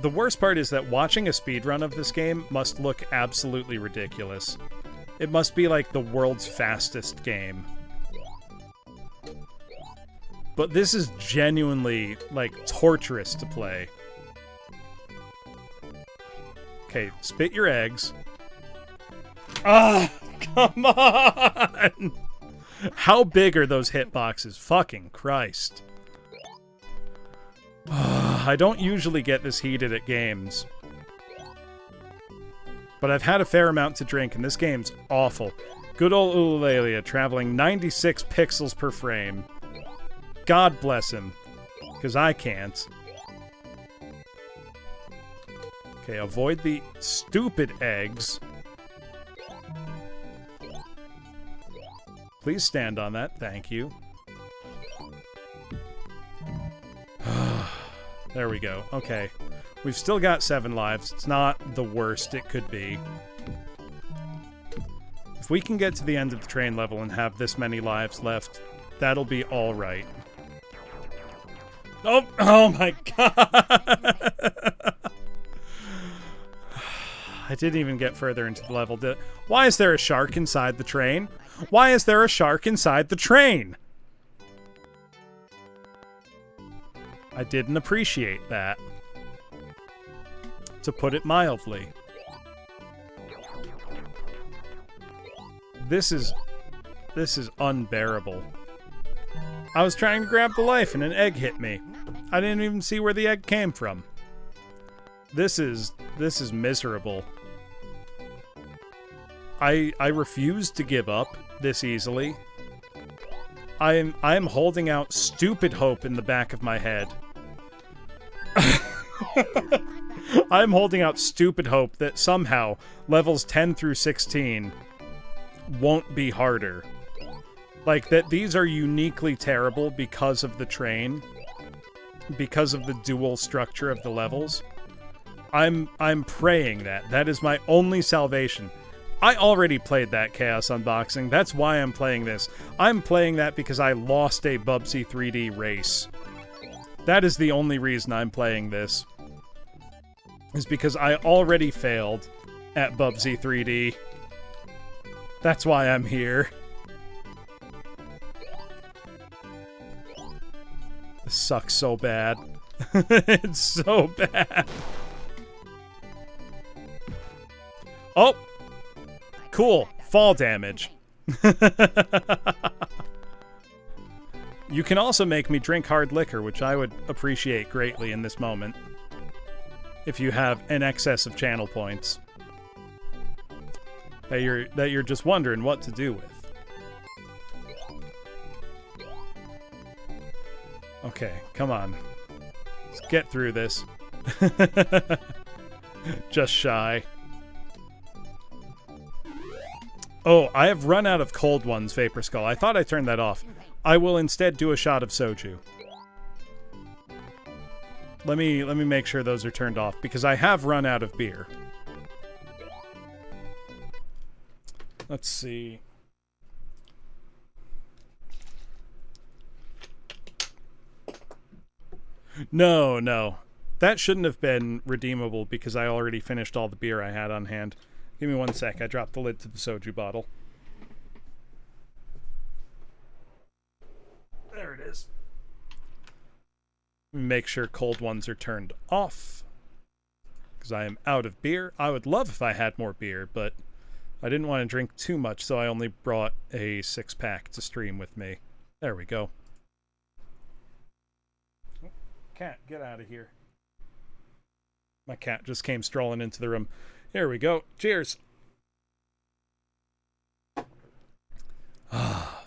The worst part is that watching a speedrun of this game must look absolutely ridiculous. It must be like the world's fastest game. But this is genuinely, like, torturous to play. Okay, spit your eggs. Ah, come on! How big are those hitboxes? Fucking Christ. I don't usually get this heated at games. But I've had a fair amount to drink, and this game's awful. Good old Ululalia traveling 96 pixels per frame. God bless him. Because I can't. Okay, avoid the stupid eggs. Please stand on that. Thank you. There we go. Okay. We've still got 7 lives. It's not the worst it could be. If we can get to the end of the train level and have this many lives left, that'll be alright. Oh my god! I didn't even get further into the level. Why is there a shark inside the train? Why is there a shark inside the train? I didn't appreciate that. To put it mildly. This is unbearable. I was trying to grab the life and an egg hit me. I didn't even see where the egg came from. This is miserable. I refuse to give up this easily. I am holding out stupid hope in the back of my head. I'm holding out stupid hope that somehow levels 10 through 16 won't be harder. Like, that these are uniquely terrible because of the train. Because of the dual structure of the levels. I'm praying that. That is my only salvation. I already played that Chaos Unboxing. That's why I'm playing this. I'm playing that because I lost a Bubsy 3D race. That is the only reason I'm playing this. Is because I already failed at Bubsy 3D. That's why I'm here. This sucks so bad. It's so bad. Oh! Cool. Fall damage. You can also make me drink hard liquor, which I would appreciate greatly in this moment. If you have an excess of channel points. That you're just wondering what to do with. Okay, come on. Let's get through this. Just shy. Oh, I have run out of cold ones, Vapor Skull. I thought I turned that off. I will instead do a shot of soju. Let me make sure those are turned off, because I have run out of beer. Let's see. No. That shouldn't have been redeemable because I already finished all the beer I had on hand. Give me 1 sec. I dropped the lid to the soju bottle. There it is. Make sure cold ones are turned off. Because I am out of beer. I would love if I had more beer, but I didn't want to drink too much, so I only brought a 6-pack to stream with me. There we go. Cat, get out of here. My cat just came strolling into the room. Here we go. Cheers. Ah.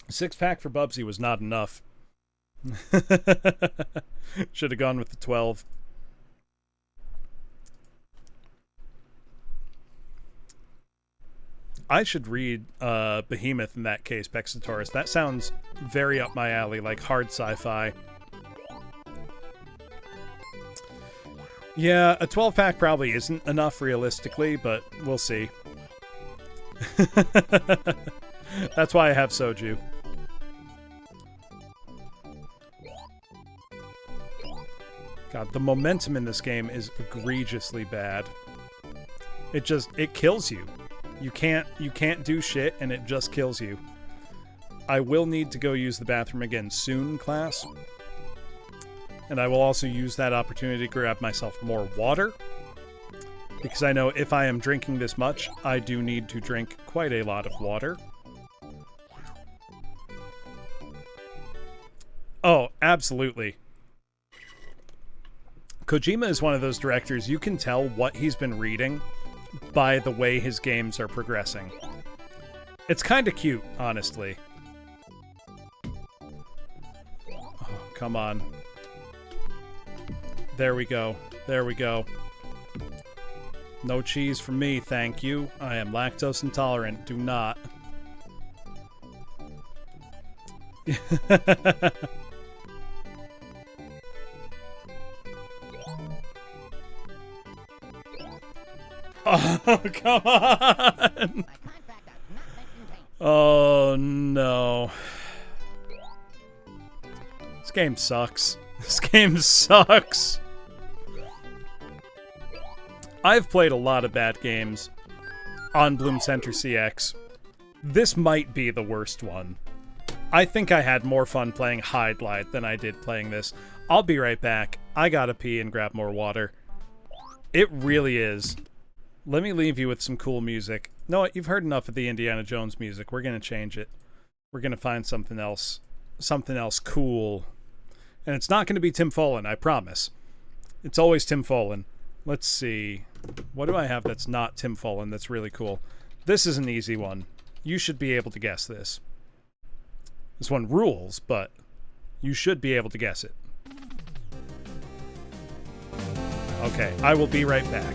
6-pack for Bubsy was not enough. Should have gone with the 12. I should read Behemoth in that case, Pexatoris. That sounds very up my alley, like hard sci-fi. Yeah, a 12-pack probably isn't enough realistically, but we'll see. That's why I have soju. God, the momentum in this game is egregiously bad. It kills you. You can't do shit, and it just kills you. I will need to go use the bathroom again soon, class. And I will also use that opportunity to grab myself more water. Because I know if I am drinking this much, I do need to drink quite a lot of water. Oh, absolutely. Kojima is one of those directors, you can tell what he's been reading by the way his games are progressing. It's kind of cute, honestly. Oh, come on. There we go. There we go. No cheese for me, thank you. I am lactose intolerant. Do not. Oh, come on! Oh, no. This game sucks. This game sucks. I've played a lot of bad games on Bloom Center CX. This might be the worst one. I think I had more fun playing Hide Light than I did playing this. I'll be right back. I gotta pee and grab more water. It really is. Let me leave you with some cool music. No, you've heard enough of the Indiana Jones music. We're gonna change it. We're gonna find something else. Something else cool. And it's not gonna be Tim Follin, I promise. It's always Tim Follin. Let's see. What do I have that's not Tim Follin that's really cool? This is an easy one. You should be able to guess this. This one rules, but you should be able to guess it. Okay, I will be right back.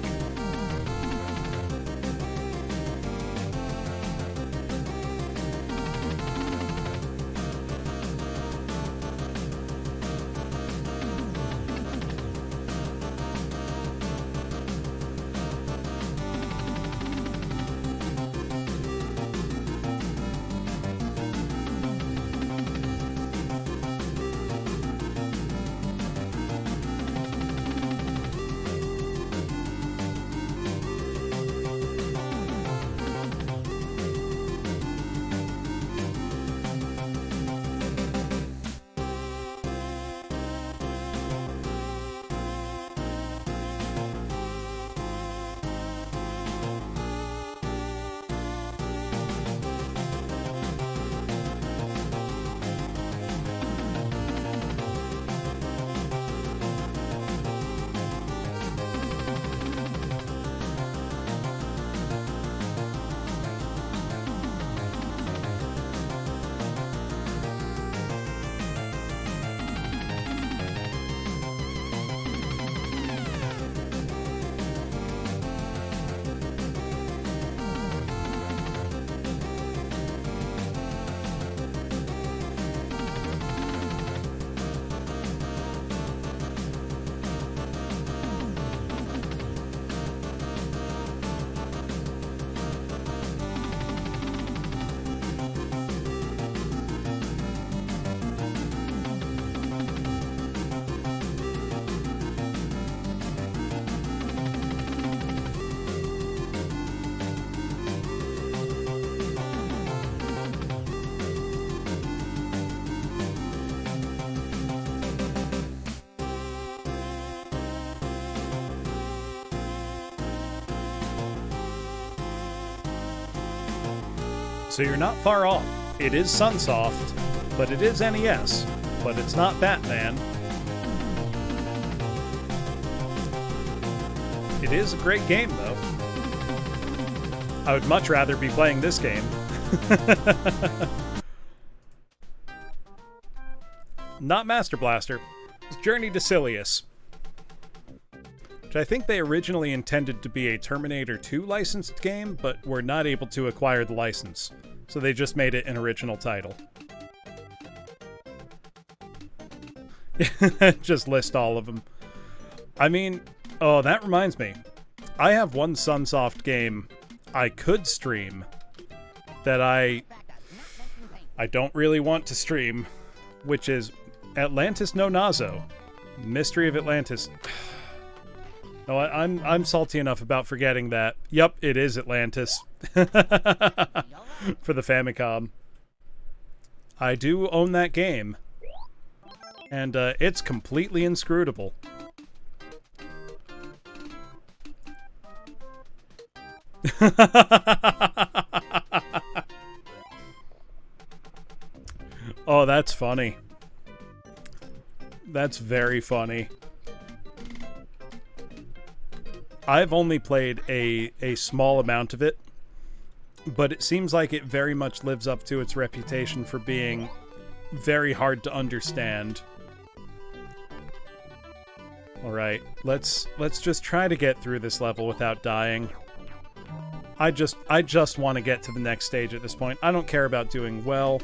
So you're not far off. It is Sunsoft, but it is NES, but it's not Batman. It is a great game, though. I would much rather be playing this game. Not Master Blaster. It's Journey to Silius, which I think they originally intended to be a Terminator 2 licensed game, but were not able to acquire the license, so they just made it an original title. Just list all of them. I mean, oh, that reminds me. I have one Sunsoft game I could stream that I don't really want to stream, which is Atlantis no Nazo. Mystery of Atlantis. No, I'm salty enough about forgetting that. Yep, it is Atlantis. For the Famicom. I do own that game. And it's completely inscrutable. Oh, that's funny. That's very funny. I've only played a small amount of it, but it seems like it very much lives up to its reputation for being very hard to understand. Alright, let's just try to get through this level without dying. I just want to get to the next stage at this point. I don't care about doing well.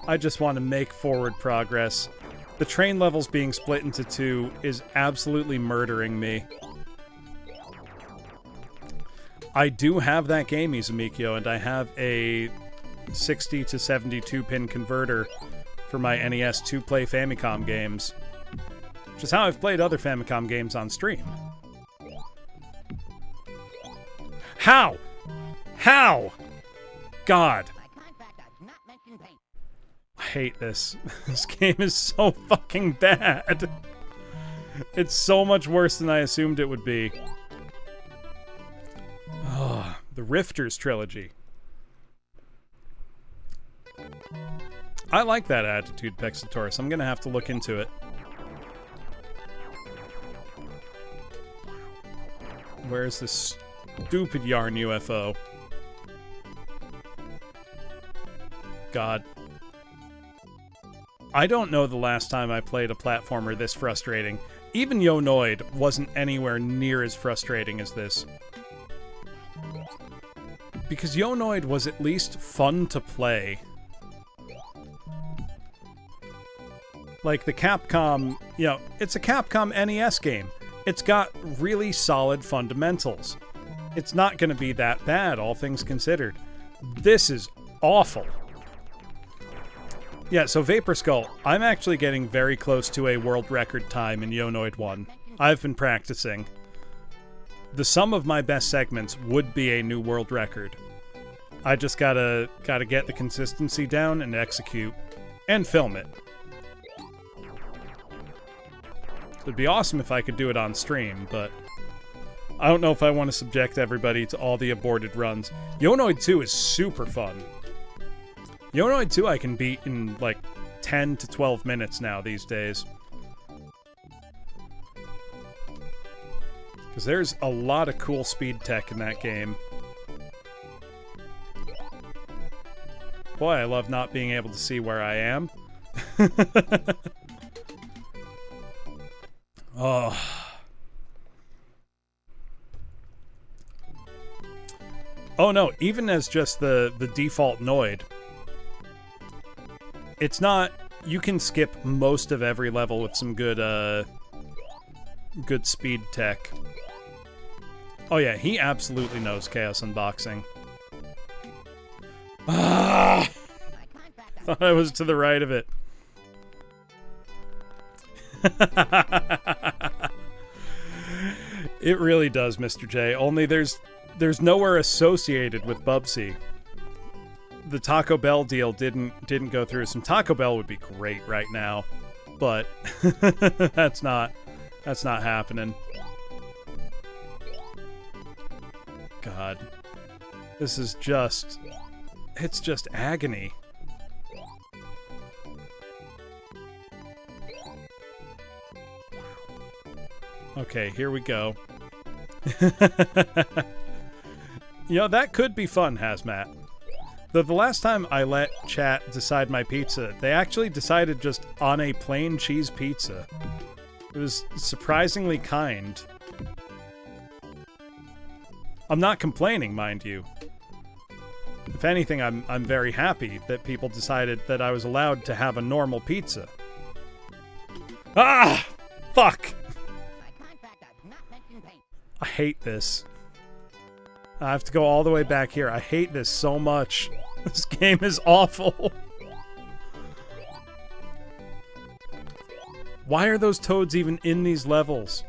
I just want to make forward progress. The train levels being split into two is absolutely murdering me. I do have that game, Izumikyo, and I have a 60 to 72 pin converter for my NES to play Famicom games. Which is how I've played other Famicom games on stream. How? How? God. I hate this. This game is so fucking bad. It's so much worse than I assumed it would be. Oh, the Rifters trilogy. I like that attitude, Pexatoris. I'm gonna have to look into it. Where's this stupid yarn UFO? God. I don't know the last time I played a platformer this frustrating. Even Yonoid wasn't anywhere near as frustrating as this. Because Yonoid was at least fun to play. Like the Capcom, you know, it's a Capcom NES game. It's got really solid fundamentals. It's not going to be that bad, all things considered. This is awful. Yeah, so Vapor Skull, I'm actually getting very close to a world record time in Yonoid 1. I've been practicing. The sum of my best segments would be a new world record. I just gotta get the consistency down and execute. And film it. It'd be awesome if I could do it on stream, but I don't know if I want to subject everybody to all the aborted runs. Yonoid 2 is super fun. Yonoid 2 I can beat in like 10 to 12 minutes now these days. Because there's a lot of cool speed tech in that game. Boy, I love not being able to see where I am. Oh. Oh no, even as just the default Noid, it's not... You can skip most of every level with some good, good speed tech. Oh yeah, he absolutely knows Chaos Unboxing. Ah! Thought I was to the right of it. It really does, Mr. J. Only there's nowhere associated with Bubsy. The Taco Bell deal didn't go through. Some Taco Bell would be great right now, but that's not happening. God, this is just... It's just agony. Okay, here we go. You know, that could be fun, Hazmat. Though the last time I let chat decide my pizza, they actually decided just on a plain cheese pizza. It was surprisingly kind. I'm not complaining, mind you. If anything, I'm very happy that people decided that I was allowed to have a normal pizza. Ah! Fuck! I hate this. I have to go all the way back here. I hate this so much. This game is awful. Why are those toads even in these levels?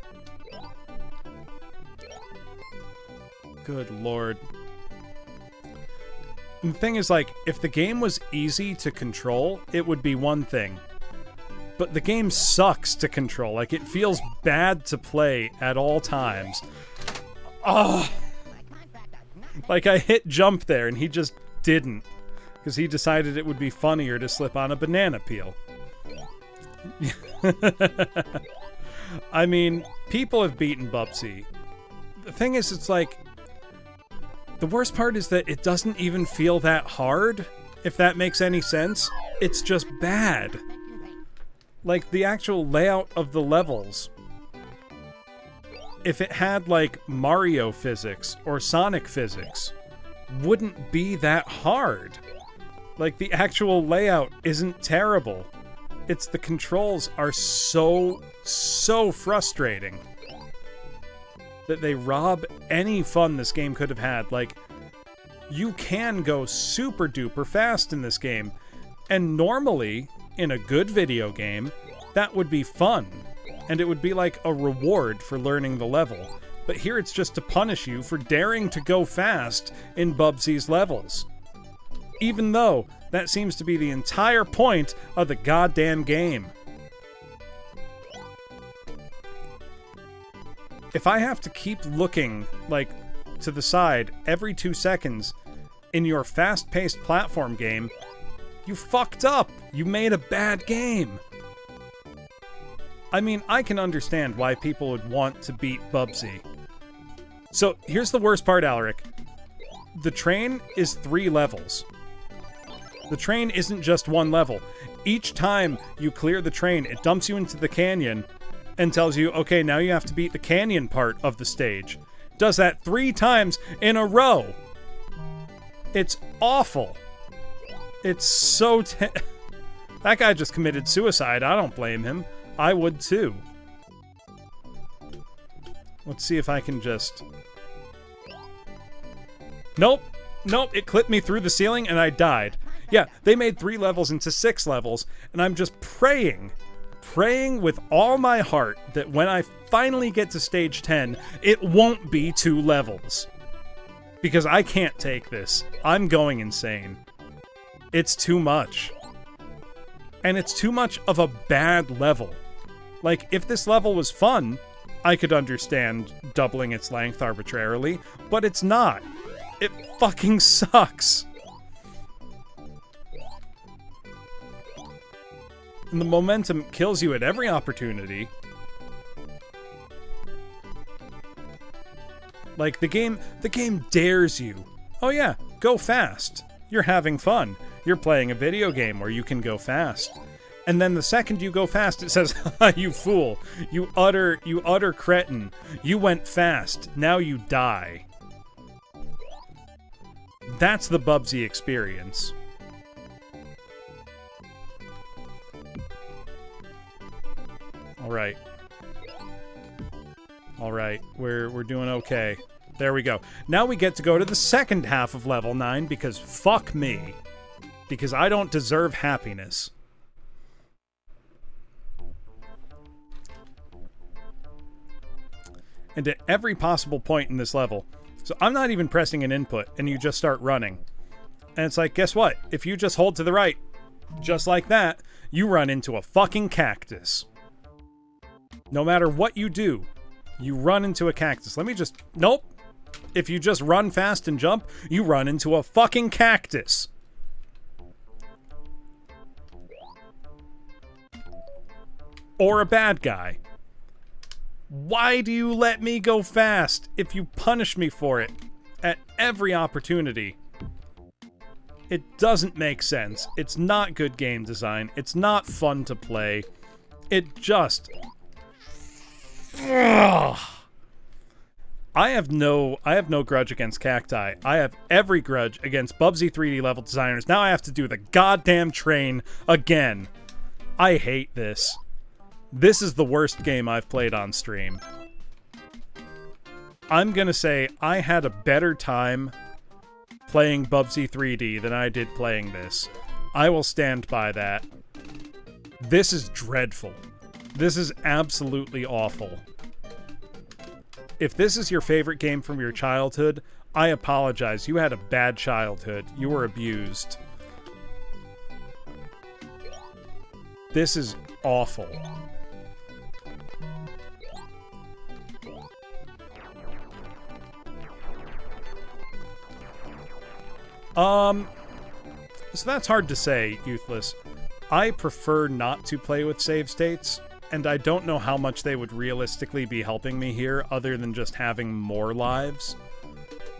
Good lord. And the thing is, like, if the game was easy to control, it would be one thing. But the game sucks to control. Like, it feels bad to play at all times. Oh! Like, I hit jump there, and he just didn't. Because he decided it would be funnier to slip on a banana peel. I mean, people have beaten Bubsy. The thing is, it's like... The worst part is that it doesn't even feel that hard, if that makes any sense. It's just bad. Like, the actual layout of the levels. If it had, like, Mario physics or Sonic physics, wouldn't be that hard. Like, the actual layout isn't terrible. It's the controls are so frustrating that they rob any fun this game could have had. Like, you can go super duper fast in this game, and normally, in a good video game, that would be fun, and it would be like a reward for learning the level. But here it's just to punish you for daring to go fast in Bubsy's levels. Even though that seems to be the entire point of the goddamn game. If I have to keep looking, like, to the side every 2 seconds in your fast-paced platform game, you fucked up. You made a bad game. I mean, I can understand why people would want to beat Bubsy. So, here's the worst part, Alaric. The train is 3 levels. The train isn't just 1 level. Each time you clear the train, it dumps you into the canyon and tells you, okay, now you have to beat the canyon part of the stage. Does that 3 times in a row. It's awful. It's so that guy just committed suicide. I don't blame him. I would too. Let's see if I can just... Nope. Nope, it clipped me through the ceiling and I died. Yeah, they made 3 levels into 6 levels, and I'm just praying with all my heart that when I finally get to stage 10, it won't be 2 levels. Because I can't take this. I'm going insane. It's too much. And it's too much of a bad level. Like, if this level was fun, I could understand doubling its length arbitrarily, but it's not. It fucking sucks. And the momentum kills you at every opportunity. Like, the game dares you. Oh yeah, go fast. You're having fun. You're playing a video game where you can go fast. And then the second you go fast, it says, you fool. You utter cretin. You went fast. Now you die. That's the Bubsy experience. Alright. Alright, we're doing okay. There we go. Now we get to go to the second half of level 9, because fuck me. Because I don't deserve happiness. And at every possible point in this level, so I'm not even pressing an input, and you just start running. And it's like, guess what? If you just hold to the right, just like that, you run into a fucking cactus. No matter what you do, you run into a cactus. Let me just... Nope. If you just run fast and jump, you run into a fucking cactus. Or a bad guy. Why do you let me go fast if you punish me for it at every opportunity? It doesn't make sense. It's not good game design. It's not fun to play. It just... Ugh. I have no grudge against cacti. I have every grudge against Bubsy 3D level designers. Now I have to do the goddamn train again. I hate this. This is the worst game I've played on stream. I'm gonna say I had a better time playing Bubsy 3D than I did playing this. I will stand by that. This is dreadful. This is absolutely awful. If this is your favorite game from your childhood, I apologize. You had a bad childhood. You were abused. This is awful. So that's hard to say, Youthless. I prefer not to play with save states, and I don't know how much they would realistically be helping me here other than just having more lives.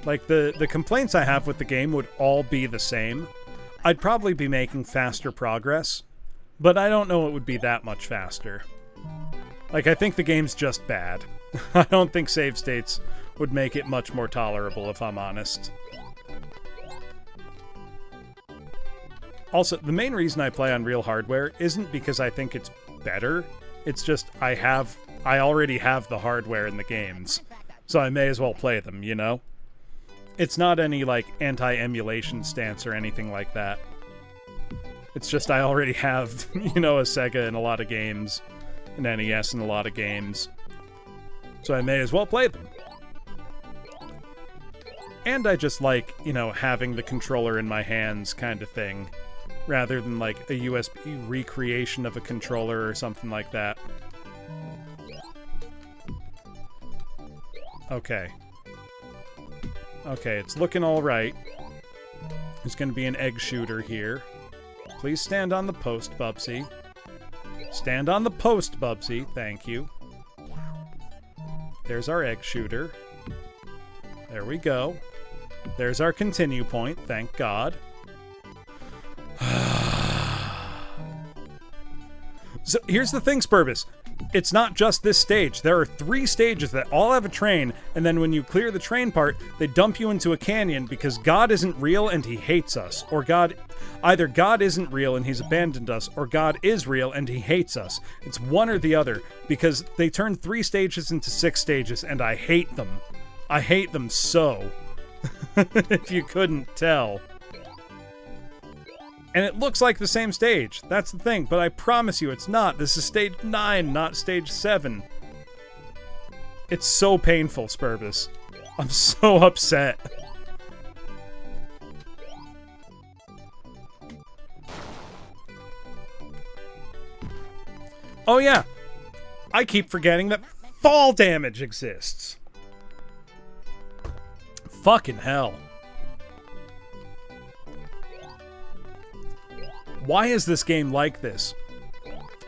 Like, the complaints I have with the game would all be the same. I'd probably be making faster progress, but I don't know it would be that much faster. Like, I think the game's just bad. I don't think save states would make it much more tolerable, if I'm honest. Also, the main reason I play on real hardware isn't because I think it's better. It's just I already have the hardware in the games, so I may as well play them, you know? It's not any, like, anti-emulation stance or anything like that. It's just I already have, you know, a Sega in a lot of games, an NES in a lot of games, so I may as well play them. And I just like, you know, having the controller in my hands kind of thing, rather than, like, a USB recreation of a controller or something like that. Okay. Okay, it's looking alright. There's gonna be an egg shooter here. Please stand on the post, Bubsy. Stand on the post, Bubsy. Thank you. There's our egg shooter. There we go. There's our continue point, thank God. So here's the thing, Spurbus. It's not just this stage. There are 3 stages that all have a train, and then when you clear the train part, they dump you into a canyon because God isn't real and he hates us. Or either God isn't real and he's abandoned us, or God is real and he hates us. It's one or the other, because they turn 3 stages into 6 stages, and I hate them. I hate them so. If you couldn't tell. And it looks like the same stage. That's the thing, but I promise you it's not. This is stage 9, not stage 7. It's so painful, Spurbus. I'm so upset. Oh yeah, I keep forgetting that fall damage exists. Fucking hell. Why is this game like this?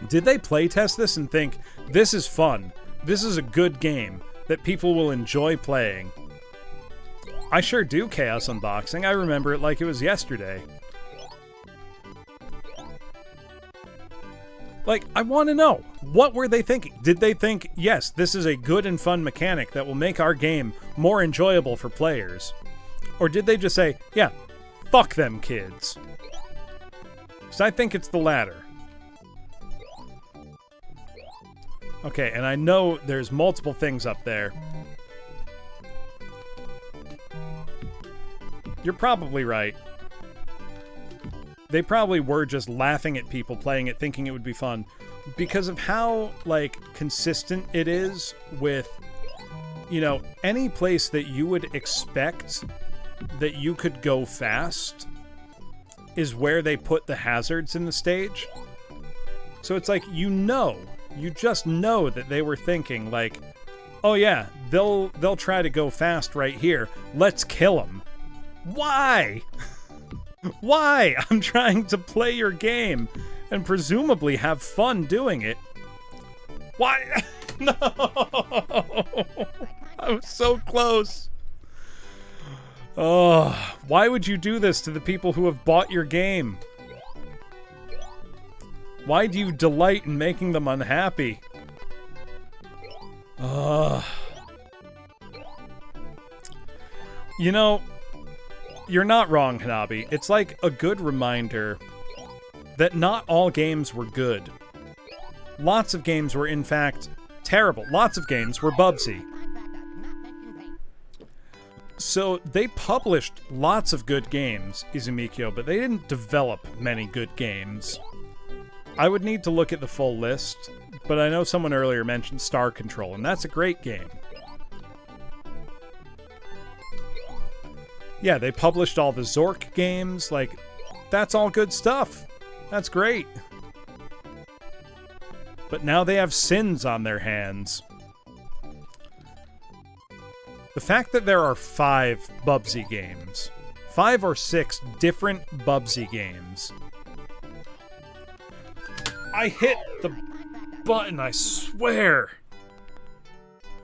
Did they playtest this and think, this is fun, this is a good game, that people will enjoy playing? I sure do, Chaos Unboxing. I remember it like it was yesterday. Like, I want to know, what were they thinking? Did they think, yes, this is a good and fun mechanic that will make our game more enjoyable for players? Or did they just say, yeah, fuck them kids? So I think it's the latter. Okay, and I know there's multiple things up there. You're probably right. They probably were just laughing at people playing it, thinking it would be fun. Because of how, like, consistent it is with, you know, any place that you would expect that you could go fast is where they put the hazards in the stage. So it's like, you just know that they were thinking, like, oh yeah, they'll try to go fast right here. Let's kill them. Why? Why? I'm trying to play your game and presumably have fun doing it. Why? No! I was so close. Oh, why would you do this to the people who have bought your game? Why do you delight in making them unhappy? You know, you're not wrong, Hanabi. It's like a good reminder that not all games were good. Lots of games were, in fact, terrible. Lots of games were Bubsy. So, they published lots of good games, Izumikyo, but they didn't develop many good games. I would need to look at the full list, but I know someone earlier mentioned Star Control, and that's a great game. Yeah, they published all the Zork games. Like, that's all good stuff. That's great. But now they have sins on their hands. The fact that there are 5 Bubsy games, 5 or 6 different Bubsy games. I hit the button, I swear.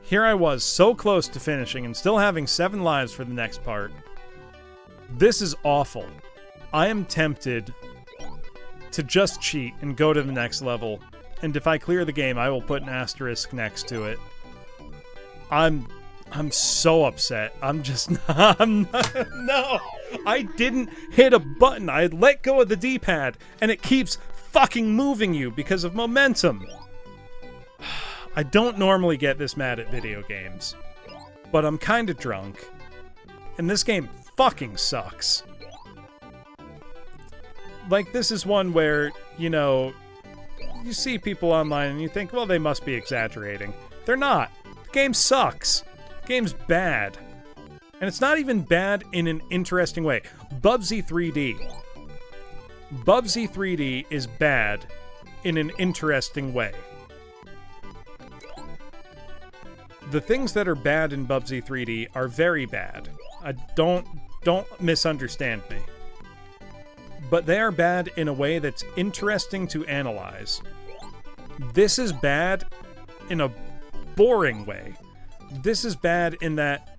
Here I was, so close to finishing and still having 7 lives for the next part. This is awful. I am tempted to just cheat and go to the next level. And if I clear the game, I will put an asterisk next to it. I'm so upset. No! I didn't hit a button. I let go of the D-pad, and it keeps fucking moving you because of momentum. I don't normally get this mad at video games, but I'm kinda drunk, and this game fucking sucks. Like, this is one where, you know, you see people online and you think, well, they must be exaggerating. They're not. The game sucks. The game's bad. And it's not even bad in an interesting way. Bubsy 3D. Bubsy 3D is bad in an interesting way. The things that are bad in Bubsy 3D are very bad. Don't misunderstand me. But they are bad in a way that's interesting to analyze. This is bad in a boring way. This is bad in that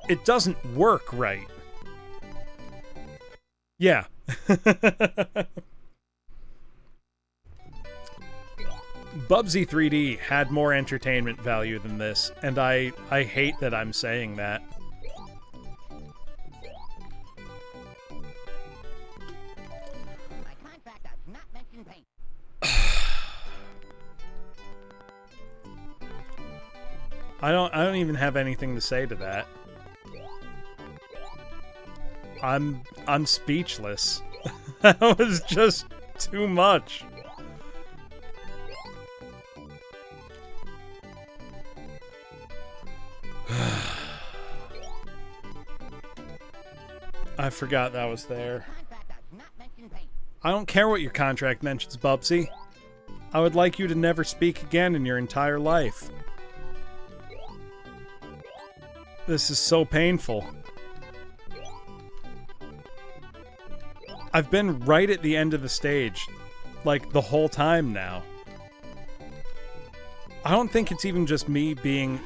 it doesn't work right. Yeah. Bubsy 3D had more entertainment value than this, and I hate that I'm saying that. My contract does not mention paint. I don't even have anything to say to that. I'm speechless. That was just too much. I forgot that was there. Contract does not mention paint. I don't care what your contract mentions, Bubsy. I would like you to never speak again in your entire life. This is so painful. I've been right at the end of the stage, like, the whole time now. I don't think it's even just me being...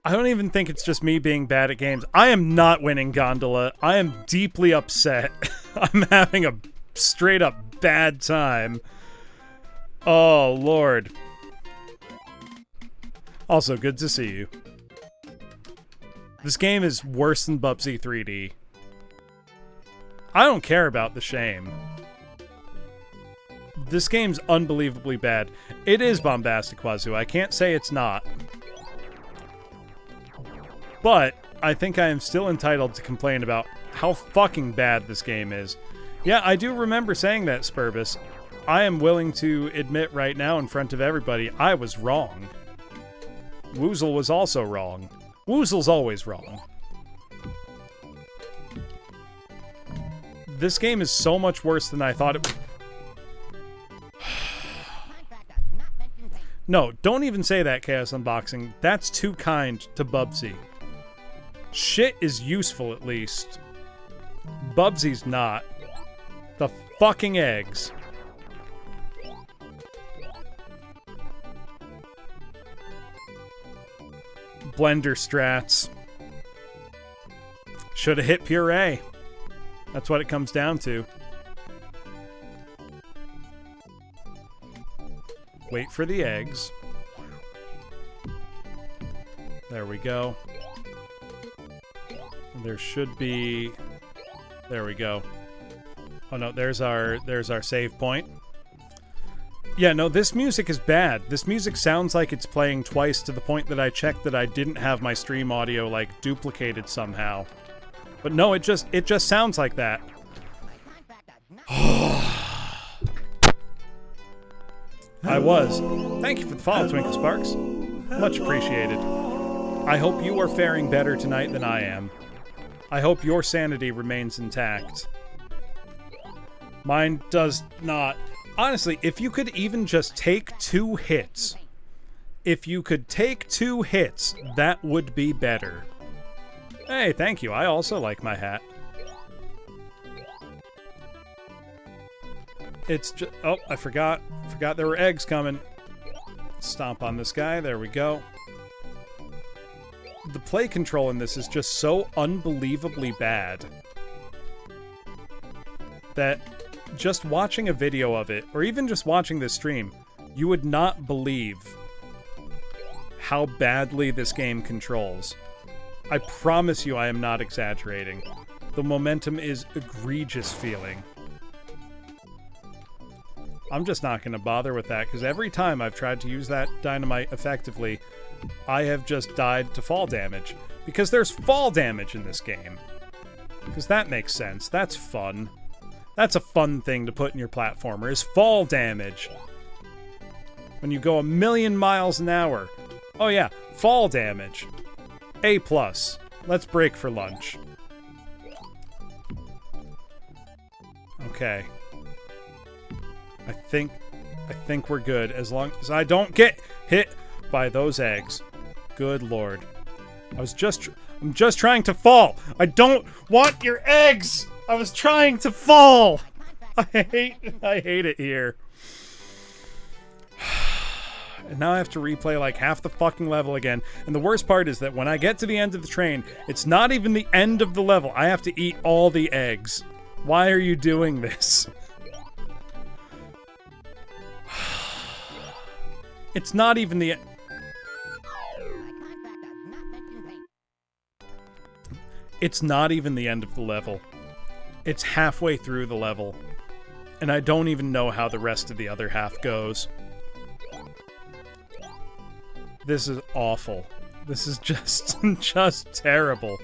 I don't even think it's just me being bad at games. I am not winning Gondola. I am deeply upset. I'm having a straight-up bad time. Oh, Lord. Also, good to see you. This game is worse than Bubsy 3D. I don't care about the shame. This game's unbelievably bad. It is Bombastic Wazoo. I can't say it's not. But I think I am still entitled to complain about how fucking bad this game is. Yeah, I do remember saying that, Spurbus. I am willing to admit right now in front of everybody, I was wrong. Woozle was also wrong. Woozle's always wrong. This game is so much worse than I thought it would. Contract does not mention paint. No, don't even say that, Chaos Unboxing. That's too kind to Bubsy. Shit is useful, at least. Bubsy's not. The fucking eggs. Blender strats. Should have hit puree. That's what it comes down to. Wait for the eggs. There we go. There should be... There we go. Oh no, there's our save point. Yeah, no, this music is bad. This music sounds like it's playing twice to the point that I checked that I didn't have my stream audio, like, duplicated somehow. But no, it just sounds like that. My contract does not I was. Thank you for the follow, Twinkle Sparks. Much appreciated. I hope you are faring better tonight than I am. I hope your sanity remains intact. Mine does not. Honestly, if you could even just take 2 hits. If you could take 2 hits, that would be better. Hey, thank you. I also like my hat. It's just... Oh, I forgot. Forgot there were eggs coming. Stomp on this guy. There we go. The play control in this is just so unbelievably bad that just watching a video of it, or even just watching this stream, you would not believe how badly this game controls. I promise you I am not exaggerating. The momentum is egregious feeling. I'm just not going to bother with that, because every time I've tried to use that dynamite effectively, I have just died to fall damage. Because there's fall damage in this game. Because that makes sense. That's fun. That's a fun thing to put in your platformer, is fall damage. When you go 1,000,000 miles an hour. Oh yeah, fall damage. A+. Let's break for lunch. Okay. I think we're good, as long as I don't get hit by those eggs. Good lord. I'm just trying to fall. I don't want your eggs. I was trying to fall. I hate it here. And now I have to replay like half the fucking level again. And the worst part is that when I get to the end of the train, it's not even the end of the level. I have to eat all the eggs. Why are you doing this? It's not even the... It's not even the end of the level. It's halfway through the level. And I don't even know how the rest of the other half goes. This is awful. This is just terrible.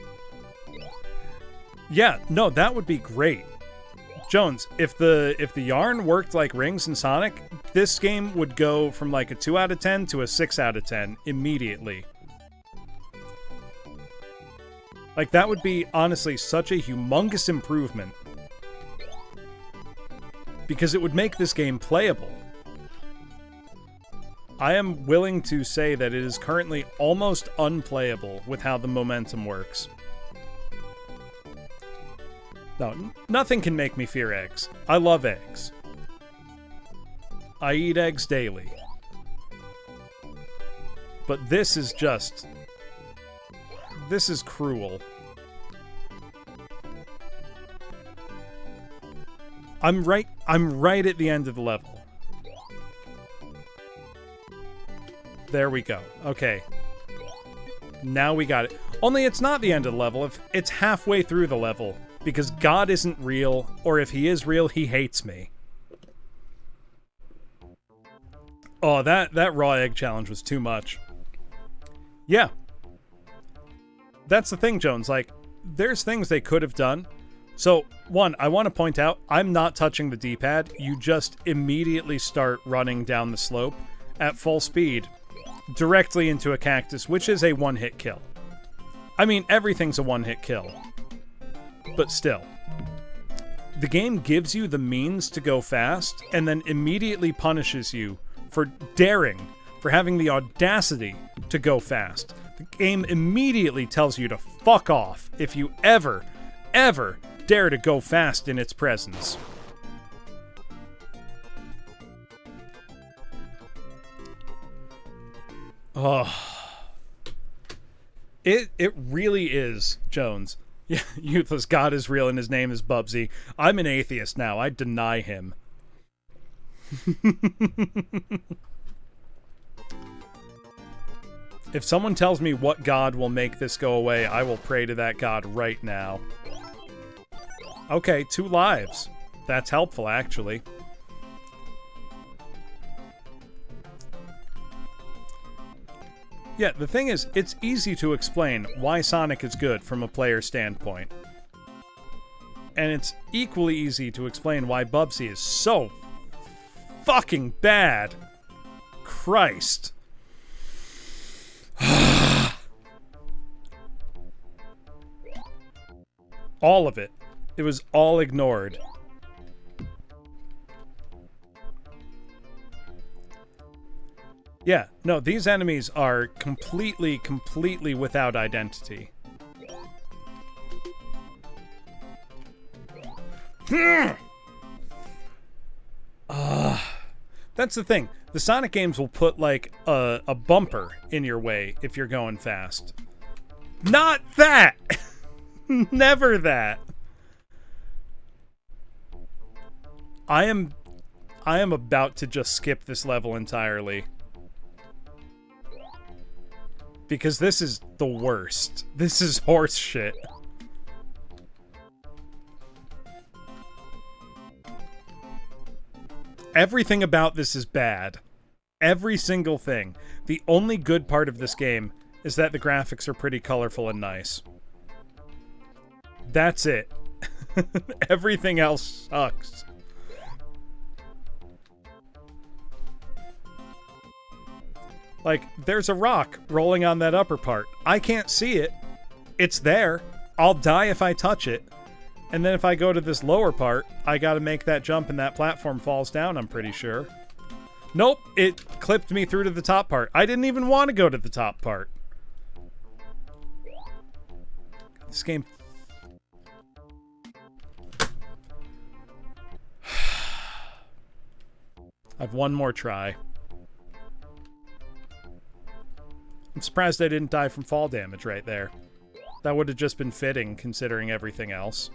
Yeah, no, that would be great. Jones, if the yarn worked like rings in Sonic, this game would go from like a 2 out of 10 to a 6 out of 10 immediately. Like, that would be, honestly, such a humongous improvement. Because it would make this game playable. I am willing to say that it is currently almost unplayable with how the momentum works. No, nothing can make me fear eggs. I love eggs. I eat eggs daily. But this is just... This is cruel. I'm right at the end of the level. There we go. Okay. Now we got it. Only it's not the end of the level. If it's halfway through the level. Because God isn't real, or if he is real, he hates me. Oh, that raw egg challenge was too much. Yeah. That's the thing, Jones. Like, there's things they could have done. So, one, I want to point out, I'm not touching the D-pad. You just immediately start running down the slope at full speed directly into a cactus, which is a one-hit kill. I mean, everything's a one-hit kill. But still. The game gives you the means to go fast, and then immediately punishes you for daring, for having the audacity to go fast. The game immediately tells you to fuck off if you ever dare to go fast in its presence. Oh. It really is, Jones. Yeah, Youthless God is real and his name is Bubsy. I'm an atheist now. I deny him. If someone tells me what God will make this go away, I will pray to that God right now. Okay, 2 lives. That's helpful, actually. Yeah, the thing is, it's easy to explain why Sonic is good from a player standpoint. And it's equally easy to explain why Bubsy is so fucking bad. Christ. All of it. It was all ignored. Yeah, no, these enemies are completely without identity. That's the thing. The Sonic games will put, like, a bumper in your way if you're going fast. Not that! Never that. I am about to just skip this level entirely. Because this is the worst. This is horse shit. Everything about this is bad. Every single thing. The only good part of this game is that the graphics are pretty colorful and nice. That's it. Everything else sucks. Like, there's a rock rolling on that upper part. I can't see it. It's there. I'll die if I touch it. And then if I go to this lower part, I gotta make that jump and that platform falls down, I'm pretty sure. Nope, it clipped me through to the top part. I didn't even want to go to the top part. This game... I've one more try. I'm surprised I didn't die from fall damage right there. That would have just been fitting, considering everything else.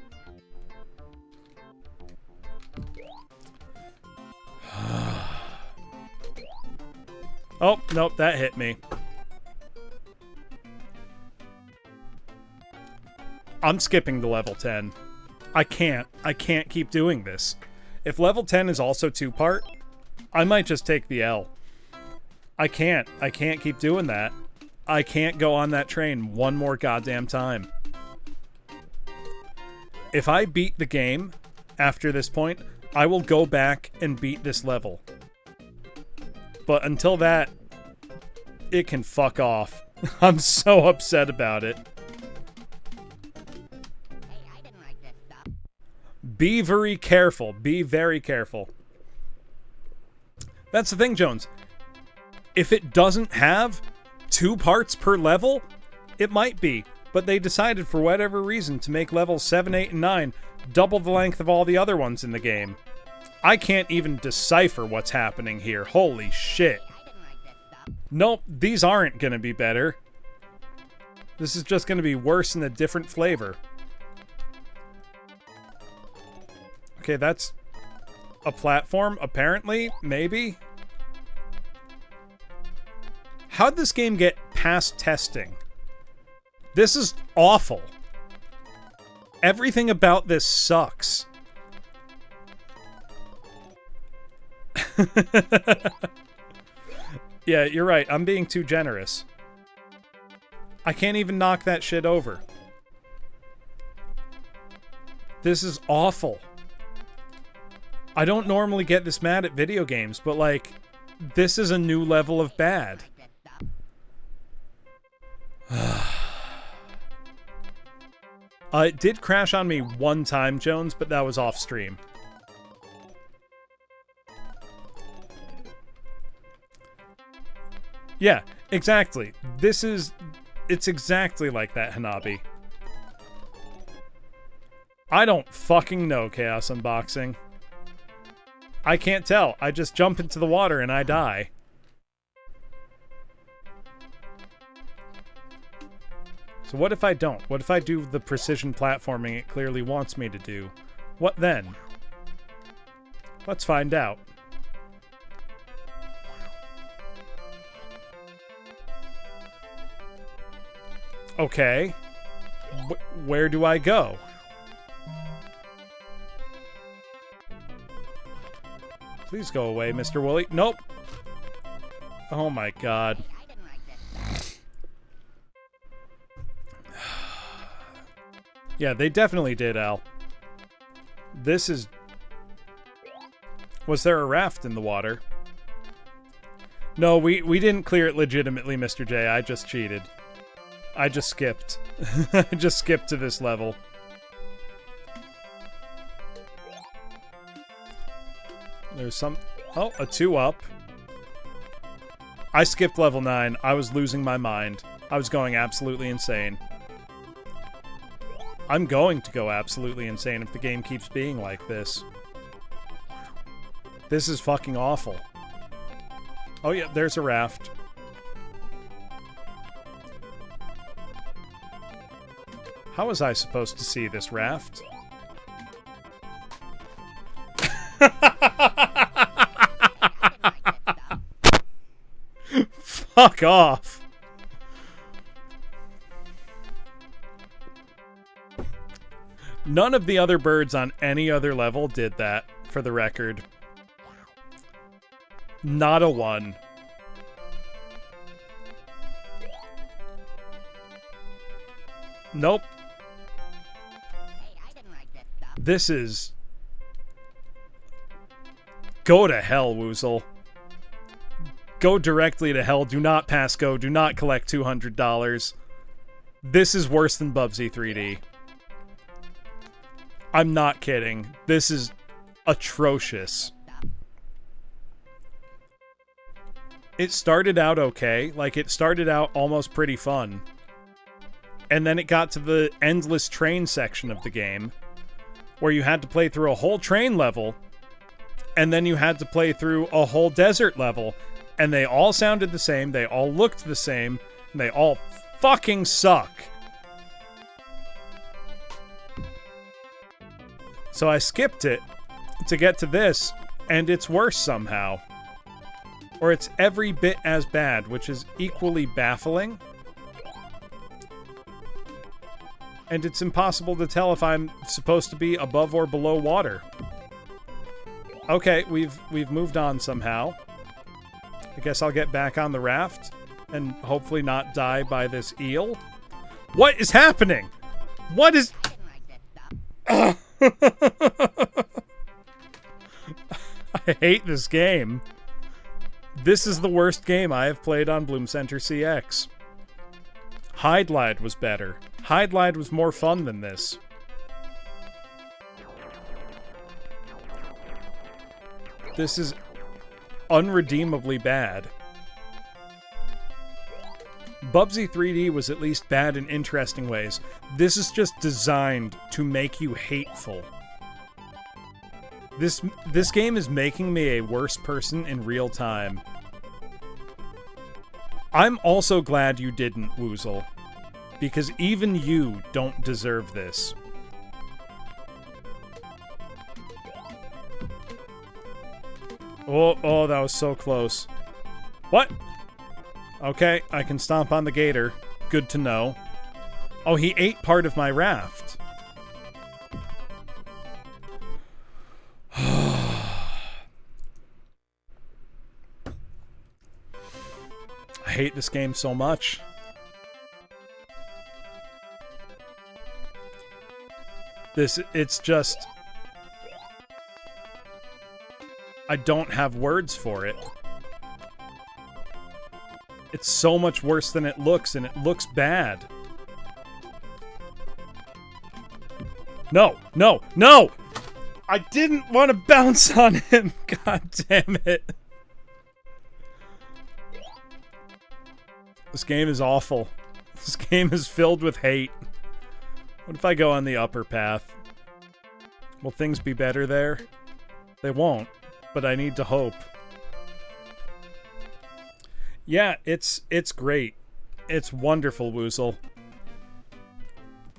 Oh, nope, that hit me. I'm skipping to level 10. I can't keep doing this. If level 10 is also two-part, I might just take the L. I can't keep doing that. I can't go on that train one more goddamn time. If I beat the game after this point, I will go back and beat this level. But until that, it can fuck off. I'm so upset about it. Hey, I didn't like this stuff. Be very careful. Be very careful. That's the thing, Jones. If it doesn't have 2 parts per level, it might be. But they decided for whatever reason to make levels 7, 8, and 9 double the length of all the other ones in the game. I can't even decipher what's happening here. Holy shit. Nope, these aren't gonna be better. This is just gonna be worse in a different flavor. Okay, that's a platform, apparently, maybe? How'd this game get past testing? This is awful. Everything about this sucks. Yeah, you're right. I'm being too generous. I can't even knock that shit over. This is awful. I don't normally get this mad at video games, but, like, this is a new level of bad. It did crash on me one time, Jones, but that was off stream. Yeah, exactly. It's exactly like that, Hanabi. I don't fucking know, Chaos Unboxing. I can't tell. I just jump into the water and I die. So what if I don't? What if I do the precision platforming it clearly wants me to do? What then? Let's find out. Okay. Where do I go? Please go away, Mr. Wooly. Nope. Oh my god. Yeah, they definitely did, Al. This is... Was there a raft in the water? No, we didn't clear it legitimately, Mr. J. I just cheated. I just skipped. I just skipped to this level. There's some... Oh, a 2-up. I skipped level 9. I was losing my mind. I was going absolutely insane. I'm going to go absolutely insane if the game keeps being like this. This is fucking awful. Oh yeah, there's a raft. How was I supposed to see this raft? Fuck off. None of the other birds on any other level did that, for the record. Not a one. Nope. This is... Go to hell, Woozle. Go directly to hell. Do not pass go. Do not collect $200. This is worse than Bubsy 3D. I'm not kidding. This is atrocious. It started out okay. Like, it started out almost pretty fun. And then it got to the endless train section of the game, where you had to play through a whole train level, and then you had to play through a whole desert level, and they all sounded the same, they all looked the same, and they all fucking suck. So I skipped it to get to this, and it's worse somehow. Or it's every bit as bad, which is equally baffling. And it's impossible to tell if I'm supposed to be above or below water. Okay, we've moved on somehow. I guess I'll get back on the raft and hopefully not die by this eel. What is happening? What is... I hate this game. This is the worst game I have played on Bloom Center CX. Hide Glide was better. Hide Glide was more fun than this. This is unredeemably bad. Bubsy 3D was at least bad in interesting ways. This is just designed to make you hateful. This game is making me a worse person in real time. I'm also glad you didn't, Woozle, because even you don't deserve this. Oh, that was so close. What? Okay, I can stomp on the gator. Good to know. Oh, he ate part of my raft. I hate this game so much. It's just... I don't have words for it. It's so much worse than it looks, and it looks bad. No, no, no! I didn't want to bounce on him! God damn it. This game is awful. This game is filled with hate. What if I go on the upper path? Will things be better there? They won't, but I need to hope. Yeah, it's great. It's wonderful, Woozle.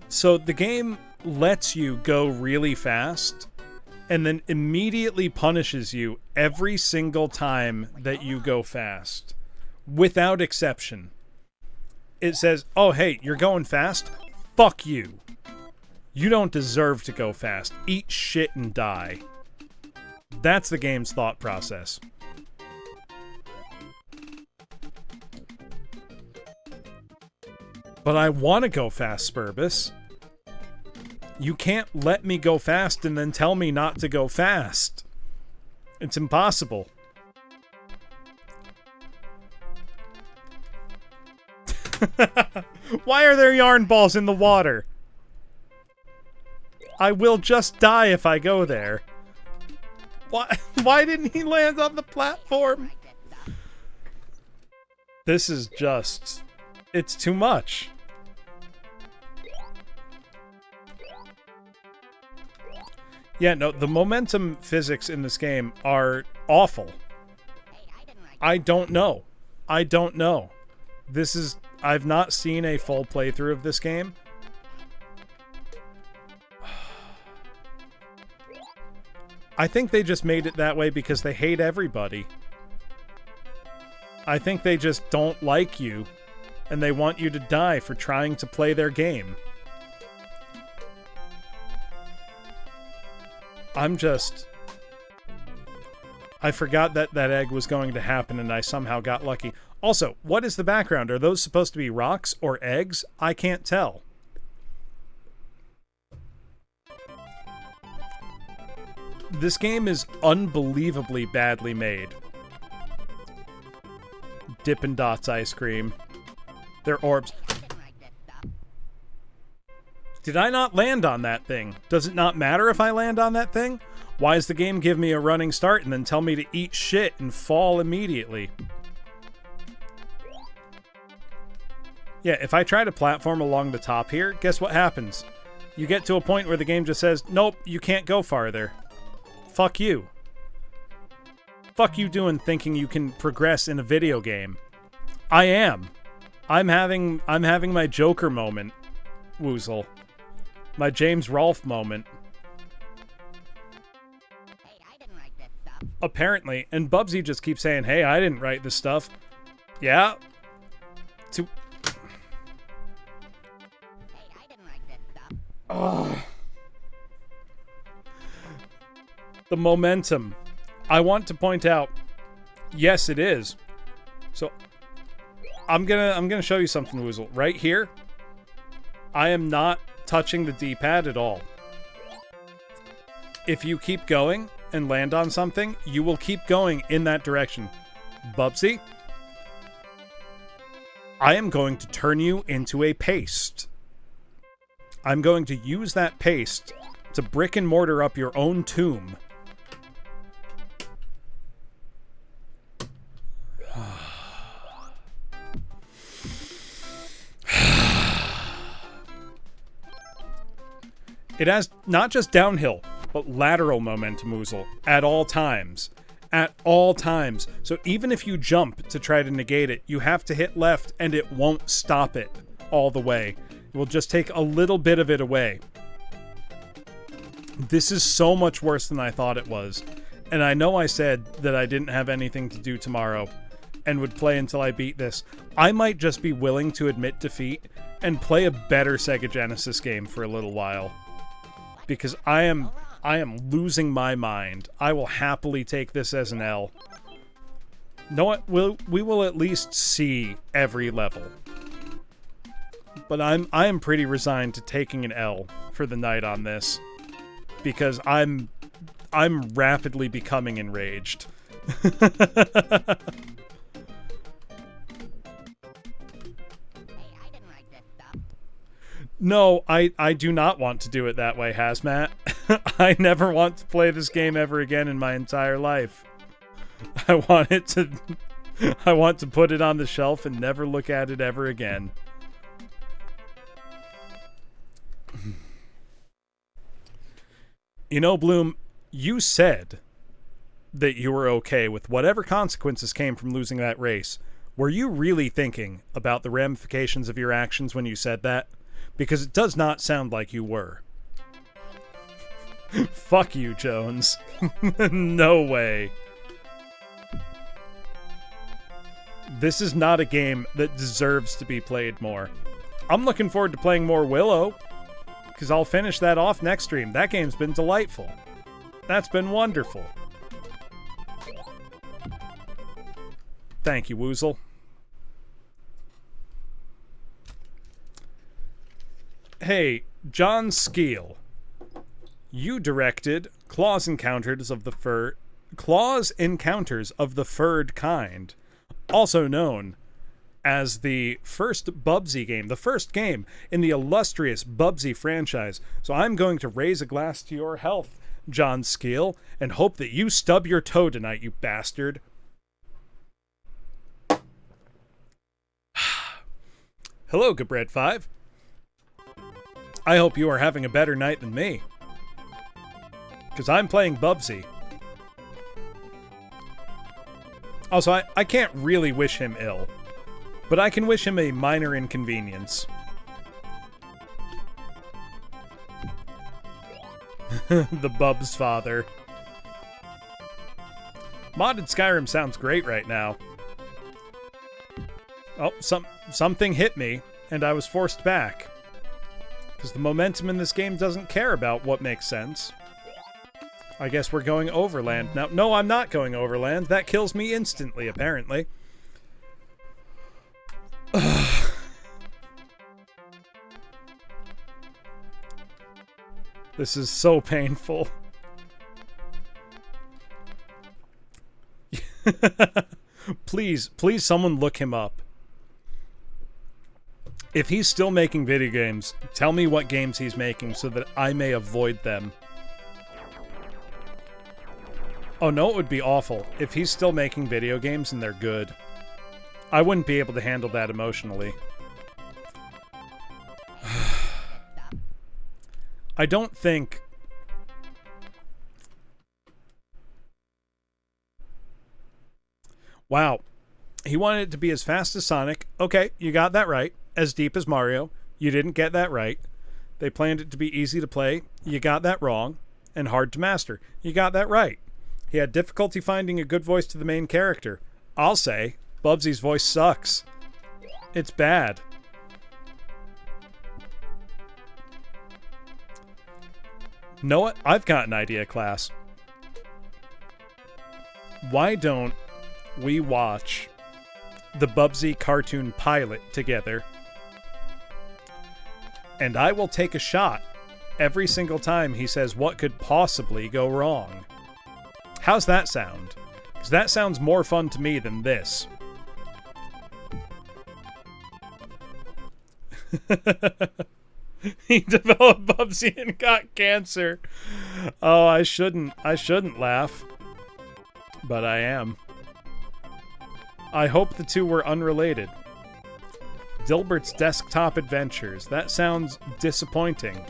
So the game lets you go really fast, and then immediately punishes you every single time that you go fast. Without exception. It says, oh hey, you're going fast? Fuck you. You don't deserve to go fast. Eat shit and die. That's the game's thought process. But I want to go fast, Spurbus. You can't let me go fast and then tell me not to go fast. It's impossible. Why are there yarn balls in the water? I will just die if I go there. Why didn't he land on the platform? This is just... It's too much. Yeah, no, the momentum physics in this game are awful. I don't know. I don't know. This is... I've not seen a full playthrough of this game. I think they just made it that way because they hate everybody. I think they just don't like you, and they want you to die for trying to play their game. I forgot that that egg was going to happen, and I somehow got lucky. Also, what is the background? Are those supposed to be rocks or eggs? I can't tell. This game is unbelievably badly made. Dippin' Dots ice cream. They're orbs. Did I not land on that thing? Does it not matter if I land on that thing? Why does the game give me a running start and then tell me to eat shit and fall immediately? Yeah, if I try to platform along the top here, guess what happens? You get to a point where the game just says, nope, you can't go farther. Fuck you. Fuck you doing thinking you can progress in a video game. I am. I'm having my Joker moment, Woozle. My James Rolfe moment. Hey, I didn't write that stuff. Apparently, and Bubsy just keeps saying, hey, I didn't write this stuff. Yeah? Hey, I didn't write that stuff. Ugh. The momentum. I want to point out, yes, it is. So, I'm gonna show you something, Woozle. Right here, I am not touching the D-pad at all. If you keep going and land on something, you will keep going in that direction. Bubsy, I am going to turn you into a paste. I'm going to use that paste to brick and mortar up your own tomb. It has not just downhill, but lateral momentum, Woozle, at all times. At all times. So even if you jump to try to negate it, you have to hit left, and it won't stop it all the way. It will just take a little bit of it away. This is so much worse than I thought it was. And I know I said that I didn't have anything to do tomorrow and would play until I beat this. I might just be willing to admit defeat and play a better Sega Genesis game for a little while. Because I am losing my mind. I will happily take this as an L. Know what? We will at least see every level. But I am pretty resigned to taking an L for the night on this. Because I'm rapidly becoming enraged. No, I do not want to do it that way, Hazmat. I never want to play this game ever again in my entire life. I want to put it on the shelf and never look at it ever again. You know, Bloom, you said that you were okay with whatever consequences came from losing that race. Were you really thinking about the ramifications of your actions when you said that? Because it does not sound like you were. Fuck you, Jones. No way. This is not a game that deserves to be played more. I'm looking forward to playing more Willow, because I'll finish that off next stream. That game's been delightful. That's been wonderful. Thank you, Woozle. Hey, John Skeel. You directed Claws Encounters of the Furred Kind, also known as the first Bubsy game, the first game in the illustrious Bubsy franchise. So I'm going to raise a glass to your health, John Skeel, and hope that you stub your toe tonight, you bastard. Hello, Gabred5. I hope you are having a better night than me, because I'm playing Bubsy. Also, I can't really wish him ill, but I can wish him a minor inconvenience. The Bub's father. Modded Skyrim sounds great right now. Oh, something hit me, and I was forced back. Because the momentum in this game doesn't care about what makes sense. I guess we're going overland now. No, I'm not going overland. That kills me instantly, apparently. This is so painful. Please, someone look him up. If he's still making video games, tell me what games he's making so that I may avoid them. Oh no, it would be awful. If he's still making video games and they're good, I wouldn't be able to handle that emotionally. I don't think... Wow. He wanted it to be as fast as Sonic. Okay, you got that right. As deep as Mario. You didn't get that right. They planned it to be easy to play. You got that wrong. And hard to master. You got that right. He had difficulty finding a good voice to the main character. I'll say, Bubsy's voice sucks. It's bad. Know what? I've got an idea, class. Why don't we watch the Bubsy cartoon pilot together? And I will take a shot every single time he says what could possibly go wrong. How's that sound? Because that sounds more fun to me than this. He developed Bubsy and got cancer. Oh, I shouldn't laugh. But I am. I hope the two were unrelated. Dilbert's Desktop Adventures. That sounds disappointing.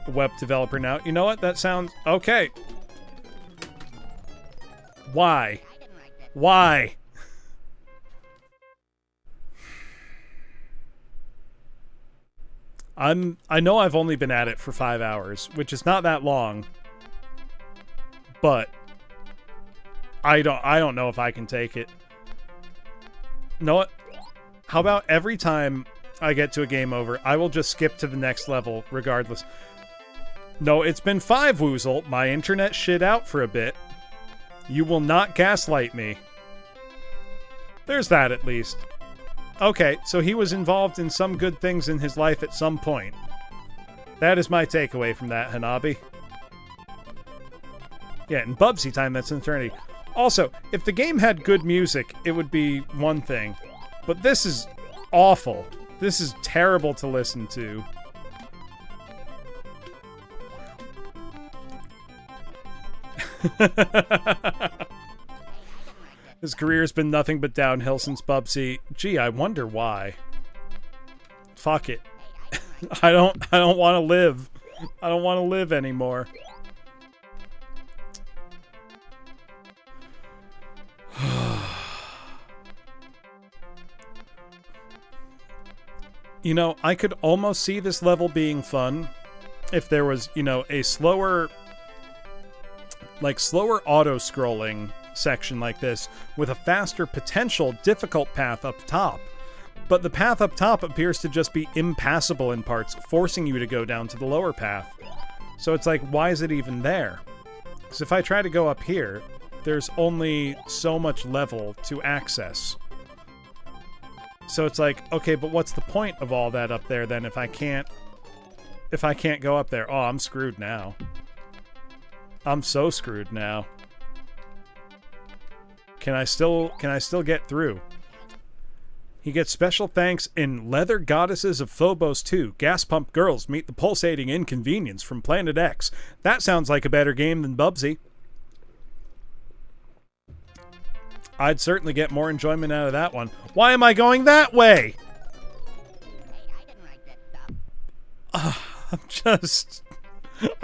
Web developer now. You know what? That sounds... Okay. Why? Why? I know I've only been at it for 5 hours, which is not that long. But I don't know if I can take it. You know what? How about every time I get to a game over, I will just skip to the next level regardless. No, it's been 5, Woozle. My internet shit out for a bit. You will not gaslight me. There's that at least. Okay, so he was involved in some good things in his life at some point. That is my takeaway from that, Hanabi. Yeah, in Bubsy time, that's an eternity. Also, if the game had good music, it would be one thing. But this is awful. This is terrible to listen to. His career's been nothing but downhill since Bubsy. Gee, I wonder why. Fuck it. I don't want to live. I don't want to live anymore. You know, I could almost see this level being fun if there was, you know, a slower auto-scrolling section like this with a faster potential difficult path up top. But the path up top appears to just be impassable in parts, forcing you to go down to the lower path. So it's like, why is it even there? Because if I try to go up here, there's only so much level to access. So it's like, okay, but what's the point of all that up there then if I can't go up there? Oh, I'm screwed now. I'm so screwed now. Can I still get through? He gets special thanks in Leather Goddesses of Phobos 2. Gas Pump Girls meet the pulsating inconvenience from Planet X. That sounds like a better game than Bubsy. I'd certainly get more enjoyment out of that one. Why am I going that way?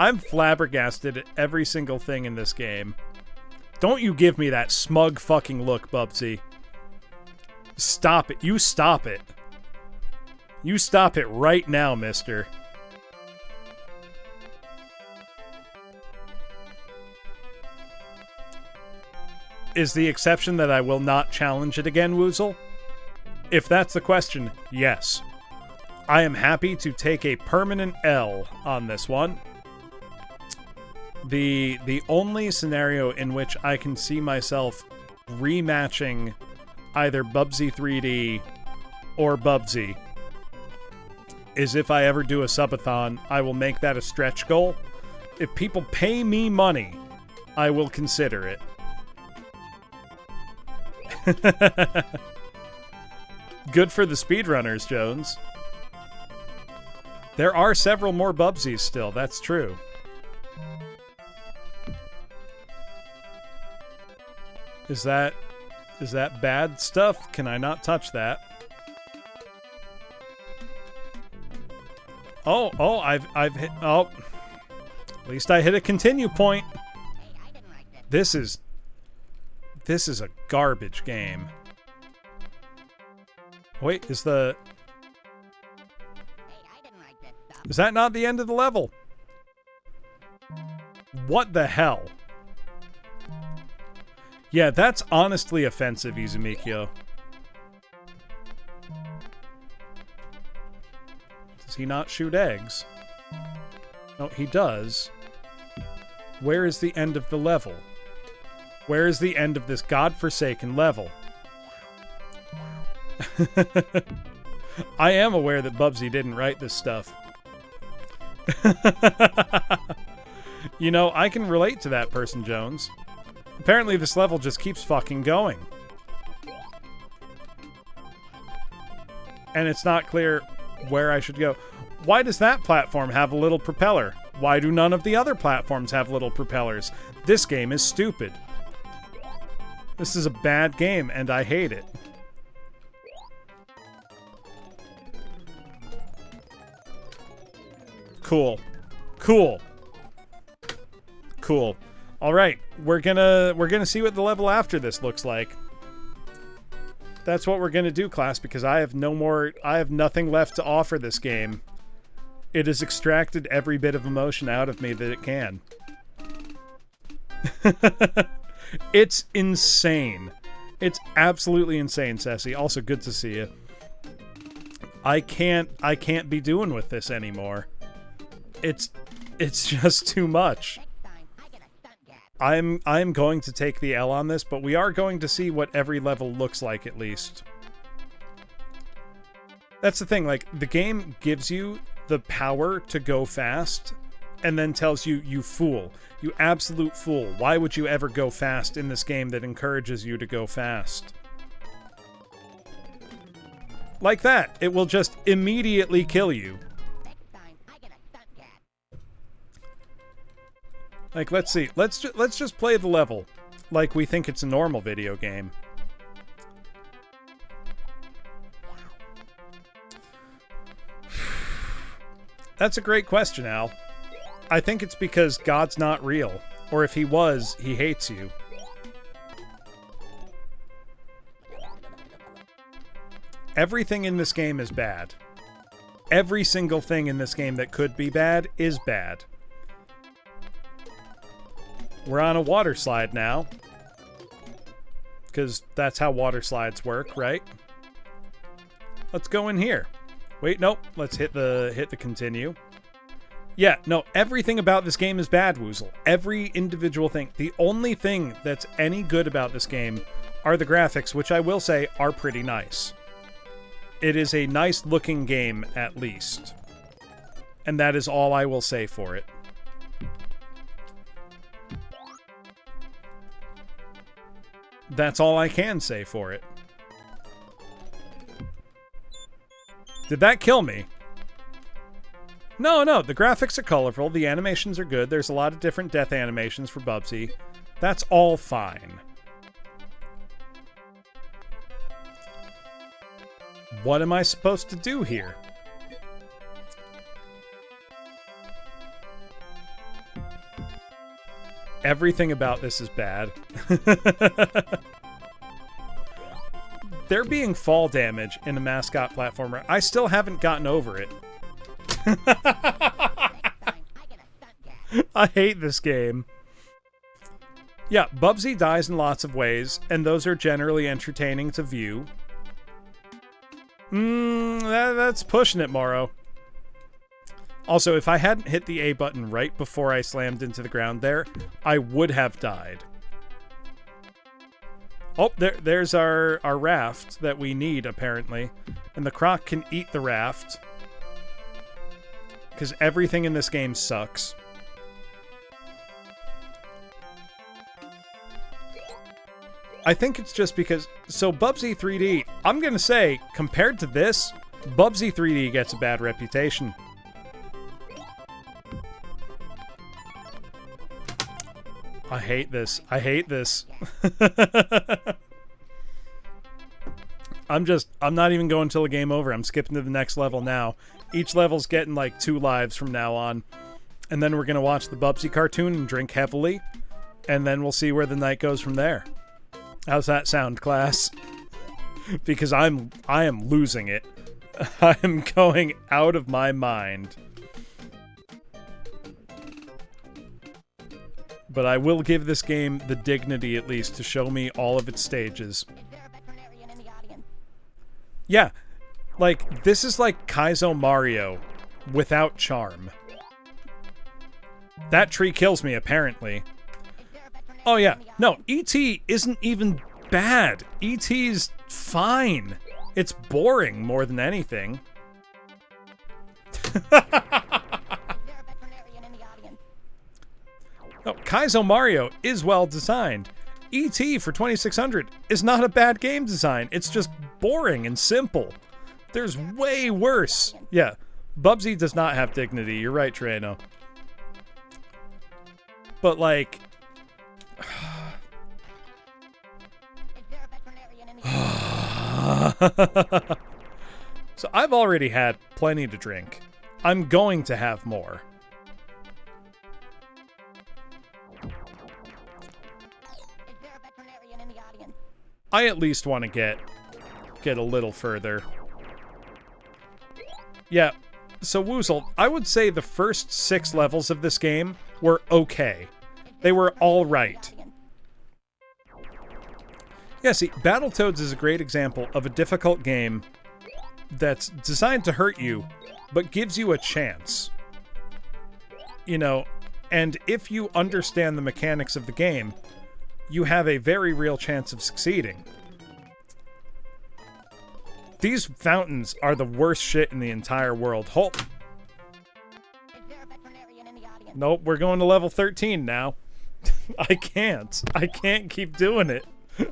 I'm flabbergasted at every single thing in this game. Don't you give me that smug fucking look, Bubsy. Stop it. You stop it. You stop it right now, mister. Is the exception that I will not challenge it again, Woozle? If that's the question, yes. I am happy to take a permanent L on this one. The only scenario in which I can see myself rematching either Bubsy 3D or Bubsy is if I ever do a subathon. I will make that a stretch goal. If people pay me money, I will consider it. Good for the speedrunners, Jones. There are several more Bubsies still, that's true. Is that bad stuff? Can I not touch that? Oh, I've hit, oh. At least I hit a continue point. This is a garbage game. Wait, is that not the end of the level? What the hell? Yeah, that's honestly offensive, Izumikyo. Does he not shoot eggs? No, he does. Where is the end of the level? Where is the end of this godforsaken level? I am aware that Bubsy didn't write this stuff. You know, I can relate to that person, Jones. Apparently this level just keeps fucking going. And it's not clear where I should go. Why does that platform have a little propeller? Why do none of the other platforms have little propellers? This game is stupid. This is a bad game, and I hate it. Cool. Cool. Cool. All right, we're gonna see what the level after this looks like. That's what we're gonna do, class, because I have nothing left to offer this game. It has extracted every bit of emotion out of me that it can. It's insane. It's absolutely insane, Sassy. Also, good to see you. I can't be doing with this anymore. It's just too much. I'm going to take the L on this, but we are going to see what every level looks like, at least. That's the thing, like, the game gives you the power to go fast, and then tells you, you fool. You absolute fool. Why would you ever go fast in this game that encourages you to go fast? Like that. It will just immediately kill you. Like, let's see. Let's just play the level like we think it's a normal video game. That's a great question, Al. I think it's because God's not real. Or if he was, he hates you. Everything in this game is bad. Every single thing in this game that could be bad is bad. We're on a water slide now. Because that's how water slides work, right? Let's go in here. Wait, nope. Let's hit the continue. Yeah, no, everything about this game is bad, Woozle. Every individual thing. The only thing that's any good about this game are the graphics, which I will say are pretty nice. It is a nice looking game, at least. And that is all I will say for it. That's all I can say for it. Did that kill me? No, the graphics are colorful, the animations are good, there's a lot of different death animations for Bubsy. That's all fine. What am I supposed to do here? Everything about this is bad. There being fall damage in a mascot platformer, I still haven't gotten over it. I hate this game. Yeah, Bubsy dies in lots of ways, and those are generally entertaining to view. That's pushing it, Morrow. Also, if I hadn't hit the A button right before I slammed into the ground there, I would have died. Oh, there's our raft that we need, apparently. And the croc can eat the raft. Because everything in this game sucks. I think it's just because... So, Bubsy 3D, I'm gonna say, compared to this, Bubsy 3D gets a bad reputation. I hate this. I hate this. I'm not even going till the game over. I'm skipping to the next level now. Each level's getting like 2 lives from now on. And then we're going to watch the Bubsy cartoon and drink heavily. And then we'll see where the night goes from there. How's that sound, class? Because I am losing it. I am going out of my mind. But I will give this game the dignity, at least, to show me all of its stages. Yeah, like, this is like Kaizo Mario without charm. That tree kills me, apparently. Oh yeah, no, E.T. isn't even bad. E.T.'s fine. It's boring more than anything. No, Kaizo Mario is well designed. E.T. for 2600 is not a bad game design. It's just boring and simple. There's way worse. Yeah, Bubsy does not have dignity. You're right, Treno. But like... So I've already had plenty to drink. I'm going to have more. I at least want to get a little further. Yeah, so Woozle, I would say the first 6 levels of this game were okay. They were alright. Yeah, see, Battletoads is a great example of a difficult game that's designed to hurt you, but gives you a chance. You know, and if you understand the mechanics of the game, you have a very real chance of succeeding. These fountains are the worst shit in the entire world. Nope, we're going to level 13 now. I can't keep doing it.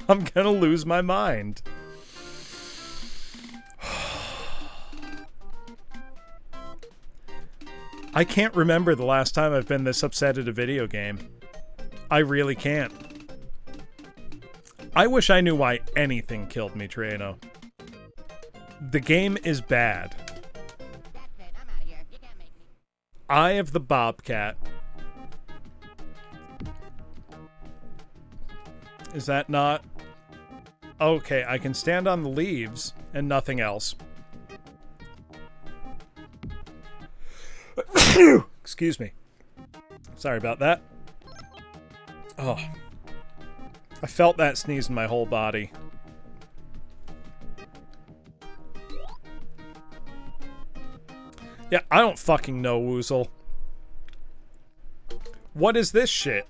I'm gonna lose my mind. I can't remember the last time I've been this upset at a video game. I really can't. I wish I knew why anything killed me, Treno. The game is bad. Eye of the Bobcat. Is that not... Okay, I can stand on the leaves and nothing else. Excuse me. Sorry about that. Oh. I felt that sneeze in my whole body. Yeah, I don't fucking know, Woozle. What is this shit?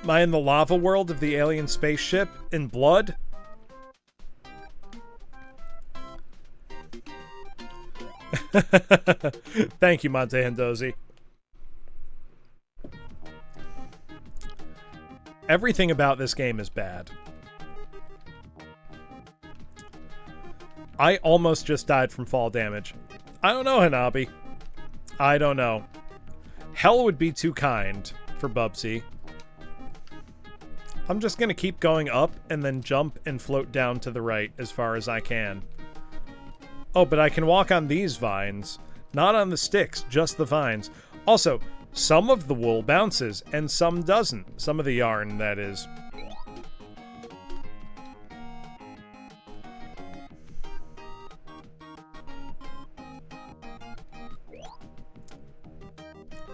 Am I in the lava world of the alien spaceship in blood? Thank you, Monte Hendozi. Everything about this game is bad. I almost just died from fall damage. I don't know, Hanabi. I don't know. Hell would be too kind for Bubsy. I'm just gonna keep going up and then jump and float down to the right as far as I can. Oh, but I can walk on these vines. Not on the sticks, just the vines. Also, some of the wool bounces and some doesn't. Some of the yarn, that is.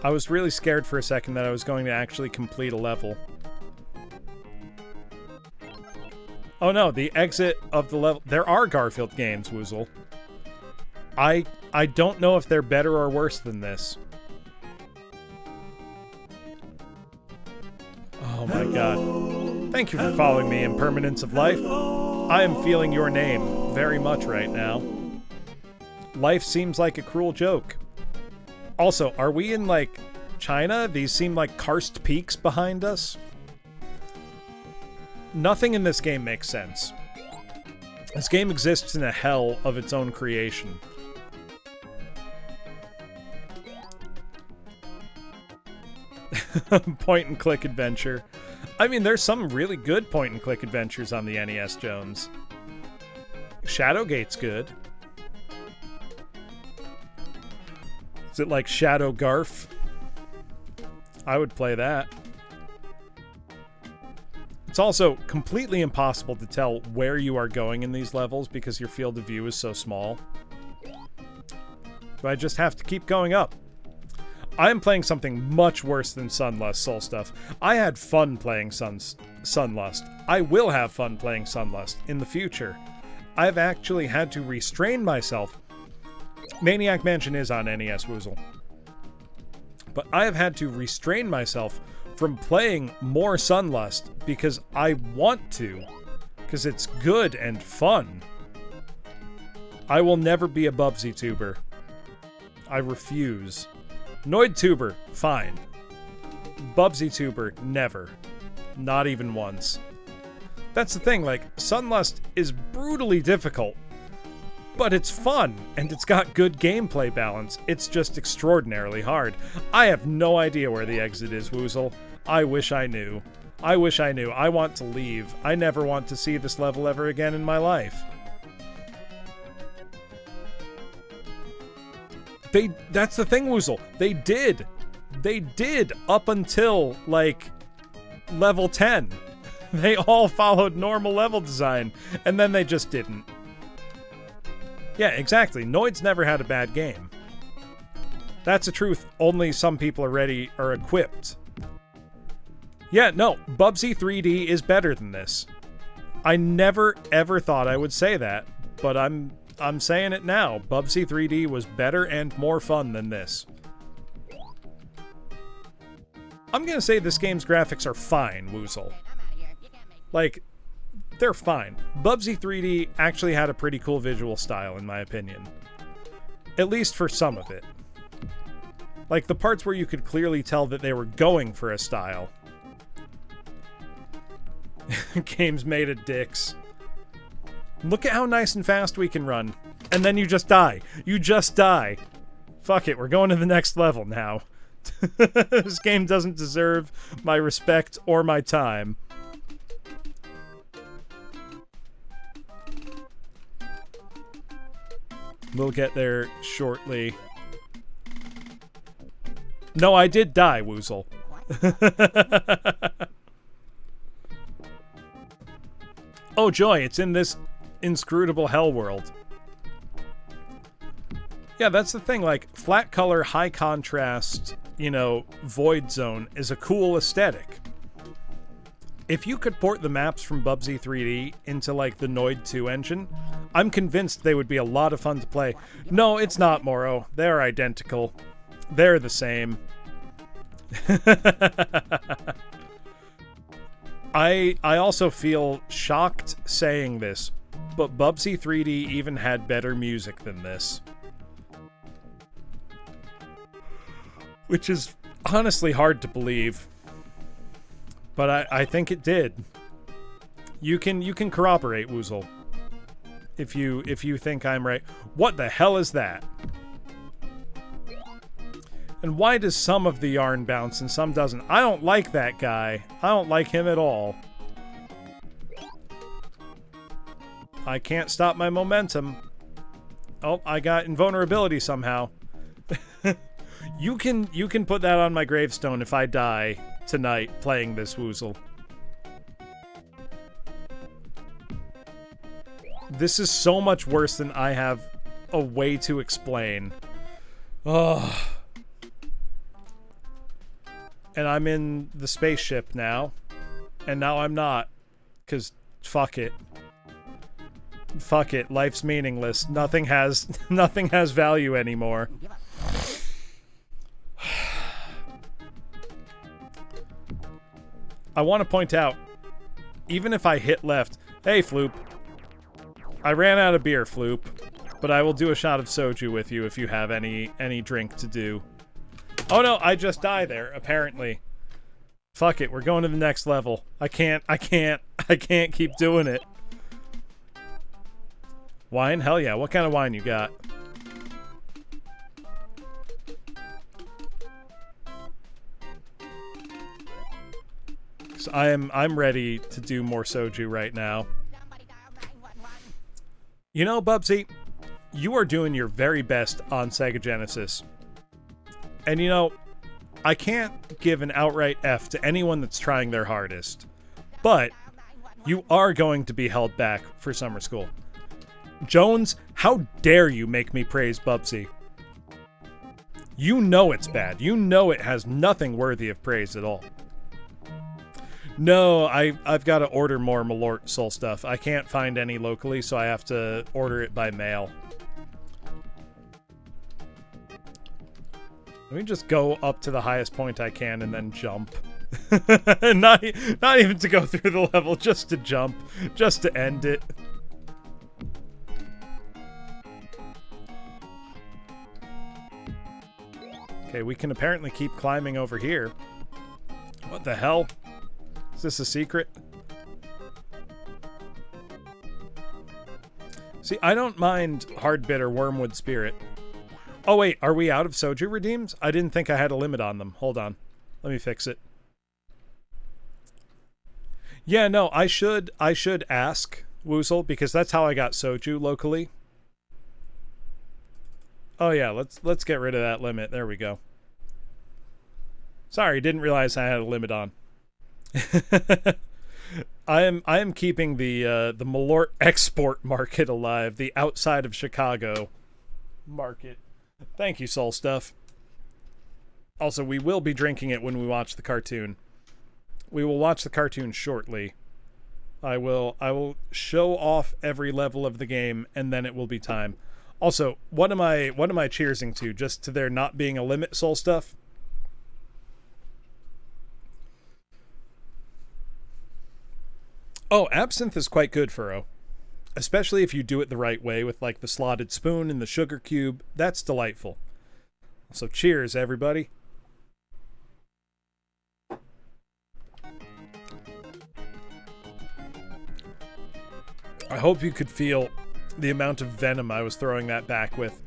I was really scared for a second that I was going to actually complete a level. Oh no, the exit of the level... There are Garfield games, Woozle. I don't know if they're better or worse than this. Oh my god. Thank you for following me, Impermanence of Life. I am feeling your name very much right now. Life seems like a cruel joke. Also, are we in, like, China? These seem like karst peaks behind us. Nothing in this game makes sense. This game exists in a hell of its own creation. Point-and-click adventure. I mean, there's some really good point-and-click adventures on the NES, Jones. Shadowgate's good. Is it like Shadow Garf? I would play that. It's also completely impossible to tell where you are going in these levels because your field of view is so small. So I just have to keep going up. I am playing something much worse than Sunlust Soul Stuff. I had fun playing Sunlust. I will have fun playing Sunlust in the future. I've actually had to restrain myself. Maniac Mansion is on NES, Woozle. But I have had to restrain myself from playing more Sunlust because I want to. Because it's good and fun. I will never be a Bubsy tuber. I refuse. Noid tuber, fine. Bubsy tuber, never. Not even once. That's the thing, like, Sunlust is brutally difficult. But it's fun, and it's got good gameplay balance. It's just extraordinarily hard. I have no idea where the exit is, Woozle. I wish I knew. I wish I knew. I want to leave. I never want to see this level ever again in my life. That's the thing, Woozle. They did. They did up until, like, level 10. They all followed normal level design, and then they just didn't. Yeah, exactly. Noid's never had a bad game. That's a truth only some people are equipped. Yeah, no, Bubsy 3D is better than this. I never ever thought I would say that, but I'm saying it now. Bubsy 3D was better and more fun than this. I'm gonna say this game's graphics are fine, Woozle. Like, they're fine. Bubsy 3D actually had a pretty cool visual style, in my opinion. At least for some of it. Like, the parts where you could clearly tell that they were going for a style. Game's made of dicks. Look at how nice and fast we can run. And then you just die. You just die. Fuck it, we're going to the next level now. This game doesn't deserve my respect or my time. We'll get there shortly. No, I did die, Woozle. Oh, joy, it's in this inscrutable hell world. Yeah, that's the thing, like, flat color, high contrast, you know, void zone is a cool aesthetic. If you could port the maps from Bubsy 3D into, like, the Noid 2 engine, I'm convinced they would be a lot of fun to play. No, it's not, Moro. They're identical. They're the same. I also feel shocked saying this, but Bubsy 3D even had better music than this. Which is honestly hard to believe. But I think it did. You can corroborate, Woozle. if you think I'm right. What the hell is that? And why does some of the yarn bounce and some doesn't? I don't like that guy. I don't like him at all. I can't stop my momentum. Oh, I got invulnerability somehow. You can put that on my gravestone if I die tonight playing this woozle. This is so much worse than I have a way to explain. Ugh. And I'm in the spaceship now. And now I'm not. 'Cause fuck it. Fuck it. Life's meaningless. Nothing has value anymore. I want to point out, even if I hit left... Hey, Floop. I ran out of beer, Floop. But I will do a shot of soju with you if you have any drink to do. Oh no, I just died there, apparently. Fuck it, we're going to the next level. I can't keep doing it. Wine? Hell yeah, what kind of wine you got? So I'm ready to do more soju right now. You know, Bubsy, you are doing your very best on Sega Genesis. And you know, I can't give an outright F to anyone that's trying their hardest. But you are going to be held back for summer school. Jones, how dare you make me praise Bubsy? You know it's bad. You know it has nothing worthy of praise at all. No, I've got to order more Malort Soul stuff. I can't find any locally, so I have to order it by mail. Let me just go up to the highest point I can and then jump. not even to go through the level, just to jump. Just to end it. Okay, we can apparently keep climbing over here. What the hell? Is this a secret? See, I don't mind Hard Bitter Wormwood Spirit. Oh wait, are we out of soju redeems? I didn't think I had a limit on them. Hold on. Let me fix it. Yeah, no, I should ask Woozle, because that's how I got soju locally. Oh yeah, let's get rid of that limit. There we go. Sorry, didn't realize I had a limit on. I am keeping the Malort export market alive, the outside of Chicago market. Thank you, Soul Stuff. Also, we will be drinking it when we watch the cartoon. We will watch the cartoon shortly. I will show off every level of the game, and then it will be time. Also, what am I cheersing to? Just to there not being a limit, Soul Stuff? Oh, absinthe is quite good, Furrow. Especially if you do it the right way with like the slotted spoon and the sugar cube. That's delightful. So cheers, everybody. I hope you could feel the amount of venom I was throwing that back with.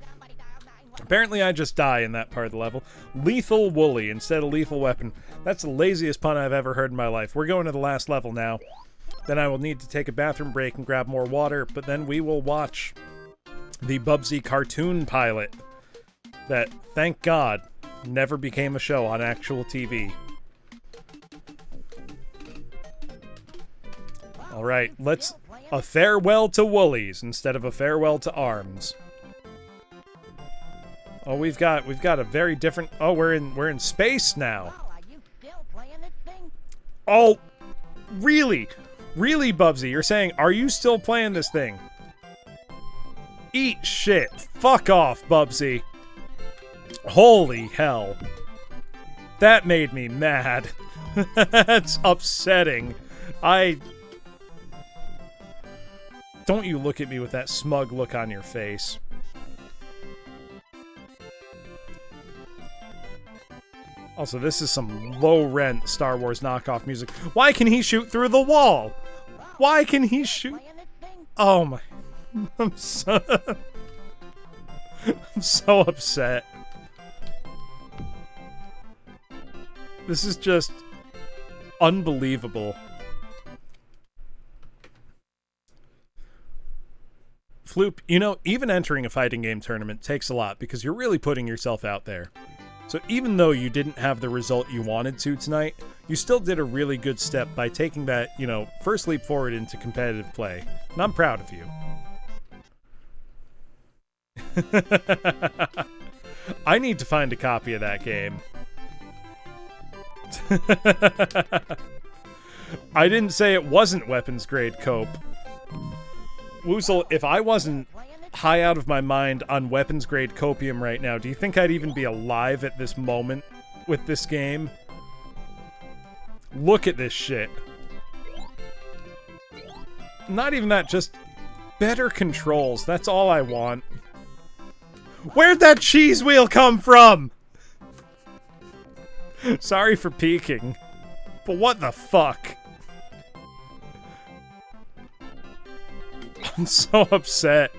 Apparently I just die in that part of the level. Lethal Woolly instead of lethal weapon. That's the laziest pun I've ever heard in my life. We're going to the last level now. Then I will need to take a bathroom break and grab more water, but then we will watch the Bubsy cartoon pilot that, thank God, never became a show on actual TV. Alright, let's... a farewell to Woolies instead of a farewell to arms. Oh, we've got a very different... Oh, we're in space now. Oh, really? Really, Bubsy? You're saying, are you still playing this thing? Eat shit. Fuck off, Bubsy. Holy hell. That made me mad. That's upsetting. Don't you look at me with that smug look on your face. Also, this is some low-rent Star Wars knockoff music. Why can he shoot through the wall? Why can he shoot? Oh my... I'm so I'm so upset. This is just unbelievable. Floop, you know, even entering a fighting game tournament takes a lot because you're really putting yourself out there. So even though you didn't have the result you wanted to tonight, you still did a really good step by taking that, you know, first leap forward into competitive play. And I'm proud of you. I need to find a copy of that game. I didn't say it wasn't weapons grade cope. Woozle, if I wasn't high out of my mind on weapons grade copium right now, do you think I'd even be alive at this moment with this game? Look at this shit. Not even that, just better controls. That's all I want. Where'd that cheese wheel come from? Sorry for peeking, but what the fuck? I'm so upset.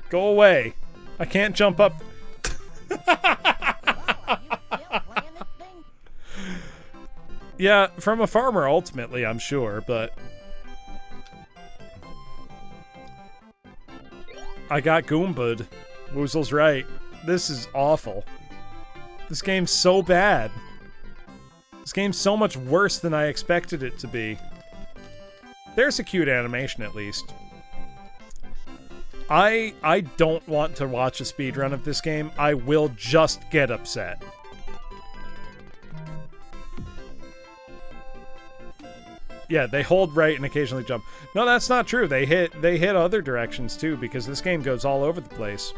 Go away. I can't jump up. Yeah, from a farmer ultimately, I'm sure, but I got Goomba'd. Woozle's right. This is awful. This game's so bad. This game's so much worse than I expected it to be. There's a cute animation, at least. I don't want to watch a speedrun of this game. I will just get upset. Yeah, they hold right and occasionally jump. No, that's not true. They hit other directions too, because this game goes all over the place.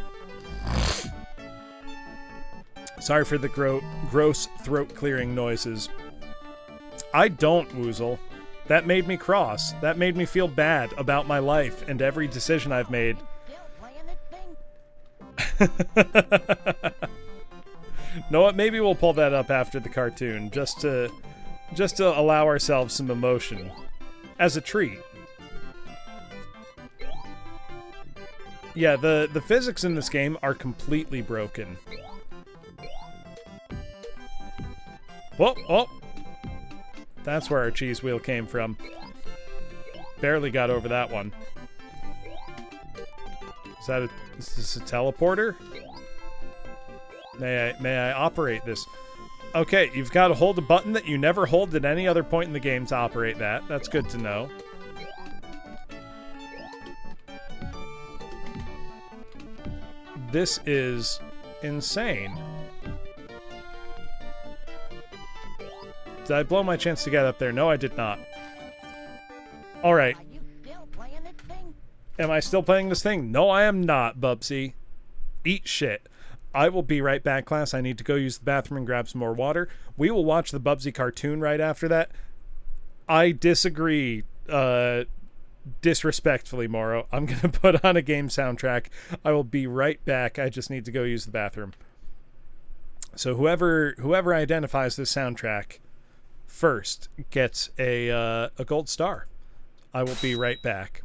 Sorry for the gross throat-clearing noises. I don't, Woozle. That made me cross. That made me feel bad about my life and every decision I've made. Know what? Maybe we'll pull that up after the cartoon, just to allow ourselves some emotion. As a treat. Yeah, the physics in this game are completely broken. Whoa, oh! That's where our cheese wheel came from. Barely got over that one. Is this a teleporter? May I operate this? Okay, you've got to hold a button that you never hold at any other point in the game to operate that. That's good to know. This is insane. Did I blow my chance to get up there? No, I did not. Alright. Am I still playing this thing? No, I am not, Bubsy. Eat shit. I will be right back, class. I need to go use the bathroom and grab some more water. We will watch the Bubsy cartoon right after that. I disagree, disrespectfully, Moro. I'm going to put on a game soundtrack. I will be right back. I just need to go use the bathroom. So whoever identifies this soundtrack first gets a gold star. I will be right back.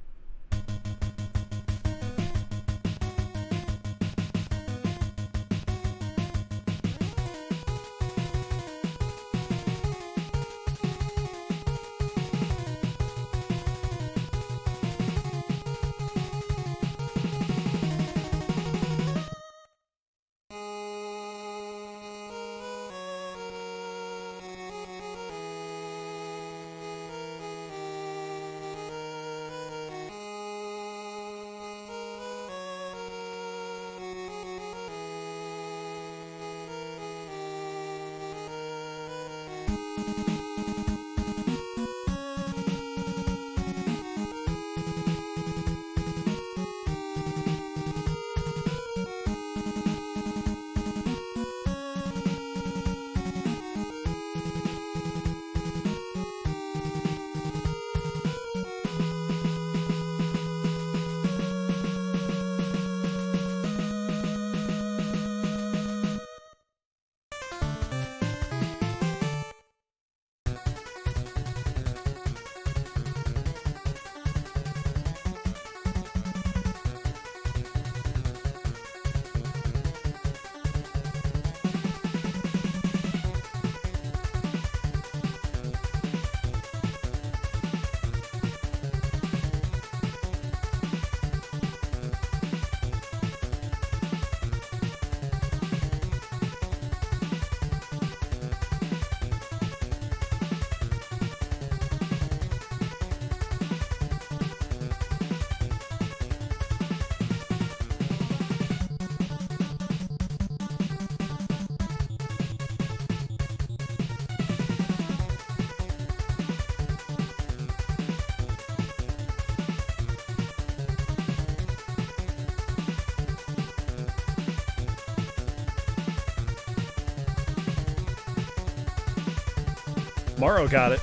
Morrow got it.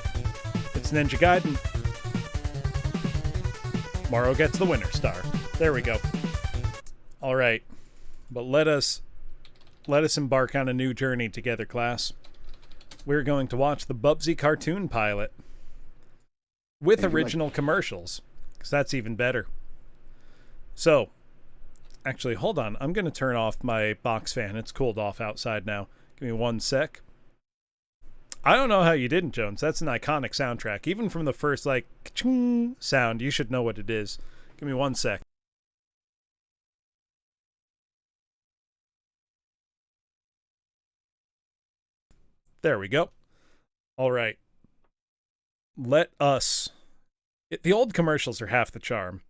It's Ninja Gaiden. Morrow gets the winner star. There we go. All right. But let us embark on a new journey together, class. We're going to watch the Bubsy cartoon pilot with original commercials, because that's even better. So, actually, hold on. I'm going to turn off my box fan. It's cooled off outside now. Give me 1 sec. I don't know how you didn't, Jones. That's an iconic soundtrack. Even from the first, like, ka-chung sound, you should know what it is. Give me 1 sec. There we go. All right. Let us... The old commercials are half the charm.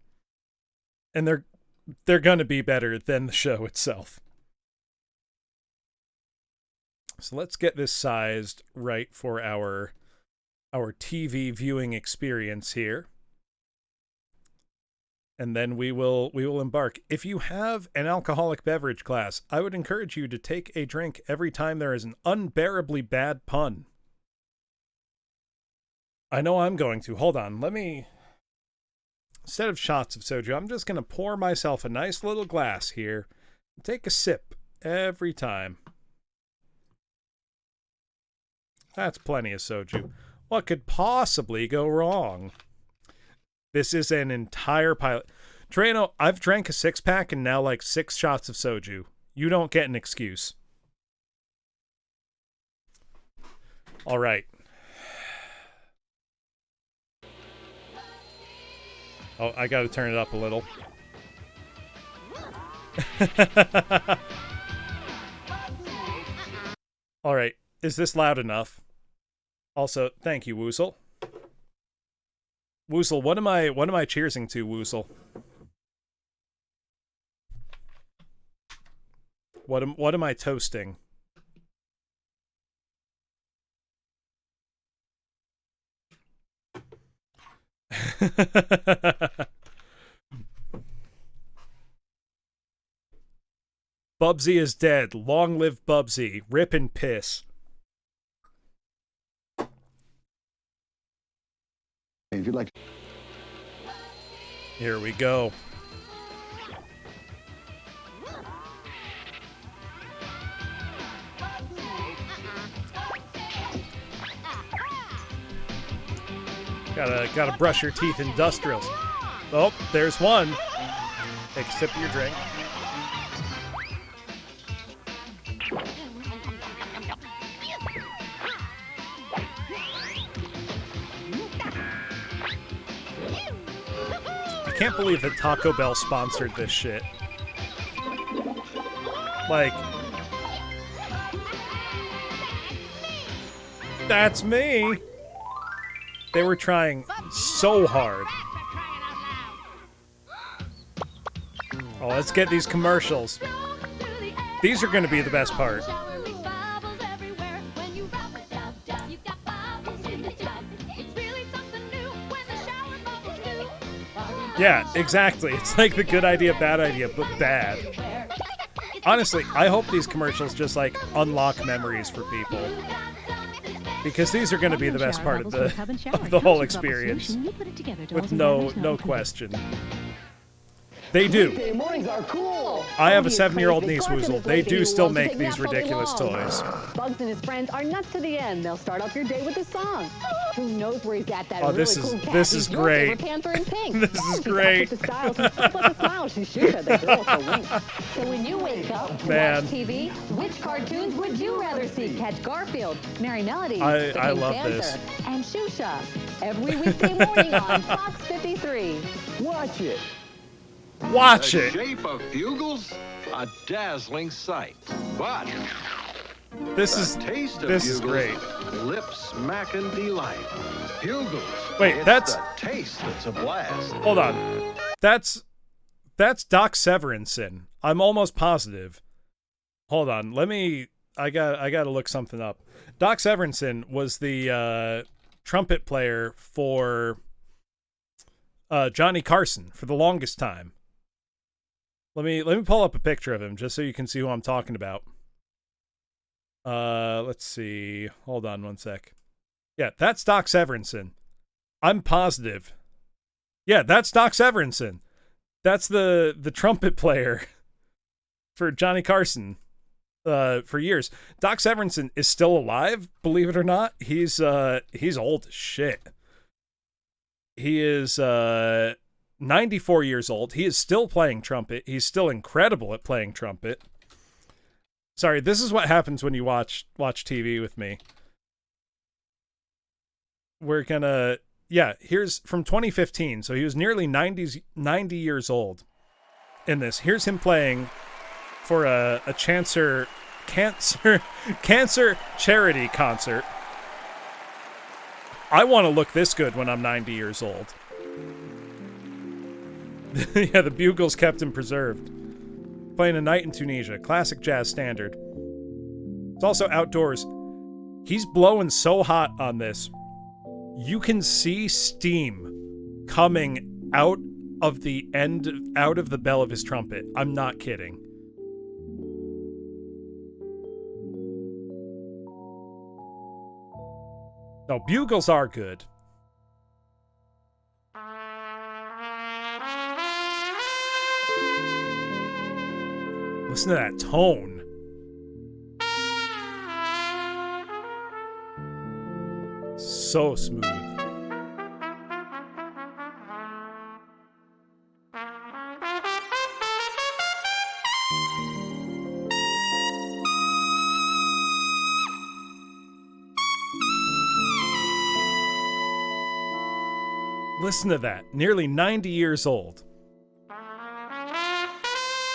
And they're going to be better than the show itself. So let's get this sized right for our TV viewing experience here. And then we will embark. If you have an alcoholic beverage, class, I would encourage you to take a drink every time there is an unbearably bad pun. I know I'm going to. Hold on. Let me... Instead of shots of soju, I'm just going to pour myself a nice little glass here and take a sip every time. That's plenty of soju. What could possibly go wrong? This is an entire pilot. Trano, I've drank a 6-pack and now like 6 shots of soju. You don't get an excuse. All right. Oh, I got to turn it up a little. All right. Is this loud enough? Also, thank you, Woozle. Woozle, what am I cheersing to, Woozle? What am I toasting? Bubsy is dead. Long live Bubsy. Rip and piss. If you'd like. Here we go. Gotta brush your teeth, industrials. Oh, there's one. Take a sip of your drink. I can't believe that Taco Bell sponsored this shit. Like, that's me. They were trying so hard. Oh, let's get these commercials. These are going to be the best part. Yeah, exactly. It's like the good idea, bad idea, but bad. Honestly, I hope these commercials just, like, unlock memories for people. Because these are going to be the best part of the whole experience. With no question. They do. I have a 7-year-old niece, Woozle. They do still make these ridiculous toys. Bugs and his friends are nuts to the end. They'll start off your day with a song. Who knows where he's at that Oh, really cool cat? this is great. Panther in pink. This is great. She's got the style, a smile. She shoots at the girl for winks. So when you wake up, Man. watch TV, which cartoons would you rather see? Catch Garfield, Merry Melody, I the Pink love Panther, this. and Shusha. Every weekday morning on Fox 53. Watch it. Watch The it. shape of bugles, a dazzling sight. But This the is taste of this is bugles, great. lip smacking delight. Bugles. Wait, it's that's- the taste that's a blast. Hold on. That's Doc Severinsen. I'm almost positive. Hold on. I got to look something up. Doc Severinsen was the trumpet player for Johnny Carson for the longest time. Let me pull up a picture of him just so you can see who I'm talking about. Let's see. Hold on one sec. Yeah, that's Doc Severinsen. I'm positive. Yeah, that's Doc Severinsen. That's the trumpet player for Johnny Carson for years. Doc Severinsen is still alive, believe it or not. He's old as shit. He is 94 years old. He is still playing trumpet. He's still incredible at playing trumpet. Sorry, this is what happens when you watch TV with me. We're gonna... Yeah, here's from 2015. So he was nearly 90 years old in this. Here's him playing for a cancer charity concert. I want to look this good when I'm 90 years old. Yeah, the bugles kept him preserved. Playing A Night in Tunisia, classic jazz standard. It's also outdoors. He's blowing so hot on this. You can see steam coming out of the bell of his trumpet. I'm not kidding. No, bugles are good. Listen to that tone. So smooth. Listen to that. Nearly 90 years old.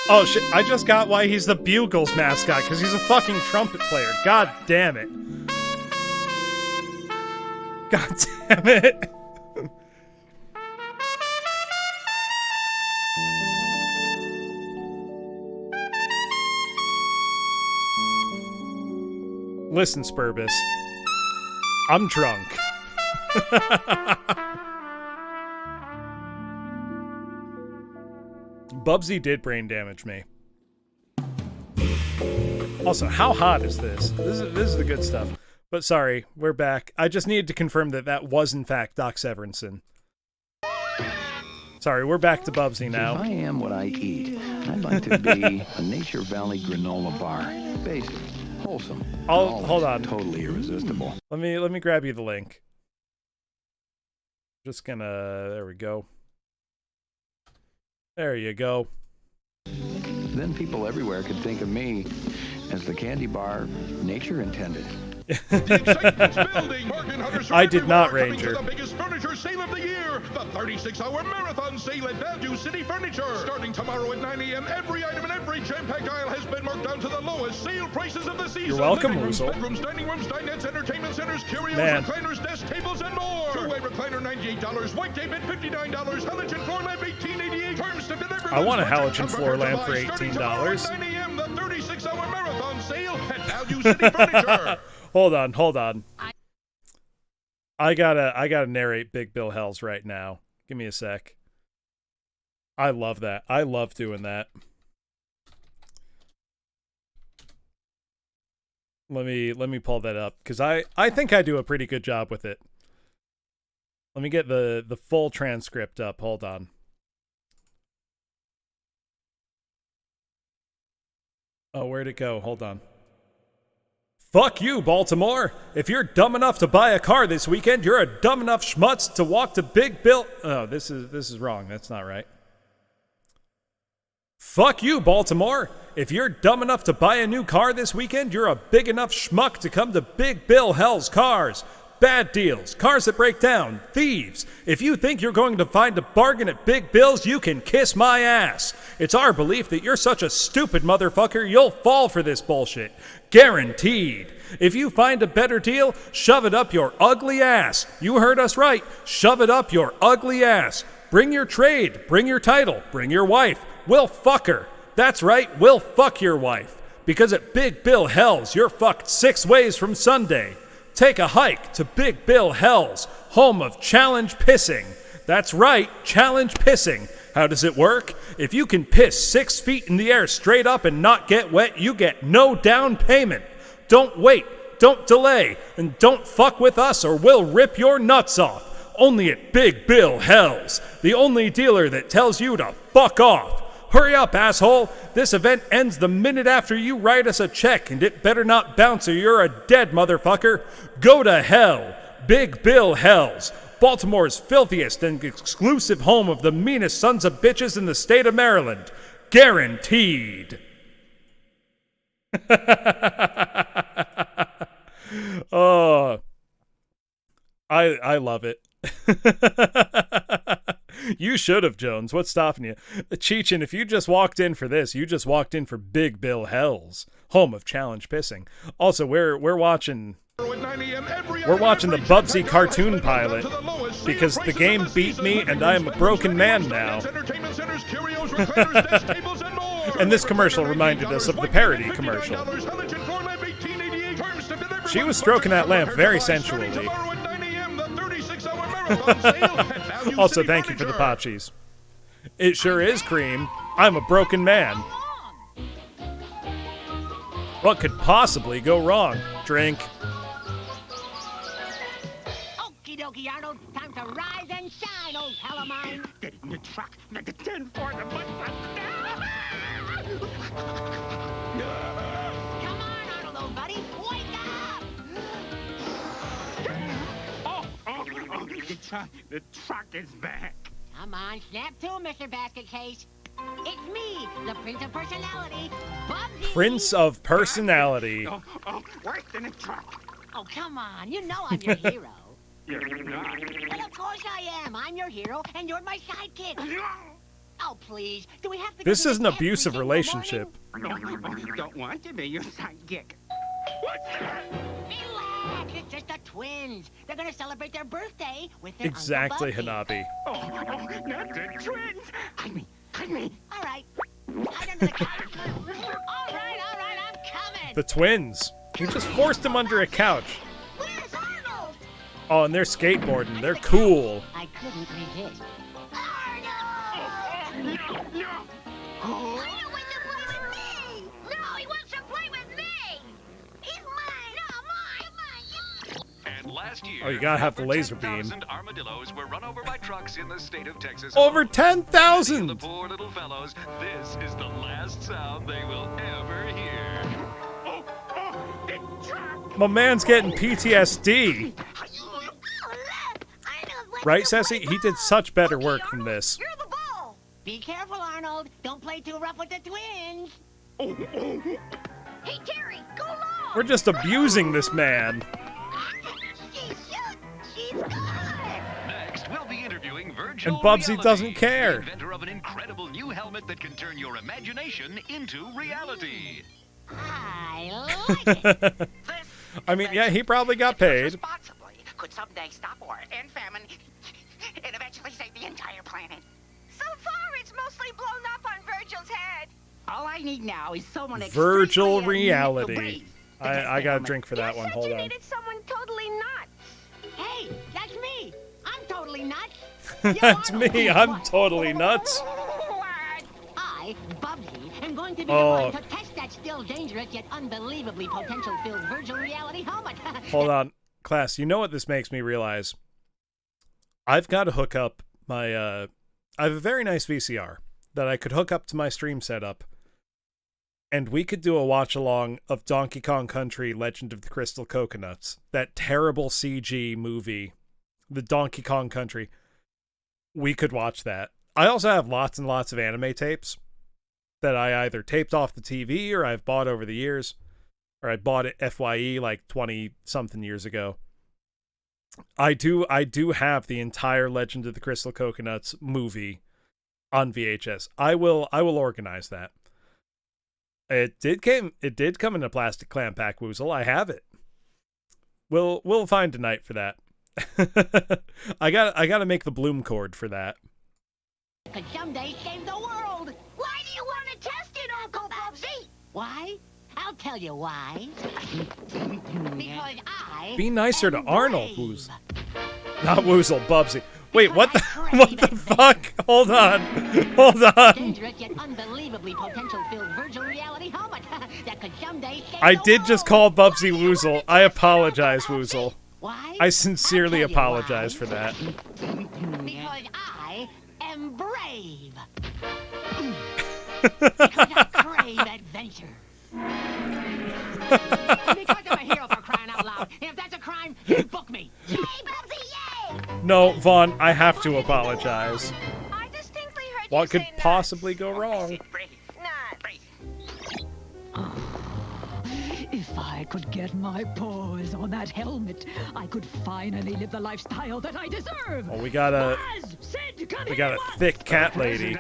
Oh shit, I just got why he's the Bugles mascot, because he's a fucking trumpet player. God damn it. God damn it. Listen, Spurbus. I'm drunk. Bubsy did brain damage me. Also, how hot is this? This is the good stuff. But sorry, we're back. I just needed to confirm that was in fact Doc Severinsen. Sorry, we're back to Bubsy now. If I am what I eat, I'd like to be a Nature Valley granola bar. Basic, wholesome, Hold on. totally irresistible. Let me grab you the link. Just gonna... There we go. There you go. Then people everywhere could think of me as the candy bar nature intended. I did not, Ranger. The biggest furniture sale of the year, the 36-hour marathon sale at Value City Furniture. Starting tomorrow at 9 a.m., every item in every jam-packed aisle has been marked down to the lowest sale prices of the season. You're welcome, Living rooms, Weasel. bedrooms, dining rooms, dinettes, entertainment centers, curios, Man. recliners, desk tables, and more. Two-way recliner, $98. White David, $59. Halogen floor lamp, $18.88. Terms to deliver. I want a halogen floor lamp for $18. Starting tomorrow at 9 a.m., the 36-hour marathon sale at Value City Furniture. Hold on. I gotta narrate Big Bill Hells right now. Give me a sec. I love that. I love doing that. Let me pull that up, because I think I do a pretty good job with it. Let me get the full transcript up. Hold on. Oh, where'd it go? Hold on. Fuck you, Baltimore! If you're dumb enough to buy a car this weekend, you're a dumb enough schmutz to walk to Big Bill... Oh, this is wrong. That's not right. Fuck you, Baltimore! If you're dumb enough to buy a new car this weekend, you're a big enough schmuck to come to Big Bill Hell's Cars. Bad deals, cars that break down, thieves. If you think you're going to find a bargain at Big Bill's, you can kiss my ass. It's our belief that you're such a stupid motherfucker, you'll fall for this bullshit. Guaranteed. If you find a better deal, shove it up your ugly ass. You heard us right. Shove it up your ugly ass. Bring your trade, bring your title, bring your wife. We'll fuck her. That's right, we'll fuck your wife. Because at Big Bill Hell's, you're fucked 6 ways from Sunday. Take a hike to Big Bill Hell's, home of challenge pissing. That's right, challenge pissing. How does it work? If you can piss 6 feet in the air straight up and not get wet, you get no down payment. Don't wait. don't delay, and don't fuck with us or we'll rip your nuts off. Only at Big Bill Hells, the only dealer that tells you to fuck off. Hurry up, asshole. This event ends the minute after you write us a check, and it better not bounce or you're a dead motherfucker. Go to hell. Big Bill Hells, Baltimore's filthiest and exclusive home of the meanest sons of bitches in the state of Maryland. Guaranteed. Oh, I love it. You should have, Jones. What's stopping you? Cheechin, if you just walked in for this, you just walked in for Big Bill Hells, home of challenge pissing. Also, we're watching the Bubsy cartoon pilot because the game beat me and I am a broken man now. And this commercial reminded us of the parody commercial. She was stroking that lamp very sensually. Also, thank you for the pot cheese. It sure is cream. I'm a broken man. What could possibly go wrong? Drink. Okie dokie, Arnold. Time to rise and shine, old pal of mine. Get in the truck. Make a 10 for the butt. Come on, Arnold, old buddy. Wake up! The truck is back. Come on, snap to him, Mr. Basket Case. It's me, the Prince of Personality, Bubsy. Prince of Personality. Worse than a truck. Oh, come on. You know I'm your hero. You're not. Well, of course I am. I'm your hero, and you're my sidekick. Oh, please. Do we have to This go is to an every abusive single relationship. No, you don't want to be your sidekick. What's that? Relax. It's just the twins. They're going to celebrate their birthday with their Exactly, Uncle Bubsy. Hanabi. Oh, not the twins. Hide me. All right. Hide under the couch. All right, I'm coming. The twins. You just forced him under a couch. Where's Arnold? Oh, and they're skateboarding. They're cool. I couldn't resist. No. Arnold wants to play with me. No, he wants to play with me. He's mine. No, mine. And last year, Oh, you gotta have the over laser beam. 10,000 armadillos were run over by trucks in the state of Texas. Over alone. 10,000! The poor little fellows, this is the last sound they will ever hear. The truck. My man's getting PTSD. Right, Sassy? He did such better work from this. You're the ball. Be careful, Arnold. Don't play too rough with the twins. Hey, Terry, go long. We're just abusing this man. She's good. Next, we'll be interviewing Virgil And Bubsy Reality, doesn't care. the inventor of an incredible new helmet that can turn your imagination into reality. I like it. I mean, yeah, he probably got paid. Responsibly could someday stop war and famine and eventually save the entire planet. So far, it's mostly blown up on Virgil's head. All I need now is someone Virgil extremely Reality. brave. I got to drink for that one. Hold on. Someone totally nuts. Hey, that's me. I'm totally nuts. That's me. I'm totally nuts. I, Bubsy, am going to be Oh. the one to test that still dangerous yet unbelievably potential-filled Virgil Reality helmet. Hold on. Class, you know what this makes me realize? I've got to hook up my, I have a very nice VCR that I could hook up to my stream setup, and we could do a watch-along of Donkey Kong Country Legend of the Crystal Coconuts, that terrible CG movie, the Donkey Kong Country. We could watch that. I also have lots and lots of anime tapes that I either taped off the TV or I've bought over the years, or I bought it FYE like 20-something years ago. I do have the entire Legend of the Crystal Coconuts movie on VHS. I will organize that. It did come in a plastic clam pack, Woozle. I have it. We'll find a night for that. I gotta make the bloom cord for that. Could someday save the world. Why do you want to test it, Uncle Bubsy? Why? I'll tell you why. Because I Be nicer to am Arnold, brave. Woozle. Not Woozle, Bubsy. Wait, what the fuck? Hold on. Hold on. Dangerous yet unbelievably potential-filled virtual reality helmet that could someday save I the did just world. call Bubsy Woozle. I apologize, Woozle. Why? I sincerely I'll tell you apologize for that. Because I am brave. Because I crave adventure. Because I'm a hero, for crying out loud. And if that's a crime, then book me. Yay, Bubsy, yay! No, Vaughn, I have to apologize. I distinctly heard What could possibly go wrong? If I could get my paws on that helmet, I could finally live the lifestyle that I deserve. Well, we got a thick cat lady.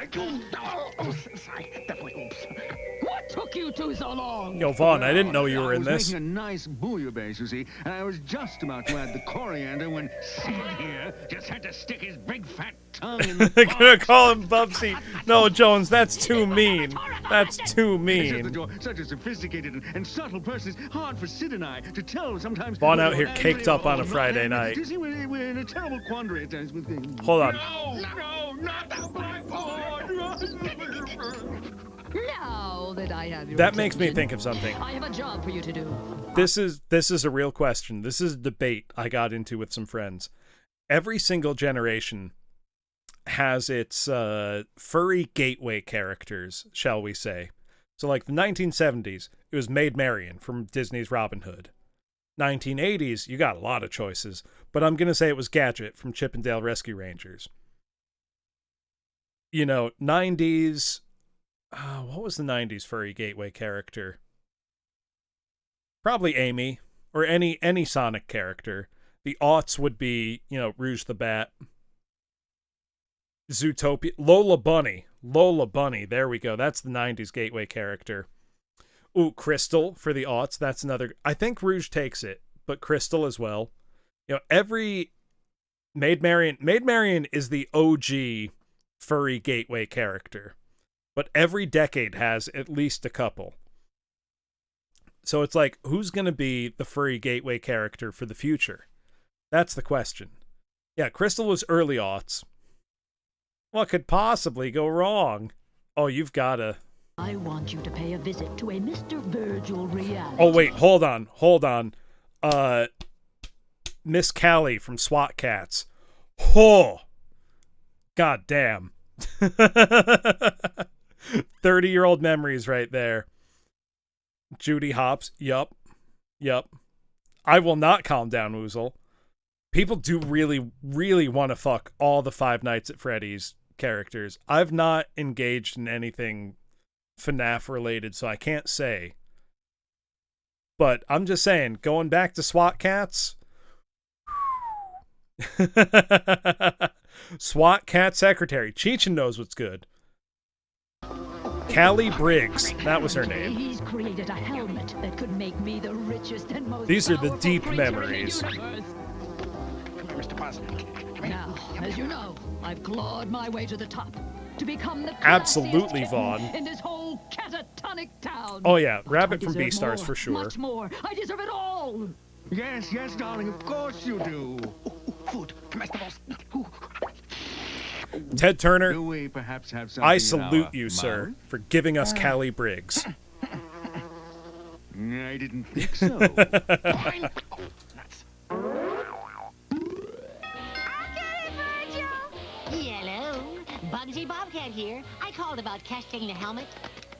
What took you two so long? Yo, Vaughn, I didn't know you were in I was this. making a nice bouillabaisse, you see, and I was just about to add the coriander when Sid here just had to stick his big fat tongue in the I'm gonna call him Bubsy. No, Jones, that's too mean. That's too mean. Such a sophisticated and subtle person, it's hard for Sid and I to tell sometimes. Vaughn out here caked up on a Friday night. You see, we're in a terrible quandary at times with things. Hold on. No, not the blackboard! Now that I have your That makes me attention, think of something. I have a job for you to do. This is a real question. This is a debate I got into with some friends. Every single generation has its furry gateway characters, shall we say. So like the 1970s, it was Maid Marian from Disney's Robin Hood. 1980s, you got a lot of choices, but I'm going to say it was Gadget from Chip and Dale Rescue Rangers. You know, 90s, what was the 90s furry gateway character? Probably Amy, or any Sonic character. The aughts would be, you know, Rouge the Bat, Zootopia, Lola Bunny. Lola Bunny, there we go. That's the 90s gateway character. Ooh, Crystal for the aughts. That's another. I think Rouge takes it, but Crystal as well. You know, every Maid Marian is the OG furry gateway character, but every decade has at least a couple. So it's like, who's going to be the furry gateway character for the future? That's the question. Yeah, Crystal was early aughts. What could possibly go wrong? Oh, you've got to... I want you to pay a visit to a Mr. Virtual Reality. Oh, wait, hold on. Miss Callie from SWAT Cats. Oh! God damn. 30-year-old memories right there. Judy Hopps. Yup. I will not calm down, Woozle. People do really, really want to fuck all the Five Nights at Freddy's characters. I've not engaged in anything FNAF related, so I can't say. But I'm just saying, going back to SWAT Cats... SWAT Cat Secretary. Cheechin knows what's good. Callie Briggs. That was her name. He's created a helmet that could make me the richest and most These are the powerful deep creature in the memories. universe. Mr. Possum. Now, as you know, I've clawed my way to the top to become the Absolutely, classiest Vaughn. kitten in this whole catatonic town. Oh yeah, But Rabbit I from deserve Beastars more, for sure. Much more. I deserve it all. Yes, darling, of course you do. Food. Comestibles. Ted Turner, Do we perhaps have something I in salute our you, sir, mouth? for giving us Callie Briggs. I didn't think so. Hello, Bubsy Bobcat here. I called about testing the helmet.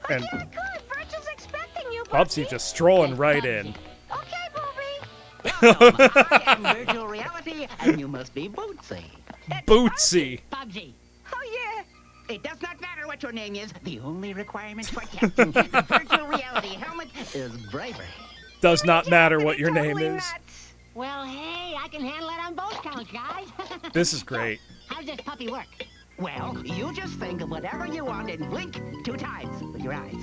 And Good, Virgil's expecting you, Bubsy just strolling right in. Okay, Booby. I am virtual reality, and you must be Bootsy. Bootsy. Bubsy. Oh, yeah. It does not matter what your name is. The only requirement for testing the virtual reality helmet is bravery. Does not matter what your name is. Well, hey, I can handle it on both counts, guys. This is great. How's this puppy work? Well, you just think of whatever you want and blink 2 times with your eyes.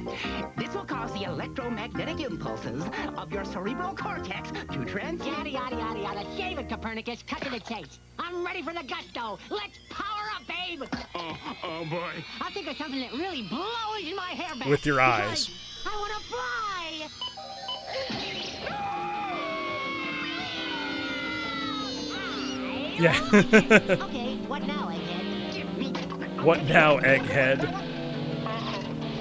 This will cause the electromagnetic impulses of your cerebral cortex to transmit. Yada, yada, yada, yada. Shave it, Copernicus. Cut to the chase. I'm ready for the gusto. Let's power up, babe. Oh, boy. I'll think of something that really blows my hair back. With your It's eyes. like, I want to fly. Yeah. Okay, what now, egghead? Give me. What now, egghead?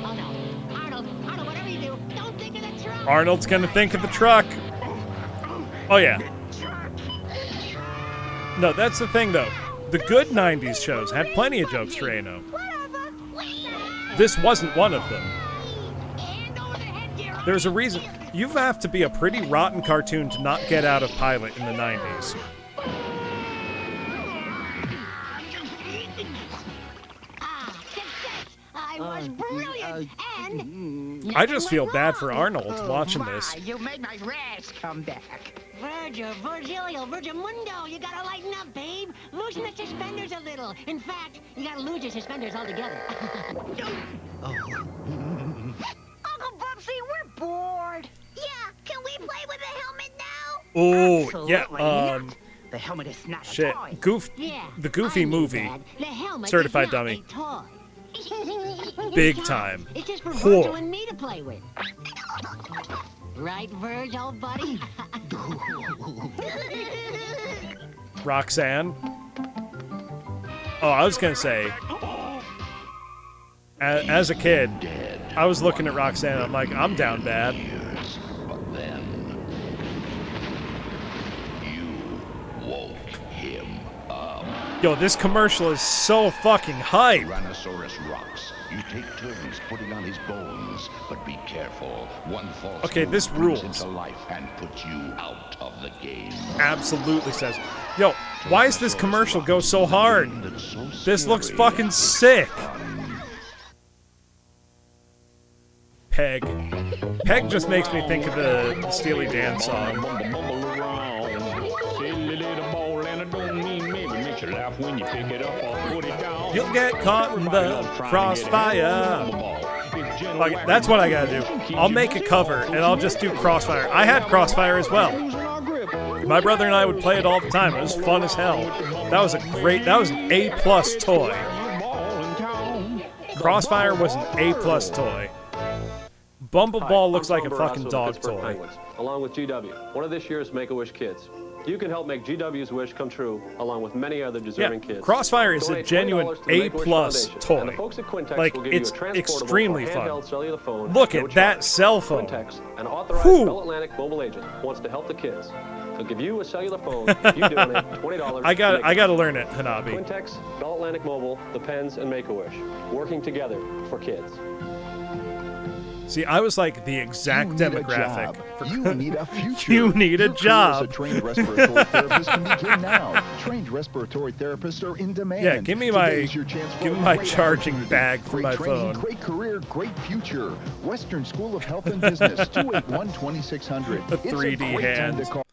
Oh no, Arnold, whatever you do, don't think of the truck. Arnold's gonna think of the truck. Oh yeah. No, that's the thing though. The good 90s shows had plenty of jokes for Ano. This wasn't one of them. There's a reason. You have to be a pretty rotten cartoon to not get out of pilot in the 90s. I was brilliant, and... I just feel bad for Arnold watching this. You made my rash come back. Virgilio, Virgimundo, you gotta lighten up, babe. Loosen the suspenders a little. In fact, you gotta lose your suspenders altogether. Uncle Bubsy, we're bored. Yeah, can we play with the helmet now? Oh, Absolutely yeah, not. The helmet is not shit. a toy. The Goofy movie. The helmet Certified is not dummy. a toy. Big time. It's just for Whoa. Virgil and me to play with. Right, Virg, old buddy? Roxanne. Oh, I was gonna say, as a kid, I was looking at Roxanne and I'm like, I'm down bad. But then you woke him up. Yo, this commercial is so fucking hype. Tyrannosaurus rocks. You take turns putting on his bones, but be careful. One false Okay, move this brings rules. into life and puts you out of the game. Absolutely says. Yo, why does this commercial go so hard? This looks fucking sick. Peg. Peg just makes me think of the Steely Dan song. You'll get caught in the crossfire. Like, that's what I gotta do. I'll make a cover and I'll just do Crossfire. I had Crossfire as well. My brother and I would play it all the time. It was fun as hell. That was an A+ toy. Crossfire was an A+ toy. Bumbleball looks like a fucking dog toy. Penguins, along with GW, one of this year's Make-A-Wish kids. You can help make GW's wish come true, along with many other deserving kids. Crossfire is a Donate genuine $20 to the Make-A-Wish A+ Foundation, toy. and the folks at Quintex Like, will give you it's a transportable extremely or fun. handheld cellular phone, Look no at that charge. cell phone. Quintex, an authorized Whew. Bell Atlantic mobile agent, wants to help the kids. They'll give you a cellular phone. You donate $20. I gotta learn it, Hanabi. Quintex, Bell Atlantic Mobile, the Pens, and Make-A-Wish, working together for kids. See, I was like the exact demographic. You need a future. You need a Your career job. as a trained respiratory therapist can begin now. Trained respiratory therapists are in demand. Yeah, give me my Today's your chance for a great charging opportunity. bag for Great my training, phone. Great career, great future. Western School of Health and Business, 281-2600. A It's 3D great time hand. to call.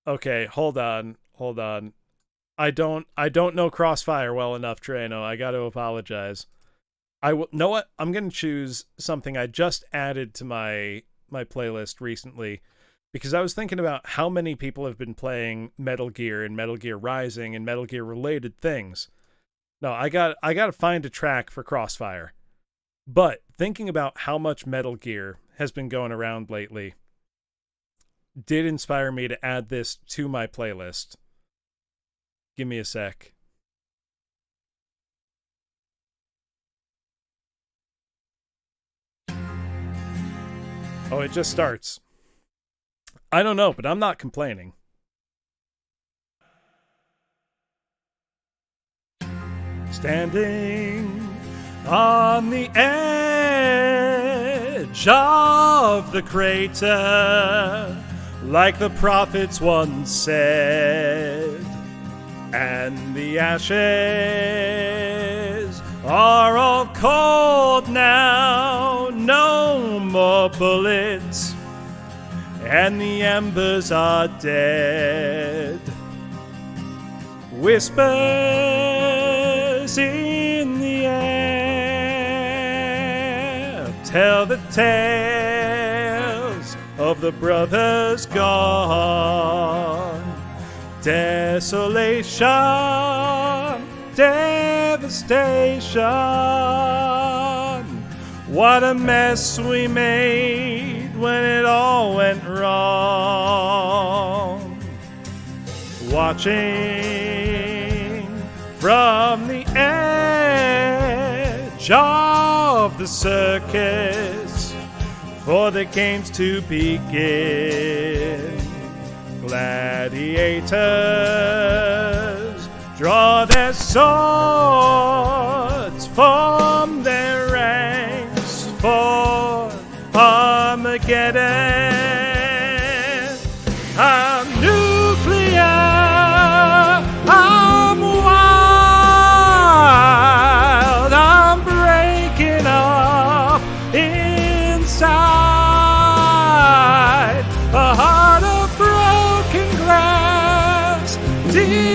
Okay, hold on. I don't know Crossfire well enough, Trano. I got to apologize. Know what? I'm going to choose something I just added to my playlist recently because I was thinking about how many people have been playing Metal Gear and Metal Gear Rising and Metal Gear related things. No, I got to find a track for Crossfire. But thinking about how much Metal Gear has been going around lately did inspire me to add this to my playlist. Give me a sec. Oh, it just starts. I don't know, but I'm not complaining. Standing on the edge of the crater, like the prophets once said, and the ashes are all cold now, no more bullets, and the embers are dead. Whispers in the air tell the tales of the brothers gone. Desolation, devastation. What a mess we made when it all went wrong. Watching from the edge of the circus for the games to begin. Gladiators draw their swords from their ranks for Armageddon. I'm nuclear, I'm wild, I'm breaking up inside a heart of broken glass, defiled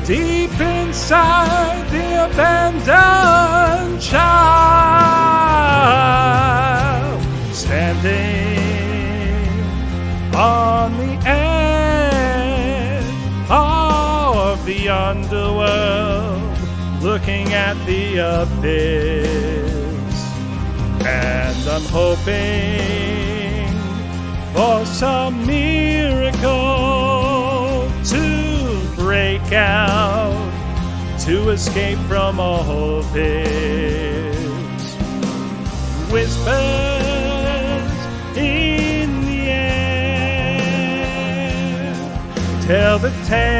deep inside the abandoned child, standing on the edge of the underworld, looking at the abyss. And I'm hoping for some miracle to break out, to escape from all this. Whispers in the air tell the tales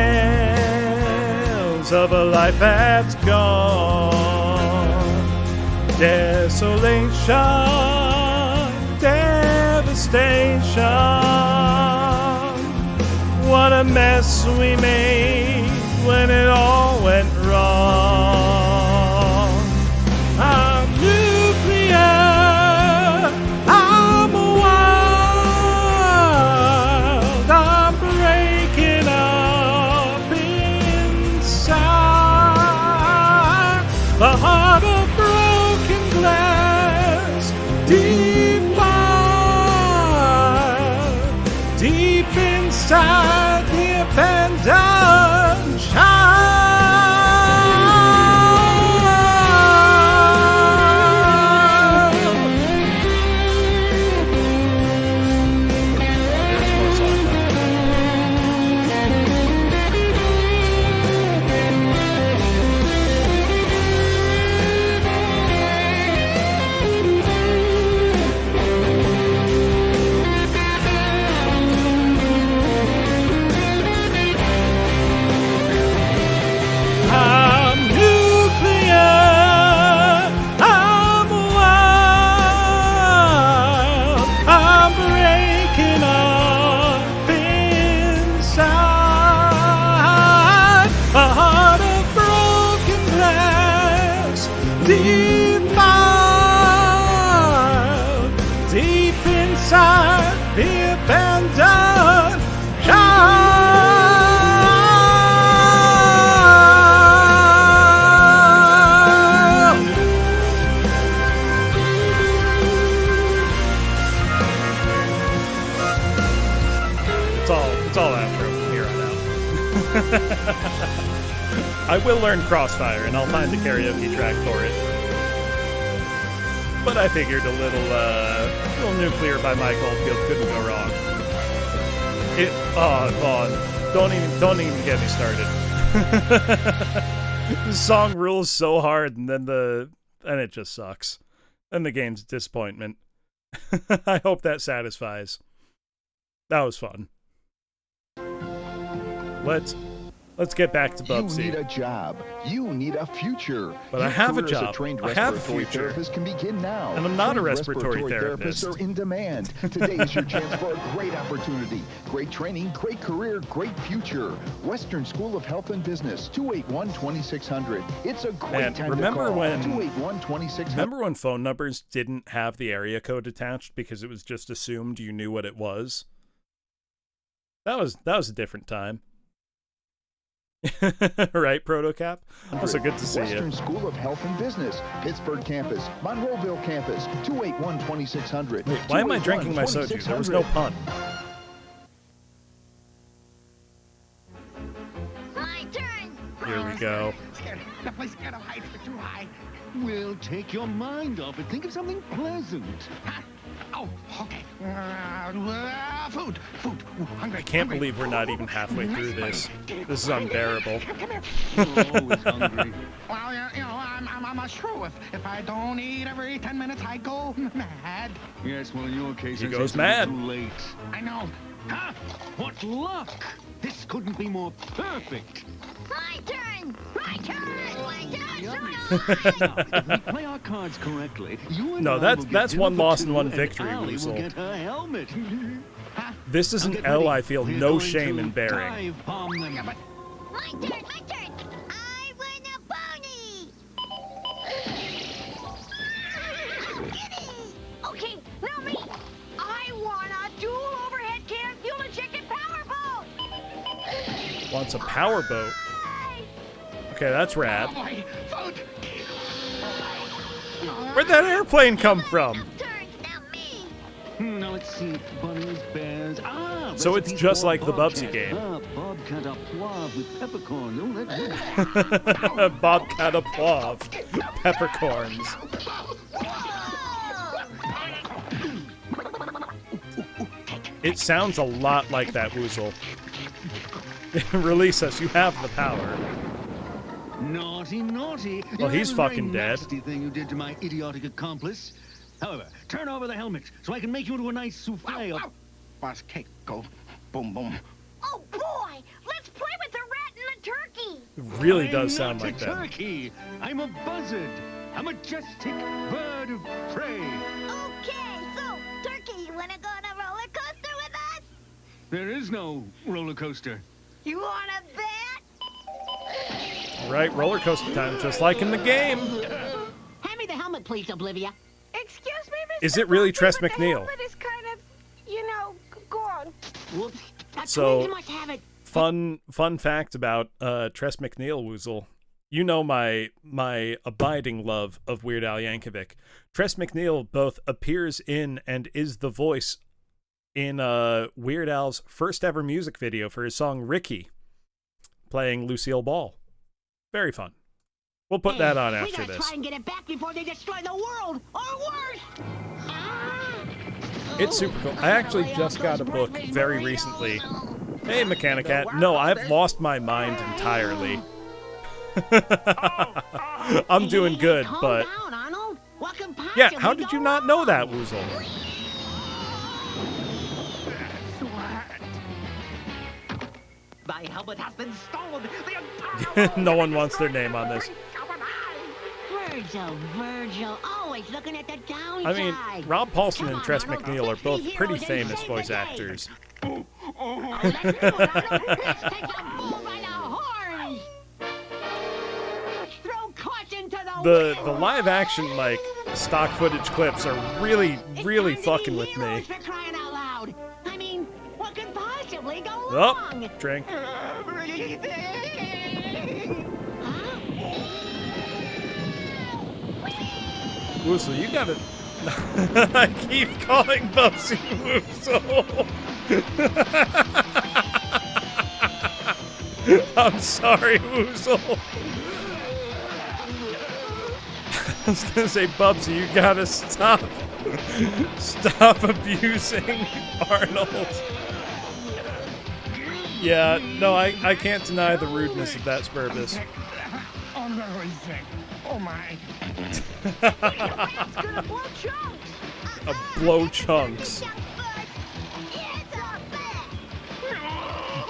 of a life that's gone. Desolation, devastation. What a mess we made when it all went wrong. I'm nuclear, I'm wild, I'm breaking up inside the heart of broken glass, deep inside the abandoned child. Deep inside the abandoned child. It's all outro from here on out. I will learn Crossfire, and I'll find the karaoke track for it. But I figured a little Nuclear by Mike Oldfield couldn't go wrong. Vaughn, don't even get me started. The song rules so hard, and then it just sucks. And the game's a disappointment. I hope that satisfies. That was fun. Let's get back to Bubsy. You need a job. You need a future. But Your I have a career as job. trained I have a respiratory future. therapist can begin now. And I'm not a Trained respiratory therapist. Therapists are in demand. Today is your chance for a great opportunity. Great training, great career, great future. Western School of Health and Business, 281-2600. It's a great time to call. 281-2600. Remember when phone numbers didn't have the area code attached because it was just assumed you knew what it was? That was a different time. Right, Protocap? Also good to see Western you. School of Health and Business, Pittsburgh campus, Monroeville campus, 281-2600. Wait, why am I drinking my soju? There was no pun. My turn. Here we go. The place got heights too high. We'll take your mind off and think of something pleasant. Oh, okay. Food. Ooh, hungry. I can't believe we're not even halfway through this. This is unbearable. Come here. Oh, always hungry. Well, you know, I'm a shrew. If I don't eat every 10 minutes, I go mad. Yes, well, in your case, He it's goes too mad. late. I know. Huh? What luck! This couldn't be more perfect. My turn! My turn! My turn! Now, if we play our cards correctly, you and No, I that's will get that's dinner one for loss and two, one victory, Allie will Weasel. get her helmet. This is an L I feel no shame in bearing. Dive bomb them. My turn! My turn! I win a pony! Giddy! Okay, now me! I want a dual overhead can fuel injected powerboat! Wants a powerboat. Okay, that's rad. Where'd that airplane come from? Now let's see. Bunnies, bears. So it's just like the Bubsy game. Bobcat a poivre with peppercorns. Oh, that's good. Bobcat a poivre. Peppercorns. It sounds a lot like that, Woozle. Release us, you have the power. Naughty, naughty. Well, he's That was a very fucking dead. Nasty thing you did to my idiotic accomplice. However, turn over the helmet so I can make you into a nice souffle. Boss cake, go boom boom. Oh boy! Let's play with the rat and the turkey! It really I'm does sound not like a that. turkey. I'm a buzzard. A majestic bird of prey. Okay, so, turkey, you wanna go on a roller coaster with us? There is no roller coaster. You wanna bet? Right, roller coaster time, just like in the game. Hand me the helmet, please, Oblivia. Excuse me, Mr. Is it really Tress Bubsy, but the McNeil? helmet is kind of, you know, gone. Whoops. So, You must have it. fun fact about Tress McNeil, Woozle. You know my abiding love of Weird Al Yankovic. Tress McNeil both appears in and is the voice in Weird Al's first ever music video for his song Ricky, playing Lucille Ball. Very fun. We'll put that on We after gotta this. try and get it back before they destroy the world, or worse. It's super cool. I actually just got a book very recently. Hey, Mechanicat. No, I've lost my mind entirely. I'm doing good, but... Calm down, Arnold. What can Yeah, possibly how did go you not know that, Woozle? My helmet has been stolen. No one wants their name on this. Virgil, always looking at the downside. I mean, Rob Paulson and Tress McNeil are both pretty famous voice actors. Let's take the bull by the horns. Throw caution to The live action, like, stock footage clips are really fucking with me. For crying out loud. I mean, what could possibly go Oh, wrong? drink. Woozle, you gotta... I keep calling Bubsy Woozle. I'm sorry, Woozle. I was gonna say, Bubsy, you gotta stop. Stop abusing Arnold. Yeah, no, I can't deny the rudeness of that Spurbus. I'm very sick. Oh my. Blow chunks.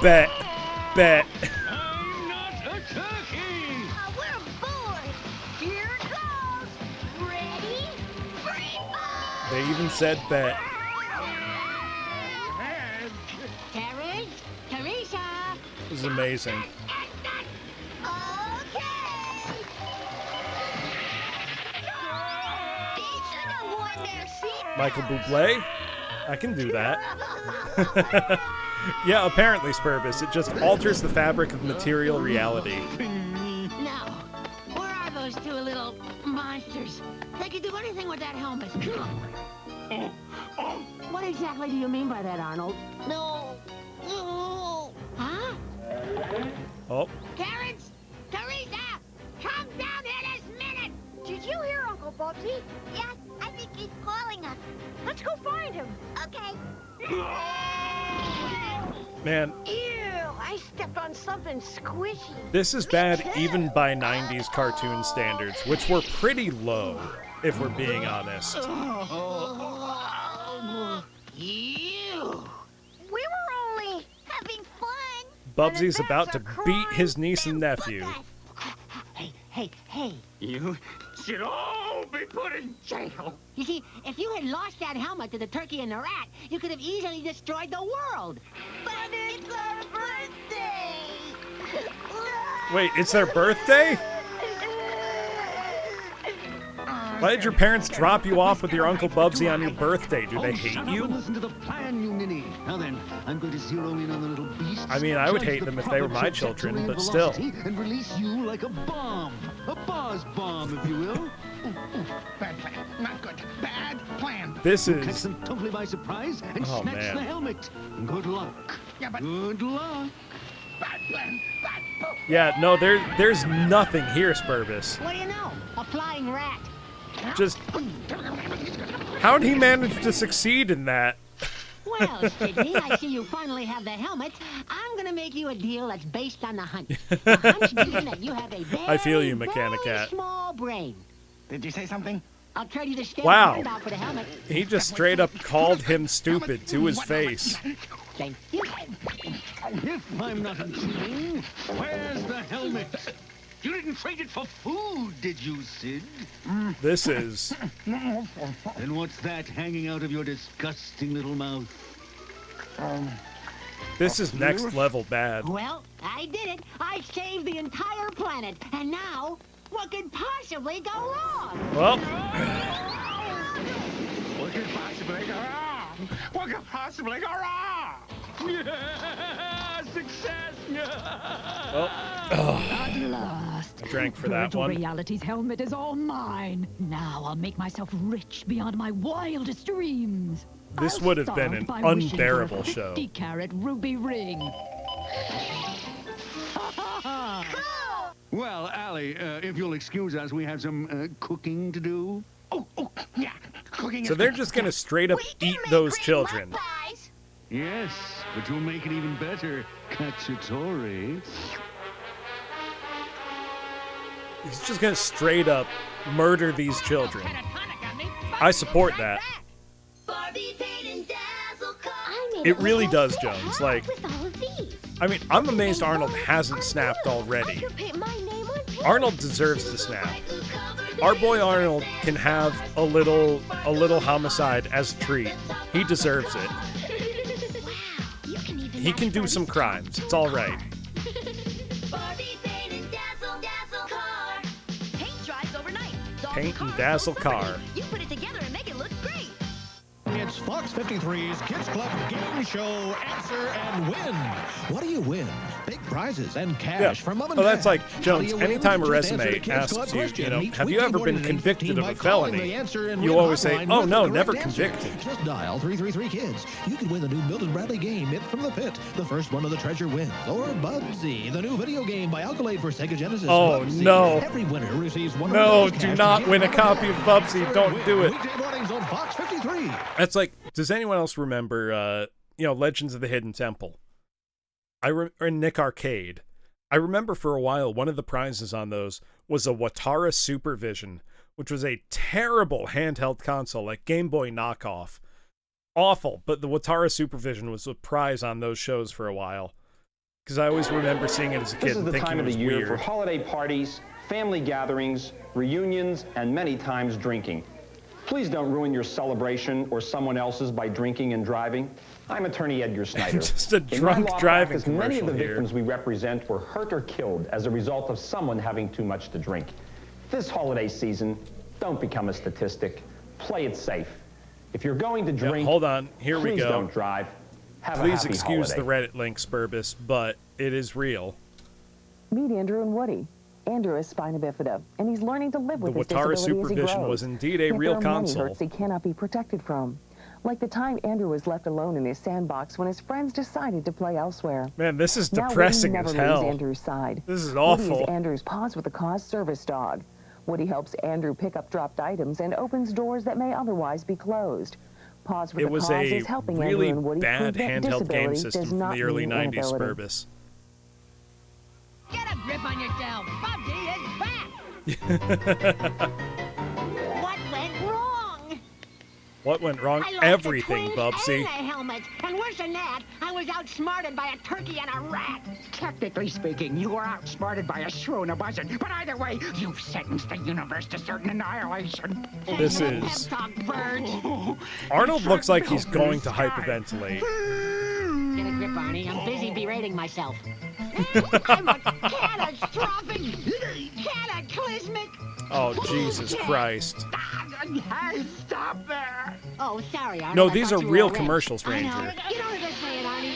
Bet. Bet. I'm not a turkey. We're bored. Here it goes. Ready? Free fall! They even said bet. Teresa. This is amazing. Michael Bublé? I can do that. Yeah, apparently, Spurbus. It just alters the fabric of material reality. Now, where are those two little monsters? They could do anything with that helmet. What exactly do you mean by that, Arnold? No. Huh? Oh. Terrence! Teresa! Come down here this minute! Did you hear Uncle Bubsy? Yes, I think He's calling us. Let's go find him. Okay. Man. Ew, I stepped on something squishy. This is bad even by 90s cartoon standards, which were pretty low, if we're being honest. Ew. We were only having fun. Bubsy's about to beat his niece and nephew. Hey. You should all be put in jail. You see, if you had lost that helmet to the turkey and the rat, you could have easily destroyed the world. But it's our birthday. Wait, it's their birthday? Why did your parents drop you off with your Uncle Bubsy on your birthday? Do they hate you? Listen to the plan, you ninny. Now then, I'm going to zero in on the little beast. I mean, I would hate them if they were my children, but still. And release you like a bomb. A Boz bomb, if you will. Bad plan. Not good. Bad plan. This Catch is... them totally by surprise and snatch the helmet. Good luck. Yeah, but... Good luck. Bad plan. Bad... Yeah, no, there's nothing here, Spurbus. What do you know? A flying rat. Just... How did he manage to succeed in that? Well, Sydney, I see you finally have the helmet. I'm gonna make you a deal that's based on the hunch. The hunch being that you have a very, I feel you, Mechanic very Cat. small brain. Did you say something? I'll trade you the stamp Wow. for the helmet. He just straight up called him stupid to his face. Thank you. If I'm not intruding, where's the helmet? You didn't trade it for food, did you, Sid? This is... Then what's that hanging out of your disgusting little mouth? This is next level bad. Well, I did it. I saved the entire planet. And now, what could possibly go wrong? Well... What could possibly go wrong? What could possibly go wrong? Yeah, success! Well, At last. I drank for that Virtual one. Reality's helmet is all mine. Now I'll make myself rich beyond my wildest dreams. This I'll would have start been an by wishing for unbearable a show. 50-carat ruby ring. Well, Allie, if you'll excuse us, we have some cooking to do. Oh, yeah, cooking. So they're just gonna straight up eat those children. Yes, but you'll make it even better, Cacciatore. He's just gonna straight up murder these children. I support that. It really does, Jones. Like, I mean, I'm amazed Arnold hasn't snapped already. Arnold deserves to snap. Our boy Arnold can have a little homicide as a treat. He deserves it. He can do some crimes. It's all right. Paint and dazzle car. You put it together and make it look great. It's Fox 53's Kids Club Game Show Answer and Win. What do you win? Big prizes and cash from Mom and Oh, that's Dad. like, Jones, How do you anytime a win? Just answer resume the Kids Club asks you, question you know, each have you weekday ever been morning at convicted 8:15 of a by calling felony? the Answer and You Win always say, hotline oh with no, the never correct answer. convicted. Just dial 333 Kids. You could win the new Milton Bradley game, Myth from the Pit. The first one of the treasure wins. Or Bubsy, the new video game by Alkalade for Sega Genesis. Oh, Bubsy. no. Every winner receives $100 No, cash do to not give win a away. copy of Bubsy. Don't do it. Weekday mornings on Fox 53. That's like, does anyone else remember, Legends of the Hidden Temple? Or Nick Arcade. I remember for a while, one of the prizes on those was a Watara Supervision, which was a terrible handheld console, like Game Boy knockoff. Awful, but the Watara Supervision was a prize on those shows for a while. Because I always remember seeing it as a kid and thinking it was This is the time of the year weird. for holiday parties, family gatherings, reunions, and many times drinking. Please don't ruin your celebration or someone else's by drinking and driving. I'm attorney Edgar Snyder. Just a In my drunk law driving practice, many of the commercial here. victims we represent were hurt or killed as a result of someone having too much to drink. This holiday season, don't become a statistic. Play it safe. If you're going to drink, hold on. Here we please go. don't drive. Have a Please happy excuse holiday. the Reddit link, Spurbus, but it is real. Meet Andrew and Woody. Andrew is spina bifida, and he's learning to live with The his Watara disability as he Supervision grows. was indeed a Yet real there are console. many hurts he cannot be protected from. Like the time Andrew was left alone in his sandbox when his friends decided to play elsewhere. Man, this is Now depressing Woody as never leaves hell. Andrew's side. This is Woody awful. is Andrew's Pause with the Cause service dog. Woody helps Andrew pick up dropped items and opens doors that may otherwise be closed. Pause for It the was Cause a is helping really Andrew and Woody bad prove that handheld game disability system does from not the early mean 90s, inability. Burbus. Get a grip on yourself. Bubsy is back. What went wrong? What went wrong? I lost Everything, the twins Bubsy. and the helmet. And worse than that, I was outsmarted by a turkey and a rat. Technically speaking, you were outsmarted by a shrew and a buzzard. But either way, you've sentenced the universe to certain annihilation. This is... Talk birds. Arnold looks like he's going to hyperventilate. Get a grip, Arnie. I'm busy berating myself. I'm a catastrophic, cataclysmic. Oh, Jesus Christ. Hey, stop there! Oh, sorry, Arnie. No, I these thought are you were real a wretch. commercials, I know. Ranger. You don't have to say it, Arnie.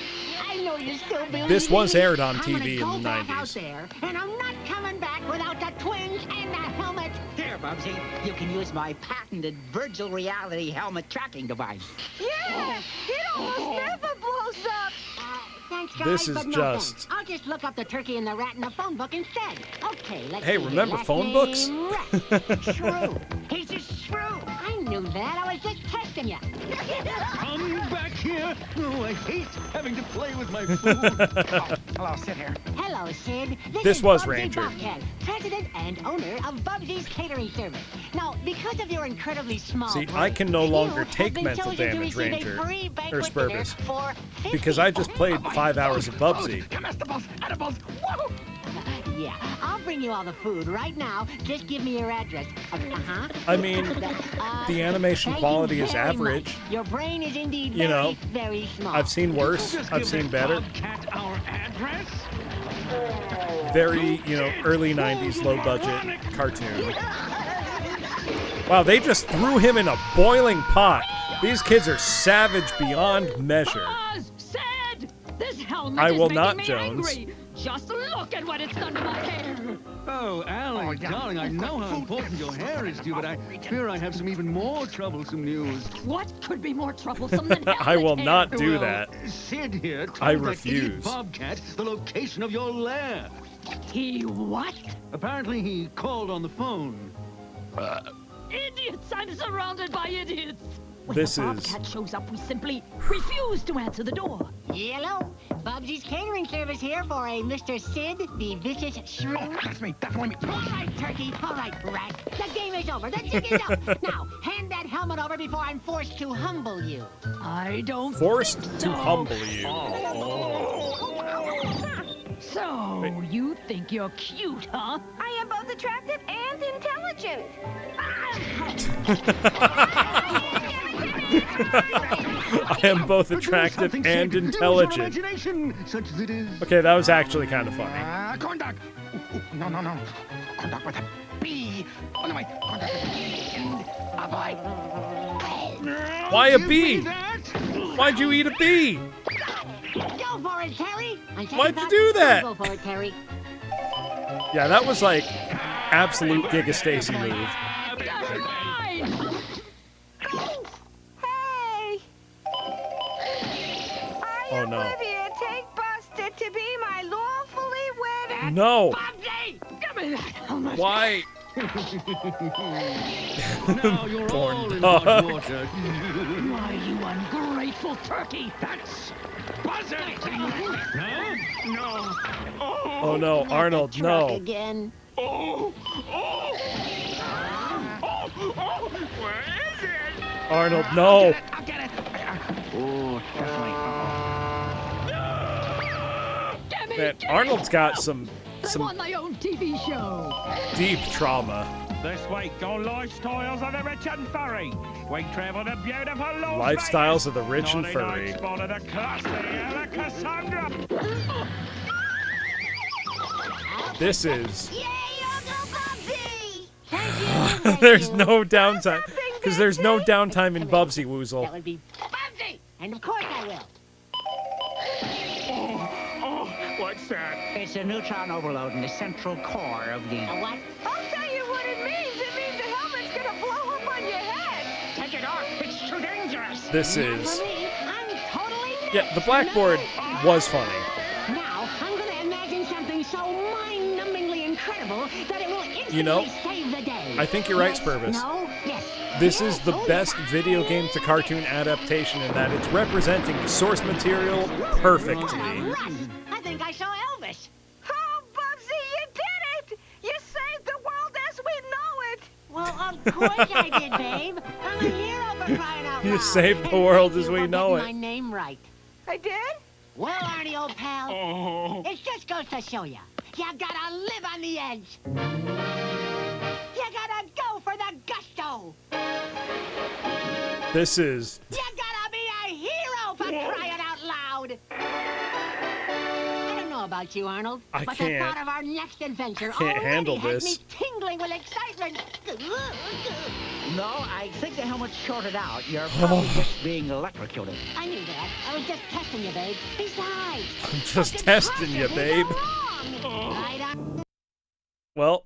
I know you still believe This was me. aired on I'm TV gonna in go the back out 90s. there, and I'm not coming back without the twins and the helmet. Here, Bubsy, you can use my patented virtual reality helmet tracking device. Yeah, it almost never blows up. Thanks, guys, This is but no just- thanks. I'll just look up the turkey and the rat in the phone book instead. Okay, let's Hey, see. remember Last phone books? name, Rat. Shrew. He's a shrew. I knew that. I was just testing you. Come back here. Oh, I hate having to play with my food. Hello, sit here. Hello, Sid. This is was Bubsy Ranger. Bobcat, president and owner of Bubsy's Catering Service. Now, because of your incredibly small See, brain, I can no you longer have take been mental chosen to damage, receive a Ranger. free Or banquet dinner Spurbus. for Because I just played 5 hours of Bubsy. Comestibles, edibles, woo! Yeah, I'll bring you all the food right now. Just give me your address. I mean, the animation thank quality you is very average. much. Your brain is indeed You know, very small. I've seen worse. Just I've give seen the better. Bobcat our address. Very, early 90s low budget cartoon. Wow, they just threw him in a boiling pot. These kids are savage beyond measure. Buzz! Sid! This helmet I is will making not, me Jones. angry. Just look at what it's done to my hair. Oh, Allie, darling, I know how important your hair is to you, but I fear I have some even more troublesome news. What could be more troublesome than helmet I will hair? not do Well, that. Sid here told I that idiot refuse. Bobcat the location of your lair. He what? Apparently he called on the phone. Idiots! I'm surrounded by idiots. When This the is- Bobcat shows up, we simply refuse to answer the door. Hello, Bubsy's Catering Service here for a Mr. Sid, the vicious shrew. That's me, definitely me. All right, turkey. All right, rat. The game is over. The jig is up. Now, hand that helmet over before I'm forced to humble you. I don't Forced think to so. humble you. So, you think you're cute, huh? I am both attractive and intelligent. I am both attractive Something, and Sid. Use your intelligent. imagination, such as it is. Okay, that was actually kind of funny. Corn dog. No. Corn dog with a B. Oh, no, wait. Corn dog with a B and a bite. Why a Give bee? me that. Why'd you eat a bee? Go for it, Terry. Why'd you do that? Go for it, Terry. Yeah, that was like absolute Giga Stacy move. That's mine! Hey! Oh no. Olivia, take Buster to be my lawfully wedded... No. Bobsy! Give me that helmet! Why? Now you're Corn all in dog. hot water. Why, you ungrateful turkey! That's buzzard. No. Oh no, Arnold, Truck no. again. Where is it? Arnold, no. I'll get it. Oh, definitely. Man, Arnold's got I'm on my own TV show. deep trauma. This week on Lifestyles of the Rich and Furry, we travel to beautiful Las Lifestyles of the Rich and Vegas. Furry. Naughty night spot of the classy Ella Cassandra. This is... Yay, Uncle Bubsy! Thank you. There's no downtime. Because there's no downtime in Bubsy Woozle. That would be Bubsy! And of course I will. What's that? It's a neutron overload in the central core of the... A what? I'll tell you what it means. It means the helmet's gonna blow up on your head. Take it off. It's too dangerous. This is... For me, I'm totally Yeah, the blackboard was funny. Now, I'm gonna imagine something so mind-numbingly incredible that it will instantly You know, save the day. I think you're right, Spurbus. No? Yes. This is the best video game to cartoon adaptation in that it's representing the source material perfectly. Run! I think I saw Elvis. Oh, Bubsy, you did it! You saved the world as we know it! Well, of course I did, babe. I'm a hero for crying out loud. You saved the world as we know my it. name right. I did? Well, Arnie, old pal, it just goes to show you. You gotta live on the edge. You gotta go for the gusto. This is... You gotta be a hero for crying out loud. I don't know about you, Arnold, I but can't. the thought of our next adventure Can't handle already has this. me tingling with excitement. No, I think the helmet's shorted out. You're probably just being electrocuted. I knew that. I was just testing you, babe. Besides, I'm just testing you, babe. Well,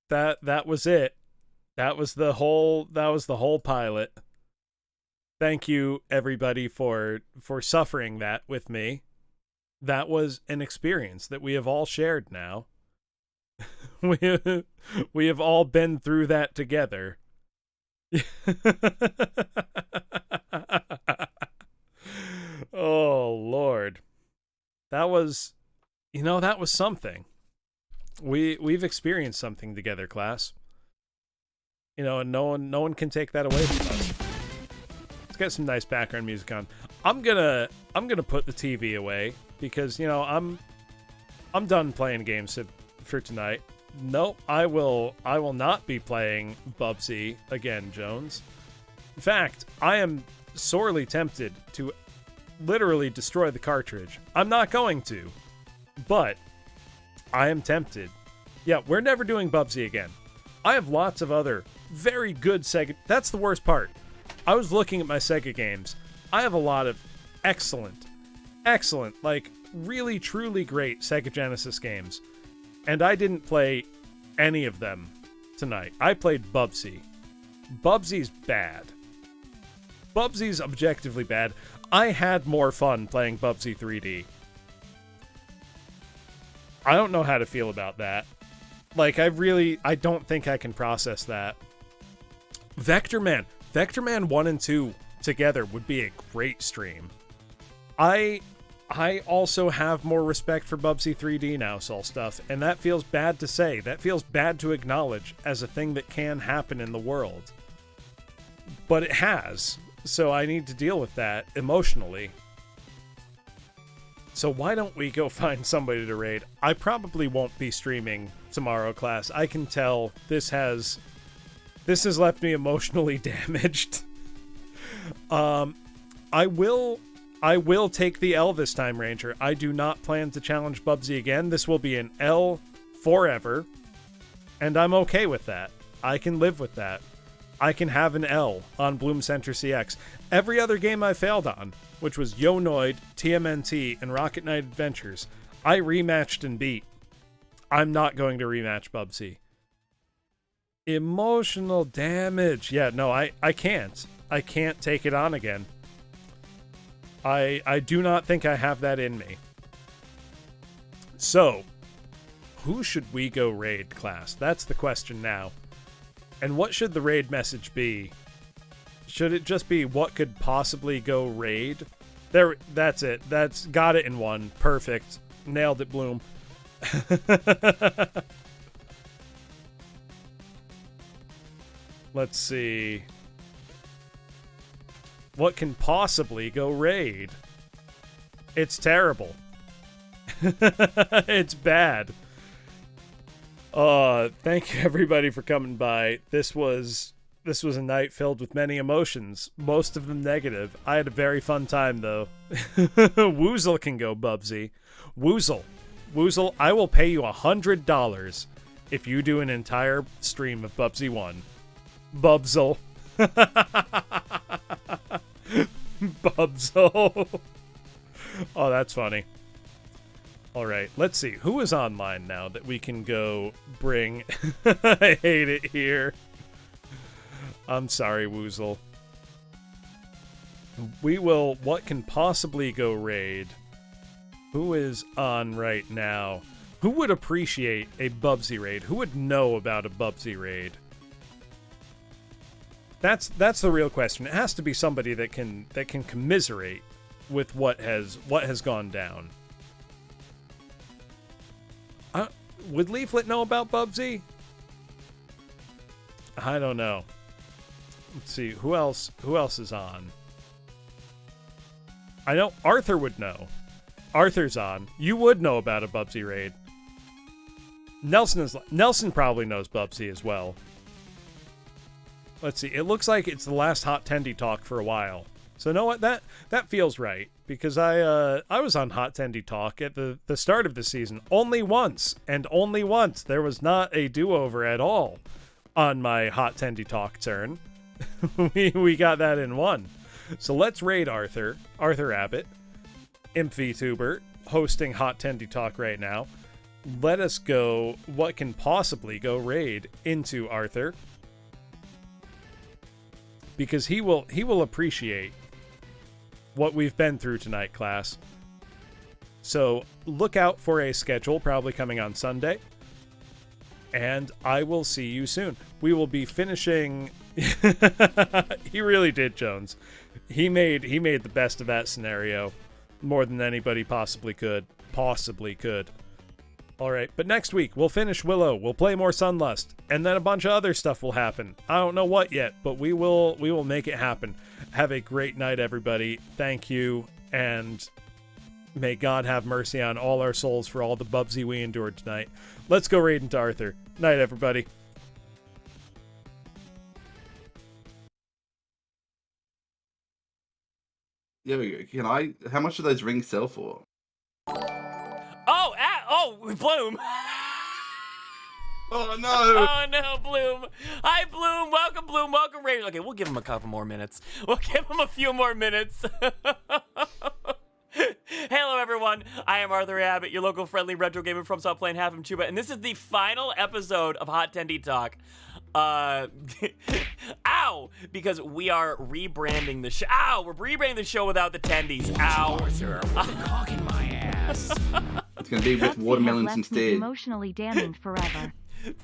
that was it. That was the whole pilot. Thank you, everybody, for suffering that with me. That was an experience that we have all shared now. We have all been through that together. Oh, Lord. That was something. We've experienced something together, class. And no one can take that away from us. Let's get some nice background music on. I'm gonna put the TV away because I'm done playing games for tonight. Nope, I will not be playing Bubsy again, Jones. In fact, I am sorely tempted to literally destroy the cartridge. I'm not going to, but I am tempted. Yeah, we're never doing Bubsy again. I have lots of other very good Sega... That's the worst part. I was looking at my Sega games. I have a lot of excellent, like really, truly great Sega Genesis games. And I didn't play any of them tonight. I played Bubsy. Bubsy's bad. Bubsy's objectively bad. I had more fun playing Bubsy 3D. I don't know how to feel about that. Like, I don't think I can process that. Vector Man 1 and 2 together would be a great stream. I also have more respect for Bubsy 3D now, Soul Stuff, and that feels bad to say. That feels bad to acknowledge as a thing that can happen in the world. But it has, so I need to deal with that emotionally. So why don't we go find somebody to raid? I probably won't be streaming tomorrow, class. I can tell this has left me emotionally damaged. I will take the L this time, Ranger. I do not plan to challenge Bubsy again. This will be an L forever, and I'm okay with that. I can live with that. I can have an L on Bloom Center CX. Every other game I failed on, which was Yo-Noid, TMNT, and Rocket Knight Adventures, I rematched and beat. I'm not going to rematch Bubsy. Emotional damage. Yeah, no, I can't. I can't take it on again. I do not think I have that in me. So, who should we go raid, class? That's the question now. And what should the raid message be? Should it just be what could possibly go raid? There, that's it. That's got it in one. Perfect. Nailed it, Bloom. Let's see. What can possibly go raid? It's terrible. It's bad. Thank you everybody for coming by. This was a night filled with many emotions, most of them negative. I had a very fun time though. Woozle can go, Bubsy. Woozle, I will pay you $100 if you do an entire stream of Bubsy 1. Bubsle. Bubsle. Oh, that's funny. All right, let's see. Who is online now that we can go bring? I hate it here. I'm sorry, Woozle. We will... What can possibly go raid? Who is on right now? Who would appreciate a Bubsy raid? Who would know about a Bubsy raid? That's the real question. It has to be somebody that can commiserate with what has gone down. Would Leaflet know about Bubsy? I don't know. Let's see, who else is on? I know Arthur would know. Arthur's on. You would know about a Bubsy raid. Nelson probably knows Bubsy as well. Let's see. It looks like it's the last Hot Tendy talk for a while. So you know what? That feels right, because I was on Hot Tendy talk at the start of the season only once, and only once. There was not a do-over at all on my Hot Tendy talk turn. we got that in one. So let's raid Arthur Abbott, Imp VTuber, hosting Hot Tendy talk right now. Let us go. What can possibly go raid into Arthur? Because he will appreciate what we've been through tonight, class. So look out for a schedule probably coming on Sunday. And I will see you soon. We will be finishing. He really did, Jones. He made the best of that scenario more than anybody possibly could. All right, but next week we'll finish Willow. We'll play more Sunlust, and then a bunch of other stuff will happen. I don't know what yet, but we will make it happen. Have a great night, everybody. Thank you, and may God have mercy on all our souls for all the Bubsy we endured tonight. Let's go raid into Arthur. Night, everybody. Yeah, can I? How much do those rings sell for? Bloom. Oh no! Oh no, Bloom! Hi, Bloom. Welcome, Raiders. Okay, we'll give him a couple more minutes. We'll give him a few more minutes. Hello, everyone. I am Arthur Abbott, your local friendly retro gamer from South Plain, half from Chuba, and this is the final episode of Hot Tendy Talk. Ow! Because we are rebranding the show. Ow! We're rebranding the show without the tendies. Ow! Arthur, cocking my ass. It's gonna be with watermelons instead. Emotionally damaged forever.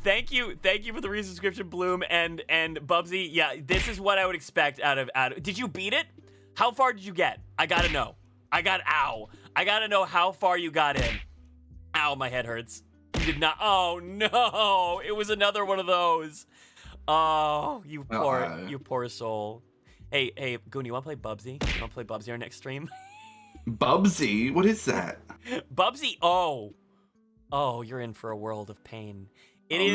Thank you for the resubscription, Bloom and Bubsy. Yeah, this is what I would expect out of. Did you beat it? How far did you get? I gotta know. I gotta know how far you got in. Ow, my head hurts. You did not. Oh no! It was another one of those. Oh, you poor soul. Hey, Goon, you wanna play Bubsy? You wanna play Bubsy our next stream? Bubsy? What is that? Bubsy? Oh, you're in for a world of pain. It is.